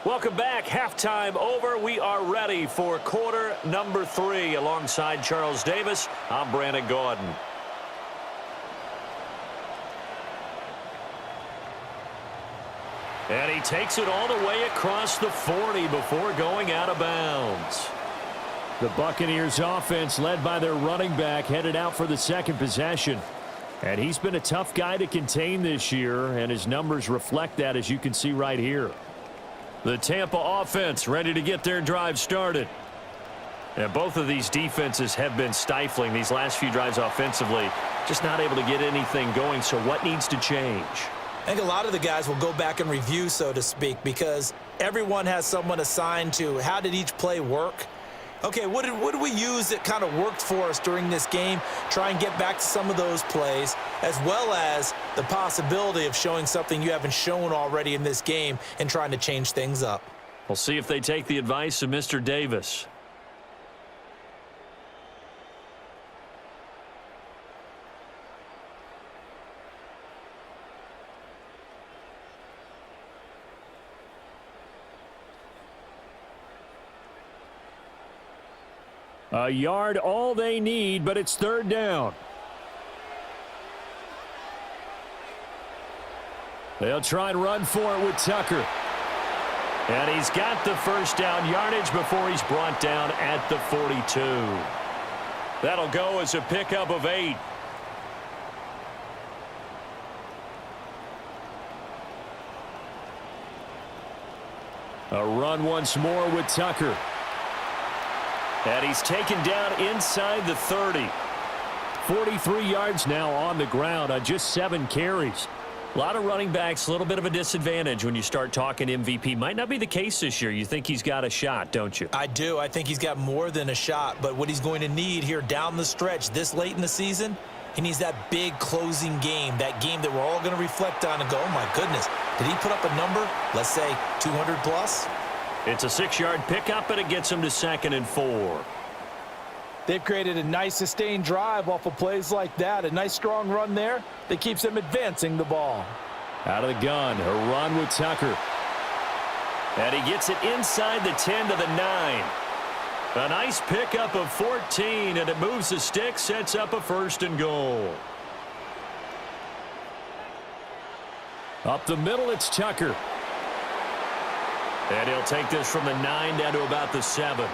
Speaker 1: Welcome back. Halftime over. We are ready for quarter number 3. Alongside Charles Davis, I'm Brandon Gordon. And he takes it all the way across the 40 before going out of bounds.
Speaker 4: The Buccaneers offense led by their running back headed out for the second possession. And he's been a tough guy to contain this year, and his numbers reflect that, as you can see right here.
Speaker 1: The Tampa offense ready to get their drive started. And both of these defenses have been stifling these last few drives offensively. Just not able to get anything going, so what needs to change?
Speaker 2: I think a lot of the guys will go back and review, so to speak, because everyone has someone assigned to how did each play work. Okay, what did we use that kind of worked for us during this game? Try and get back to some of those plays, as well as the possibility of showing something you haven't shown already in this game and trying to change things up.
Speaker 1: We'll see if they take the advice of Mr. Davis.
Speaker 4: A yard all they need, but it's third down. They'll try and run for it with Tucker.
Speaker 1: And he's got the first down yardage before he's brought down at the 42. That'll go as a pickup of 8.
Speaker 4: A run once more with Tucker.
Speaker 1: And he's taken down inside the 30.
Speaker 4: 43 yards now on the ground on just 7 carries.
Speaker 1: A lot of running backs, a little bit of a disadvantage when you start talking MVP. Might not be the case this year. You think he's got a shot, don't you?
Speaker 2: I do. I think he's got more than a shot, but what he's going to need here down the stretch this late in the season, he needs that big closing game, that game that we're all going to reflect on and go, oh my goodness, did he put up a number, let's say 200 plus?
Speaker 1: It's a 6-yard pickup, and it gets him to 2nd and 4.
Speaker 2: They've created a nice sustained drive off of plays like that. A nice strong run there that keeps them advancing the ball.
Speaker 4: Out of the gun, a run with Tucker.
Speaker 1: And he gets it inside the 10 to the 9. A nice pickup of 14, and it moves the stick, sets up a 1st and goal.
Speaker 4: Up the middle, it's Tucker.
Speaker 1: And he'll take this from the 9 down to about the 7.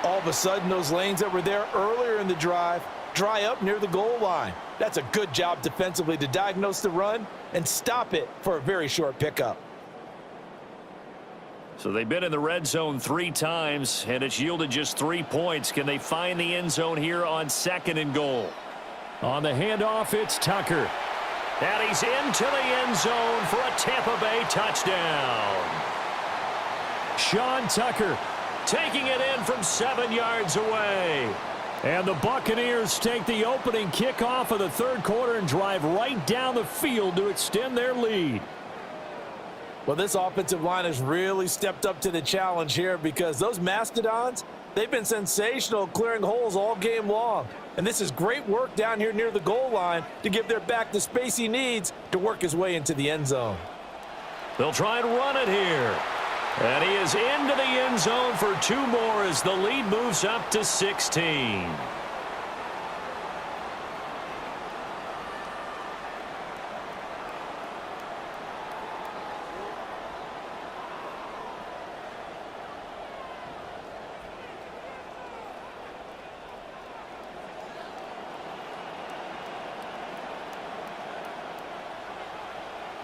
Speaker 2: All of a sudden, those lanes that were there earlier in the drive dry up near the goal line. That's a good job defensively to diagnose the run and stop it for a very short pickup.
Speaker 1: So they've been in the red zone 3 times, and it's yielded just 3 points. Can they find the end zone here on 2nd and goal?
Speaker 4: On the handoff, it's Tucker.
Speaker 1: And he's into the end zone for a Tampa Bay touchdown.
Speaker 4: Sean Tucker
Speaker 1: taking it in from 7 yards away.
Speaker 4: And the Buccaneers take the opening kickoff of the third quarter and drive right down the field to extend their lead.
Speaker 2: Well, this offensive line has really stepped up to the challenge here because those Mastodons, they've been sensational clearing holes all game long. And this is great work down here near the goal line to give their back the space he needs to work his way into the end zone.
Speaker 1: They'll try and run it here. And he is into the end zone for 2 more as the lead moves up to 16.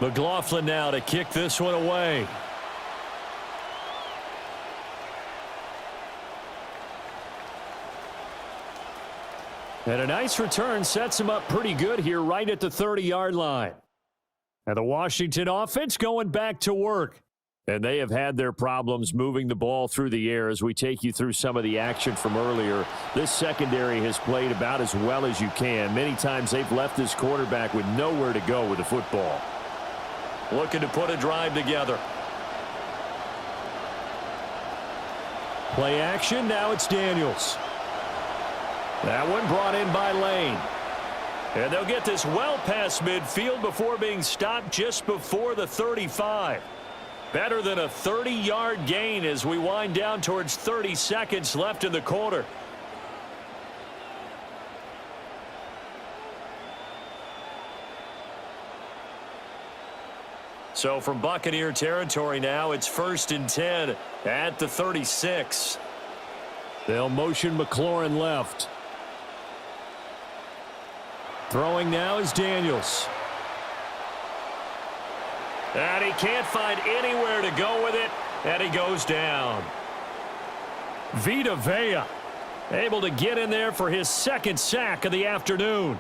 Speaker 1: McLaughlin now to kick this one away.
Speaker 4: And a nice return sets him up pretty good here right at the 30-yard line. And the Washington offense going back to work. And they have had their problems moving the ball through the air as we take you through some of the action from earlier. This secondary has played about as well as you can. Many times they've left this quarterback with nowhere to go with the football.
Speaker 1: Looking to put a drive together.
Speaker 4: Play action, now it's Daniels. That one brought in by Lane.
Speaker 1: And they'll get this well past midfield before being stopped just before the 35. Better than a 30-yard gain as we wind down towards 30 seconds left in the quarter. So from Buccaneer territory now, it's 1st and 10 at the 36.
Speaker 4: They'll motion McLaurin left. Throwing now is Daniels.
Speaker 1: And he can't find anywhere to go with it, and he goes down. Vita Vea able to get in there for his 2nd sack of the afternoon.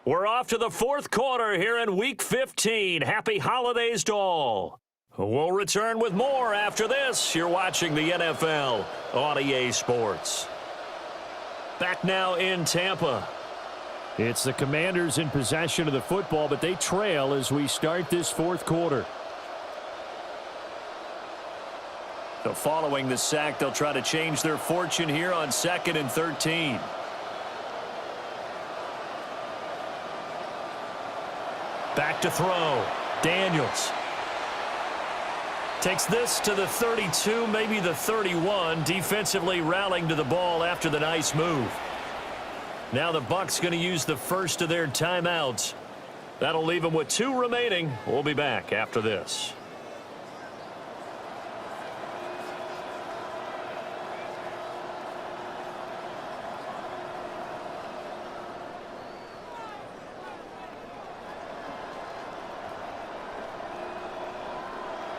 Speaker 1: We're off to the 4th quarter here in Week 15. Happy holidays to all. We'll return with more after this. You're watching the NFL on EA Sports. Back now in Tampa.
Speaker 4: It's the Commanders in possession of the football, but they trail as we start this 4th quarter.
Speaker 1: So following the sack, they'll try to change their fortune here on 2nd and 13. Back to throw. Daniels. Takes this to the 32, maybe the 31. Defensively rallying to the ball after the nice move. Now the Bucs going to use the first of their timeouts. That'll leave them with 2 remaining. We'll be back after this.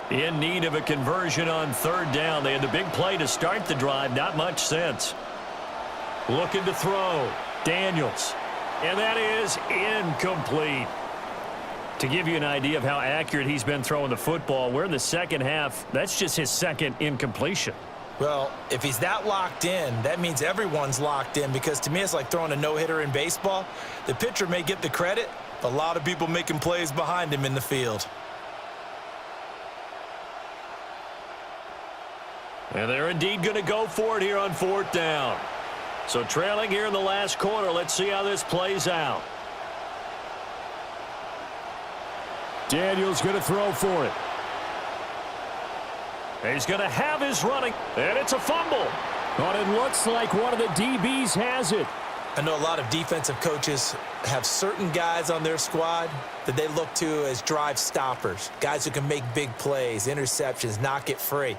Speaker 1: In need of a conversion on 3rd down. They had the big play to start the drive. Not much sense. Looking to throw. Daniels. And that is incomplete. To give you an idea of how accurate he's been throwing the football, we're in the 2nd half. That's just his 2nd incompletion.
Speaker 2: Well, if he's that locked in, that means everyone's locked in, because to me it's like throwing a no-hitter in baseball. The pitcher may get the credit, but a lot of people making plays behind him in the field.
Speaker 1: And they're indeed going to go for it here on 4th down. So trailing here in the last quarter. Let's see how this plays out.
Speaker 4: Daniels going to throw for it.
Speaker 1: He's going to have his running. And it's a fumble.
Speaker 4: But it looks like one of the DBs has it.
Speaker 2: I know a lot of defensive coaches have certain guys on their squad that they look to as drive stoppers. Guys who can make big plays, interceptions, knock it free.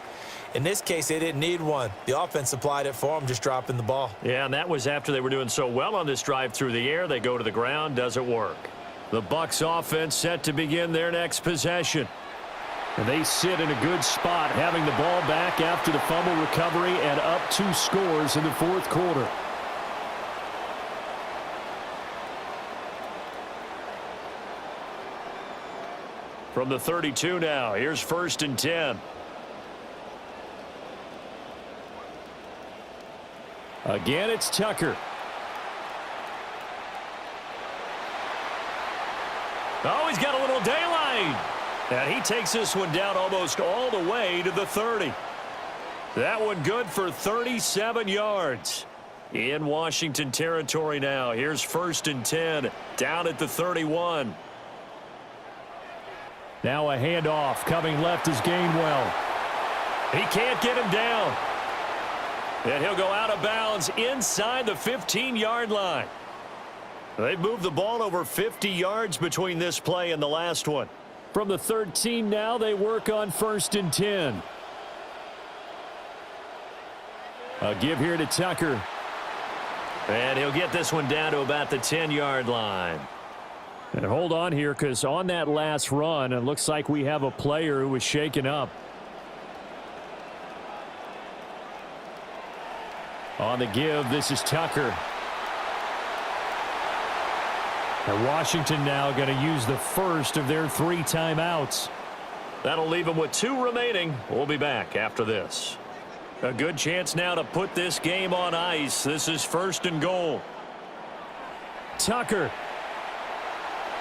Speaker 2: In this case, they didn't need one. The offense supplied it for them, just dropping the ball.
Speaker 1: Yeah, and that was after they were doing so well on this drive through the air. They go to the ground, doesn't work. The Bucs offense set to begin their next possession.
Speaker 4: And they sit in a good spot, having the ball back after the fumble recovery and up 2 scores in the 4th quarter.
Speaker 1: From the 32 now, here's 1st and 10.
Speaker 4: Again, it's Tucker.
Speaker 1: Oh, he's got a little daylight. And he takes this one down almost all the way to the 30. That one good for 37 yards. In Washington territory now. Here's 1st and 10 down at the 31.
Speaker 4: Now a handoff coming left is Gainwell.
Speaker 1: He can't get him down. And he'll go out of bounds inside the 15-yard line. They've moved the ball over 50 yards between this play and the last one.
Speaker 4: From the 13 now, they work on 1st and 10. A give here to Tucker.
Speaker 1: And he'll get this one down to about the 10-yard line.
Speaker 4: And hold on here, because on that last run, it looks like we have a player who was shaken up. On the give, this is Tucker. And Washington now going to use the first of their 3 timeouts.
Speaker 1: That'll leave them with 2 remaining. We'll be back after this. A good chance now to put this game on ice. This is 1st and goal.
Speaker 4: Tucker.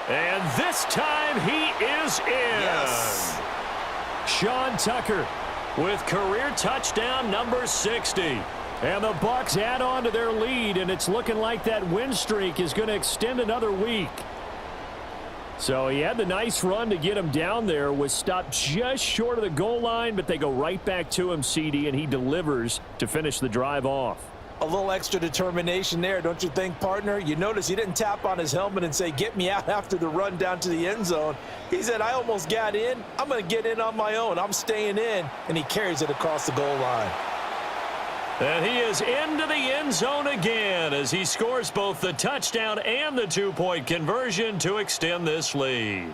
Speaker 1: And this time he is in.
Speaker 2: Yes.
Speaker 1: Sean Tucker with career touchdown number 60.
Speaker 4: And the Bucks add on to their lead, and it's looking like that win streak is going to extend another week. So he had the nice run to get him down there, was stopped just short of the goal line, but they go right back to him, CD, and he delivers to finish the drive off.
Speaker 2: A little extra determination there, don't you think, partner? You notice he didn't tap on his helmet and say, get me out after the run down to the end zone. He said, I almost got in. I'm going to get in on my own. I'm staying in. And he carries it across the goal line.
Speaker 1: And he is into the end zone again as he scores both the touchdown and the 2-point conversion to extend this lead.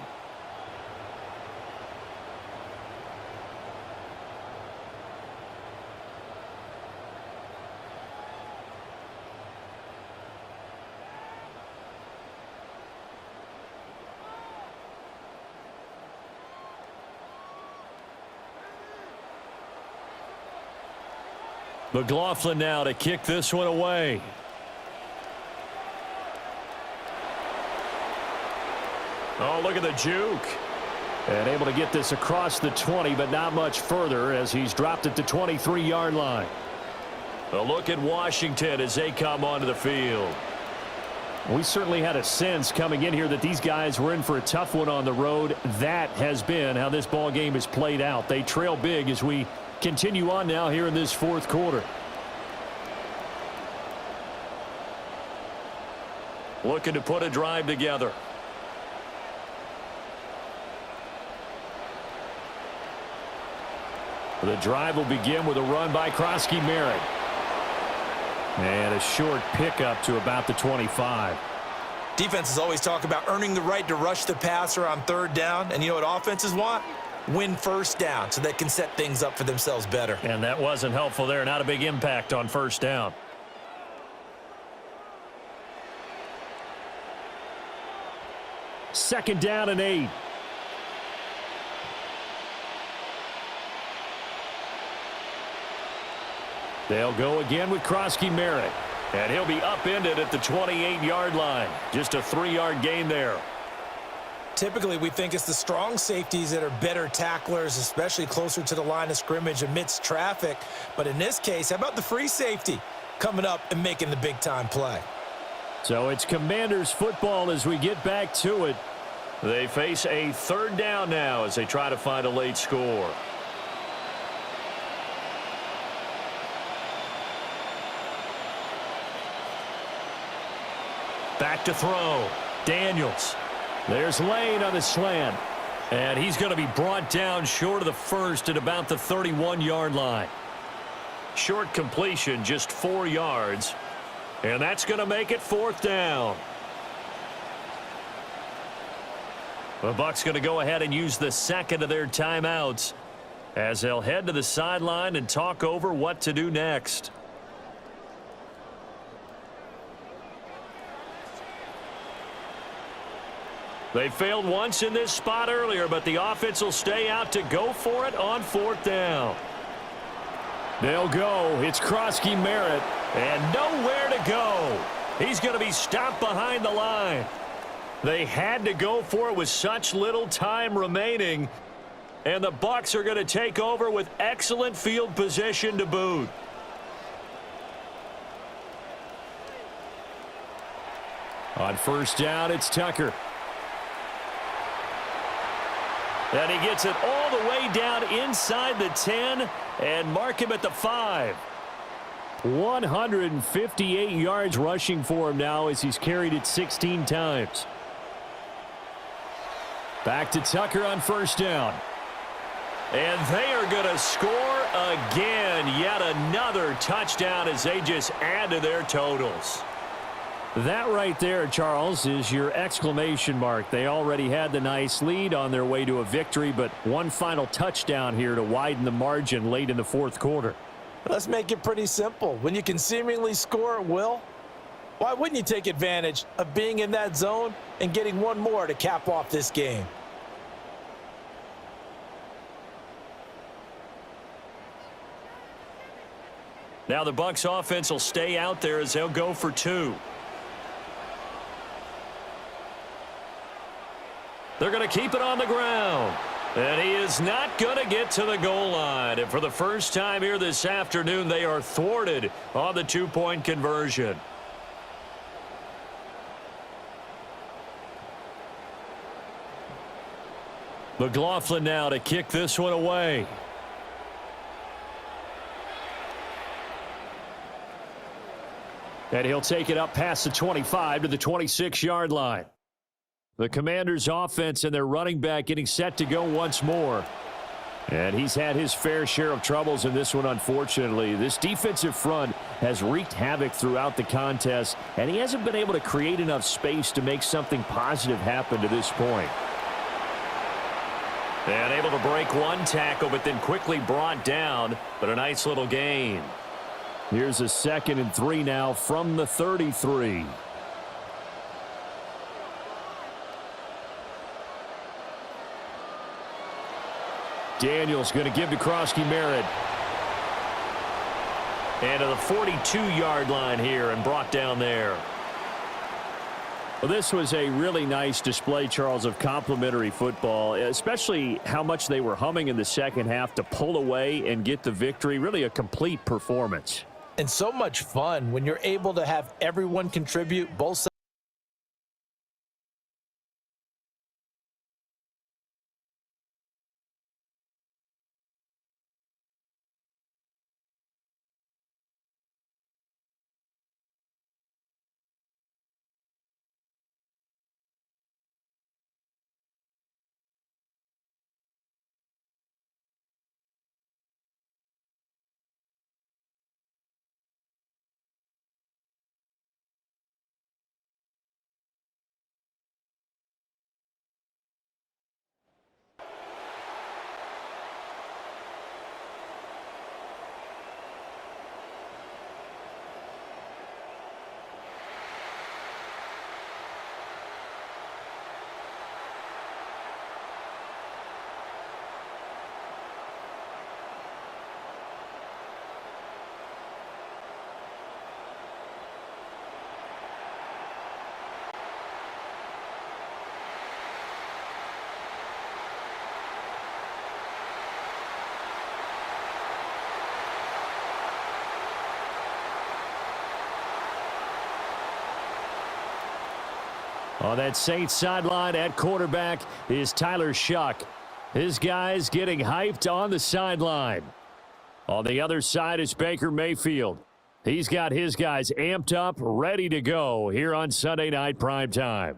Speaker 1: McLaughlin now to kick this one away.
Speaker 4: Oh, look at the juke. And able to get this across the 20, but not much further as he's dropped it to 23-yard line.
Speaker 1: A look at Washington as they come onto the field.
Speaker 4: We certainly had a sense coming in here that these guys were in for a tough one on the road. That has been how this ball game has played out. They trail big as we continue on now here in this 4th quarter.
Speaker 1: Looking to put a drive together.
Speaker 4: The drive will begin with a run by Krosky Merritt. And a short pickup to about the 25.
Speaker 2: Defenses always talk about earning the right to rush the passer on 3rd down. And you know what offenses want? Win 1st down so they can set things up for themselves better.
Speaker 1: And that wasn't helpful there. Not a big impact on 1st down.
Speaker 4: Second down and 8. They'll go again with Krosky Merritt.
Speaker 1: And he'll be upended at the 28-yard line. Just a 3-yard gain there.
Speaker 2: Typically, we think it's the strong safeties that are better tacklers, especially closer to the line of scrimmage amidst traffic. But in this case, how about the free safety coming up and making the big-time play?
Speaker 4: So it's Commanders football as we get back to it.
Speaker 1: They face a 3rd down now as they try to find a late score. Back to throw. Daniels.
Speaker 4: There's Lane on the slant.
Speaker 1: And he's going to be brought down short of the first at about the 31-yard line. Short completion, just 4 yards. And that's going to make it 4th down. The Bucs going to go ahead and use the second of their timeouts as they'll head to the sideline and talk over what to do next. They failed once in this spot earlier, but the offense will stay out to go for it on 4th down.
Speaker 4: They'll go. It's Krosky Merritt.
Speaker 1: And nowhere to go. He's going to be stopped behind the line. They had to go for it with such little time remaining. And the Bucs are going to take over with excellent field position to boot.
Speaker 4: On 1st down, it's Tucker.
Speaker 1: And he gets it all the way down inside the 10 and mark him at the 5.
Speaker 4: 158 yards rushing for him now as he's carried it 16 times. Back to Tucker on 1st down.
Speaker 1: And they are going to score again. Yet another touchdown as they just add to their totals.
Speaker 4: That right there, Charles, is your exclamation mark. They already had the nice lead on their way to a victory, but one final touchdown here to widen the margin late in the 4th quarter.
Speaker 2: Let's make it pretty simple. When you can seemingly score at will, Why wouldn't you take advantage of being in that zone and getting one more to cap off this game?
Speaker 1: Now the Bucs offense will stay out there as they'll go for 2. They're going to keep it on the ground. And he is not going to get to the goal line. And for the first time here this afternoon, they are thwarted on the 2-point conversion. McLaughlin now to kick this one away. And he'll take it up past the 25 to the 26-yard line. The Commanders' offense and their running back getting set to go once more. And he's had his fair share of troubles in this one, unfortunately. This defensive front has wreaked havoc throughout the contest, and he hasn't been able to create enough space to make something positive happen to this point. And able to break one tackle, but then quickly brought down, but a nice little gain. Here's a 2nd and 3 now from the 33. Daniels going to give to Krosky-Merritt. And to the 42-yard line here and brought down there. Well, this was a really nice display, Charles, of complimentary football, especially how much they were humming in the second half to pull away and get the victory. Really a complete performance.
Speaker 2: And so much fun when you're able to have everyone contribute, both sides.
Speaker 1: On that Saints sideline at quarterback is Tyler Shuck. His guys getting hyped on the sideline. On the other side is Baker Mayfield. He's got his guys amped up, ready to go here on Sunday Night Primetime.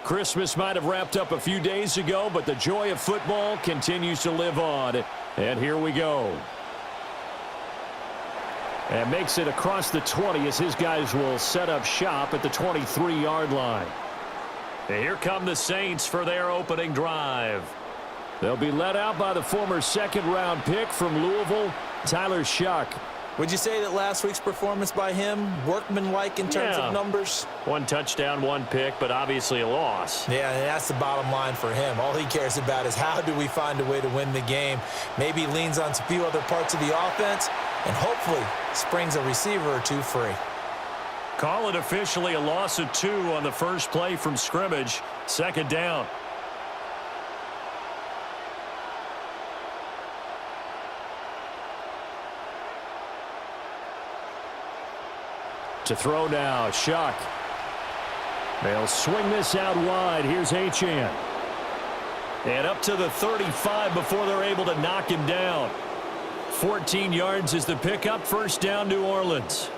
Speaker 1: Christmas might have wrapped up a few days ago, but the joy of football continues to live on. And here we go. And makes it across the 20 as his guys will set up shop at the 23-yard line. And here come the Saints for their opening drive. They'll be led out by the former second-round pick from Louisville, Tyler Shuck.
Speaker 2: Would you say that last week's performance by him, workmanlike in terms of numbers?
Speaker 1: 1 touchdown, 1 pick, but obviously a loss.
Speaker 2: Yeah, and that's the bottom line for him. All he cares about is how do we find a way to win the game. Maybe leans on a few other parts of the offense and hopefully springs a receiver or two free.
Speaker 1: Call it officially a loss of 2 on the first play from scrimmage. 2nd down. To throw now, Shuck. They'll swing this out wide. Here's Achane. And up to the 35 before they're able to knock him down. 14 yards is the pickup. 1st down, New Orleans.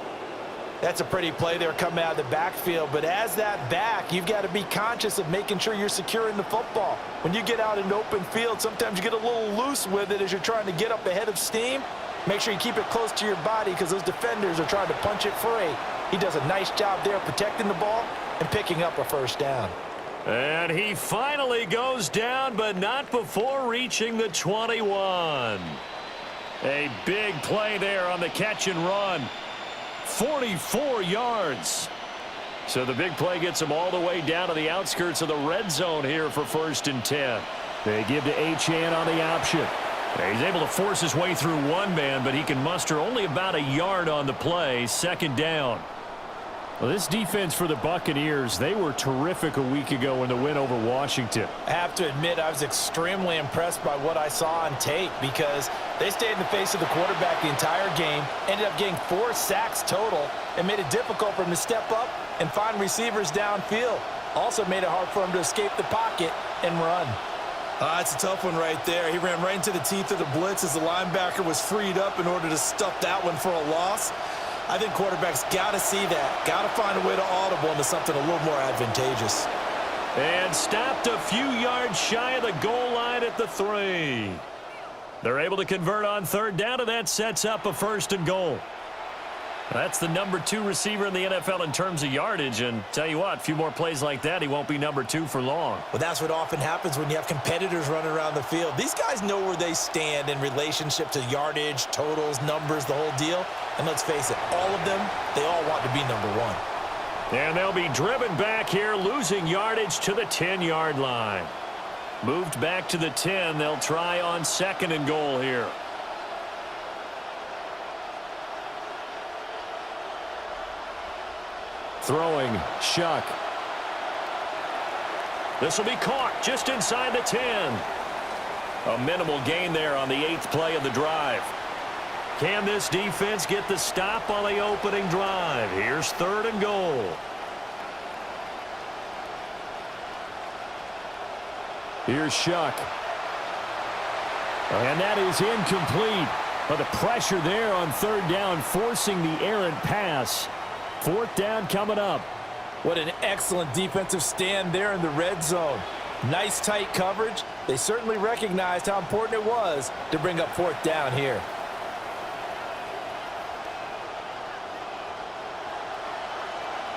Speaker 2: That's a pretty play there coming out of the backfield, but as that back, you've got to be conscious of making sure you're securing the football. When you get out in open field, sometimes you get a little loose with it as you're trying to get up ahead of steam. Make sure you keep it close to your body because those defenders are trying to punch it free. He does a nice job there protecting the ball and picking up a 1st down.
Speaker 1: And he finally goes down, but not before reaching the 21. A big play there on the catch and run. 44 yards. So the big play gets him all the way down to the outskirts of the red zone here for 1st and 10.
Speaker 4: They give to Achane on the option.
Speaker 1: He's able to force his way through one man, but he can muster only about a yard on the play. 2nd down.
Speaker 4: Well, this defense for the Buccaneers, they were terrific a week ago in the win over Washington.
Speaker 2: I have to admit, I was extremely impressed by what I saw on tape because they stayed in the face of the quarterback the entire game, ended up getting 4 sacks total, and made it difficult for him to step up and find receivers downfield. Also made it hard for him to escape the pocket and run. That's a tough one right there. He ran right into the teeth of the blitz as the linebacker was freed up in order to stuff that one for a loss. I think quarterbacks got to see that. Got to find a way to audible into something a little more advantageous.
Speaker 1: And stopped a few yards shy of the goal line at the 3. They're able to convert on 3rd down, and that sets up a 1st and goal. That's the number 2 receiver in the NFL in terms of yardage, and tell you what, a few more plays like that, he won't be number 2 for long.
Speaker 2: Well, that's what often happens when you have competitors running around the field. These guys know where they stand in relationship to yardage, totals, numbers, the whole deal. And let's face it, all of them, they all want to be number 1.
Speaker 1: And they'll be driven back here, losing yardage to the 10-yard line. Moved back to the 10. They'll try on 2nd and goal here.
Speaker 4: Throwing, Shuck.
Speaker 1: This will be caught just inside the 10. A minimal gain there on the 8th play of the drive. Can this defense get the stop on the opening drive? Here's 3rd and goal.
Speaker 4: Here's Shuck. And that is incomplete. But the pressure there on 3rd down, forcing the errant pass. 4th down coming up.
Speaker 2: What an excellent defensive stand there in the red zone. Nice tight coverage. They certainly recognized how important it was to bring up 4th down here.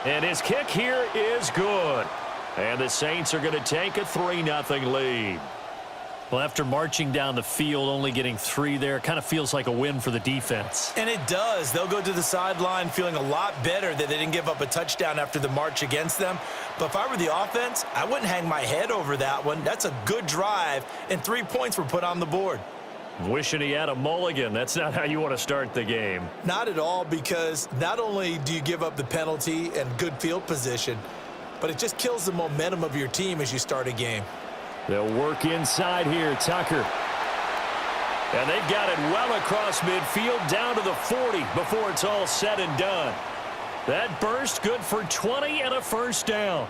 Speaker 1: And his kick here is good. And the Saints are going to take a 3-0 lead. Well, after marching down the field, only getting 3 there, kind of feels like a win for the defense.
Speaker 2: And it does. They'll go to the sideline feeling a lot better that they didn't give up a touchdown after the march against them. But if I were the offense, I wouldn't hang my head over that one. That's a good drive, and 3 points were put on the board.
Speaker 1: Wishing he had a mulligan. That's not how you want to start the game.
Speaker 2: Not at all, because not only do you give up the penalty and good field position, but it just kills the momentum of your team as you start a game.
Speaker 4: They'll work inside here, Tucker.
Speaker 1: And they've got it well across midfield down to the 40 before it's all said and done. That burst good for 20 and a 1st down.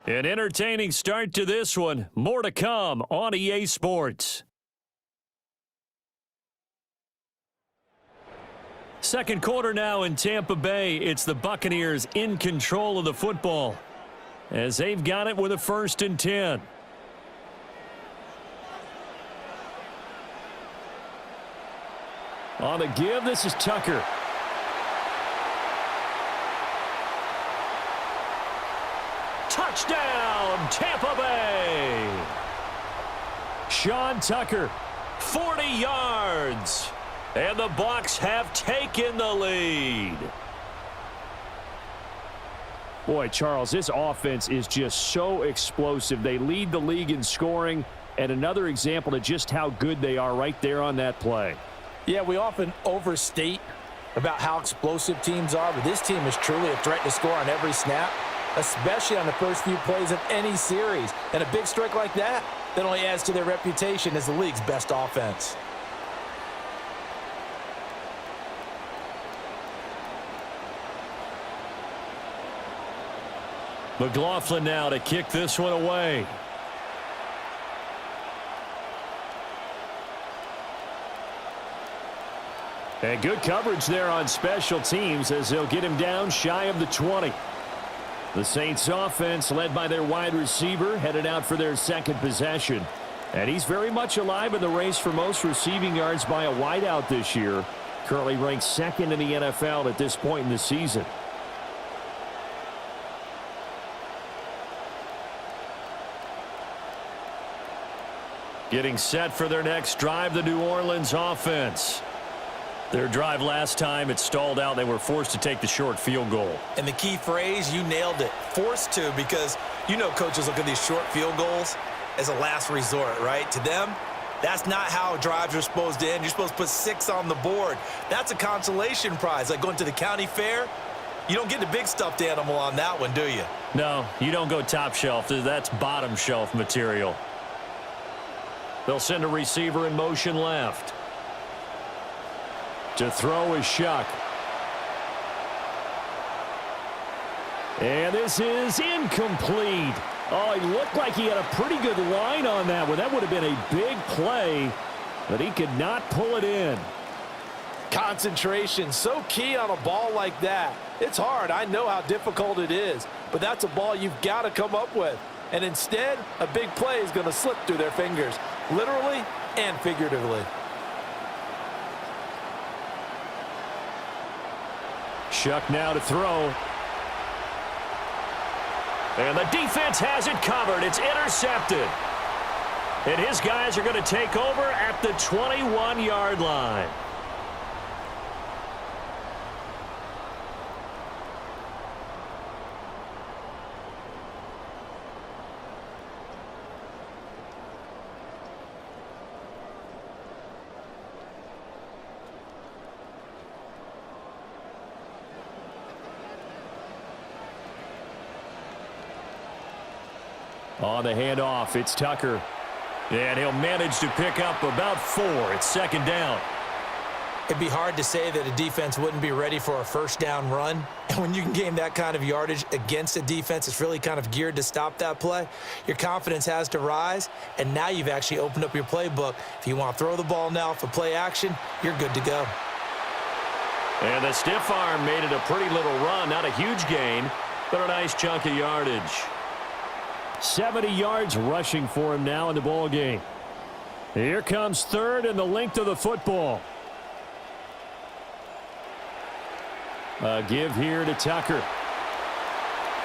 Speaker 1: An entertaining start to this one. More to come on EA Sports. Second quarter now in Tampa Bay. It's the Buccaneers in control of the football as they've got it with a 1st and 10.
Speaker 4: On the give, this is Tucker.
Speaker 1: Touchdown, Tampa Bay.
Speaker 4: Sean Tucker.
Speaker 1: 40 yards. And the Bucs have taken the lead.
Speaker 4: Boy, Charles, this offense is just so explosive. They lead the league in scoring, and another example of just how good they are right there on that play.
Speaker 2: Yeah, we often overstate about how explosive teams are, but this team is truly a threat to score on every snap, especially on the first few plays of any series. And a big strike like that only adds to their reputation as the league's best offense.
Speaker 1: McLaughlin now to kick this one away.
Speaker 4: And good coverage there on special teams as they'll get him down shy of the 20. The Saints offense led by their wide receiver headed out for their 2nd possession. And he's very much alive in the race for most receiving yards by a wideout this year. currently ranked second in the NFL at this point in the season.
Speaker 1: Getting set for their next drive, the New Orleans offense. Their drive last time, it stalled out. They were forced to take the short field goal.
Speaker 2: And the key phrase, you nailed it, forced to, because you know coaches look at these short field goals as a last resort, right? To them, that's not how drives are supposed to end. You're supposed to put 6 on the board. That's a consolation prize, like going to the county fair. You don't get the big stuffed animal on that one, do you?
Speaker 1: No, you don't go top shelf. That's bottom shelf material. They'll send a receiver in motion left. To throw is Shuck. And this is incomplete. Oh, he looked like he had a pretty good line on that one. That would have been a big play, but he could not pull it in.
Speaker 2: Concentration, so key on a ball like that. It's hard. I know how difficult it is, but that's a ball you've got to come up with. And instead, a big play is going to slip through their fingers, literally and figuratively.
Speaker 1: Shuck now to throw. And the defense has it covered. It's intercepted. And his guys are going to take over at the 21-yard line. On the handoff, it's Tucker. And he'll manage to pick up about 4. It's second down.
Speaker 2: It'd be hard to say that a defense wouldn't be ready for a first down run. And when you can gain that kind of yardage against a defense that's really kind of geared to stop that play, your confidence has to rise. And now you've actually opened up your playbook. If you want to throw the ball now for play action, you're good to go.
Speaker 1: And the stiff arm made it a pretty little run. Not a huge gain, but a nice chunk of yardage.
Speaker 4: 70 yards rushing for him now in the ball game. Here comes third and the length of the football. A give here to Tucker.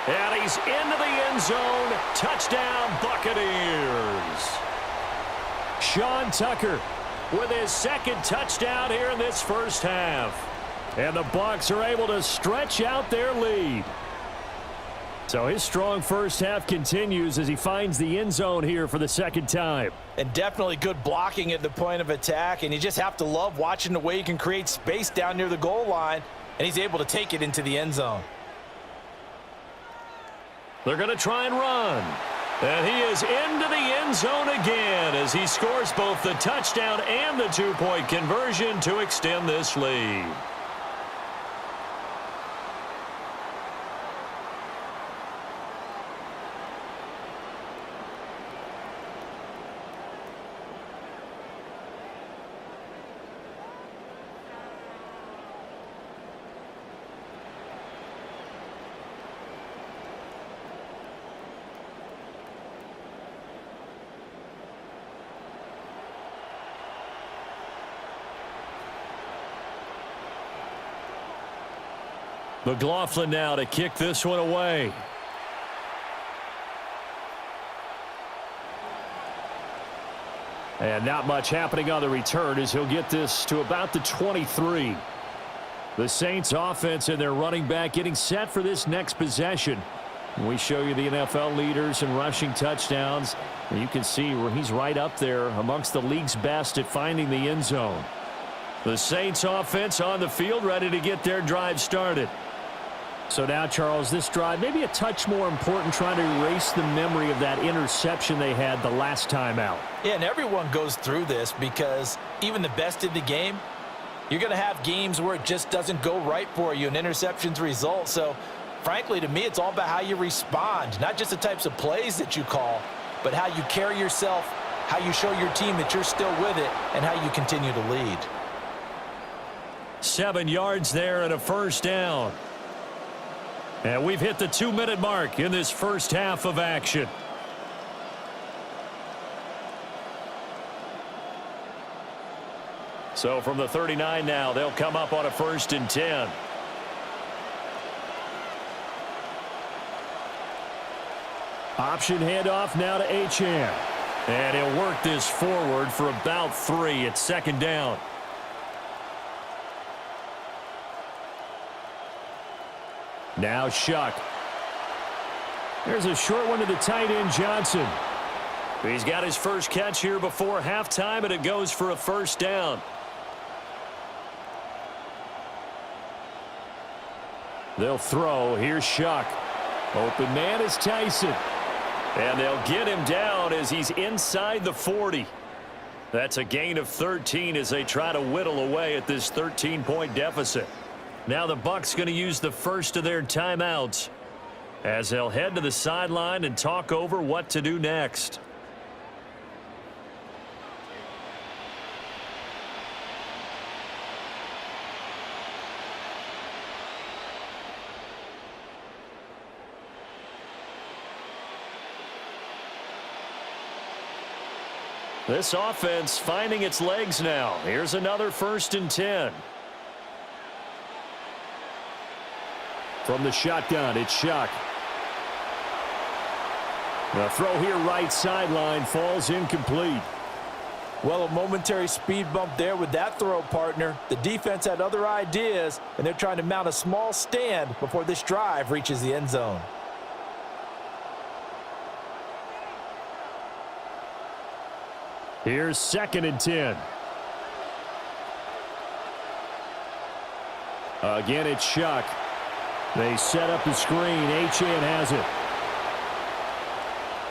Speaker 4: And he's into the end zone. Touchdown, Buccaneers. Sean Tucker with his second touchdown here in this first half. And the Bucs are able to stretch out their lead. So his strong first half continues as he finds the end zone here for the second time.
Speaker 2: And definitely good blocking at the point of attack. And you just have to love watching the way he can create space down near the goal line. And he's able to take it into the end zone.
Speaker 1: They're going to try and run. And he is into the end zone again as he scores both the touchdown and the two-point conversion to extend this lead. McLaughlin now to kick this one away.
Speaker 4: And not much happening on the return as he'll get this to about the 23. The Saints offense and their running back getting set for this next possession. We show you the NFL leaders in rushing touchdowns. And you can see where he's right up there amongst the league's best at finding the end zone.
Speaker 1: The Saints offense on the field ready to get their drive started.
Speaker 4: So now, Charles, this drive maybe a touch more important, trying to erase the memory of that interception they had the last time out.
Speaker 2: Yeah, and everyone goes through this because even the best in the game, you're going to have games where it just doesn't go right for you and interceptions result. So, frankly, to me, it's all about how you respond, not just the types of plays that you call, but how you carry yourself, how you show your team that you're still with it, and how you continue to lead.
Speaker 1: 7 yards there and a first down. And we've hit the 2-minute mark in this first half of action. So from the 39 now, they'll come up on a 1st and 10.
Speaker 4: Option handoff now to Achane.
Speaker 1: And he'll work this forward for about 3. It's 2nd down.
Speaker 4: Now Shuck. There's a short one to the tight end, Johnson.
Speaker 1: He's got his first catch here before halftime, and it goes for a 1st down.
Speaker 4: They'll throw. Here's Shuck. Open man is Tyson.
Speaker 1: And they'll get him down as he's inside the 40. That's a gain of 13 as they try to whittle away at this 13-point deficit. Now the Bucs going to use the first of their timeouts as they'll head to the sideline and talk over what to do next. This offense finding its legs now. Here's another 1st and 10.
Speaker 4: From the shotgun, it's Shuck. The throw here right sideline falls incomplete.
Speaker 2: Well, a momentary speed bump there with that throw, partner. The defense had other ideas, and they're trying to mount a small stand before this drive reaches the end zone.
Speaker 4: Here's 2nd and 10. Again, it's Shuck. They set up the screen. Achane has it.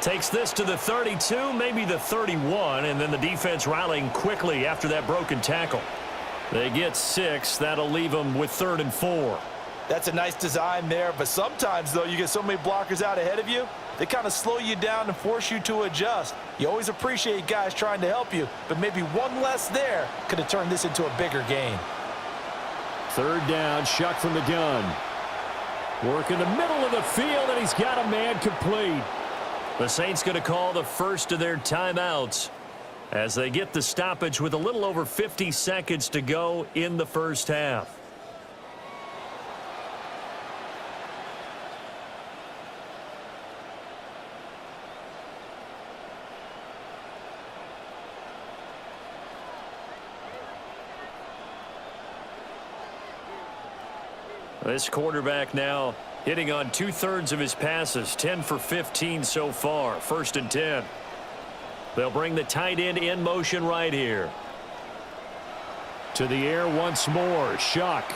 Speaker 1: Takes this to the 32, maybe the 31, and then the defense rallying quickly after that broken tackle. They get 6. That'll leave them with 3rd and 4.
Speaker 2: That's a nice design there, but sometimes, though, you get so many blockers out ahead of you, they kind of slow you down and force you to adjust. You always appreciate guys trying to help you, but maybe one less there could have turned this into a bigger gain.
Speaker 4: 3rd down, Shuck from the gun. Work in the middle of the field, and he's got a man complete.
Speaker 1: The Saints going to call the first of their timeouts as they get the stoppage with a little over 50 seconds to go in the first half. This quarterback now hitting on 2/3 of his passes, 10 for 15 so far. 1st and 10. They'll bring the tight end in motion right here.
Speaker 4: To the air once more. Shuck.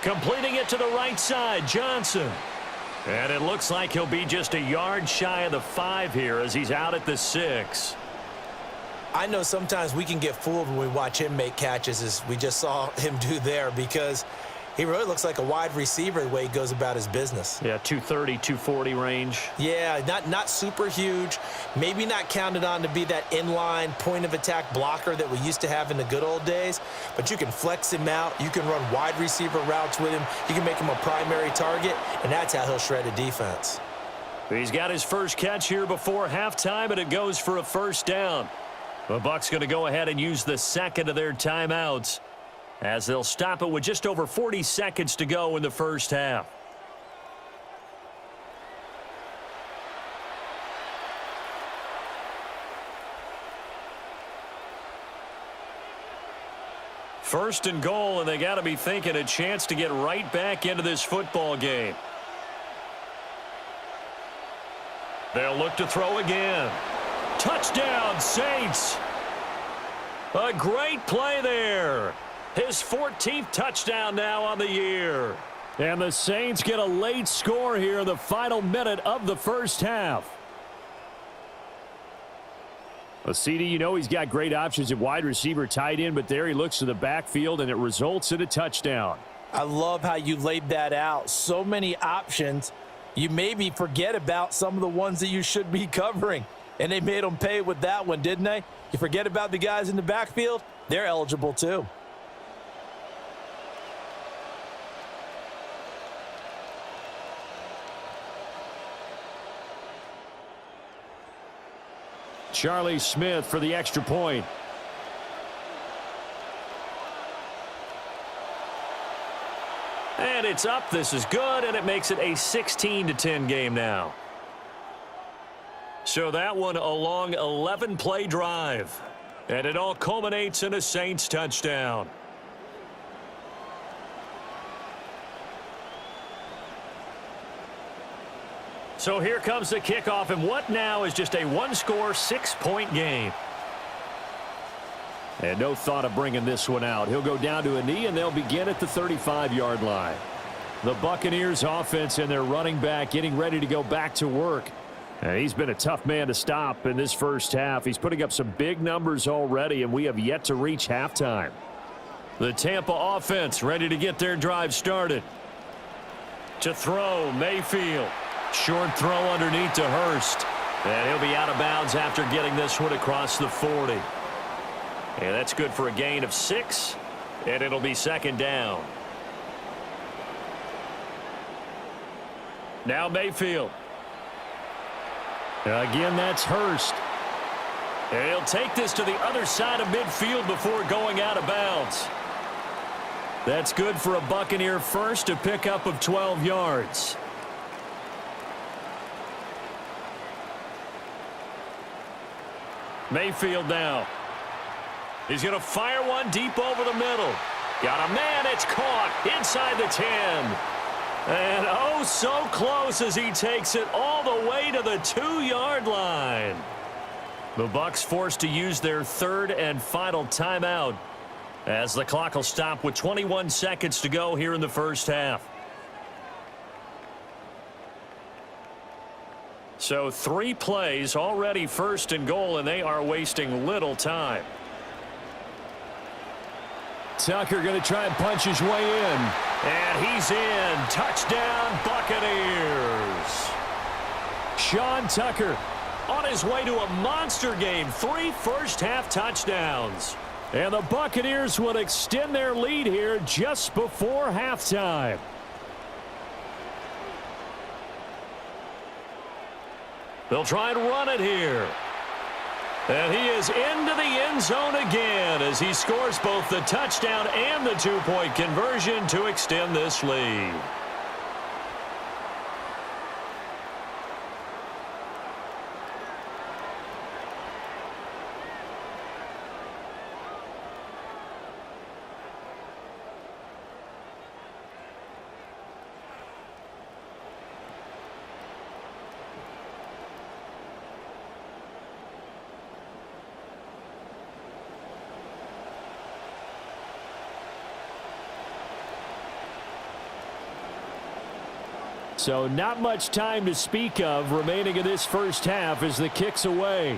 Speaker 1: Completing it to the right side, Johnson. And it looks like he'll be just a yard shy of the 5 here as he's out at the 6.
Speaker 2: I know sometimes we can get fooled when we watch him make catches, as we just saw him do there, because he really looks like a wide receiver the way he goes about his business.
Speaker 1: Yeah, 230, 240 range.
Speaker 2: Yeah, not super huge. Maybe not counted on to be that inline point-of-attack blocker that we used to have in the good old days. But you can flex him out. You can run wide receiver routes with him. You can make him a primary target, and that's how he'll shred a defense.
Speaker 1: He's got his first catch here before halftime, and it goes for a 1st down. The Bucs going to go ahead and use the 2nd of their timeouts as they'll stop it with just over 40 seconds to go in the first half. First and goal, and they got to be thinking a chance to get right back into this football game. They'll look to throw again. Touchdown, Saints! A great play there. His 14th touchdown now on the year.
Speaker 4: And the Saints get a late score here in the final minute of the first half. CD, you know he's got great options at wide receiver, tight end, but there he looks to the backfield, and it results in a touchdown.
Speaker 2: I love how you laid that out. So many options. You maybe forget about some of the ones that you should be covering. And they made them pay with that one, didn't they? You forget about the guys in the backfield, they're eligible too.
Speaker 4: Charlie Smith for the extra point.
Speaker 1: And it's up. This is good, and it makes it a 16-10 game now. So that one a long 11-play drive. And it all culminates in a Saints touchdown. So here comes the kickoff, and what now is just a one-score, 6-point game.
Speaker 4: And no thought of bringing this one out. He'll go down to a knee, and they'll begin at the 35-yard line. The Buccaneers offense and their running back getting ready to go back to work. And he's been a tough man to stop in this first half. He's putting up some big numbers already, and we have yet to reach halftime.
Speaker 1: The Tampa offense ready to get their drive started. To throw, Mayfield. Short throw underneath to Hurst. And he'll be out of bounds after getting this one across the 40. And that's good for a gain of 6. And it'll be second down. Now Mayfield.
Speaker 4: Again, that's Hurst.
Speaker 1: And he'll take this to the other side of midfield before going out of bounds. That's good for a Buccaneer first, a pickup of 12 yards. Mayfield now. He's going to fire one deep over the middle. Got a man. It's caught inside the 10. And oh, so close as he takes it all the way to the 2-yard line. The Bucs forced to use their third and final timeout as the clock will stop with 21 seconds to go here in the first half. So 3 plays already first and goal, and they are wasting little time.
Speaker 4: Tucker going to try and punch his way in.
Speaker 1: And he's in. Touchdown, Buccaneers.
Speaker 4: Sean Tucker
Speaker 1: on his way to a monster game. 3 first-half touchdowns.
Speaker 4: And the Buccaneers will extend their lead here just before halftime.
Speaker 1: They'll try and run it here. And he is into the end zone again as he scores both the touchdown and the 2-point conversion to extend this lead.
Speaker 4: So not much time to speak of remaining in this first half as the kick's away.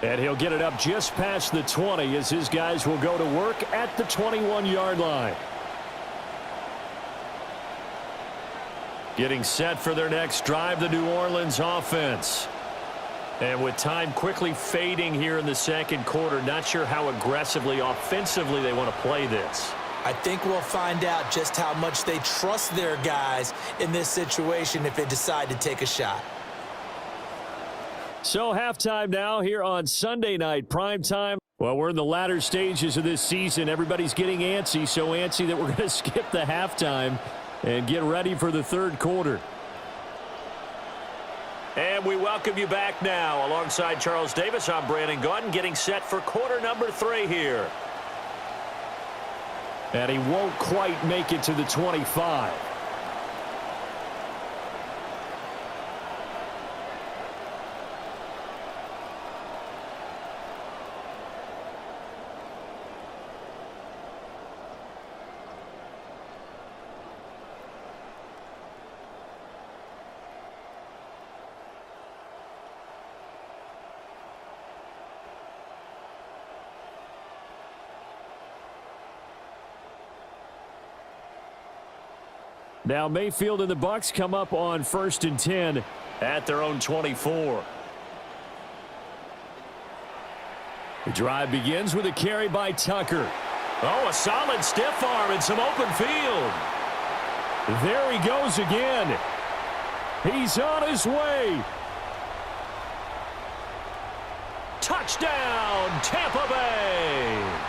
Speaker 4: And he'll get it up just past the 20 as his guys will go to work at the 21-yard line.
Speaker 1: Getting set for their next drive, the New Orleans offense. And with time quickly fading here in the second quarter, not sure how aggressively, offensively they want to play this.
Speaker 2: I think we'll find out just how much they trust their guys in this situation if they decide to take a shot.
Speaker 4: So halftime now here on Sunday night prime time. Well, we're in the latter stages of this season. Everybody's getting antsy, so antsy that we're going to skip the halftime and get ready for the third quarter.
Speaker 1: And we welcome you back now. Alongside Charles Davis, I'm Brandon Gaudin, getting set for quarter number 3 here.
Speaker 4: And he won't quite make it to the 25. Now Mayfield and the Bucs come up on 1st and 10
Speaker 1: at their own 24.
Speaker 4: The drive begins with a carry by Tucker.
Speaker 1: Oh, a solid stiff arm and some open field.
Speaker 4: There he goes again. He's on his way.
Speaker 1: Touchdown, Tampa Bay.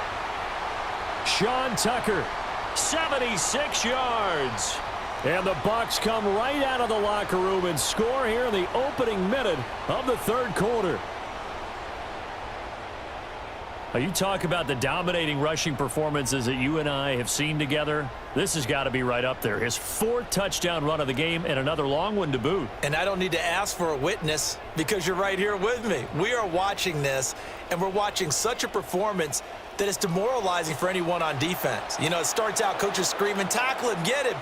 Speaker 1: Sean Tucker, 76 yards. And the Bucs come right out of the locker room and score here in the opening minute of the third quarter. You talk about the dominating rushing performances that you and I have seen together. This has got to be right up there. His fourth touchdown run of the game and another long one to boot.
Speaker 2: And I don't need to ask for a witness because you're right here with me. We are watching this, and we're watching such a performance that is demoralizing for anyone on defense. You know, it starts out coaches screaming, tackle him, get him.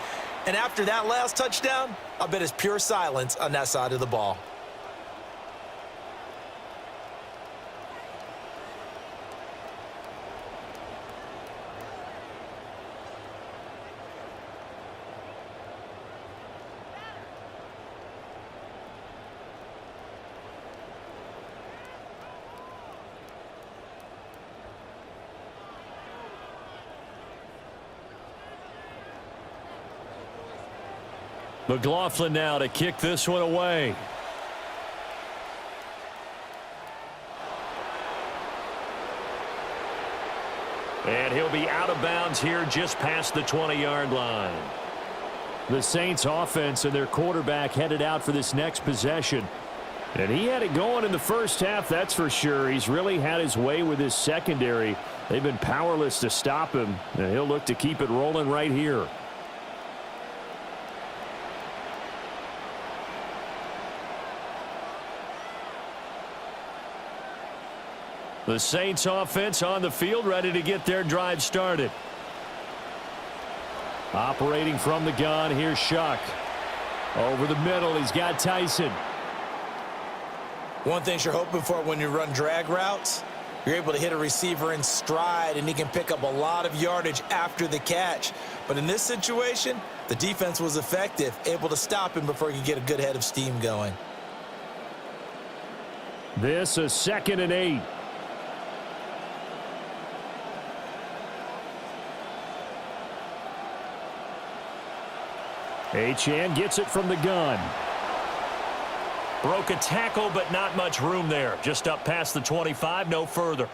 Speaker 2: And after that last touchdown, I bet it's pure silence on that side of the ball.
Speaker 1: McLaughlin now to kick this one away. And he'll be out of bounds here just past the 20-yard line. The Saints offense and their quarterback headed out for this next possession. And he had it going in the first half, that's for sure. He's really had his way with his secondary. They've been powerless to stop him. And he'll look to keep it rolling right here. The Saints offense on the field, ready to get their drive started. Operating from the gun, here's Shuck. Over the middle, he's got Tyson.
Speaker 2: One thing you're hoping for when you run drag routes, you're able to hit a receiver in stride, and he can pick up a lot of yardage after the catch. But in this situation, the defense was effective, able to stop him before he could get a good head of steam going.
Speaker 1: This is 2nd and 8. Achane gets it from the gun. Broke a tackle, but not much room there. Just up past the 25, no further.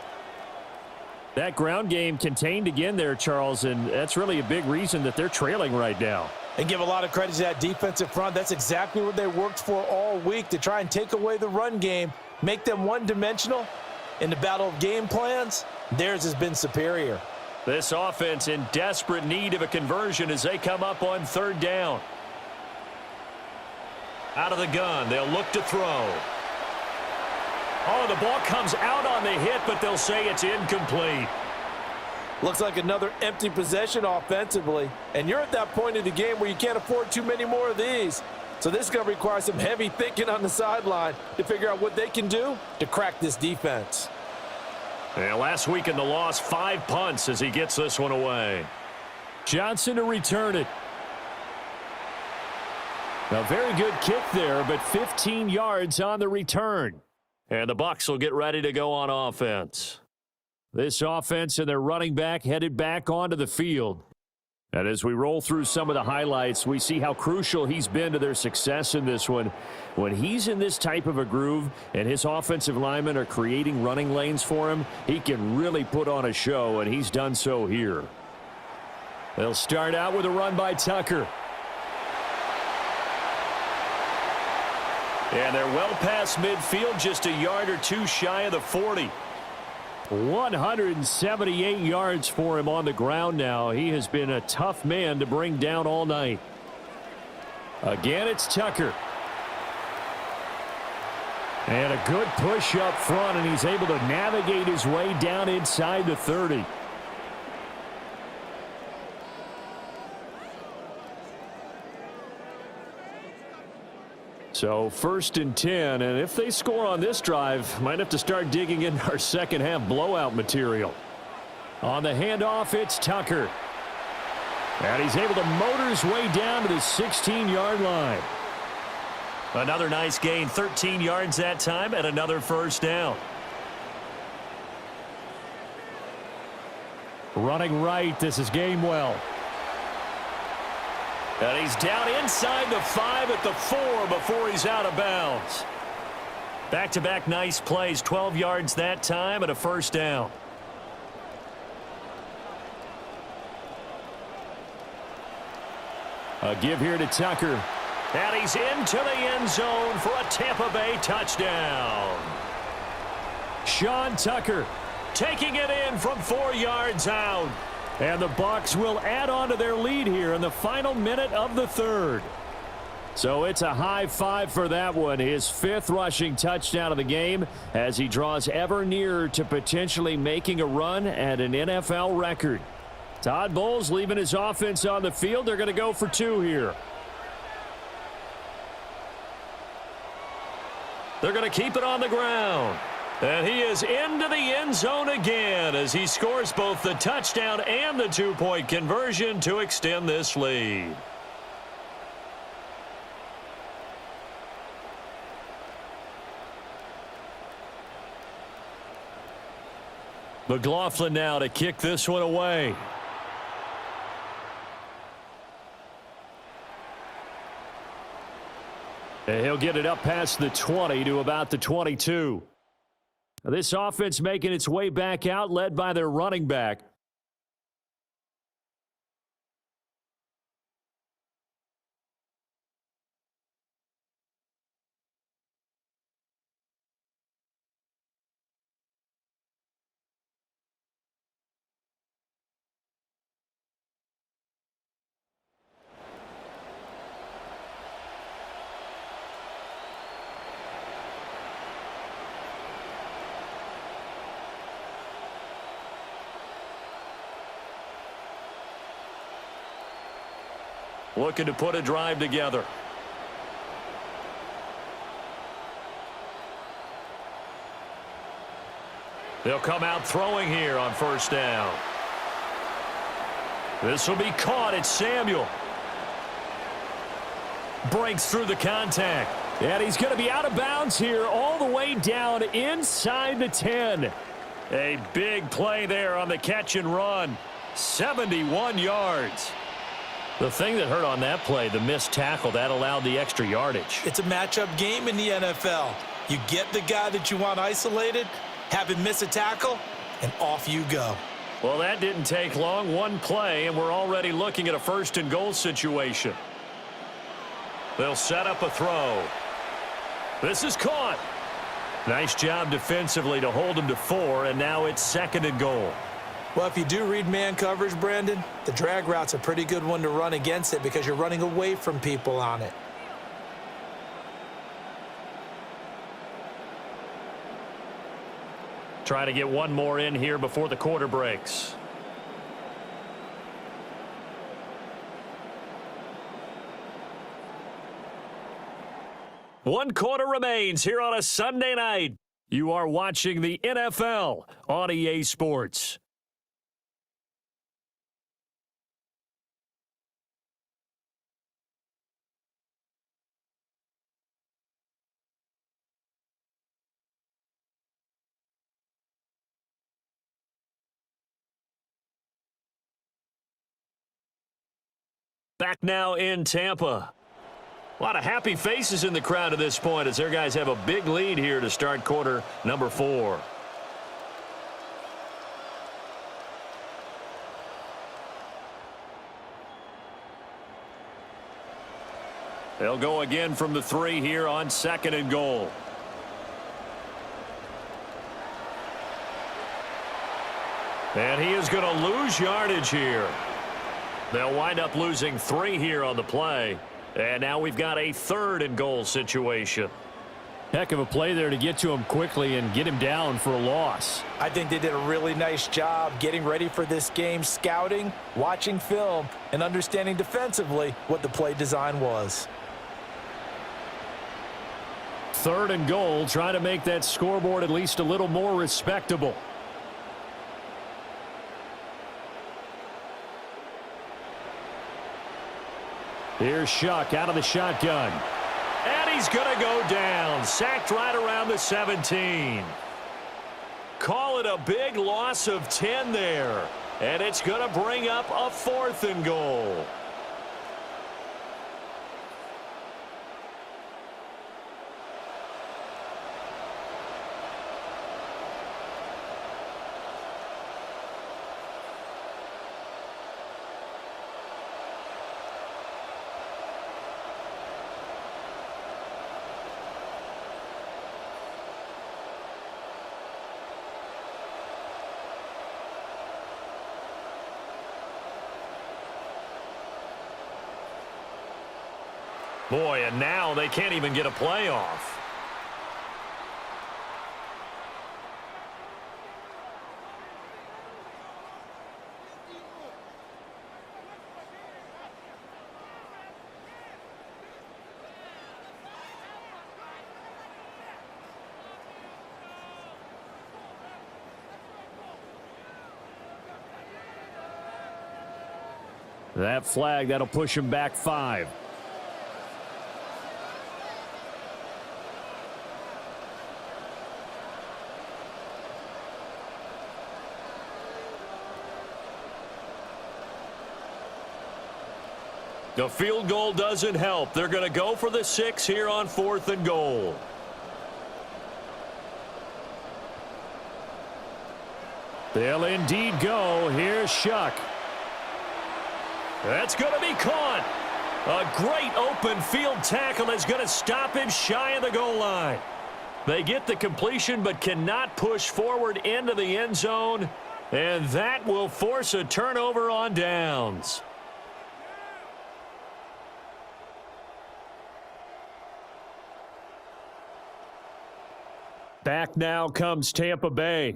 Speaker 1: That ground game contained again there, Charles, and that's really a big reason that they're trailing right now.
Speaker 2: And give a lot of credit to that defensive front. That's exactly what they worked for all week, to try and take away the run game, make them one-dimensional. In the battle of game plans, theirs has been superior.
Speaker 1: This offense in desperate need of a conversion as they come up on 3rd down. Out of the gun, they'll look to throw. Oh, the ball comes out on the hit, but they'll say it's incomplete.
Speaker 2: Looks like another empty possession offensively. And you're at that point in the game where you can't afford too many more of these. So this is going to require some heavy thinking on the sideline to figure out what they can do to crack this defense.
Speaker 1: And last week in the loss, 5 punts as he gets this one away. Johnson to return it. A very good kick there, but 15 yards on the return. And the Bucs will get ready to go on offense. This offense and their running back headed back onto the field. And as we roll through some of the highlights, we see how crucial he's been to their success in this one. When he's in this type of a groove and his offensive linemen are creating running lanes for him, he can really put on a show, and he's done so here. They'll start out with a run by Tucker. And they're well past midfield, just a yard or two shy of the 40. 178 yards for him on the ground now. He has been a tough man to bring down all night. Again, it's Tucker. And a good push up front, and he's able to navigate his way down inside the 30. So 1st and 10, and if they score on this drive, might have to start digging in our second half blowout material. On the handoff, it's Tucker. And he's able to motor his way down to the 16-yard line. Another nice gain, 13 yards that time, and another 1st down. Running right, this is Gainwell. And he's down inside the 5 at the 4 before he's out of bounds. Back-to-back nice plays, 12 yards that time and a 1st down.
Speaker 4: A give here to Tucker.
Speaker 1: And he's into the end zone for a Tampa Bay touchdown.
Speaker 4: Sean Tucker
Speaker 1: taking it in from 4 yards out.
Speaker 4: And the Bucs will add on to their lead here in the final minute of the third. So it's a high five for that one. His 5th rushing touchdown of the game as he draws ever nearer to potentially making a run at an NFL record. Todd Bowles leaving his offense on the field. They're going to go for 2 here.
Speaker 1: They're going to keep it on the ground. And he is into the end zone again as he scores both the touchdown and the 2-point conversion to extend this lead. McLaughlin now to kick this one away.
Speaker 4: And he'll get it up past the 20 to about the 22. This offense making its way back out, led by their running back.
Speaker 1: Looking to put a drive together. They'll come out throwing here on first down. This will be caught. It's Samuel. Breaks through the contact.
Speaker 4: And he's going to be out of bounds here all the way down inside the 10.
Speaker 1: A big play there on the catch and run. 71 yards. The thing that hurt on that play, the missed tackle, that allowed the extra yardage.
Speaker 2: It's a matchup game in the NFL. You get the guy that you want isolated, have him miss a tackle, and off you go.
Speaker 1: Well, that didn't take long. One play, and we're already looking at a 1st and goal situation. They'll set up a throw. This is caught. Nice job defensively to hold him to 4, and now it's 2nd and goal.
Speaker 2: Well, if you do read man coverage, Brandon, the drag route's a pretty good one to run against it because you're running away from people on it.
Speaker 1: Try to get one more in here before the quarter breaks. One quarter remains here on a Sunday night. You are watching the NFL on EA Sports. Back now in Tampa. A lot of happy faces in the crowd at this point as their guys have a big lead here to start quarter number 4. They'll go again from the 3 here on 2nd and goal. And he is going to lose yardage here. They'll wind up losing 3 here on the play. And now we've got a 3rd and goal situation.
Speaker 4: Heck of a play there to get to him quickly and get him down for a loss.
Speaker 2: I think they did a really nice job getting ready for this game, scouting, watching film, and understanding defensively what the play design was.
Speaker 4: 3rd and goal, trying to make that scoreboard at least a little more respectable. Here's Shuck out of the shotgun.
Speaker 1: And he's going to go down. Sacked right around the 17. Call it a big loss of 10 there. And it's going to bring up a 4th and goal. Boy, and now they can't even get a play off.
Speaker 4: That flag, that'll push him back 5.
Speaker 1: The field goal doesn't help. They're going to go for the 6 here on 4th and goal.
Speaker 4: They'll indeed go. Here's Shuck.
Speaker 1: That's going to be caught. A great open field tackle is going to stop him shy of the goal line. They get the completion but cannot push forward into the end zone, and that will force a turnover on downs.
Speaker 4: Back now comes Tampa Bay.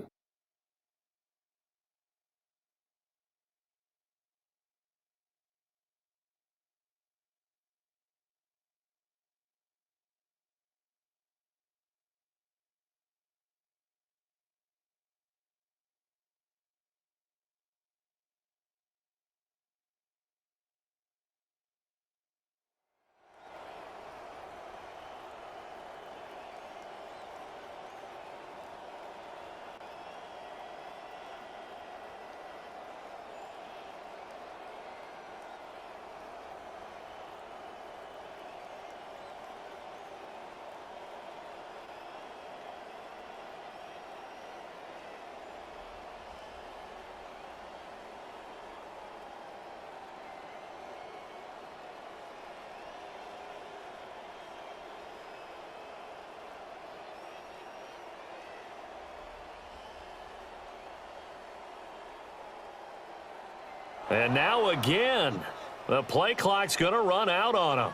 Speaker 1: And now again, the play clock's going to run out on him.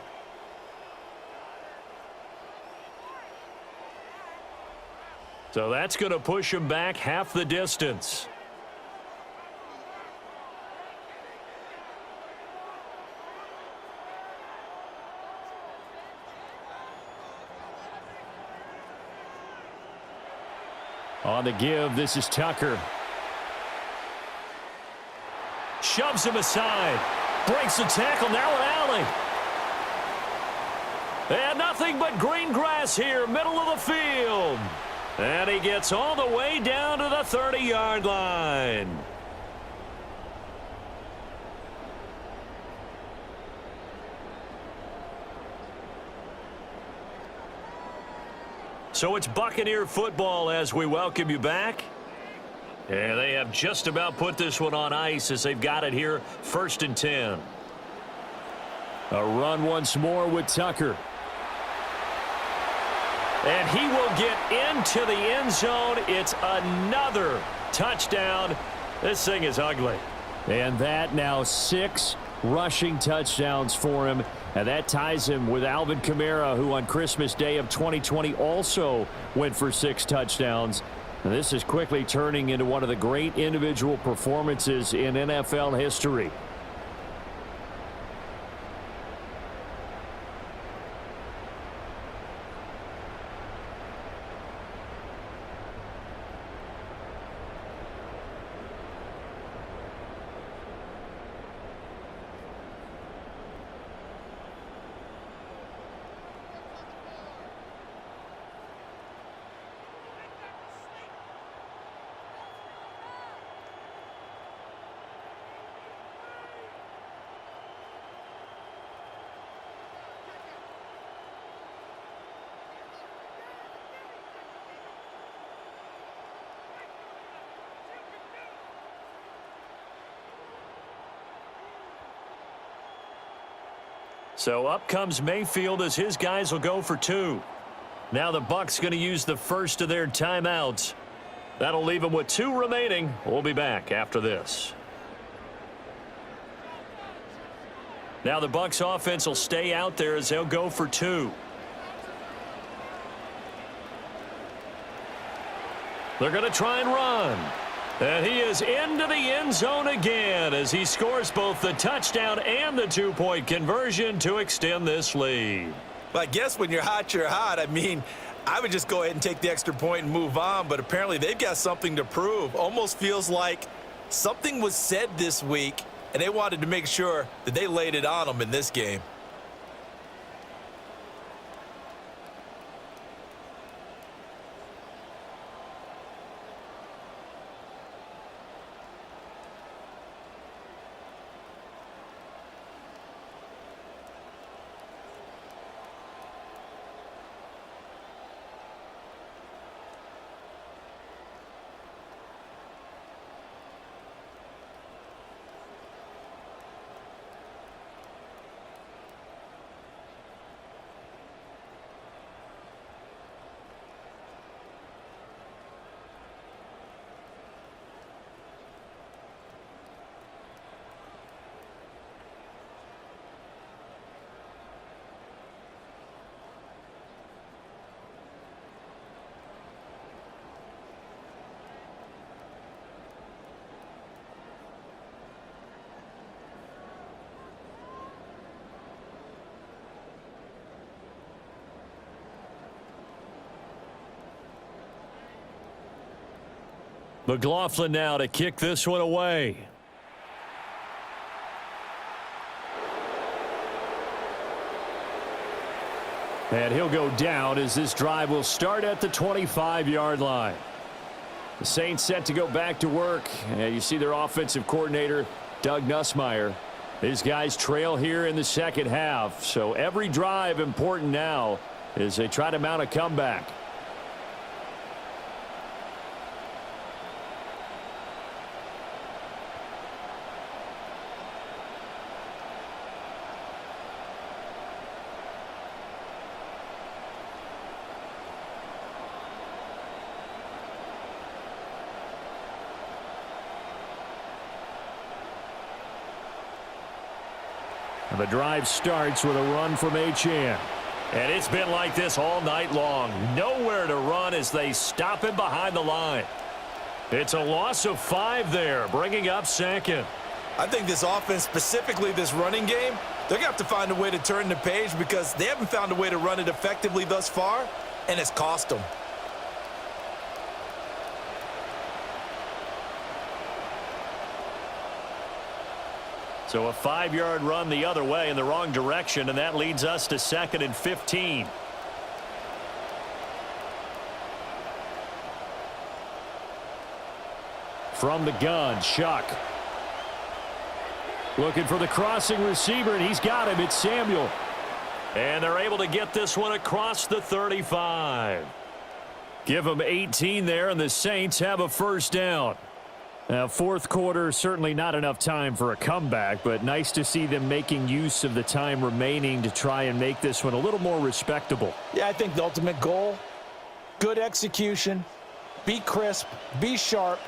Speaker 1: So that's going to push him back half the distance.
Speaker 4: On the give, this is Tucker.
Speaker 1: Shoves him aside. Breaks the tackle. Now an alley. And nothing but green grass here, middle of the field. And he gets all the way down to the 30-yard line. So it's Buccaneer football as we welcome you back. And they have just about put this one on ice as they've got it here, 1st and 10.
Speaker 4: A run once more with Tucker.
Speaker 1: And he will get into the end zone. It's another touchdown. This thing is ugly.
Speaker 4: And that now 6 rushing touchdowns for him. And that ties him with Alvin Kamara, who on Christmas Day of 2020 also went for 6 touchdowns. And this is quickly turning into one of the great individual performances in NFL history.
Speaker 1: So up comes Mayfield as his guys will go for 2. Now the Bucs going to use the first of their timeouts. That'll leave them with 2 remaining. We'll be back after this. Now the Bucs offense will stay out there as they'll go for 2. They're going to try and run. And he is into the end zone again as he scores both the touchdown and the 2-point conversion to extend this lead.
Speaker 2: But I guess when you're hot, you're hot. I mean, I would just go ahead and take the extra point and move on, but apparently they've got something to prove. Almost feels like something was said this week, and they wanted to make sure that they laid it on them in this game.
Speaker 1: McLaughlin now to kick this one away.
Speaker 4: And he'll go down as this drive will start at the 25-yard line. The Saints set to go back to work. And you see their offensive coordinator, Doug Nussmeier. His guys trail here in the second half. So every drive important now as they try to mount a comeback. And the drive starts with a run from Achane.
Speaker 1: And it's been like this all night long. Nowhere to run as they stop him behind the line. It's a loss of 5 there, bringing up second.
Speaker 2: I think this offense, specifically this running game, they're going to have to find a way to turn the page because they haven't found a way to run it effectively thus far, and it's cost them.
Speaker 1: So a 5-yard run the other way in the wrong direction, and that leads us to 2nd and 15.
Speaker 4: From the gun, Shuck. Looking for the crossing receiver, and he's got him. It's Samuel.
Speaker 1: And they're able to get this one across the 35. Give them 18 there, and the Saints have a first down. Now, fourth quarter, certainly not enough time for a comeback, but nice to see them making use of the time remaining to try and make this one a little more respectable.
Speaker 2: Yeah, I think the ultimate goal, good execution, be crisp, be sharp,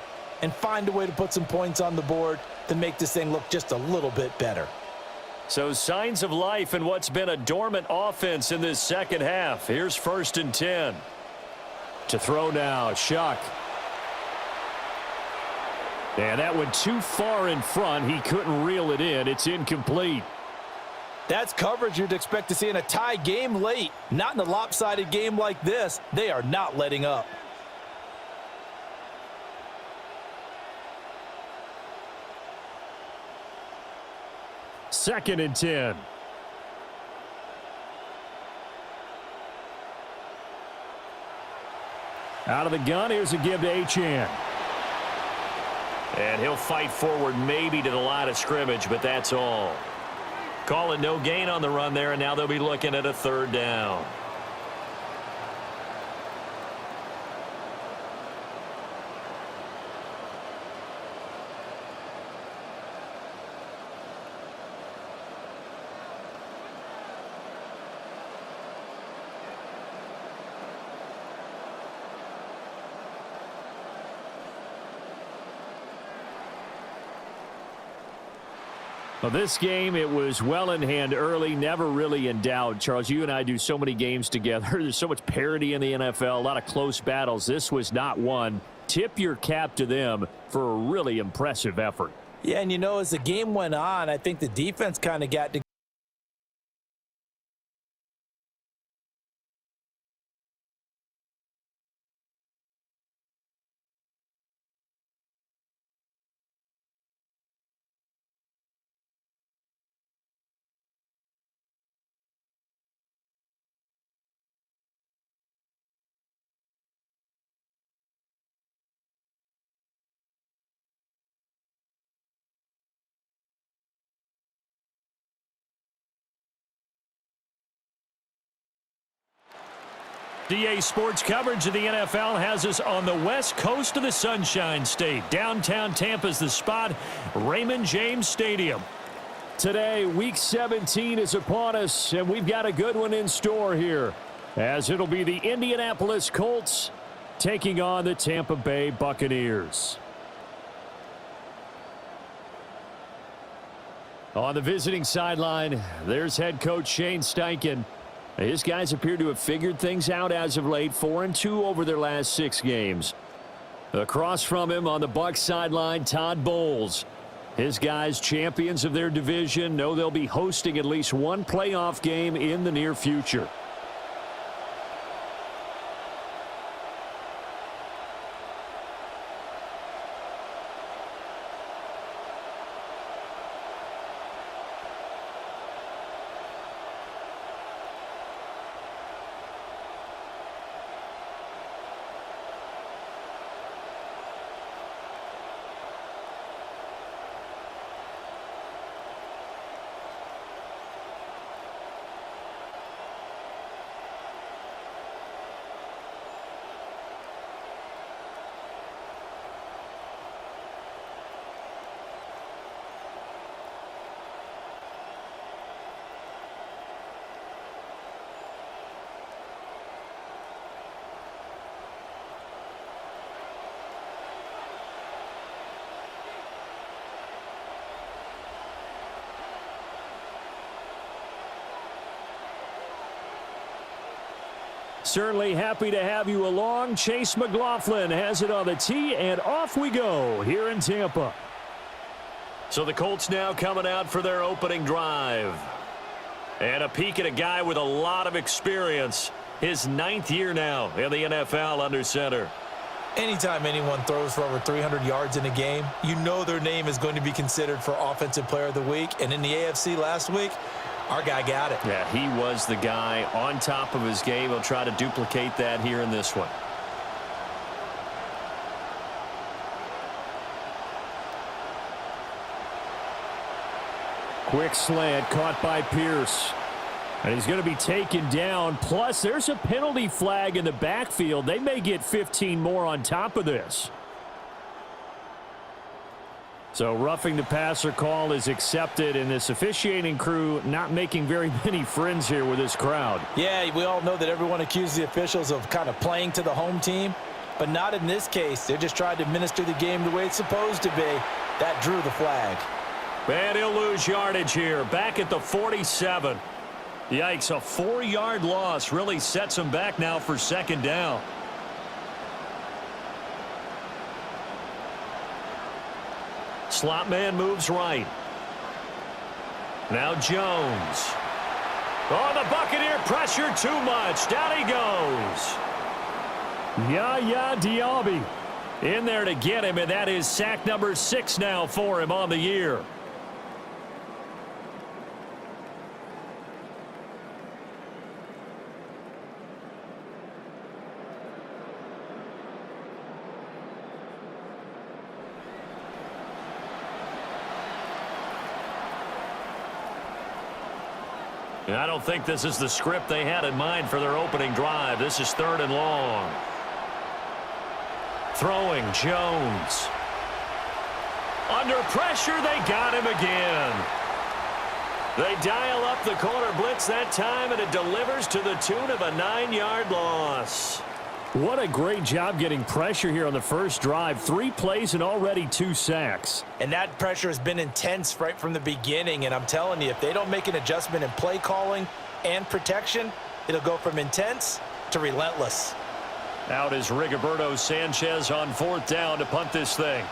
Speaker 2: and find a way to put some points on the board to make this thing look just a little bit better.
Speaker 1: So signs of life in what's been a dormant offense in this second half. Here's 1st and 10.
Speaker 4: To throw now, Shuck. And that went too far in front. He couldn't reel it in. It's incomplete.
Speaker 2: That's coverage you'd expect to see in a tie game late. Not in a lopsided game like this. They are not letting up.
Speaker 4: Second and 10. Out of the gun, here's a give to Achane.
Speaker 1: And he'll fight forward maybe to the line of scrimmage, but that's all. Call it no gain on the run there, and now they'll be looking at a 3rd down.
Speaker 4: Well, this game, it was well in hand early, never really in doubt. Charles, you and I do so many games together. There's so much parity in the NFL, a lot of close battles. This was not one. Tip your cap to them for a really impressive effort.
Speaker 2: Yeah, and you know, as the game went on, I think the defense kind of got to
Speaker 1: DA Sports coverage of the NFL has us on the west coast of the Sunshine State. Downtown Tampa's the spot, Raymond James Stadium.
Speaker 4: Today, Week 17 is upon us, and we've got a good one in store here, as it'll be the Indianapolis Colts taking on the Tampa Bay Buccaneers. On the visiting sideline, there's head coach Shane Steichen. His guys appear to have figured things out as of late, 4-2 over their last 6 games. Across from him on the Bucs sideline, Todd Bowles. His guys, champions of their division, know they'll be hosting at least one playoff game in the near future. Certainly happy to have you along. Chase McLaughlin has it on the tee, and off we go here in Tampa.
Speaker 1: So the Colts now coming out for their opening drive. And a peek at a guy with a lot of experience. His 9th year now in the NFL under center.
Speaker 2: anytime anyone throws for over 300 yards in a game, you know their name is going to be considered for Offensive Player of the Week. And in the AFC last week, our guy got it.
Speaker 1: Yeah, he was the guy on top of his game. He'll try to duplicate that here in this one.
Speaker 4: Quick slant caught by Pierce. And he's going to be taken down. Plus, there's a penalty flag in the backfield. They may get 15 more on top of this. So roughing the passer call is accepted, and this officiating crew not making very many friends here with this crowd.
Speaker 2: Yeah, we all know that everyone accuses the officials of kind of playing to the home team, but not in this case. They just tried to administer the game the way it's supposed to be. That drew the flag.
Speaker 1: And he'll lose yardage here, back at the 47. Yikes, a 4-yard loss really sets him back now for second down. Slot man moves right. Now Jones. Oh, the Buccaneer pressure too much. Down he goes.
Speaker 4: Yaya Diaby
Speaker 1: In there to get him, and that is sack number 6 now for him on the year. And I don't think this is the script they had in mind for their opening drive. This is 3rd and long. Throwing Jones. Under pressure, they got him again. They dial up the corner blitz that time, and it delivers to the tune of a 9-yard loss.
Speaker 4: What a great job getting pressure here on the first drive. 3 plays and already 2 sacks.
Speaker 2: And that pressure has been intense right from the beginning. And I'm telling you, if they don't make an adjustment in play calling and protection, it'll go from intense to relentless.
Speaker 1: Out is Rigoberto Sanchez on 4th down to punt this thing.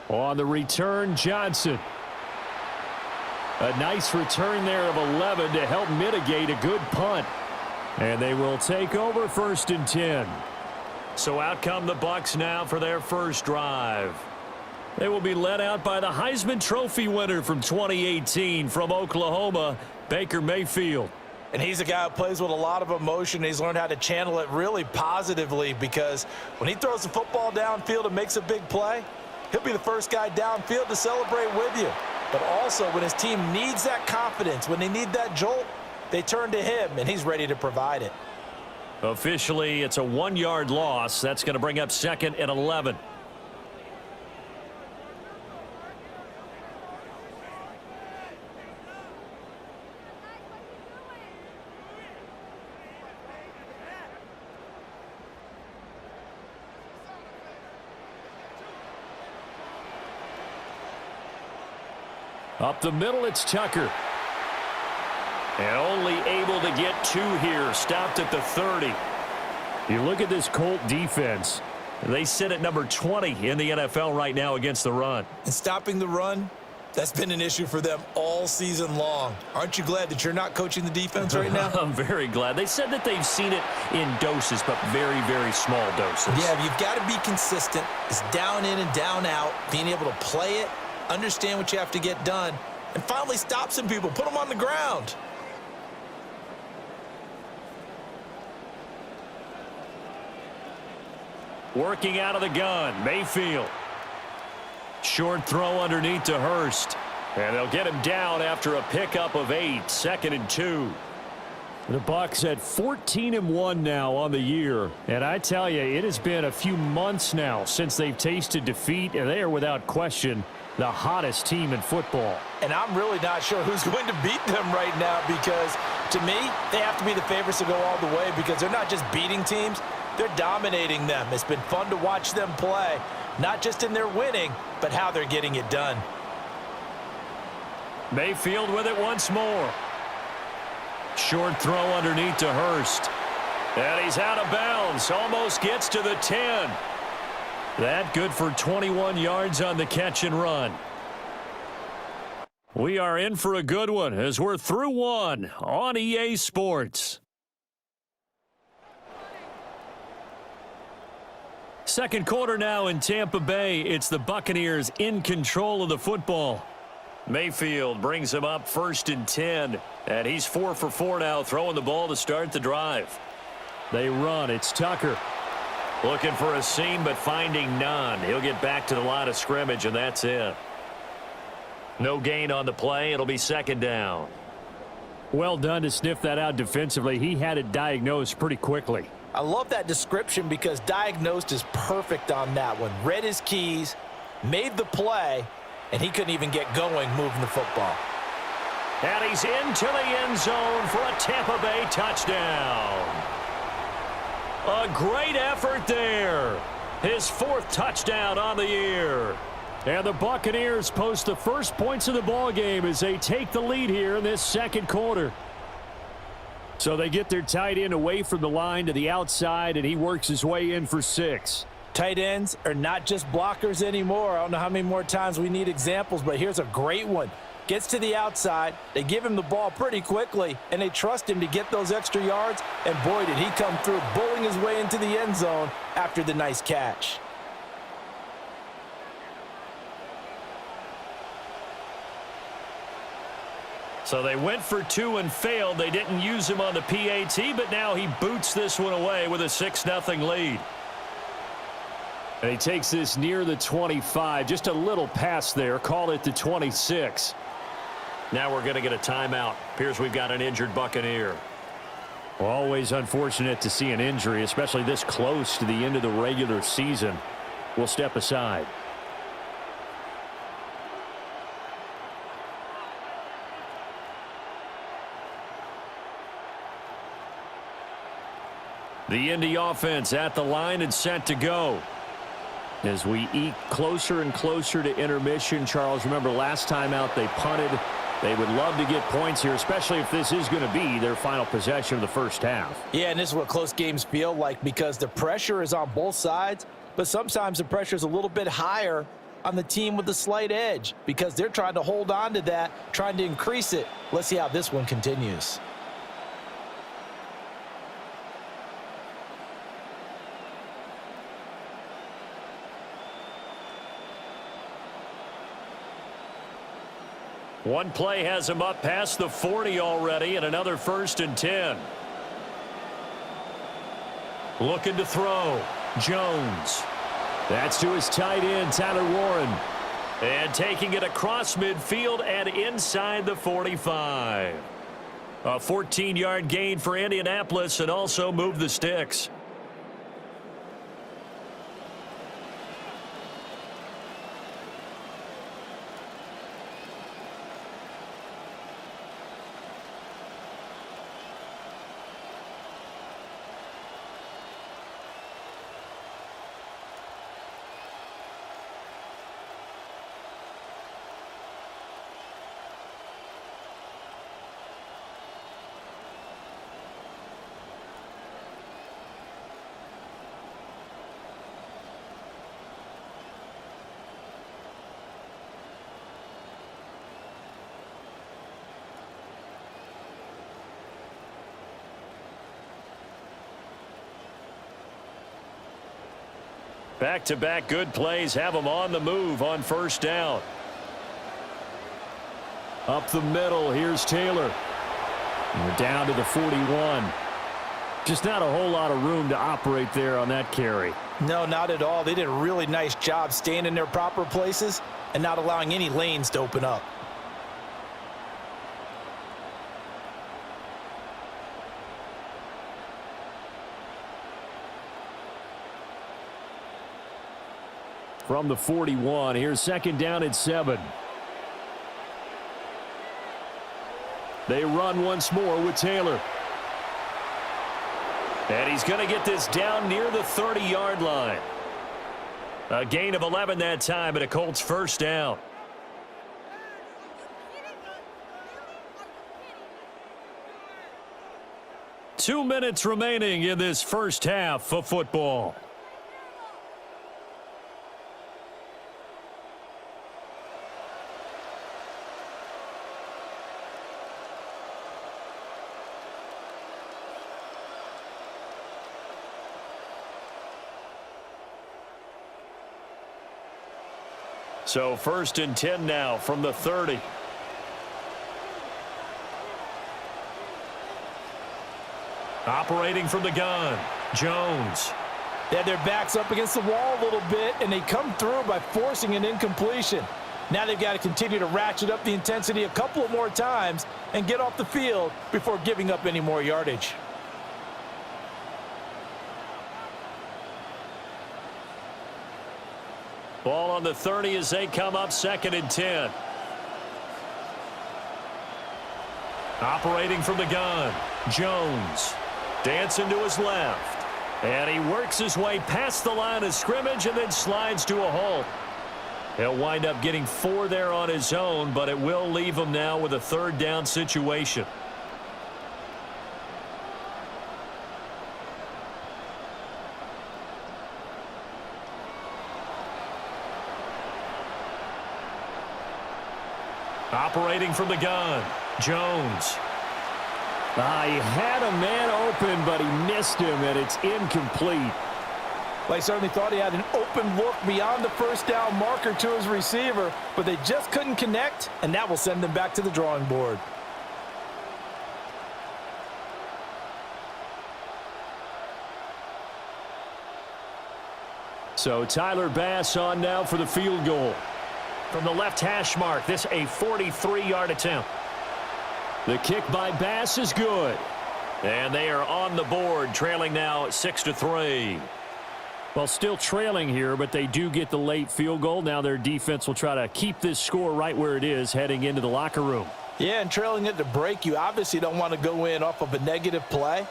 Speaker 4: On the return, Johnson. A nice return there of 11 to help mitigate a good punt. And they will take over 1st and 10.
Speaker 1: So out come the Bucs now for their first drive. They will be led out by the Heisman Trophy winner from 2018 from Oklahoma, Baker Mayfield.
Speaker 2: And he's a guy who plays with a lot of emotion. He's learned how to channel it really positively, because when he throws the football downfield and makes a big play, he'll be the first guy downfield to celebrate with you. But also, when his team needs that confidence, when they need that jolt, they turn to him, and he's ready to provide it.
Speaker 1: Officially, it's a 1-yard loss. That's going to bring up 2nd and 11.
Speaker 4: Up the middle, it's Tucker.
Speaker 1: And only able to get 2 here. Stopped at the 30.
Speaker 4: You look at this Colt defense.
Speaker 1: They sit at number 20 in the NFL right now against the run.
Speaker 2: And stopping the run, that's been an issue for them all season long. Aren't you glad that you're not coaching the defense right now?
Speaker 1: I'm very glad. They said that they've seen it in doses, but very, very small doses.
Speaker 2: Yeah, you've got to be consistent. It's down in and down out, being able to play it, understand what you have to get done, and finally stop some people, put them on the ground.
Speaker 1: Working out of the gun, Mayfield. Short throw underneath to Hurst. And they'll get him down after a pickup of 8, 2nd and 2.
Speaker 4: The Bucs at 14-1 now on the year. And I tell you, it has been a few months now since they've tasted defeat, and they are without question the hottest team in football.
Speaker 2: And I'm really not sure who's going to beat them right now, because to me, they have to be the favorites to go all the way, because they're not just beating teams, they're dominating them. It's been fun to watch them play, not just in their winning, but how they're getting it done.
Speaker 1: Mayfield with it once more. Short throw underneath to Hurst. And he's out of bounds. Almost gets to the 10. That good for 21 yards on the catch and run. We are in for a good one as we're through 1 on EA Sports. Second quarter now in Tampa Bay. It's the Buccaneers in control of the football. Mayfield brings him up 1st and 10. And he's 4 for 4 now, throwing the ball to start the drive.
Speaker 4: They run. It's Tucker.
Speaker 1: Looking for a seam, but finding none. He'll get back to the line of scrimmage, and that's it. No gain on the play. It'll be 2nd down.
Speaker 4: Well done to sniff that out defensively. He had it diagnosed pretty quickly.
Speaker 2: I love that description, because diagnosed is perfect on that one. Read his keys, made the play, and he couldn't even get going moving the football.
Speaker 1: And he's into the end zone for a Tampa Bay touchdown. A great effort there. His 4th touchdown on the year.
Speaker 4: And the Buccaneers post the first points of the ball game as they take the lead here in this second quarter. So they get their tight end away from the line to the outside, and he works his way in for 6.
Speaker 2: Tight ends are not just blockers anymore. I don't know how many more times we need examples, but here's a great one. Gets to the outside, they give him the ball pretty quickly, and they trust him to get those extra yards, and boy, did he come through, bowling his way into the end zone after the nice catch.
Speaker 1: So they went for 2 and failed. They didn't use him on the PAT, but now he boots this one away with a 6-0 lead.
Speaker 4: And he takes this near the 25, just a little pass there, call it the 26.
Speaker 1: Now we're going to get a timeout. Appears we've got an injured Buccaneer.
Speaker 4: Always unfortunate to see an injury, especially this close to the end of the regular season. We'll step aside.
Speaker 1: The Indy offense at the line and set to go.
Speaker 4: As we eke closer and closer to intermission, Charles, remember last time out they punted. They would love to get points here, especially if this is going to be their final possession of the first half.
Speaker 2: Yeah, and this is what close games feel like because the pressure is on both sides, but sometimes the pressure is a little bit higher on the team with the slight edge because they're trying to hold on to that, trying to increase it. Let's see how this one continues.
Speaker 1: One play has him up past the 40 already, and another 1st and 10. Looking to throw. Jones. That's to his tight end, Tyler Warren. And taking it across midfield and inside the 45. A 14-yard gain for Indianapolis and also moved the sticks. Back-to-back good plays have them on the move on 1st down.
Speaker 4: Up the middle, here's Taylor. And we're down to the 41. Just not a whole lot of room to operate there on that carry.
Speaker 2: No, not at all. They did a really nice job staying in their proper places and not allowing any lanes to open up.
Speaker 4: From the 41, here's 2nd down and 7. They run once more with Taylor.
Speaker 1: And he's going to get this down near the 30-yard line. A gain of 11 that time, and a Colts 1st down. Two minutes remaining in this first half of football. So 1st and 10 now from the 30. Operating from the gun, Jones.
Speaker 2: They had their backs up against the wall a little bit, and they come through by forcing an incompletion. Now they've got to continue to ratchet up the intensity a couple of more times and get off the field before giving up any more yardage.
Speaker 1: Ball on the 30 as they come up 2nd and 10. Operating from the gun, Jones. Dancing to his left. And he works his way past the line of scrimmage and then slides to a halt. He'll wind up getting 4 there on his own, but it will leave him now with a 3rd down situation. Operating from the gun, Jones.
Speaker 4: He had a man open, but he missed him, and it's incomplete.
Speaker 2: Well, he certainly thought he had an open look beyond the 1st down marker to his receiver, but they just couldn't connect, and that will send them back to the drawing board.
Speaker 4: So Tyler Bass on now for the field goal.
Speaker 1: From the left hash mark, this a 43-yard attempt.
Speaker 4: The kick by Bass is good.
Speaker 1: And they are on the board, trailing now 6-3.
Speaker 4: Well, still trailing here, but they do get the late field goal. Now their defense will try to keep this score right where it is heading into the locker room.
Speaker 2: Yeah, and trailing at the break, you obviously don't want to go in off of a negative play.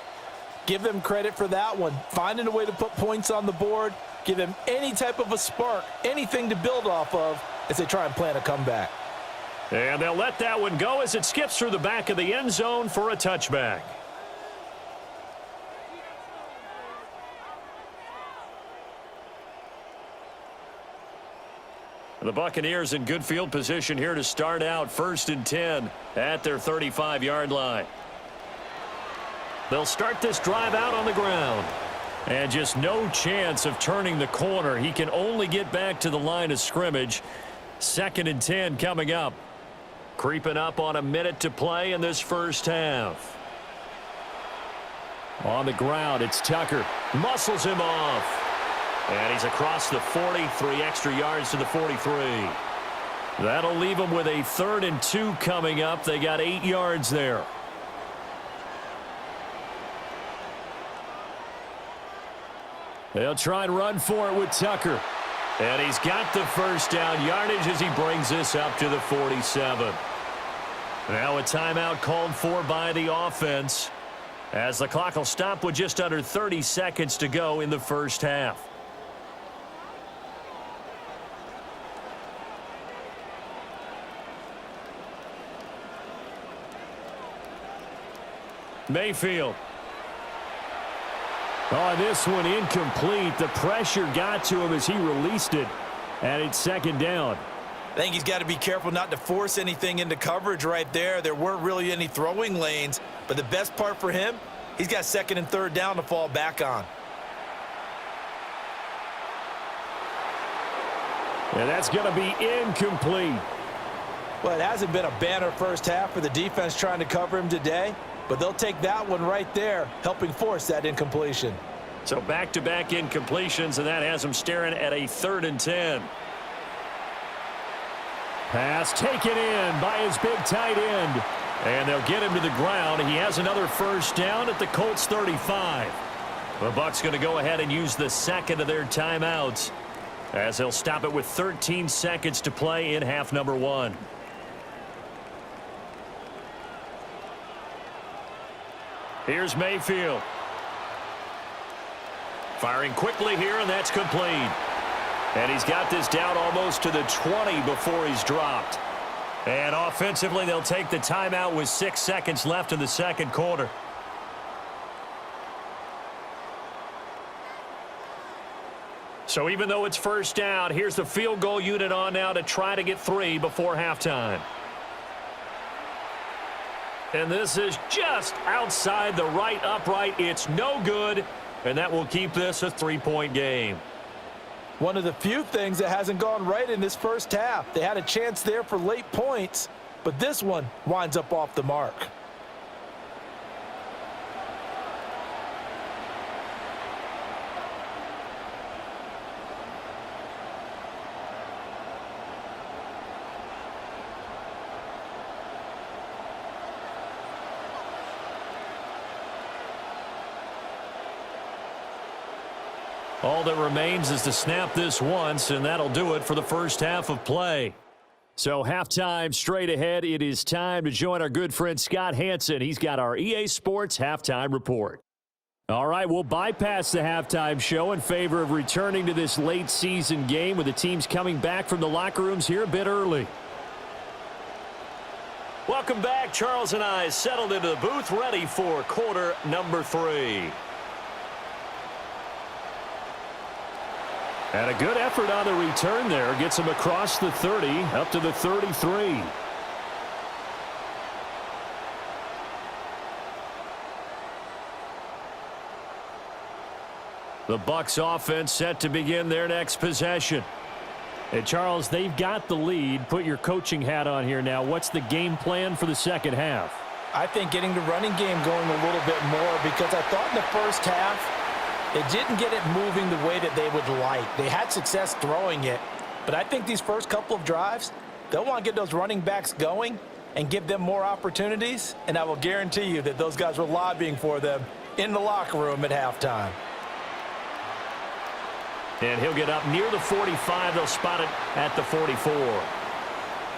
Speaker 2: Give them credit for that one. Finding a way to put points on the board, give them any type of a spark, anything to build off of as they try and plan a comeback.
Speaker 1: And they'll let that one go as it skips through the back of the end zone for a touchback. The Buccaneers in good field position here to start out, 1st and 10 at their 35-yard line. They'll start this drive out on the ground. And just no chance of turning the corner. He can only get back to the line of scrimmage. 2nd and 10 coming up. Creeping up on a minute to play in this first half. On the ground, it's Tucker. Muscles him off. And he's across the 40, 3 extra yards to the 43. That'll leave him with a 3rd and 2 coming up. They got 8 yards there. They'll try and run for it with Tucker. And he's got the first down yardage as he brings this up to the 47. Now a timeout called for by the offense as the clock will stop with just under 30 seconds to go in the first half. Mayfield. Oh, this one incomplete. The pressure got to him as he released it, and it's 2nd down.
Speaker 2: I think he's got to be careful not to force anything into coverage right there. There weren't really any throwing lanes, but the best part for him, he's got 2nd and 3rd down to fall back on.
Speaker 4: And that's going to be incomplete.
Speaker 2: Well, it hasn't been a banner first half for the defense trying to cover him today, but they'll take that one right there, helping force that incompletion.
Speaker 1: So back-to-back incompletions, and that has him staring at a 3rd and 10.
Speaker 4: Pass taken in by his big tight end.
Speaker 1: And they'll get him to the ground. He has another first down at the Colts 35. The Bucs going to go ahead and use the 2nd of their timeouts as they'll stop it with 13 seconds to play in half number 1. Here's Mayfield. Firing quickly here, and that's complete. And he's got this down almost to the 20 before he's dropped. And offensively, they'll take the timeout with 6 seconds left in the second quarter. So even though it's first down, here's the field goal unit on now to try to get 3 before halftime. And this is just outside the right upright. It's no good, and that will keep this a 3-point game.
Speaker 2: One of the few things that hasn't gone right in this first half. They had a chance there for late points, but this one winds up off the mark.
Speaker 1: All that remains is to snap this once, and that'll do it for the first half of play. So halftime straight ahead. It is time to join our good friend Scott Hansen. He's got our EA Sports halftime report. All right, we'll bypass the halftime show in favor of returning to this late season game with the teams coming back from the locker rooms here a bit early. Welcome back. Charles and I settled into the booth ready for quarter number 3. And a good effort on the return there. Gets him across the 30, up to the 33. The Bucs offense set to begin their next possession.
Speaker 4: Hey, Charles, they've got the lead. Put your coaching hat on here now. What's the game plan for the second half?
Speaker 2: I think getting the running game going a little bit more, because I thought in the first half, they didn't get it moving the way that they would like. They had success throwing it, but I think these first couple of drives, they'll want to get those running backs going and give them more opportunities, and I will guarantee you that those guys were lobbying for them in the locker room at halftime.
Speaker 1: And he'll get up near the 45. They'll spot it at the 44.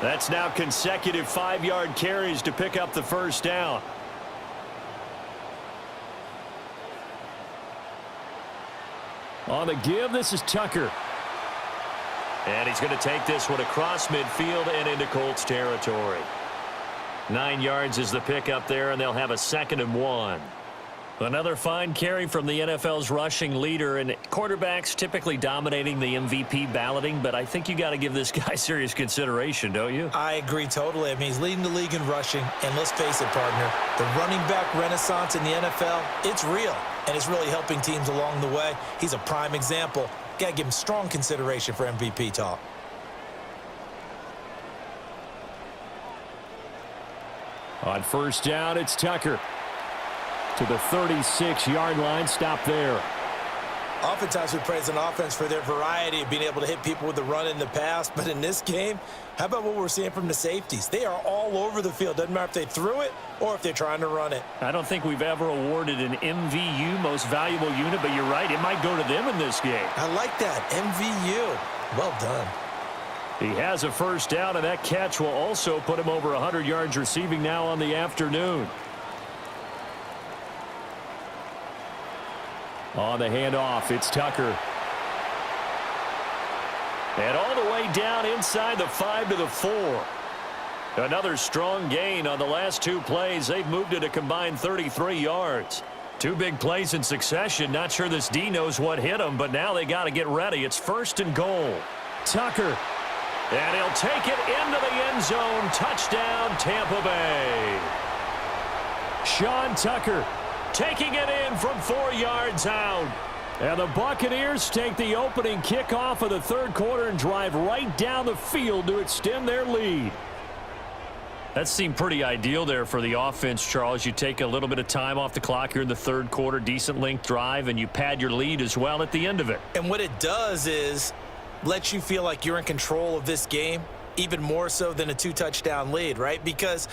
Speaker 1: That's now consecutive 5-yard carries to pick up the first down.
Speaker 4: On the give, this is Tucker.
Speaker 1: And he's going to take this one across midfield and into Colts territory. 9 yards is the pickup there, and they'll have a 2nd and 1. Another fine carry from the NFL's rushing leader, and quarterbacks typically dominating the MVP balloting, but I think you got to give this guy serious consideration, don't you?
Speaker 2: I agree totally. I mean, he's leading the league in rushing, and let's face it, partner, the running back renaissance in the NFL, it's real, and it's really helping teams along the way. He's a prime example. Got to give him strong consideration for MVP talk.
Speaker 4: On first down, it's Tucker. To the 36-yard line, stop there.
Speaker 2: Oftentimes we praise an offense for their variety of being able to hit people with the run in the pass, but in this game, how about what we're seeing from the safeties? They are all over the field. Doesn't matter if they threw it or if they're trying to run it.
Speaker 1: I don't think we've ever awarded an MVU, most valuable unit, but you're right, it might go to them in this game.
Speaker 2: I like that, MVU. Well done.
Speaker 1: He has a first down, and that catch will also put him over 100 yards receiving now on the afternoon. On the handoff, it's Tucker. And all the way down inside the 5 to the 4. Another strong gain on the last 2 plays. They've moved it a combined 33 yards. 2 big plays in succession. Not sure this D knows what hit him, but now they got to get ready. It's 1st and goal. Tucker. And he'll take it into the end zone. Touchdown, Tampa Bay.
Speaker 4: Sean Tucker
Speaker 1: taking it in from 4 yards out.
Speaker 4: And the Buccaneers take the opening kickoff of the 3rd quarter and drive right down the field to extend their lead.
Speaker 1: That seemed pretty ideal there for the offense, Charles. You take a little bit of time off the clock here in the 3rd quarter, decent length drive, and you pad your lead as well at the end of it.
Speaker 2: And what it does is let you feel like you're in control of this game, even more so than a 2-touchdown lead, right? Because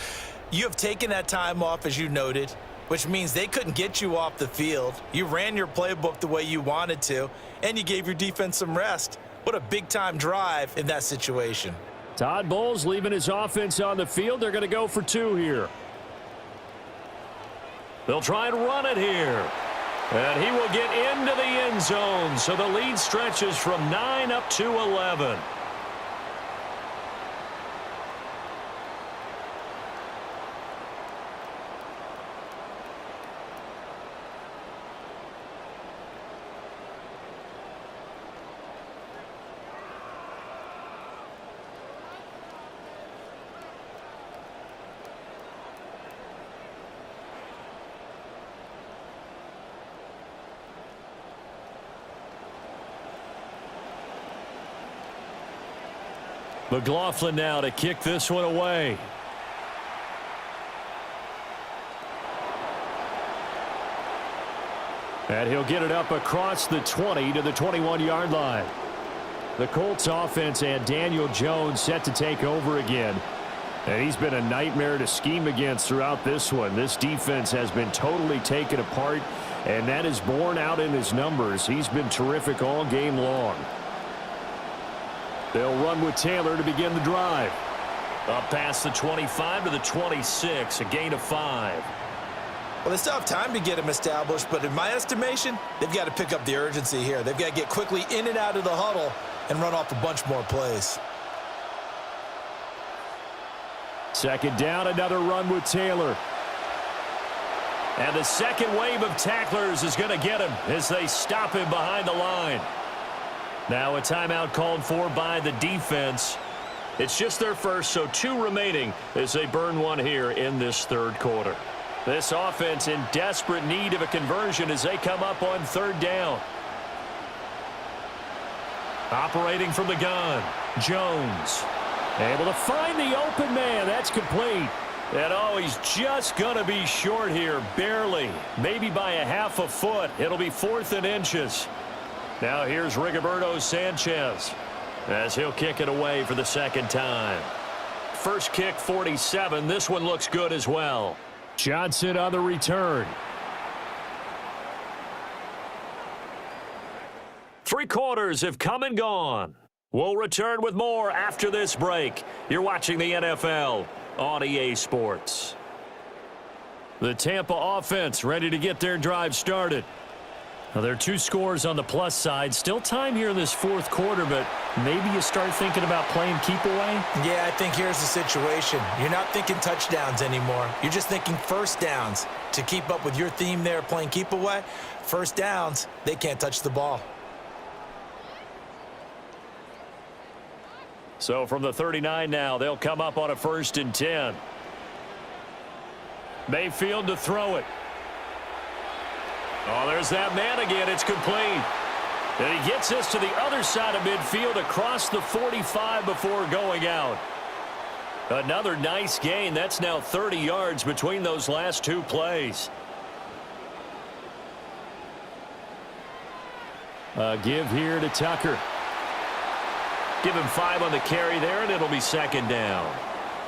Speaker 2: you have taken that time off, as you noted, which means they couldn't get you off the field. You ran your playbook the way you wanted to, and you gave your defense some rest. What a big-time drive in that situation.
Speaker 4: Todd Bowles leaving his offense on the field. They're going to go for 2 here.
Speaker 1: They'll try and run it here. And he will get into the end zone, so the lead stretches from 9 up to 11. McLaughlin now to kick this one away. And he'll get it up across the 20 to the 21-yard line. The Colts offense and Daniel Jones set to take over again. And he's been a nightmare to scheme against throughout this one. This defense has been totally taken apart, and that is borne out in his numbers. He's been terrific all game long. They'll run with Taylor to begin the drive. Up past the 25 to the 26, a gain of 5.
Speaker 2: Well, they still have time to get him established, but in my estimation, they've got to pick up the urgency here. They've got to get quickly in and out of the huddle and run off a bunch more plays.
Speaker 4: 2nd down, another run with Taylor.
Speaker 1: And the second wave of tacklers is going to get him as they stop him behind the line. Now a timeout called for by the defense. It's just their first, so 2 remaining as they burn one here in this 3rd quarter. This offense in desperate need of a conversion as they come up on 3rd down. Operating from the gun, Jones. Able to find the open man. That's complete. And oh, he's just going to be short here, barely. Maybe by a half a foot. It'll be 4th and inches. Now here's Rigoberto Sanchez as he'll kick it away for the 2nd time. First kick, 47. This one looks good as well.
Speaker 4: Johnson on the return.
Speaker 1: 3 quarters have come and gone. We'll return with more after this break. You're watching the NFL on EA Sports. The Tampa offense ready to get their drive started. Well, there are 2 scores on the plus side. Still time here in this fourth quarter, but maybe you start thinking about playing keep away?
Speaker 2: Yeah, I think here's the situation. You're not thinking touchdowns anymore. You're just thinking first downs. To keep up with your theme there, playing keep away, first downs, they can't touch the ball.
Speaker 1: So from the 39 now, they'll come up on a 1st and 10. Mayfield to throw it. Oh, there's that man again. It's complete. And he gets this to the other side of midfield across the 45 before going out. Another nice gain. That's now 30 yards between those last 2 plays. A give here to Tucker. Give him 5 on the carry there, and it'll be 2nd down.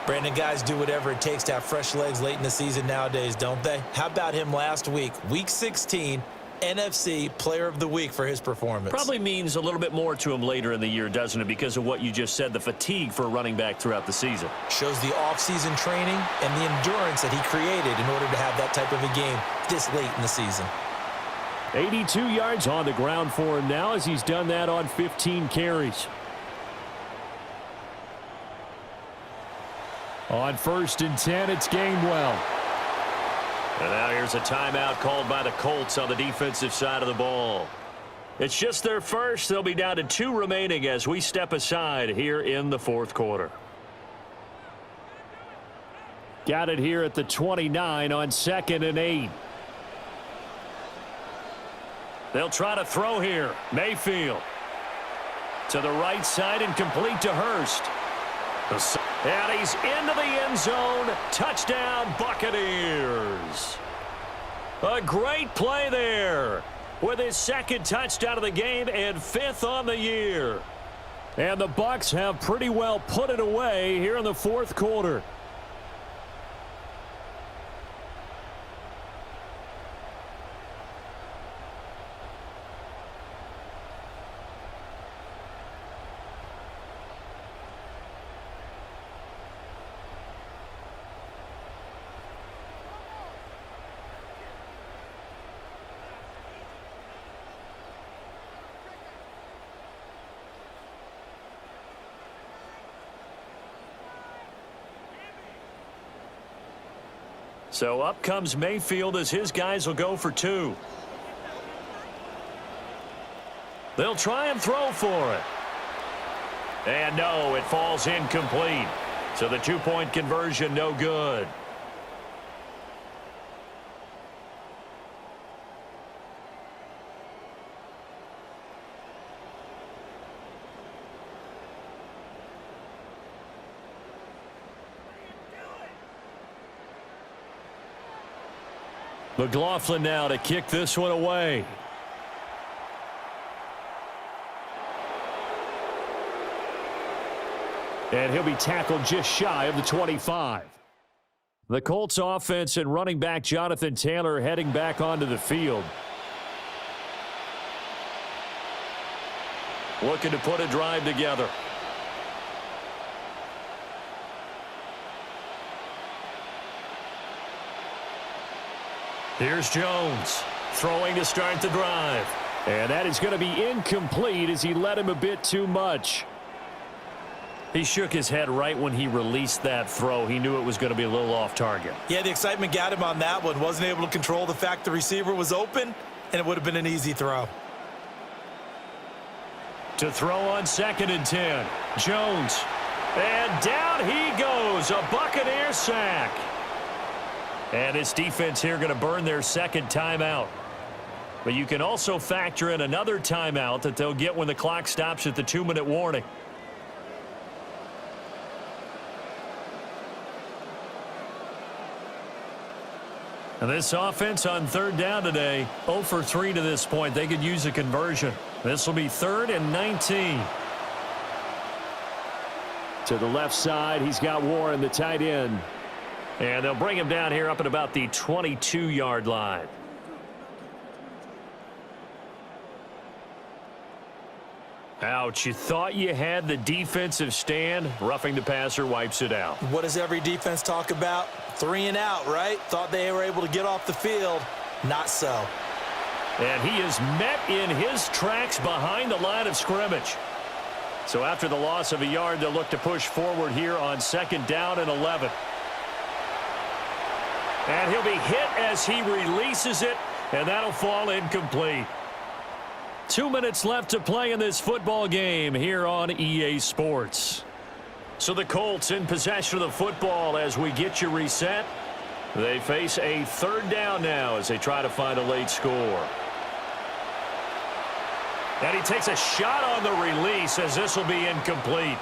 Speaker 2: Brandon, guys do whatever it takes to have fresh legs late in the season nowadays, don't they? How about him last week? Week 16, NFC Player of the Week for his performance.
Speaker 1: Probably means a little bit more to him later in the year, doesn't it? Because of what you just said, the fatigue for a running back throughout the season.
Speaker 2: Shows the off-season training and the endurance that he created in order to have that type of a game this late in the season.
Speaker 4: 82 yards on the ground for him now as he's done that on 15 carries. On 1st and 10, it's Gainwell.
Speaker 1: And now here's a timeout called by the Colts on the defensive side of the ball. It's just their first. They'll be down to 2 remaining as we step aside here in the fourth quarter.
Speaker 4: Got it here at the 29 on 2nd and 8.
Speaker 1: They'll try to throw here. Mayfield to the right side and complete to Hurst. And he's into the end zone. Touchdown, Buccaneers. A great play there with his 2nd touchdown of the game and 5th on the year.
Speaker 4: And the Bucs have pretty well put it away here in the fourth quarter.
Speaker 1: So up comes Mayfield as his guys will go for 2. They'll try and throw for it. And no, it falls incomplete. So the 2-point conversion no good. McLaughlin now to kick this one away.
Speaker 4: And he'll be tackled just shy of the 25. The Colts offense and running back Jonathan Taylor heading back onto the field.
Speaker 1: Looking to put a drive together. Here's Jones throwing to start the drive.
Speaker 4: And that is going to be incomplete as he led him a bit too much.
Speaker 1: He shook his head right when he released that throw. He knew it was going to be a little off target.
Speaker 2: Yeah, the excitement got him on that one. Wasn't able to control the fact the receiver was open, and it would have been an easy throw.
Speaker 1: To throw on 2nd and 10. Jones. And down he goes. A Buccaneer sack. And this defense here going to burn their 2nd timeout. But you can also factor in another timeout that they'll get when the clock stops at the 2-minute warning. And this offense on 3rd down today, 0 for 3 to this point. They could use a conversion. This will be 3rd and 19.
Speaker 4: To the left side, he's got Warren, the tight end.
Speaker 1: And they'll bring him down here up at about the 22-yard line. Ouch, you thought you had the defensive stand. Roughing the passer wipes it out.
Speaker 2: What does every defense talk about? 3 and out, right? Thought they were able to get off the field. Not so.
Speaker 1: And he is met in his tracks behind the line of scrimmage. So after the loss of a yard, they'll look to push forward here on 2nd down and 11. And he'll be hit as he releases it, and that'll fall incomplete. 2 minutes left to play in this football game here on EA Sports. So the Colts in possession of the football as we get you reset. They face a 3rd down now as they try to find a late score. And he takes a shot on the release as this will be incomplete.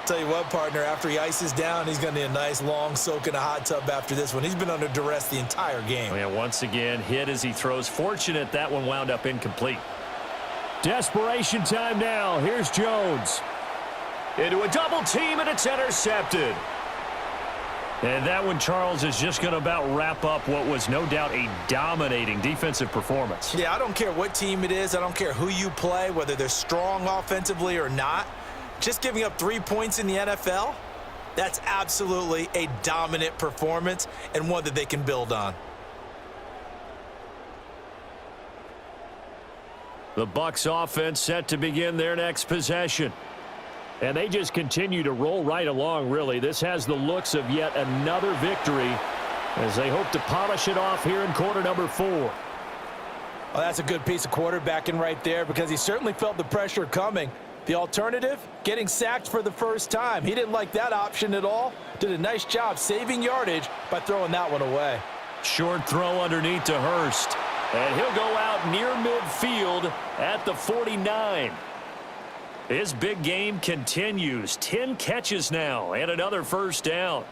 Speaker 2: Tell you what, partner, after he ices down, he's going to need a nice long soak in a hot tub after this one. He's been under duress the entire game.
Speaker 1: And once again, hit as he throws. Fortunate that one wound up incomplete.
Speaker 4: Desperation time now. Here's Jones.
Speaker 1: Into a double team, and it's intercepted. And that one, Charles, is just going to about wrap up what was no doubt a dominating defensive performance.
Speaker 2: Yeah, I don't care what team it is. I don't care who you play, whether they're strong offensively or not. Just giving up 3 points in the NFL, that's absolutely a dominant performance and one that they can build on.
Speaker 1: The BUCS offense set to begin their next possession.
Speaker 4: And they just continue to roll right along, really. This has the looks of yet another victory as they hope to polish it off here in quarter number 4.
Speaker 2: Well, that's a good piece of quarterbacking right there because he certainly felt the pressure coming. The alternative, getting sacked for the first time. He didn't like that option at all. Did a nice job saving yardage by throwing that one away.
Speaker 1: Short throw underneath to Hurst. And he'll go out near midfield at the 49. His big game continues. 10 catches now and another 1st down.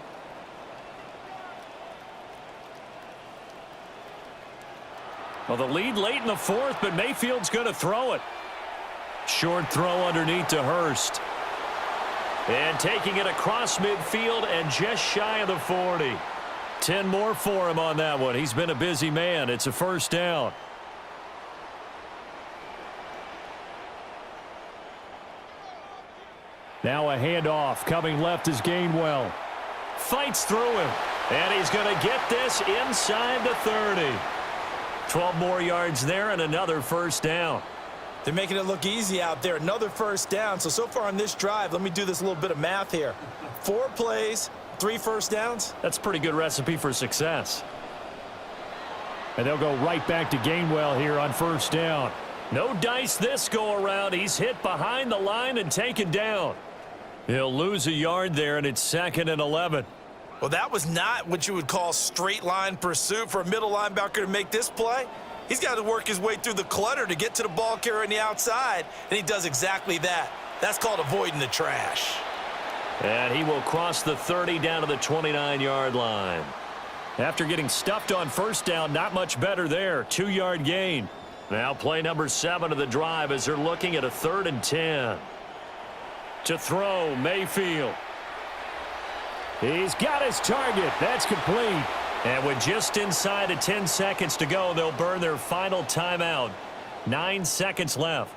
Speaker 1: Well, the lead late in the 4th, but Mayfield's going to throw it. Short throw underneath to Hurst. And taking it across midfield and just shy of the 40. 10 more for him on that one. He's been a busy man. It's a 1st down.
Speaker 4: Now a handoff. Coming left is Gainwell.
Speaker 1: Fights through him. And he's going to get this inside the 30. 12 more yards there and another 1st down.
Speaker 2: They're making it look easy out there. Another 1st down. So far on this drive, let me do this little bit of math here. 4 plays, 3 1st downs.
Speaker 1: That's a pretty good recipe for success.
Speaker 4: And they'll go right back to Gainwell here on 1st down.
Speaker 1: No dice this go around. He's hit behind the line and taken down. He'll lose a yard there, and it's 2nd and 11.
Speaker 2: Well, that was not what you would call straight line pursuit for a middle linebacker to make this play. He's got to work his way through the clutter to get to the ball carrier on the outside, and he does exactly that. That's called avoiding the trash.
Speaker 1: And he will cross the 30 down to the 29-yard line. After getting stuffed on 1st down, not much better there. 2-yard gain. Now play number 7 of the drive as they're looking at a 3rd and 10. To throw, Mayfield.
Speaker 4: He's got his target. That's complete.
Speaker 1: And with just inside of 10 seconds to go, they'll burn their final timeout. 9 seconds left.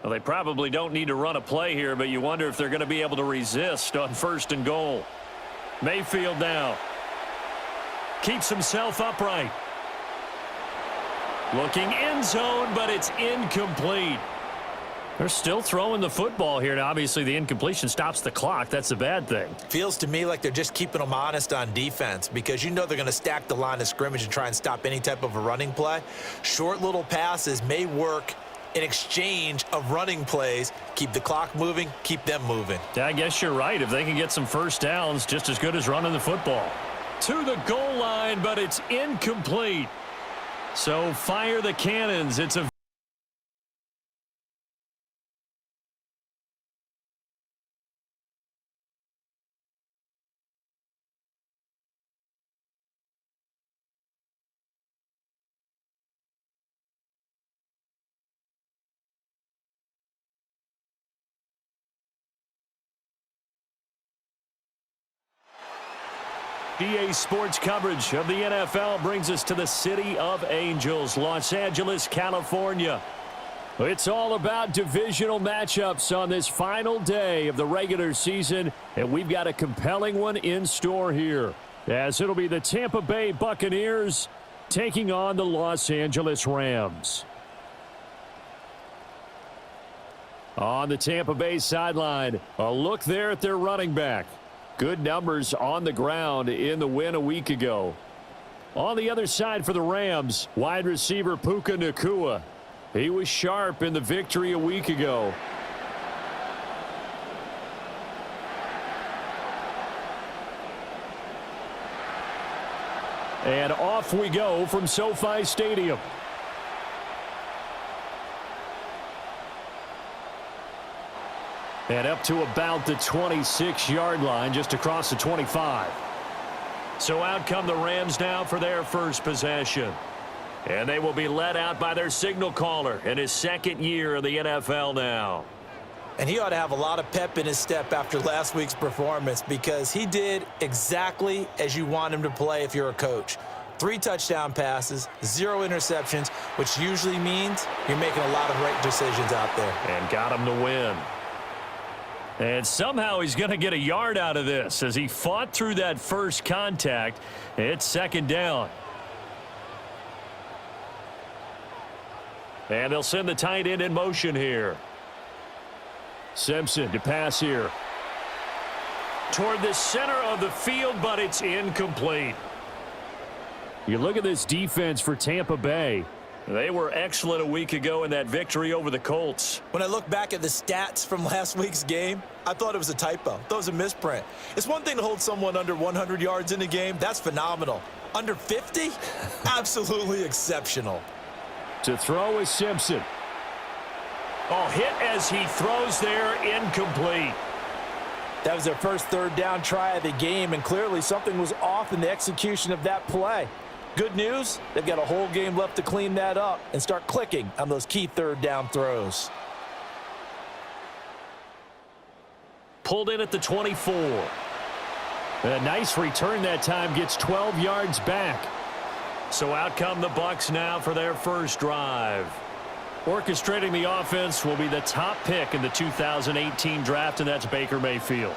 Speaker 1: Well, they probably don't need to run a play here, but you wonder if they're going to be able to resist on 1st and goal. Mayfield now. Keeps himself upright. Looking end zone, but it's incomplete. They're still throwing the football here. Now, obviously, the incompletion stops the clock. That's a bad thing.
Speaker 2: Feels to me like they're just keeping them honest on defense because you know they're going to stack the line of scrimmage and try and stop any type of a running play. Short little passes may work in exchange of running plays. Keep the clock moving, keep them moving.
Speaker 1: I guess you're right. If they can get some 1st downs, just as good as running the football. To the goal line, but it's incomplete. So fire the cannons. It's a EA Sports coverage of the NFL brings us to the City of Angels, Los Angeles, California. It's all about divisional matchups on this final day of the regular season, and we've got a compelling one in store here, as it'll be the Tampa Bay Buccaneers taking on the Los Angeles Rams. On the Tampa Bay sideline, a look there at their running back. Good numbers on the ground in the win a week ago. On the other side for the Rams, wide receiver Puka Nacua. He was sharp in the victory a week ago. And off we go from SoFi Stadium. And up to about the 26-yard line, just across the 25. So out come the Rams now for their first possession. And they will be led out by their signal caller in his second year in the NFL now.
Speaker 2: And he ought to have a lot of pep in his step after last week's performance, because he did exactly as you want him to play if you're a coach. 3 touchdown passes, 0 interceptions, which usually means you're making a lot of right decisions out there.
Speaker 1: And got him to win. And somehow he's going to get a yard out of this as he fought through that first contact. It's second down. And they'll send the tight end in motion here. Simpson to pass here. Toward the center of the field, but it's incomplete. You look at this defense for Tampa Bay. They were excellent a week ago in that victory over the Colts.
Speaker 2: When I look back at the stats from last week's game, I thought it was a typo. I thought it was a misprint. It's one thing to hold someone under 100 yards in a game. That's phenomenal. Under 50? Absolutely exceptional.
Speaker 1: To throw is Simpson. Oh, hit as he throws there, incomplete.
Speaker 2: That was their first third down try of the game, and clearly something was off in the execution of that play. Good news, they've got a whole game left to clean that up and start clicking on those key third down throws.
Speaker 1: Pulled in at the 24. A nice return that time, gets 12 yards back. So out come the Bucs now for their first drive. Orchestrating the offense will be the top pick in the 2018 draft, and that's Baker Mayfield.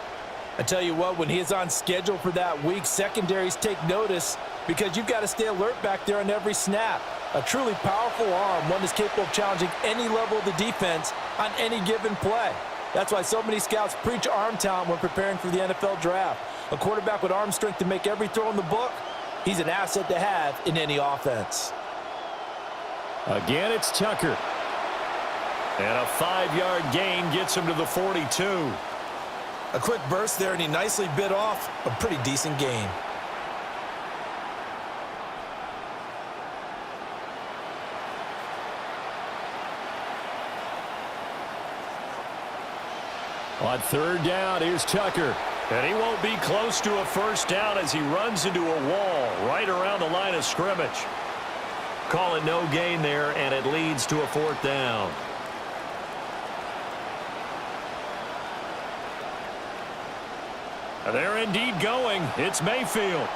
Speaker 2: I tell you what, when he is on schedule for that week, secondaries take notice because you've got to stay alert back there on every snap. A truly powerful arm, one that's capable of challenging any level of the defense on any given play. That's why so many scouts preach arm talent when preparing for the NFL draft. A quarterback with arm strength to make every throw in the book, he's an asset to have in any offense.
Speaker 1: Again, it's Tucker. And a 5-yard gain gets him to the 42.
Speaker 2: A quick burst there, and he nicely bit off a pretty decent gain.
Speaker 1: On third down, here's Tucker. And he won't be close to a first down as he runs into a wall right around the line of scrimmage. Call it no gain there, and it leads to a fourth down. They're indeed going. It's Mayfield.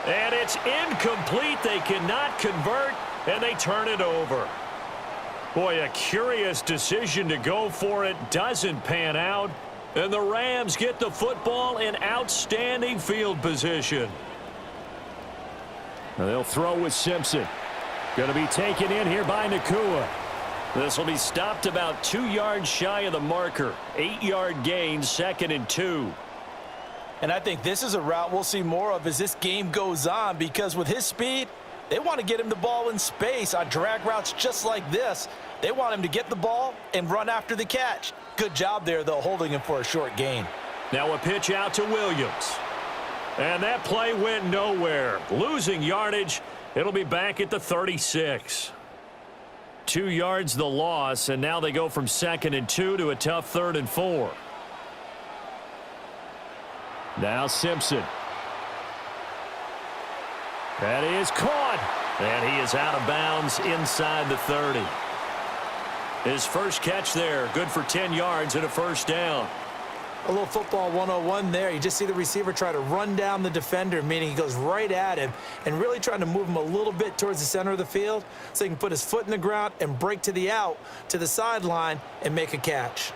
Speaker 1: And it's incomplete. They cannot convert, and they turn it over. Boy, a curious decision to go for it. Doesn't pan out. And the Rams get the football in outstanding field position. And they'll throw with Simpson. Going to be taken in here by Nacua. This will be stopped about 2 yards shy of the marker. 8-yard gain, 2nd and 2.
Speaker 2: And I think this is a route we'll see more of as this game goes on, because with his speed, they want to get him the ball in space on drag routes just like this. They want him to get the ball and run after the catch. Good job there, though, holding him for a short gain.
Speaker 1: Now a pitch out to Williams. And that play went nowhere. Losing yardage. It'll be back at the 36. 2 yards the loss, and now they go from 2nd and 2 to a tough 3rd and 4. Now Simpson. That is caught. And he is out of bounds inside the 30. His first catch there, good for 10 yards and a first down.
Speaker 2: A little football 101 there. You just see the receiver try to run down the defender, meaning he goes right at him and really trying to move him a little bit towards the center of the field so he can put his foot in the ground and break to the out, to the sideline, and make a catch.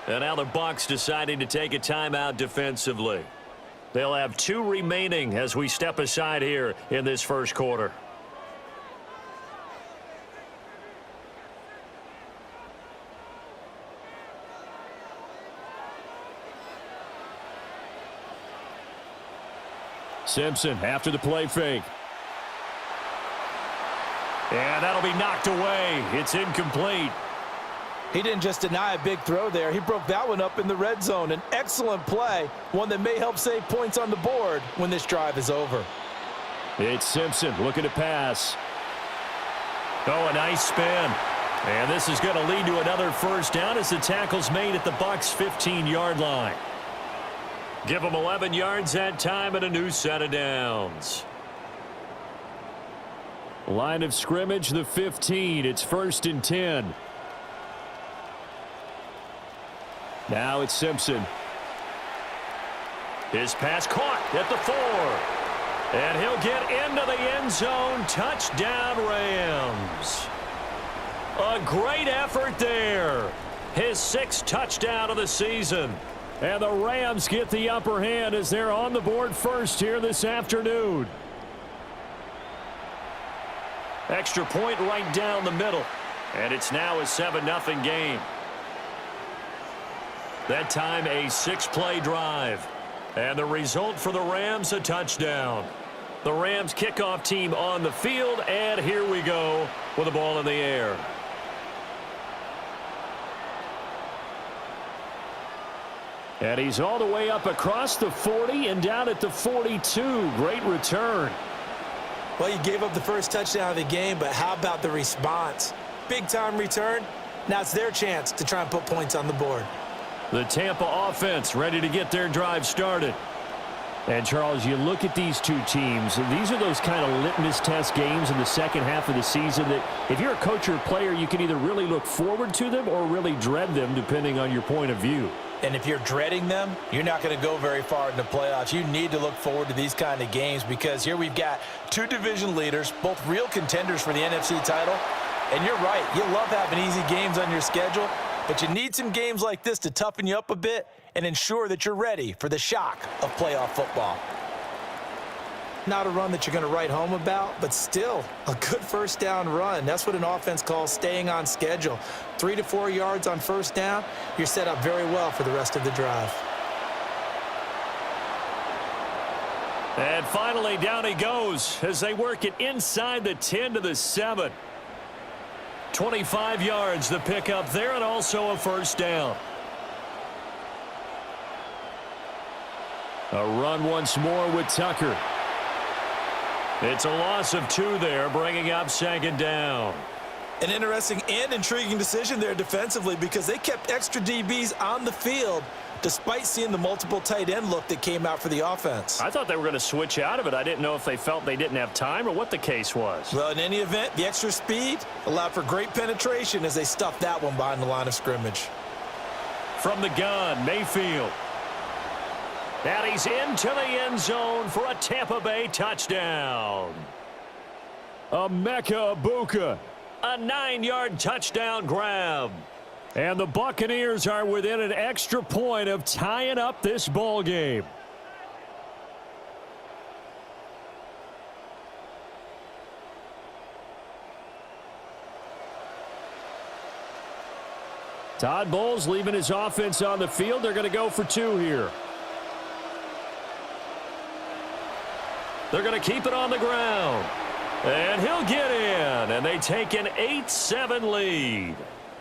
Speaker 1: And now the BUCS deciding to take a timeout defensively. They'll have 2 remaining as we step aside here in this first quarter.
Speaker 4: Simpson after the play fake.
Speaker 1: And that'll be knocked away. It's incomplete.
Speaker 2: He didn't just deny a big throw there. He broke that one up in the red zone. An excellent play, one that may help save points on the board when this drive is over.
Speaker 4: It's Simpson looking to pass.
Speaker 1: Oh, a nice spin. And this is going to lead to another first down as the tackle's made at the BUCS 15-yard line. Give them 11 yards that time and a new set of downs.
Speaker 4: Line of scrimmage, the 15. It's 1st and 10. Now it's Simpson.
Speaker 1: His pass caught at the 4. And he'll get into the end zone. Touchdown, Rams. A great effort there. His 6th touchdown of the season.
Speaker 4: And the Rams get the upper hand as they're on the board first here this afternoon.
Speaker 1: Extra point right down the middle. And it's now a 7-0 game. That time a 6-play drive. And the result for the Rams, a touchdown. The Rams kickoff team on the field, and here we go with the ball in the air.
Speaker 4: And he's all the way up across the 40 and down at the 42. Great return.
Speaker 2: Well, you gave up the first touchdown of the game, but how about the response? Big-time return. Now it's their chance to try and put points on the board.
Speaker 1: The Tampa offense ready to get their drive started.
Speaker 4: And, Charles, you look at these two teams, and these are those kind of litmus test games in the second half of the season that if you're a coach or a player, you can either really look forward to them or really dread them, depending on your point of view.
Speaker 2: And if you're dreading them, you're not going to go very far in the playoffs. You need to look forward to these kind of games because here we've got 2 division leaders, both real contenders for the NFC title. And you're right, you love having easy games on your schedule, but you need some games like this to toughen you up a bit and ensure that you're ready for the shock of playoff football. Not a run that you're going to write home about, but still a good first down run. That's what an offense calls staying on schedule. 3 to 4 yards on first down, you're set up very well for the rest of the drive.
Speaker 1: And finally, down he goes as they work it inside the 10 to the 7. 25 yards the pickup there, and also a first down.
Speaker 4: A run once more with Tucker.
Speaker 1: It's a loss of 2 there, bringing up second down.
Speaker 2: An interesting and intriguing decision there defensively because they kept extra DBs on the field despite seeing the multiple tight end look that came out for the offense.
Speaker 1: I thought they were going to switch out of it. I didn't know if they felt they didn't have time or what the case was.
Speaker 2: Well, in any event, the extra speed allowed for great penetration as they stuffed that one behind the line of scrimmage.
Speaker 1: From the gun, Mayfield. And he's into the end zone for a Tampa Bay touchdown.
Speaker 4: Emeka Egbuka.
Speaker 1: A 9-yard touchdown grab.
Speaker 4: And the Buccaneers are within an extra point of tying up this ball game. Todd Bowles leaving his offense on the field. They're going to go for 2 here.
Speaker 1: They're going to keep it on the ground. And he'll get in. And they take an 8-7 lead.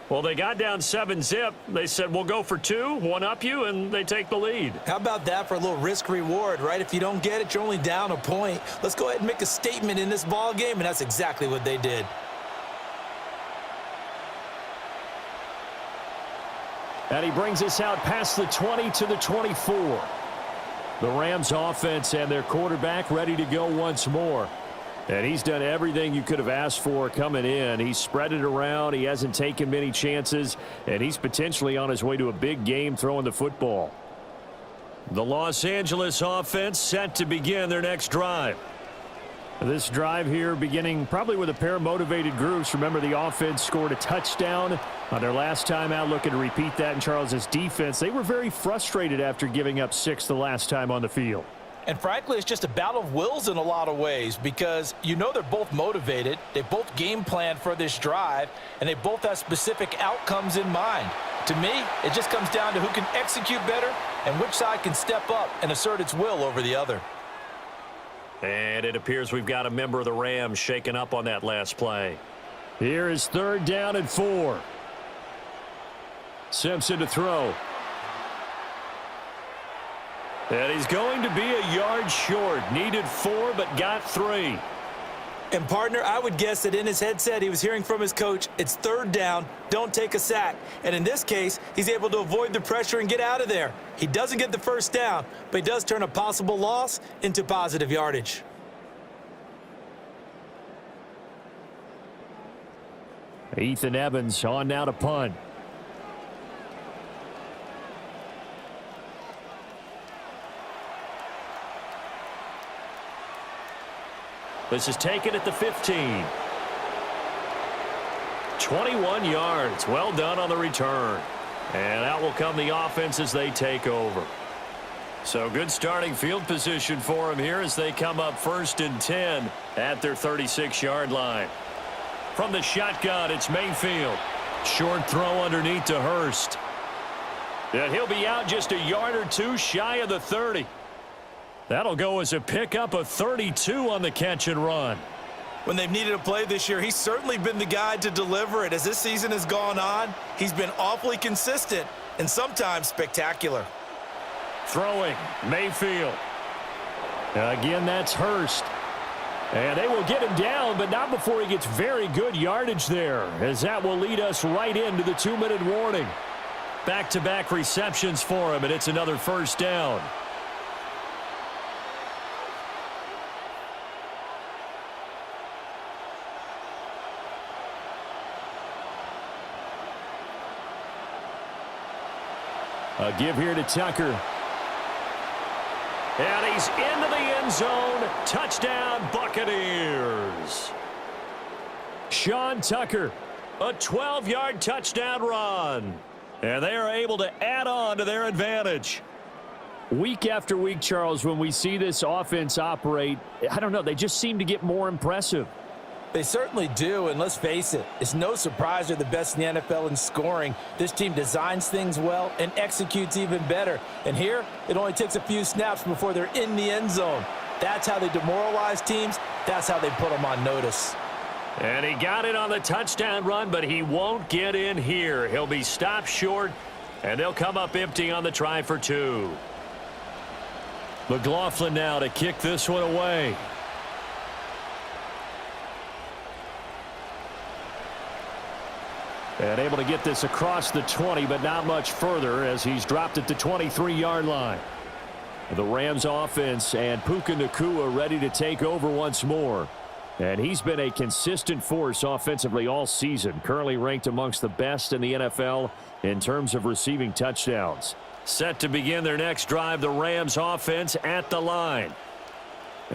Speaker 1: Well, they got down 7-zip. They said, we'll go for 2, one up you, and they take the lead.
Speaker 2: How about that for a little risk-reward, right? If you don't get it, you're only down a point. Let's go ahead and make a statement in this ball game, and that's exactly what they did.
Speaker 4: And he brings us out past the 20 to the 24. The Rams offense and their quarterback ready to go once more. And he's done everything you could have asked for coming in. He's spread it around. He hasn't taken many chances. And he's potentially on his way to a big game throwing the football.
Speaker 1: The Los Angeles offense set to begin their next drive.
Speaker 4: This drive here beginning probably with a pair of motivated groups. Remember, the offense scored a touchdown on their last time out, looking to repeat that in Charles's defense. They were very frustrated after giving up 6 the last time on the field.
Speaker 2: And frankly, it's just a battle of wills in a lot of ways because you know they're both motivated. They both game plan for this drive, and they both have specific outcomes in mind. To me, it just comes down to who can execute better and which side can step up and assert its will over the other.
Speaker 1: And it appears we've got a member of the Rams shaken up on that last play.
Speaker 4: Here is 3rd down and 4. Simpson to throw.
Speaker 1: And he's going to be a yard short. Needed 4, but got 3.
Speaker 2: And, partner, I would guess that in his headset he was hearing from his coach, it's 3rd down, don't take a sack. And in this case, he's able to avoid the pressure and get out of there. He doesn't get the 1st down, but he does turn a possible loss into positive yardage.
Speaker 4: Ethan Evans on now to punt.
Speaker 1: This is taken at the 15. 21 yards. Well done on the return. And out will come the offense as they take over. So good starting field position for them here as they come up 1st and 10 at their 36-yard line. From the shotgun, it's Mayfield. Short throw underneath to Hurst. And he'll be out just a yard or 2 shy of the 30. That'll go as a pickup of 32 on the catch and run.
Speaker 2: When they've needed a play this year, he's certainly been the guy to deliver it. As this season has gone on, he's been awfully consistent and sometimes spectacular.
Speaker 1: Throwing, Mayfield.
Speaker 4: Again, that's Hurst. And they will get him down, but not before he gets very good yardage there, as that will lead us right into the 2-minute warning.
Speaker 1: Back-to-back receptions for him, and it's another 1st down.
Speaker 4: A give here to Tucker.
Speaker 1: And he's into the end zone. Touchdown, Buccaneers.
Speaker 4: Sean Tucker.
Speaker 1: A 12-yard touchdown run. And they are able to add on to their advantage.
Speaker 4: Week after week, Charles, when we see this offense operate, I don't know, they just seem to get more impressive.
Speaker 2: They certainly do, and let's face it, it's no surprise they're the best in the NFL in scoring. This team designs things well and executes even better. And here, it only takes a few snaps before they're in the end zone. That's how they demoralize teams. That's how they put them on notice.
Speaker 1: And he got it on the touchdown run, but he won't get in here. He'll be stopped short, and they'll come up empty on the try for 2. McLaughlin now to kick this one away.
Speaker 4: And able to get this across the 20, but not much further as he's dropped at the 23-yard line. The Rams offense and Puka Nacua ready to take over once more. And he's been a consistent force offensively all season, currently ranked amongst the best in the NFL in terms of receiving touchdowns.
Speaker 1: Set to begin their next drive, the Rams offense at the line.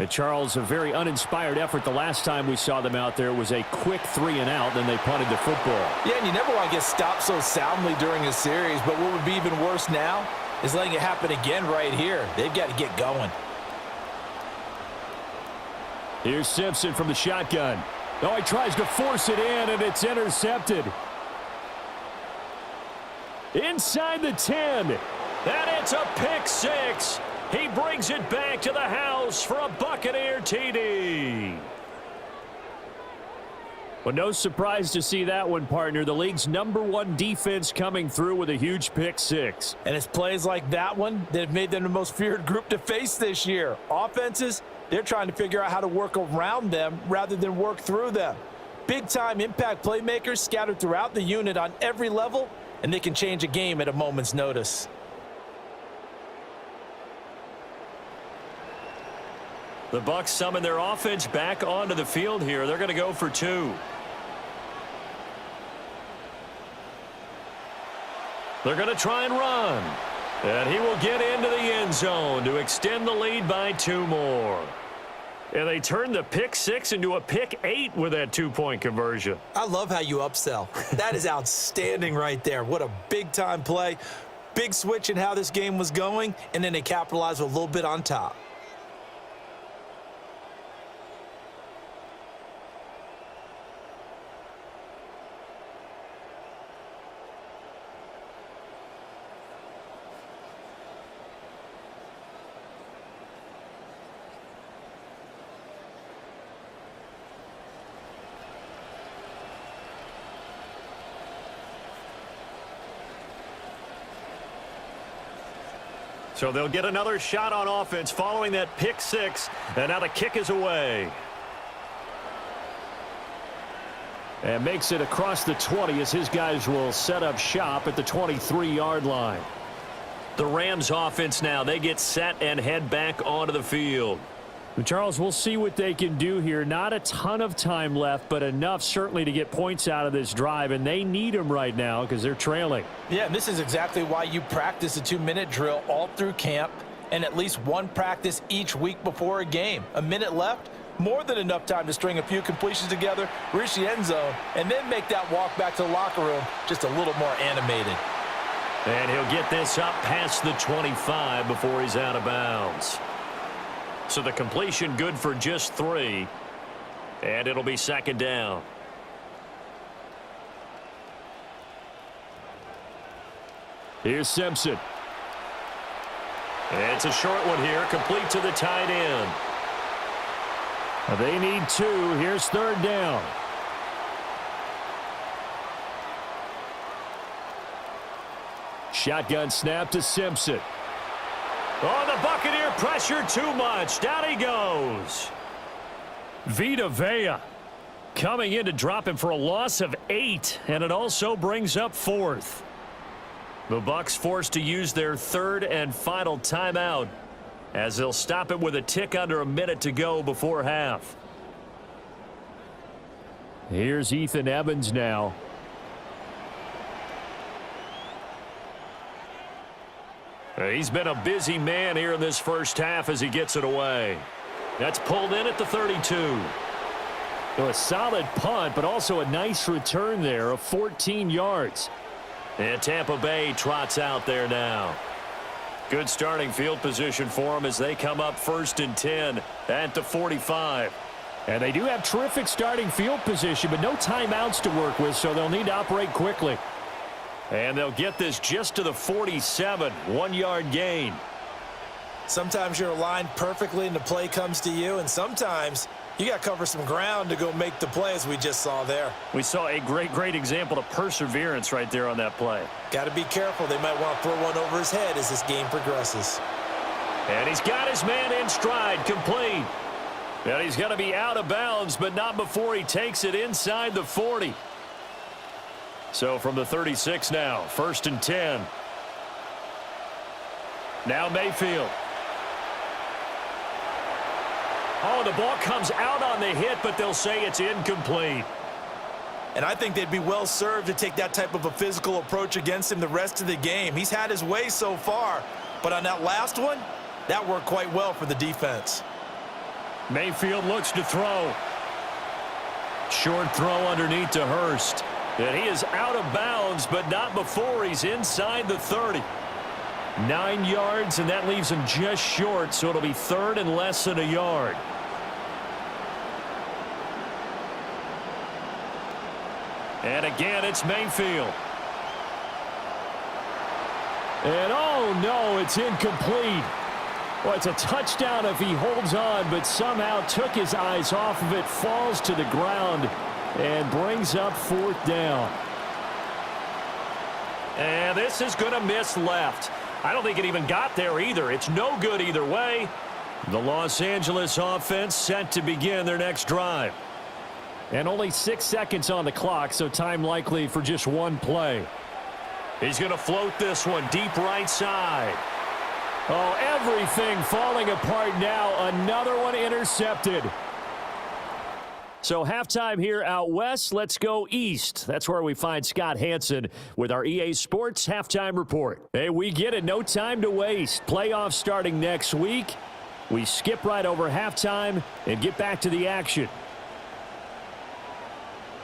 Speaker 4: Charles, a very uninspired effort the last time we saw them out there was a quick 3-and-out, then they punted the football.
Speaker 2: Yeah, and you never want to get stopped so soundly during a series, but what would be even worse now is letting it happen again right here. They've got to get going.
Speaker 4: Here's Simpson from the shotgun. Oh, he tries to force it in, and it's intercepted. Inside the 10.
Speaker 1: And it's a pick 6. He brings it back to the house for a Buccaneer TD.
Speaker 4: Well, no surprise to see that one, partner. The league's #1 defense coming through with a huge pick 6.
Speaker 2: And it's plays like that one that have made them the most feared group to face this year. Offenses, they're trying to figure out how to work around them rather than work through them. Big-time impact playmakers scattered throughout the unit on every level, and they can change a game at a moment's notice.
Speaker 1: The Bucs summon their offense back onto the field here. They're going to go for 2. They're going to try and run. And he will get into the end zone to extend the lead by 2 more. And they turned the pick 6 into a pick 8 with that 2-point conversion.
Speaker 2: I love how you upsell. That is outstanding right there. What a big-time play. Big switch in how this game was going, and then they capitalized with a little bit on top.
Speaker 1: So they'll get another shot on offense following that pick 6, and now the kick is away.
Speaker 4: And makes it across the 20 as his guys will set up shop at the 23-yard line.
Speaker 1: The Rams offense now, they get set and head back onto the field.
Speaker 4: Charles, we'll see what they can do here. Not a ton of time left, but enough certainly to get points out of this drive, and they need them right now because they're trailing.
Speaker 2: Yeah, and this is exactly why you practice a 2-minute drill all through camp and at least one practice each week before a game. A minute left, more than enough time to string a few completions together, reach the end zone, and then make that walk back to the locker room just a little more animated.
Speaker 1: And he'll get this up past the 25 before he's out of bounds. So the completion good for just 3. And it'll be 2nd down.
Speaker 4: Here's Simpson.
Speaker 1: It's a short one here, complete to the tight end.
Speaker 4: They need 2. Here's 3rd down. Shotgun snap to Simpson.
Speaker 1: Oh, the Buccaneer pressure too much. Down he goes.
Speaker 4: Vita Vea coming in to drop him for a loss of 8, and it also brings up 4th.
Speaker 1: The Bucs forced to use their 3rd and final timeout as they'll stop it with a tick under a minute to go before half.
Speaker 4: Here's Ethan Evans now.
Speaker 1: He's been a busy man here in this first half as he gets it away. That's pulled in at the 32.
Speaker 4: So a solid punt, but also a nice return there of 14 yards.
Speaker 1: And Tampa Bay trots out there now. Good starting field position for them as they come up 1st and 10 at the 45.
Speaker 4: And they do have terrific starting field position, but no timeouts to work with, so they'll need to operate quickly.
Speaker 1: And they'll get this just to the 47, 1-yard gain.
Speaker 2: Sometimes you're aligned perfectly and the play comes to you, and sometimes you got to cover some ground to go make the play, as we just saw there.
Speaker 1: We saw a great example of perseverance right there on that play.
Speaker 2: Got to be careful. They might want to throw one over his head as this game progresses.
Speaker 1: And he's got his man in stride, complete. And he's going to be out of bounds, but not before he takes it inside the 40. So from the 36 now, 1st and 10. Now Mayfield. Oh, the ball comes out on the hit, but they'll say it's incomplete.
Speaker 2: And I think they'd be well served to take that type of a physical approach against him the rest of the game. He's had his way so far, but on that last one, that worked quite well for the defense.
Speaker 1: Mayfield looks to throw. Short throw underneath to Hurst. And he is out of bounds, but not before he's inside the 30. 9 yards, and that leaves him just short, so it'll be 3rd and less than a yard. And again, it's Mayfield.
Speaker 4: And oh no, it's incomplete. Well, it's a touchdown if he holds on, but somehow took his eyes off of it, falls to the ground, and brings up 4th down.
Speaker 1: And this is going to miss left. I don't think it even got there either. It's no good either way. The Los Angeles offense set to begin their next drive.
Speaker 4: And only 6 seconds on the clock, so time likely for just one play.
Speaker 1: He's going to float this one deep right side.
Speaker 4: Oh, everything falling apart now. Another one intercepted. So halftime here out west. Let's go east. That's where we find Scott Hansen with our EA Sports Halftime Report. Hey, we get it. No time to waste. Playoffs starting next week. We skip right over halftime and get back to the action.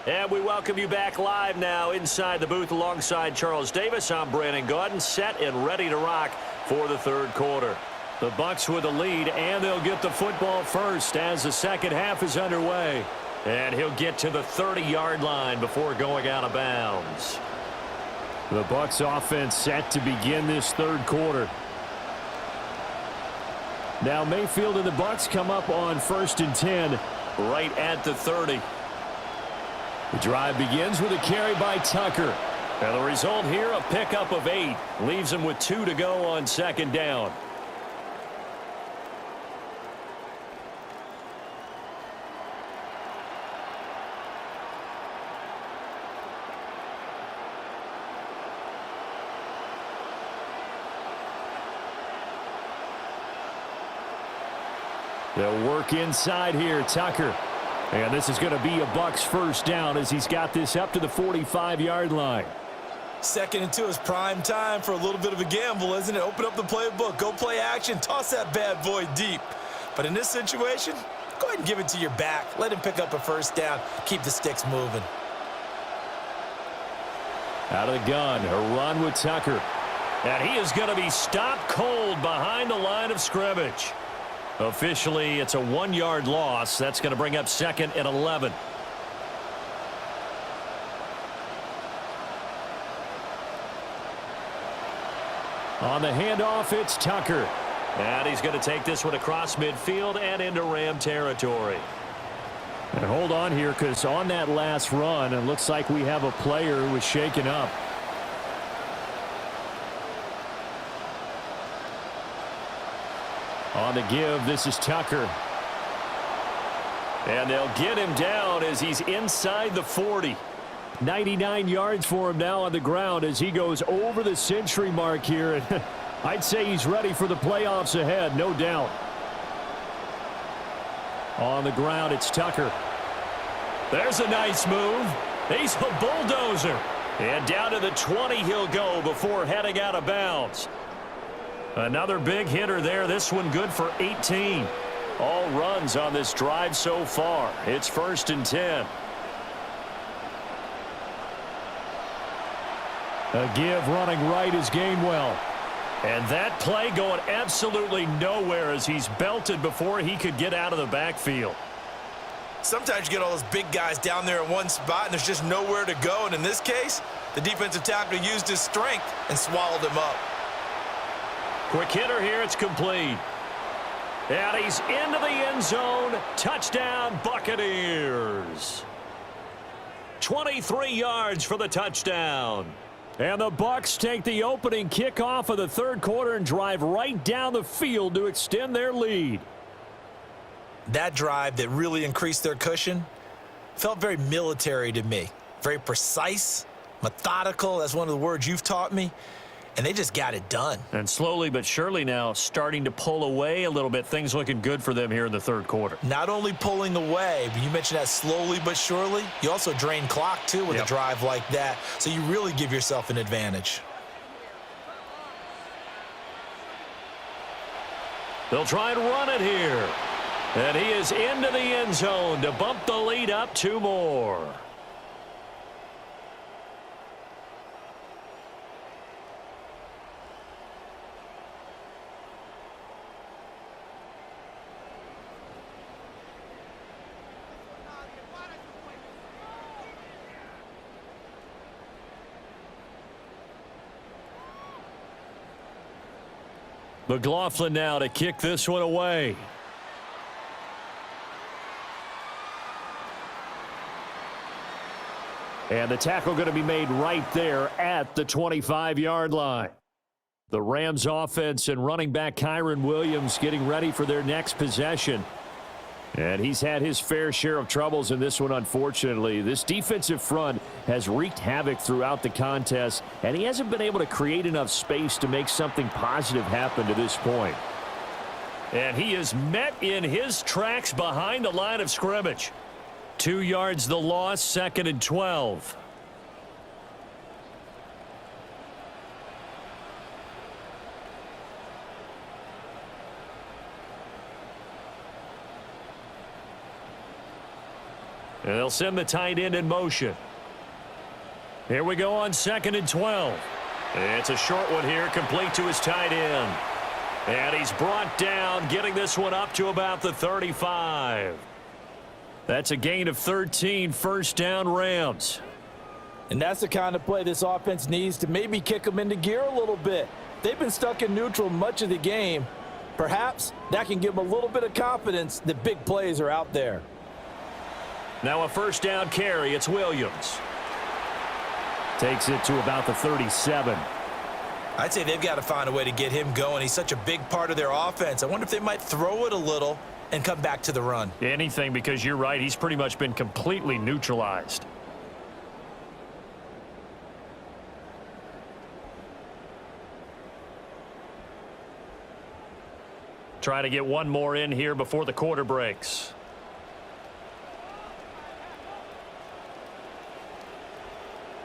Speaker 1: And we welcome you back live now inside the booth alongside Charles Davis. I'm Brandon Gaudin, set and ready to rock for the third quarter. The Bucks with the lead, and they'll get the football first as the second half is underway. And he'll get to the 30-yard line before going out of bounds.
Speaker 4: The Bucks offense set to begin this third quarter. Now Mayfield and the Bucks come up on 1st and 10.
Speaker 1: Right at the 30.
Speaker 4: The drive begins with a carry by Tucker.
Speaker 1: And the result here, a pickup of 8. Leaves him with 2 to go on second down.
Speaker 4: They'll work inside here, Tucker. And this is going to be a Bucks first down as he's got this up to the 45-yard line.
Speaker 2: 2nd and 2 is prime time for a little bit of a gamble, isn't it? Open up the playbook, go play action, toss that bad boy deep. But in this situation, go ahead and give it to your back. Let him pick up a first down. Keep the sticks moving.
Speaker 4: Out of the gun, a run with Tucker.
Speaker 1: And he is going to be stopped cold behind the line of scrimmage. Officially, it's a 1-yard loss. That's going to bring up 2nd and 11.
Speaker 4: On the handoff, it's Tucker.
Speaker 1: And he's going to take this one across midfield and into Ram territory.
Speaker 4: And hold on here, because on that last run, it looks like we have a player who was shaken up. On the give, this is Tucker.
Speaker 1: And they'll get him down as he's inside the 40.
Speaker 4: 99 yards for him now on the ground as he goes over the century mark here. And I'd say he's ready for the playoffs ahead, no doubt. On the ground, it's Tucker.
Speaker 1: There's a nice move. He's a bulldozer. And down to the 20 he'll go before heading out of bounds. Another big hitter there. This one good for 18. All runs on this drive so far. It's 1st and 10.
Speaker 4: A give running right is Gainwell.
Speaker 1: And that play going absolutely nowhere as he's belted before he could get out of the backfield.
Speaker 2: Sometimes you get all those big guys down there in one spot and there's just nowhere to go. And in this case, the defensive tackle used his strength and swallowed him up.
Speaker 1: Quick hitter here. It's complete. And he's into the end zone. Touchdown, Buccaneers. 23 yards for the touchdown.
Speaker 4: And the Bucks take the opening kickoff of the third quarter and drive right down the field to extend their lead.
Speaker 2: That drive that really increased their cushion felt very military to me. Very precise, methodical. That's one of the words you've taught me. And they just got it done.
Speaker 1: And slowly but surely now starting to pull away a little bit. Things looking good for them here in the third quarter.
Speaker 2: Not only pulling away, but you mentioned that slowly but surely. You also drain clock, too, with a drive like that. So you really give yourself an advantage.
Speaker 1: They'll try and run it here. And he is into the end zone to bump the lead up 2 more. McLaughlin now to kick this one away.
Speaker 4: And the tackle going to be made right there at the 25-yard line. The Rams offense and running back Kyron Williams getting ready for their next possession. And he's had his fair share of troubles in this one, unfortunately. This defensive front has wreaked havoc throughout the contest, and he hasn't been able to create enough space to make something positive happen to this point.
Speaker 1: And he is met in his tracks behind the line of scrimmage. 2 yards the loss, 2nd and 12. And they'll send the tight end in motion. Here we go on 2nd and 12. It's a short one here, complete to his tight end. And he's brought down, getting this one up to about the 35. That's a gain of 13, first down Rams.
Speaker 2: And that's the kind of play this offense needs to maybe kick them into gear a little bit. They've been stuck in neutral much of the game. Perhaps that can give them a little bit of confidence that big plays are out there.
Speaker 1: Now a first down carry. It's Williams.
Speaker 4: Takes it to about the 37.
Speaker 2: I'd say they've got to find a way to get him going. He's such a big part of their offense. I wonder if they might throw it a little and come back to the run.
Speaker 1: Anything, because you're right. He's pretty much been completely neutralized. Try to get one more in here before the quarter breaks.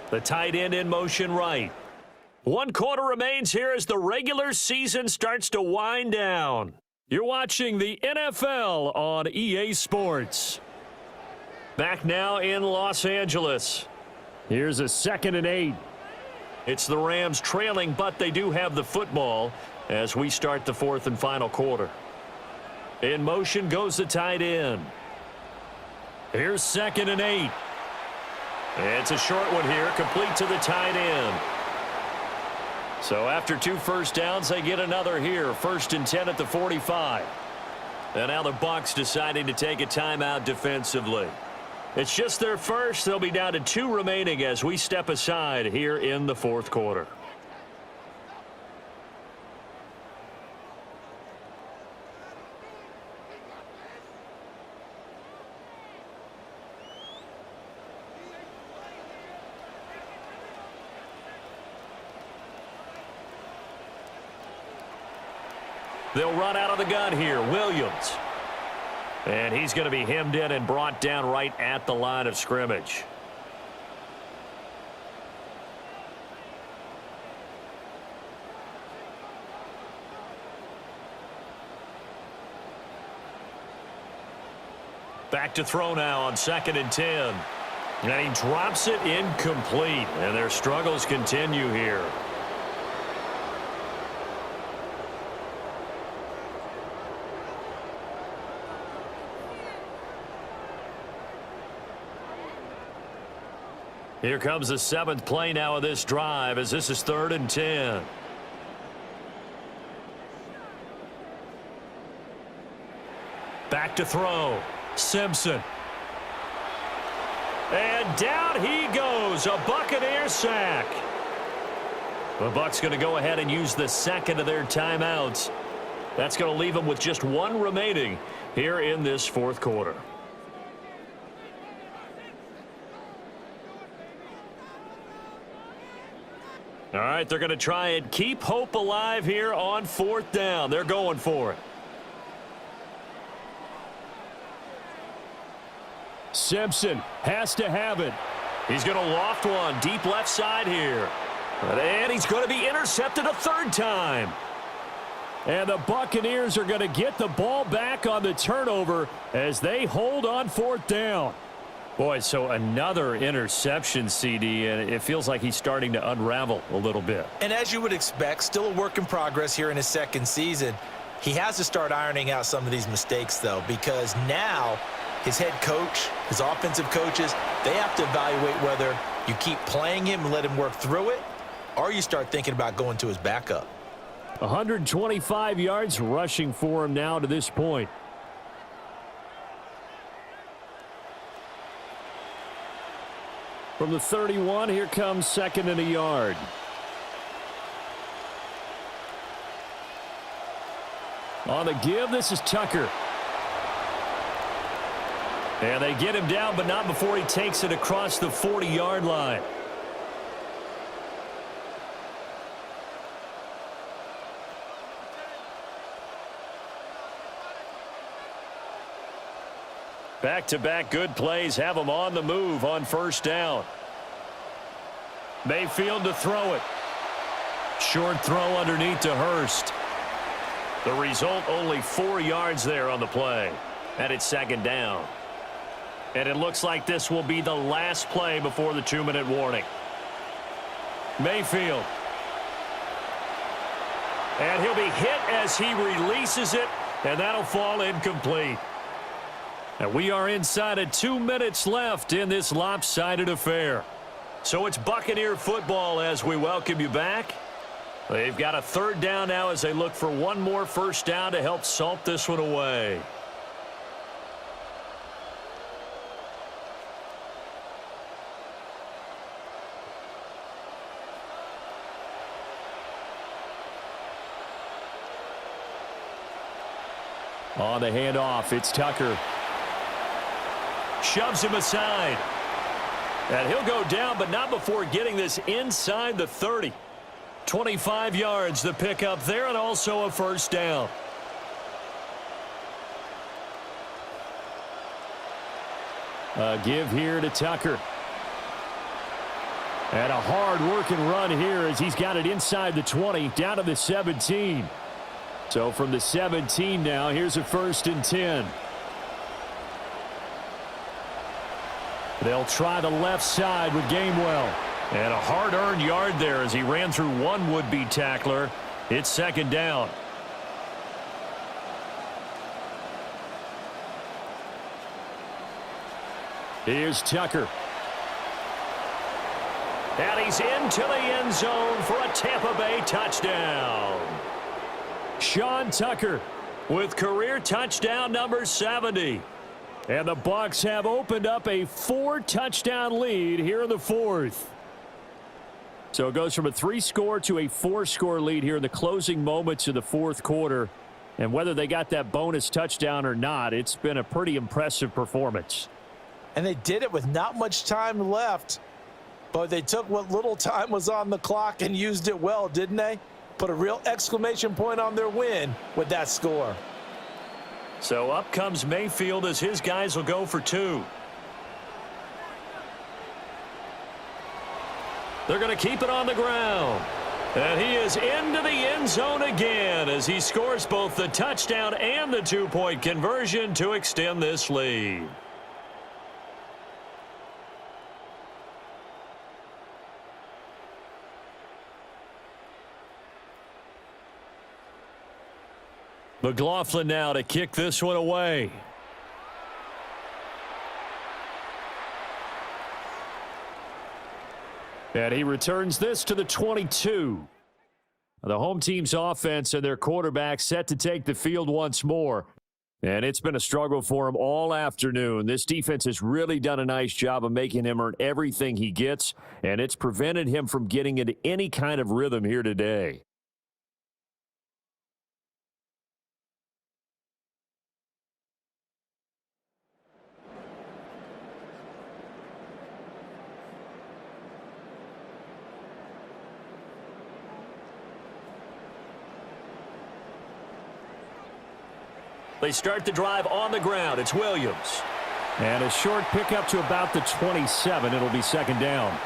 Speaker 1: The tight end in motion right. 1 quarter remains here as the regular season starts to wind down. You're watching the NFL on EA Sports. Back now in Los Angeles.
Speaker 4: Here's a 2nd and 8.
Speaker 1: It's the Rams trailing, but they do have the football as we start the 4th and final quarter. In motion goes the tight end. Here's 2nd and 8. It's a short one here, complete to the tight end. So after 2 first downs, they get another here. 1st and 10 at the 45. And now the BUCS deciding to take a timeout defensively. It's just their first. They'll be down to 2 remaining as we step aside here in the 4th quarter. They'll run out of the gun here. Williams. And he's going to be hemmed in and brought down right at the line of scrimmage. Back to throw now on 2nd and 10. And he drops it incomplete. And their struggles continue here. Here comes the 7th play now of this drive as this is 3rd and 10. Back to throw. Simpson. And down he goes. A Buccaneer sack. The Bucs going to go ahead and use the 2nd of their timeouts. That's going to leave them with just 1 remaining here in this 4th quarter. All right, they're going to try and keep hope alive here on 4th down. They're going for it.
Speaker 4: Simpson has to have it.
Speaker 1: He's going to loft one deep left side here. And he's going to be intercepted a 3rd time.
Speaker 4: And the Buccaneers are going to get the ball back on the turnover as they hold on 4th down.
Speaker 1: Boy, so another interception, CD, and it feels like he's starting to unravel a little bit.
Speaker 2: And as you would expect, still a work in progress here in his 2nd season. He has to start ironing out some of these mistakes, though, because now his head coach, his offensive coaches, they have to evaluate whether you keep playing him and let him work through it, or you start thinking about going to his backup.
Speaker 4: 125 yards rushing for him now to this point. From the 31, here comes 2nd and a yard. On the give, this is Tucker.
Speaker 1: And they get him down, but not before he takes it across the 40-yard line. Back-to-back good plays have them on the move on first down. Mayfield to throw it. Short throw underneath to Hurst. The result, only 4 yards there on the play. And it's second down. And it looks like this will be the last play before the 2-minute warning. Mayfield. And he'll be hit as he releases it, and that'll fall incomplete. And we are inside of 2 minutes left in this lopsided affair. So it's Buccaneer football as we welcome you back. They've got a third down now as they look for one more first down to help salt this one away.
Speaker 4: On the handoff, it's Tucker.
Speaker 1: Shoves him aside. And he'll go down, but not before getting this inside the 30. 25 yards the pickup there, and also a first down.
Speaker 4: A give here to Tucker. And a hard-working run here as he's got it inside the 20, down to the 17. So from the 17 now, here's a 1st and 10. They'll try the left side with Gamewell.
Speaker 1: And a hard-earned yard there as he ran through one would-be tackler. It's second down.
Speaker 4: Here's Tucker.
Speaker 1: And he's into the end zone for a Tampa Bay touchdown.
Speaker 4: Sean Tucker
Speaker 1: with career touchdown number 70.
Speaker 4: And the BUCS have opened up a 4-touchdown lead here in the 4th. So it goes from a 3-score to a 4-score lead here in the closing moments of the 4th quarter. And whether they got that bonus touchdown or not, it's been a pretty impressive performance.
Speaker 2: And they did it with not much time left. But they took what little time was on the clock and used it well, didn't they? Put a real exclamation point on their win with that score.
Speaker 1: So up comes Mayfield as his guys will go for 2. They're going to keep it on the ground. And he is into the end zone again as he scores both the touchdown and the 2-point conversion to extend this lead. McLaughlin now to kick this one away.
Speaker 4: And he returns this to the 22. The home team's offense and their quarterback set to take the field once more. And it's been a struggle for him all afternoon. This defense has really done a nice job of making him earn everything he gets, and it's prevented him from getting into any kind of rhythm here today.
Speaker 1: They start the drive on the ground. It's Williams.
Speaker 4: And a short pickup to about the 27. It'll be second down.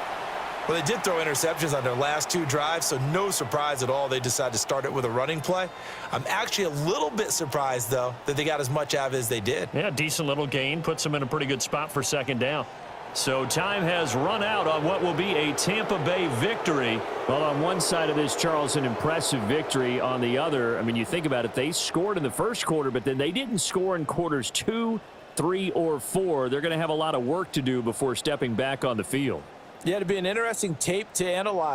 Speaker 2: Well, they did throw interceptions on their last 2 drives, so no surprise at all they decided to start it with a running play. I'm actually a little bit surprised, though, that they got as much out of it as they did.
Speaker 1: Yeah, decent little gain. Puts them in a pretty good spot for second down. So time has run out on what will be a Tampa Bay victory.
Speaker 4: Well, on one side of this, Charles, an impressive victory. On the other, I mean, you think about it, they scored in the first quarter, but then they didn't score in quarters 2, 3, or 4. They're going to have a lot of work to do before stepping back on the field.
Speaker 2: Yeah, it'd be an interesting tape to analyze.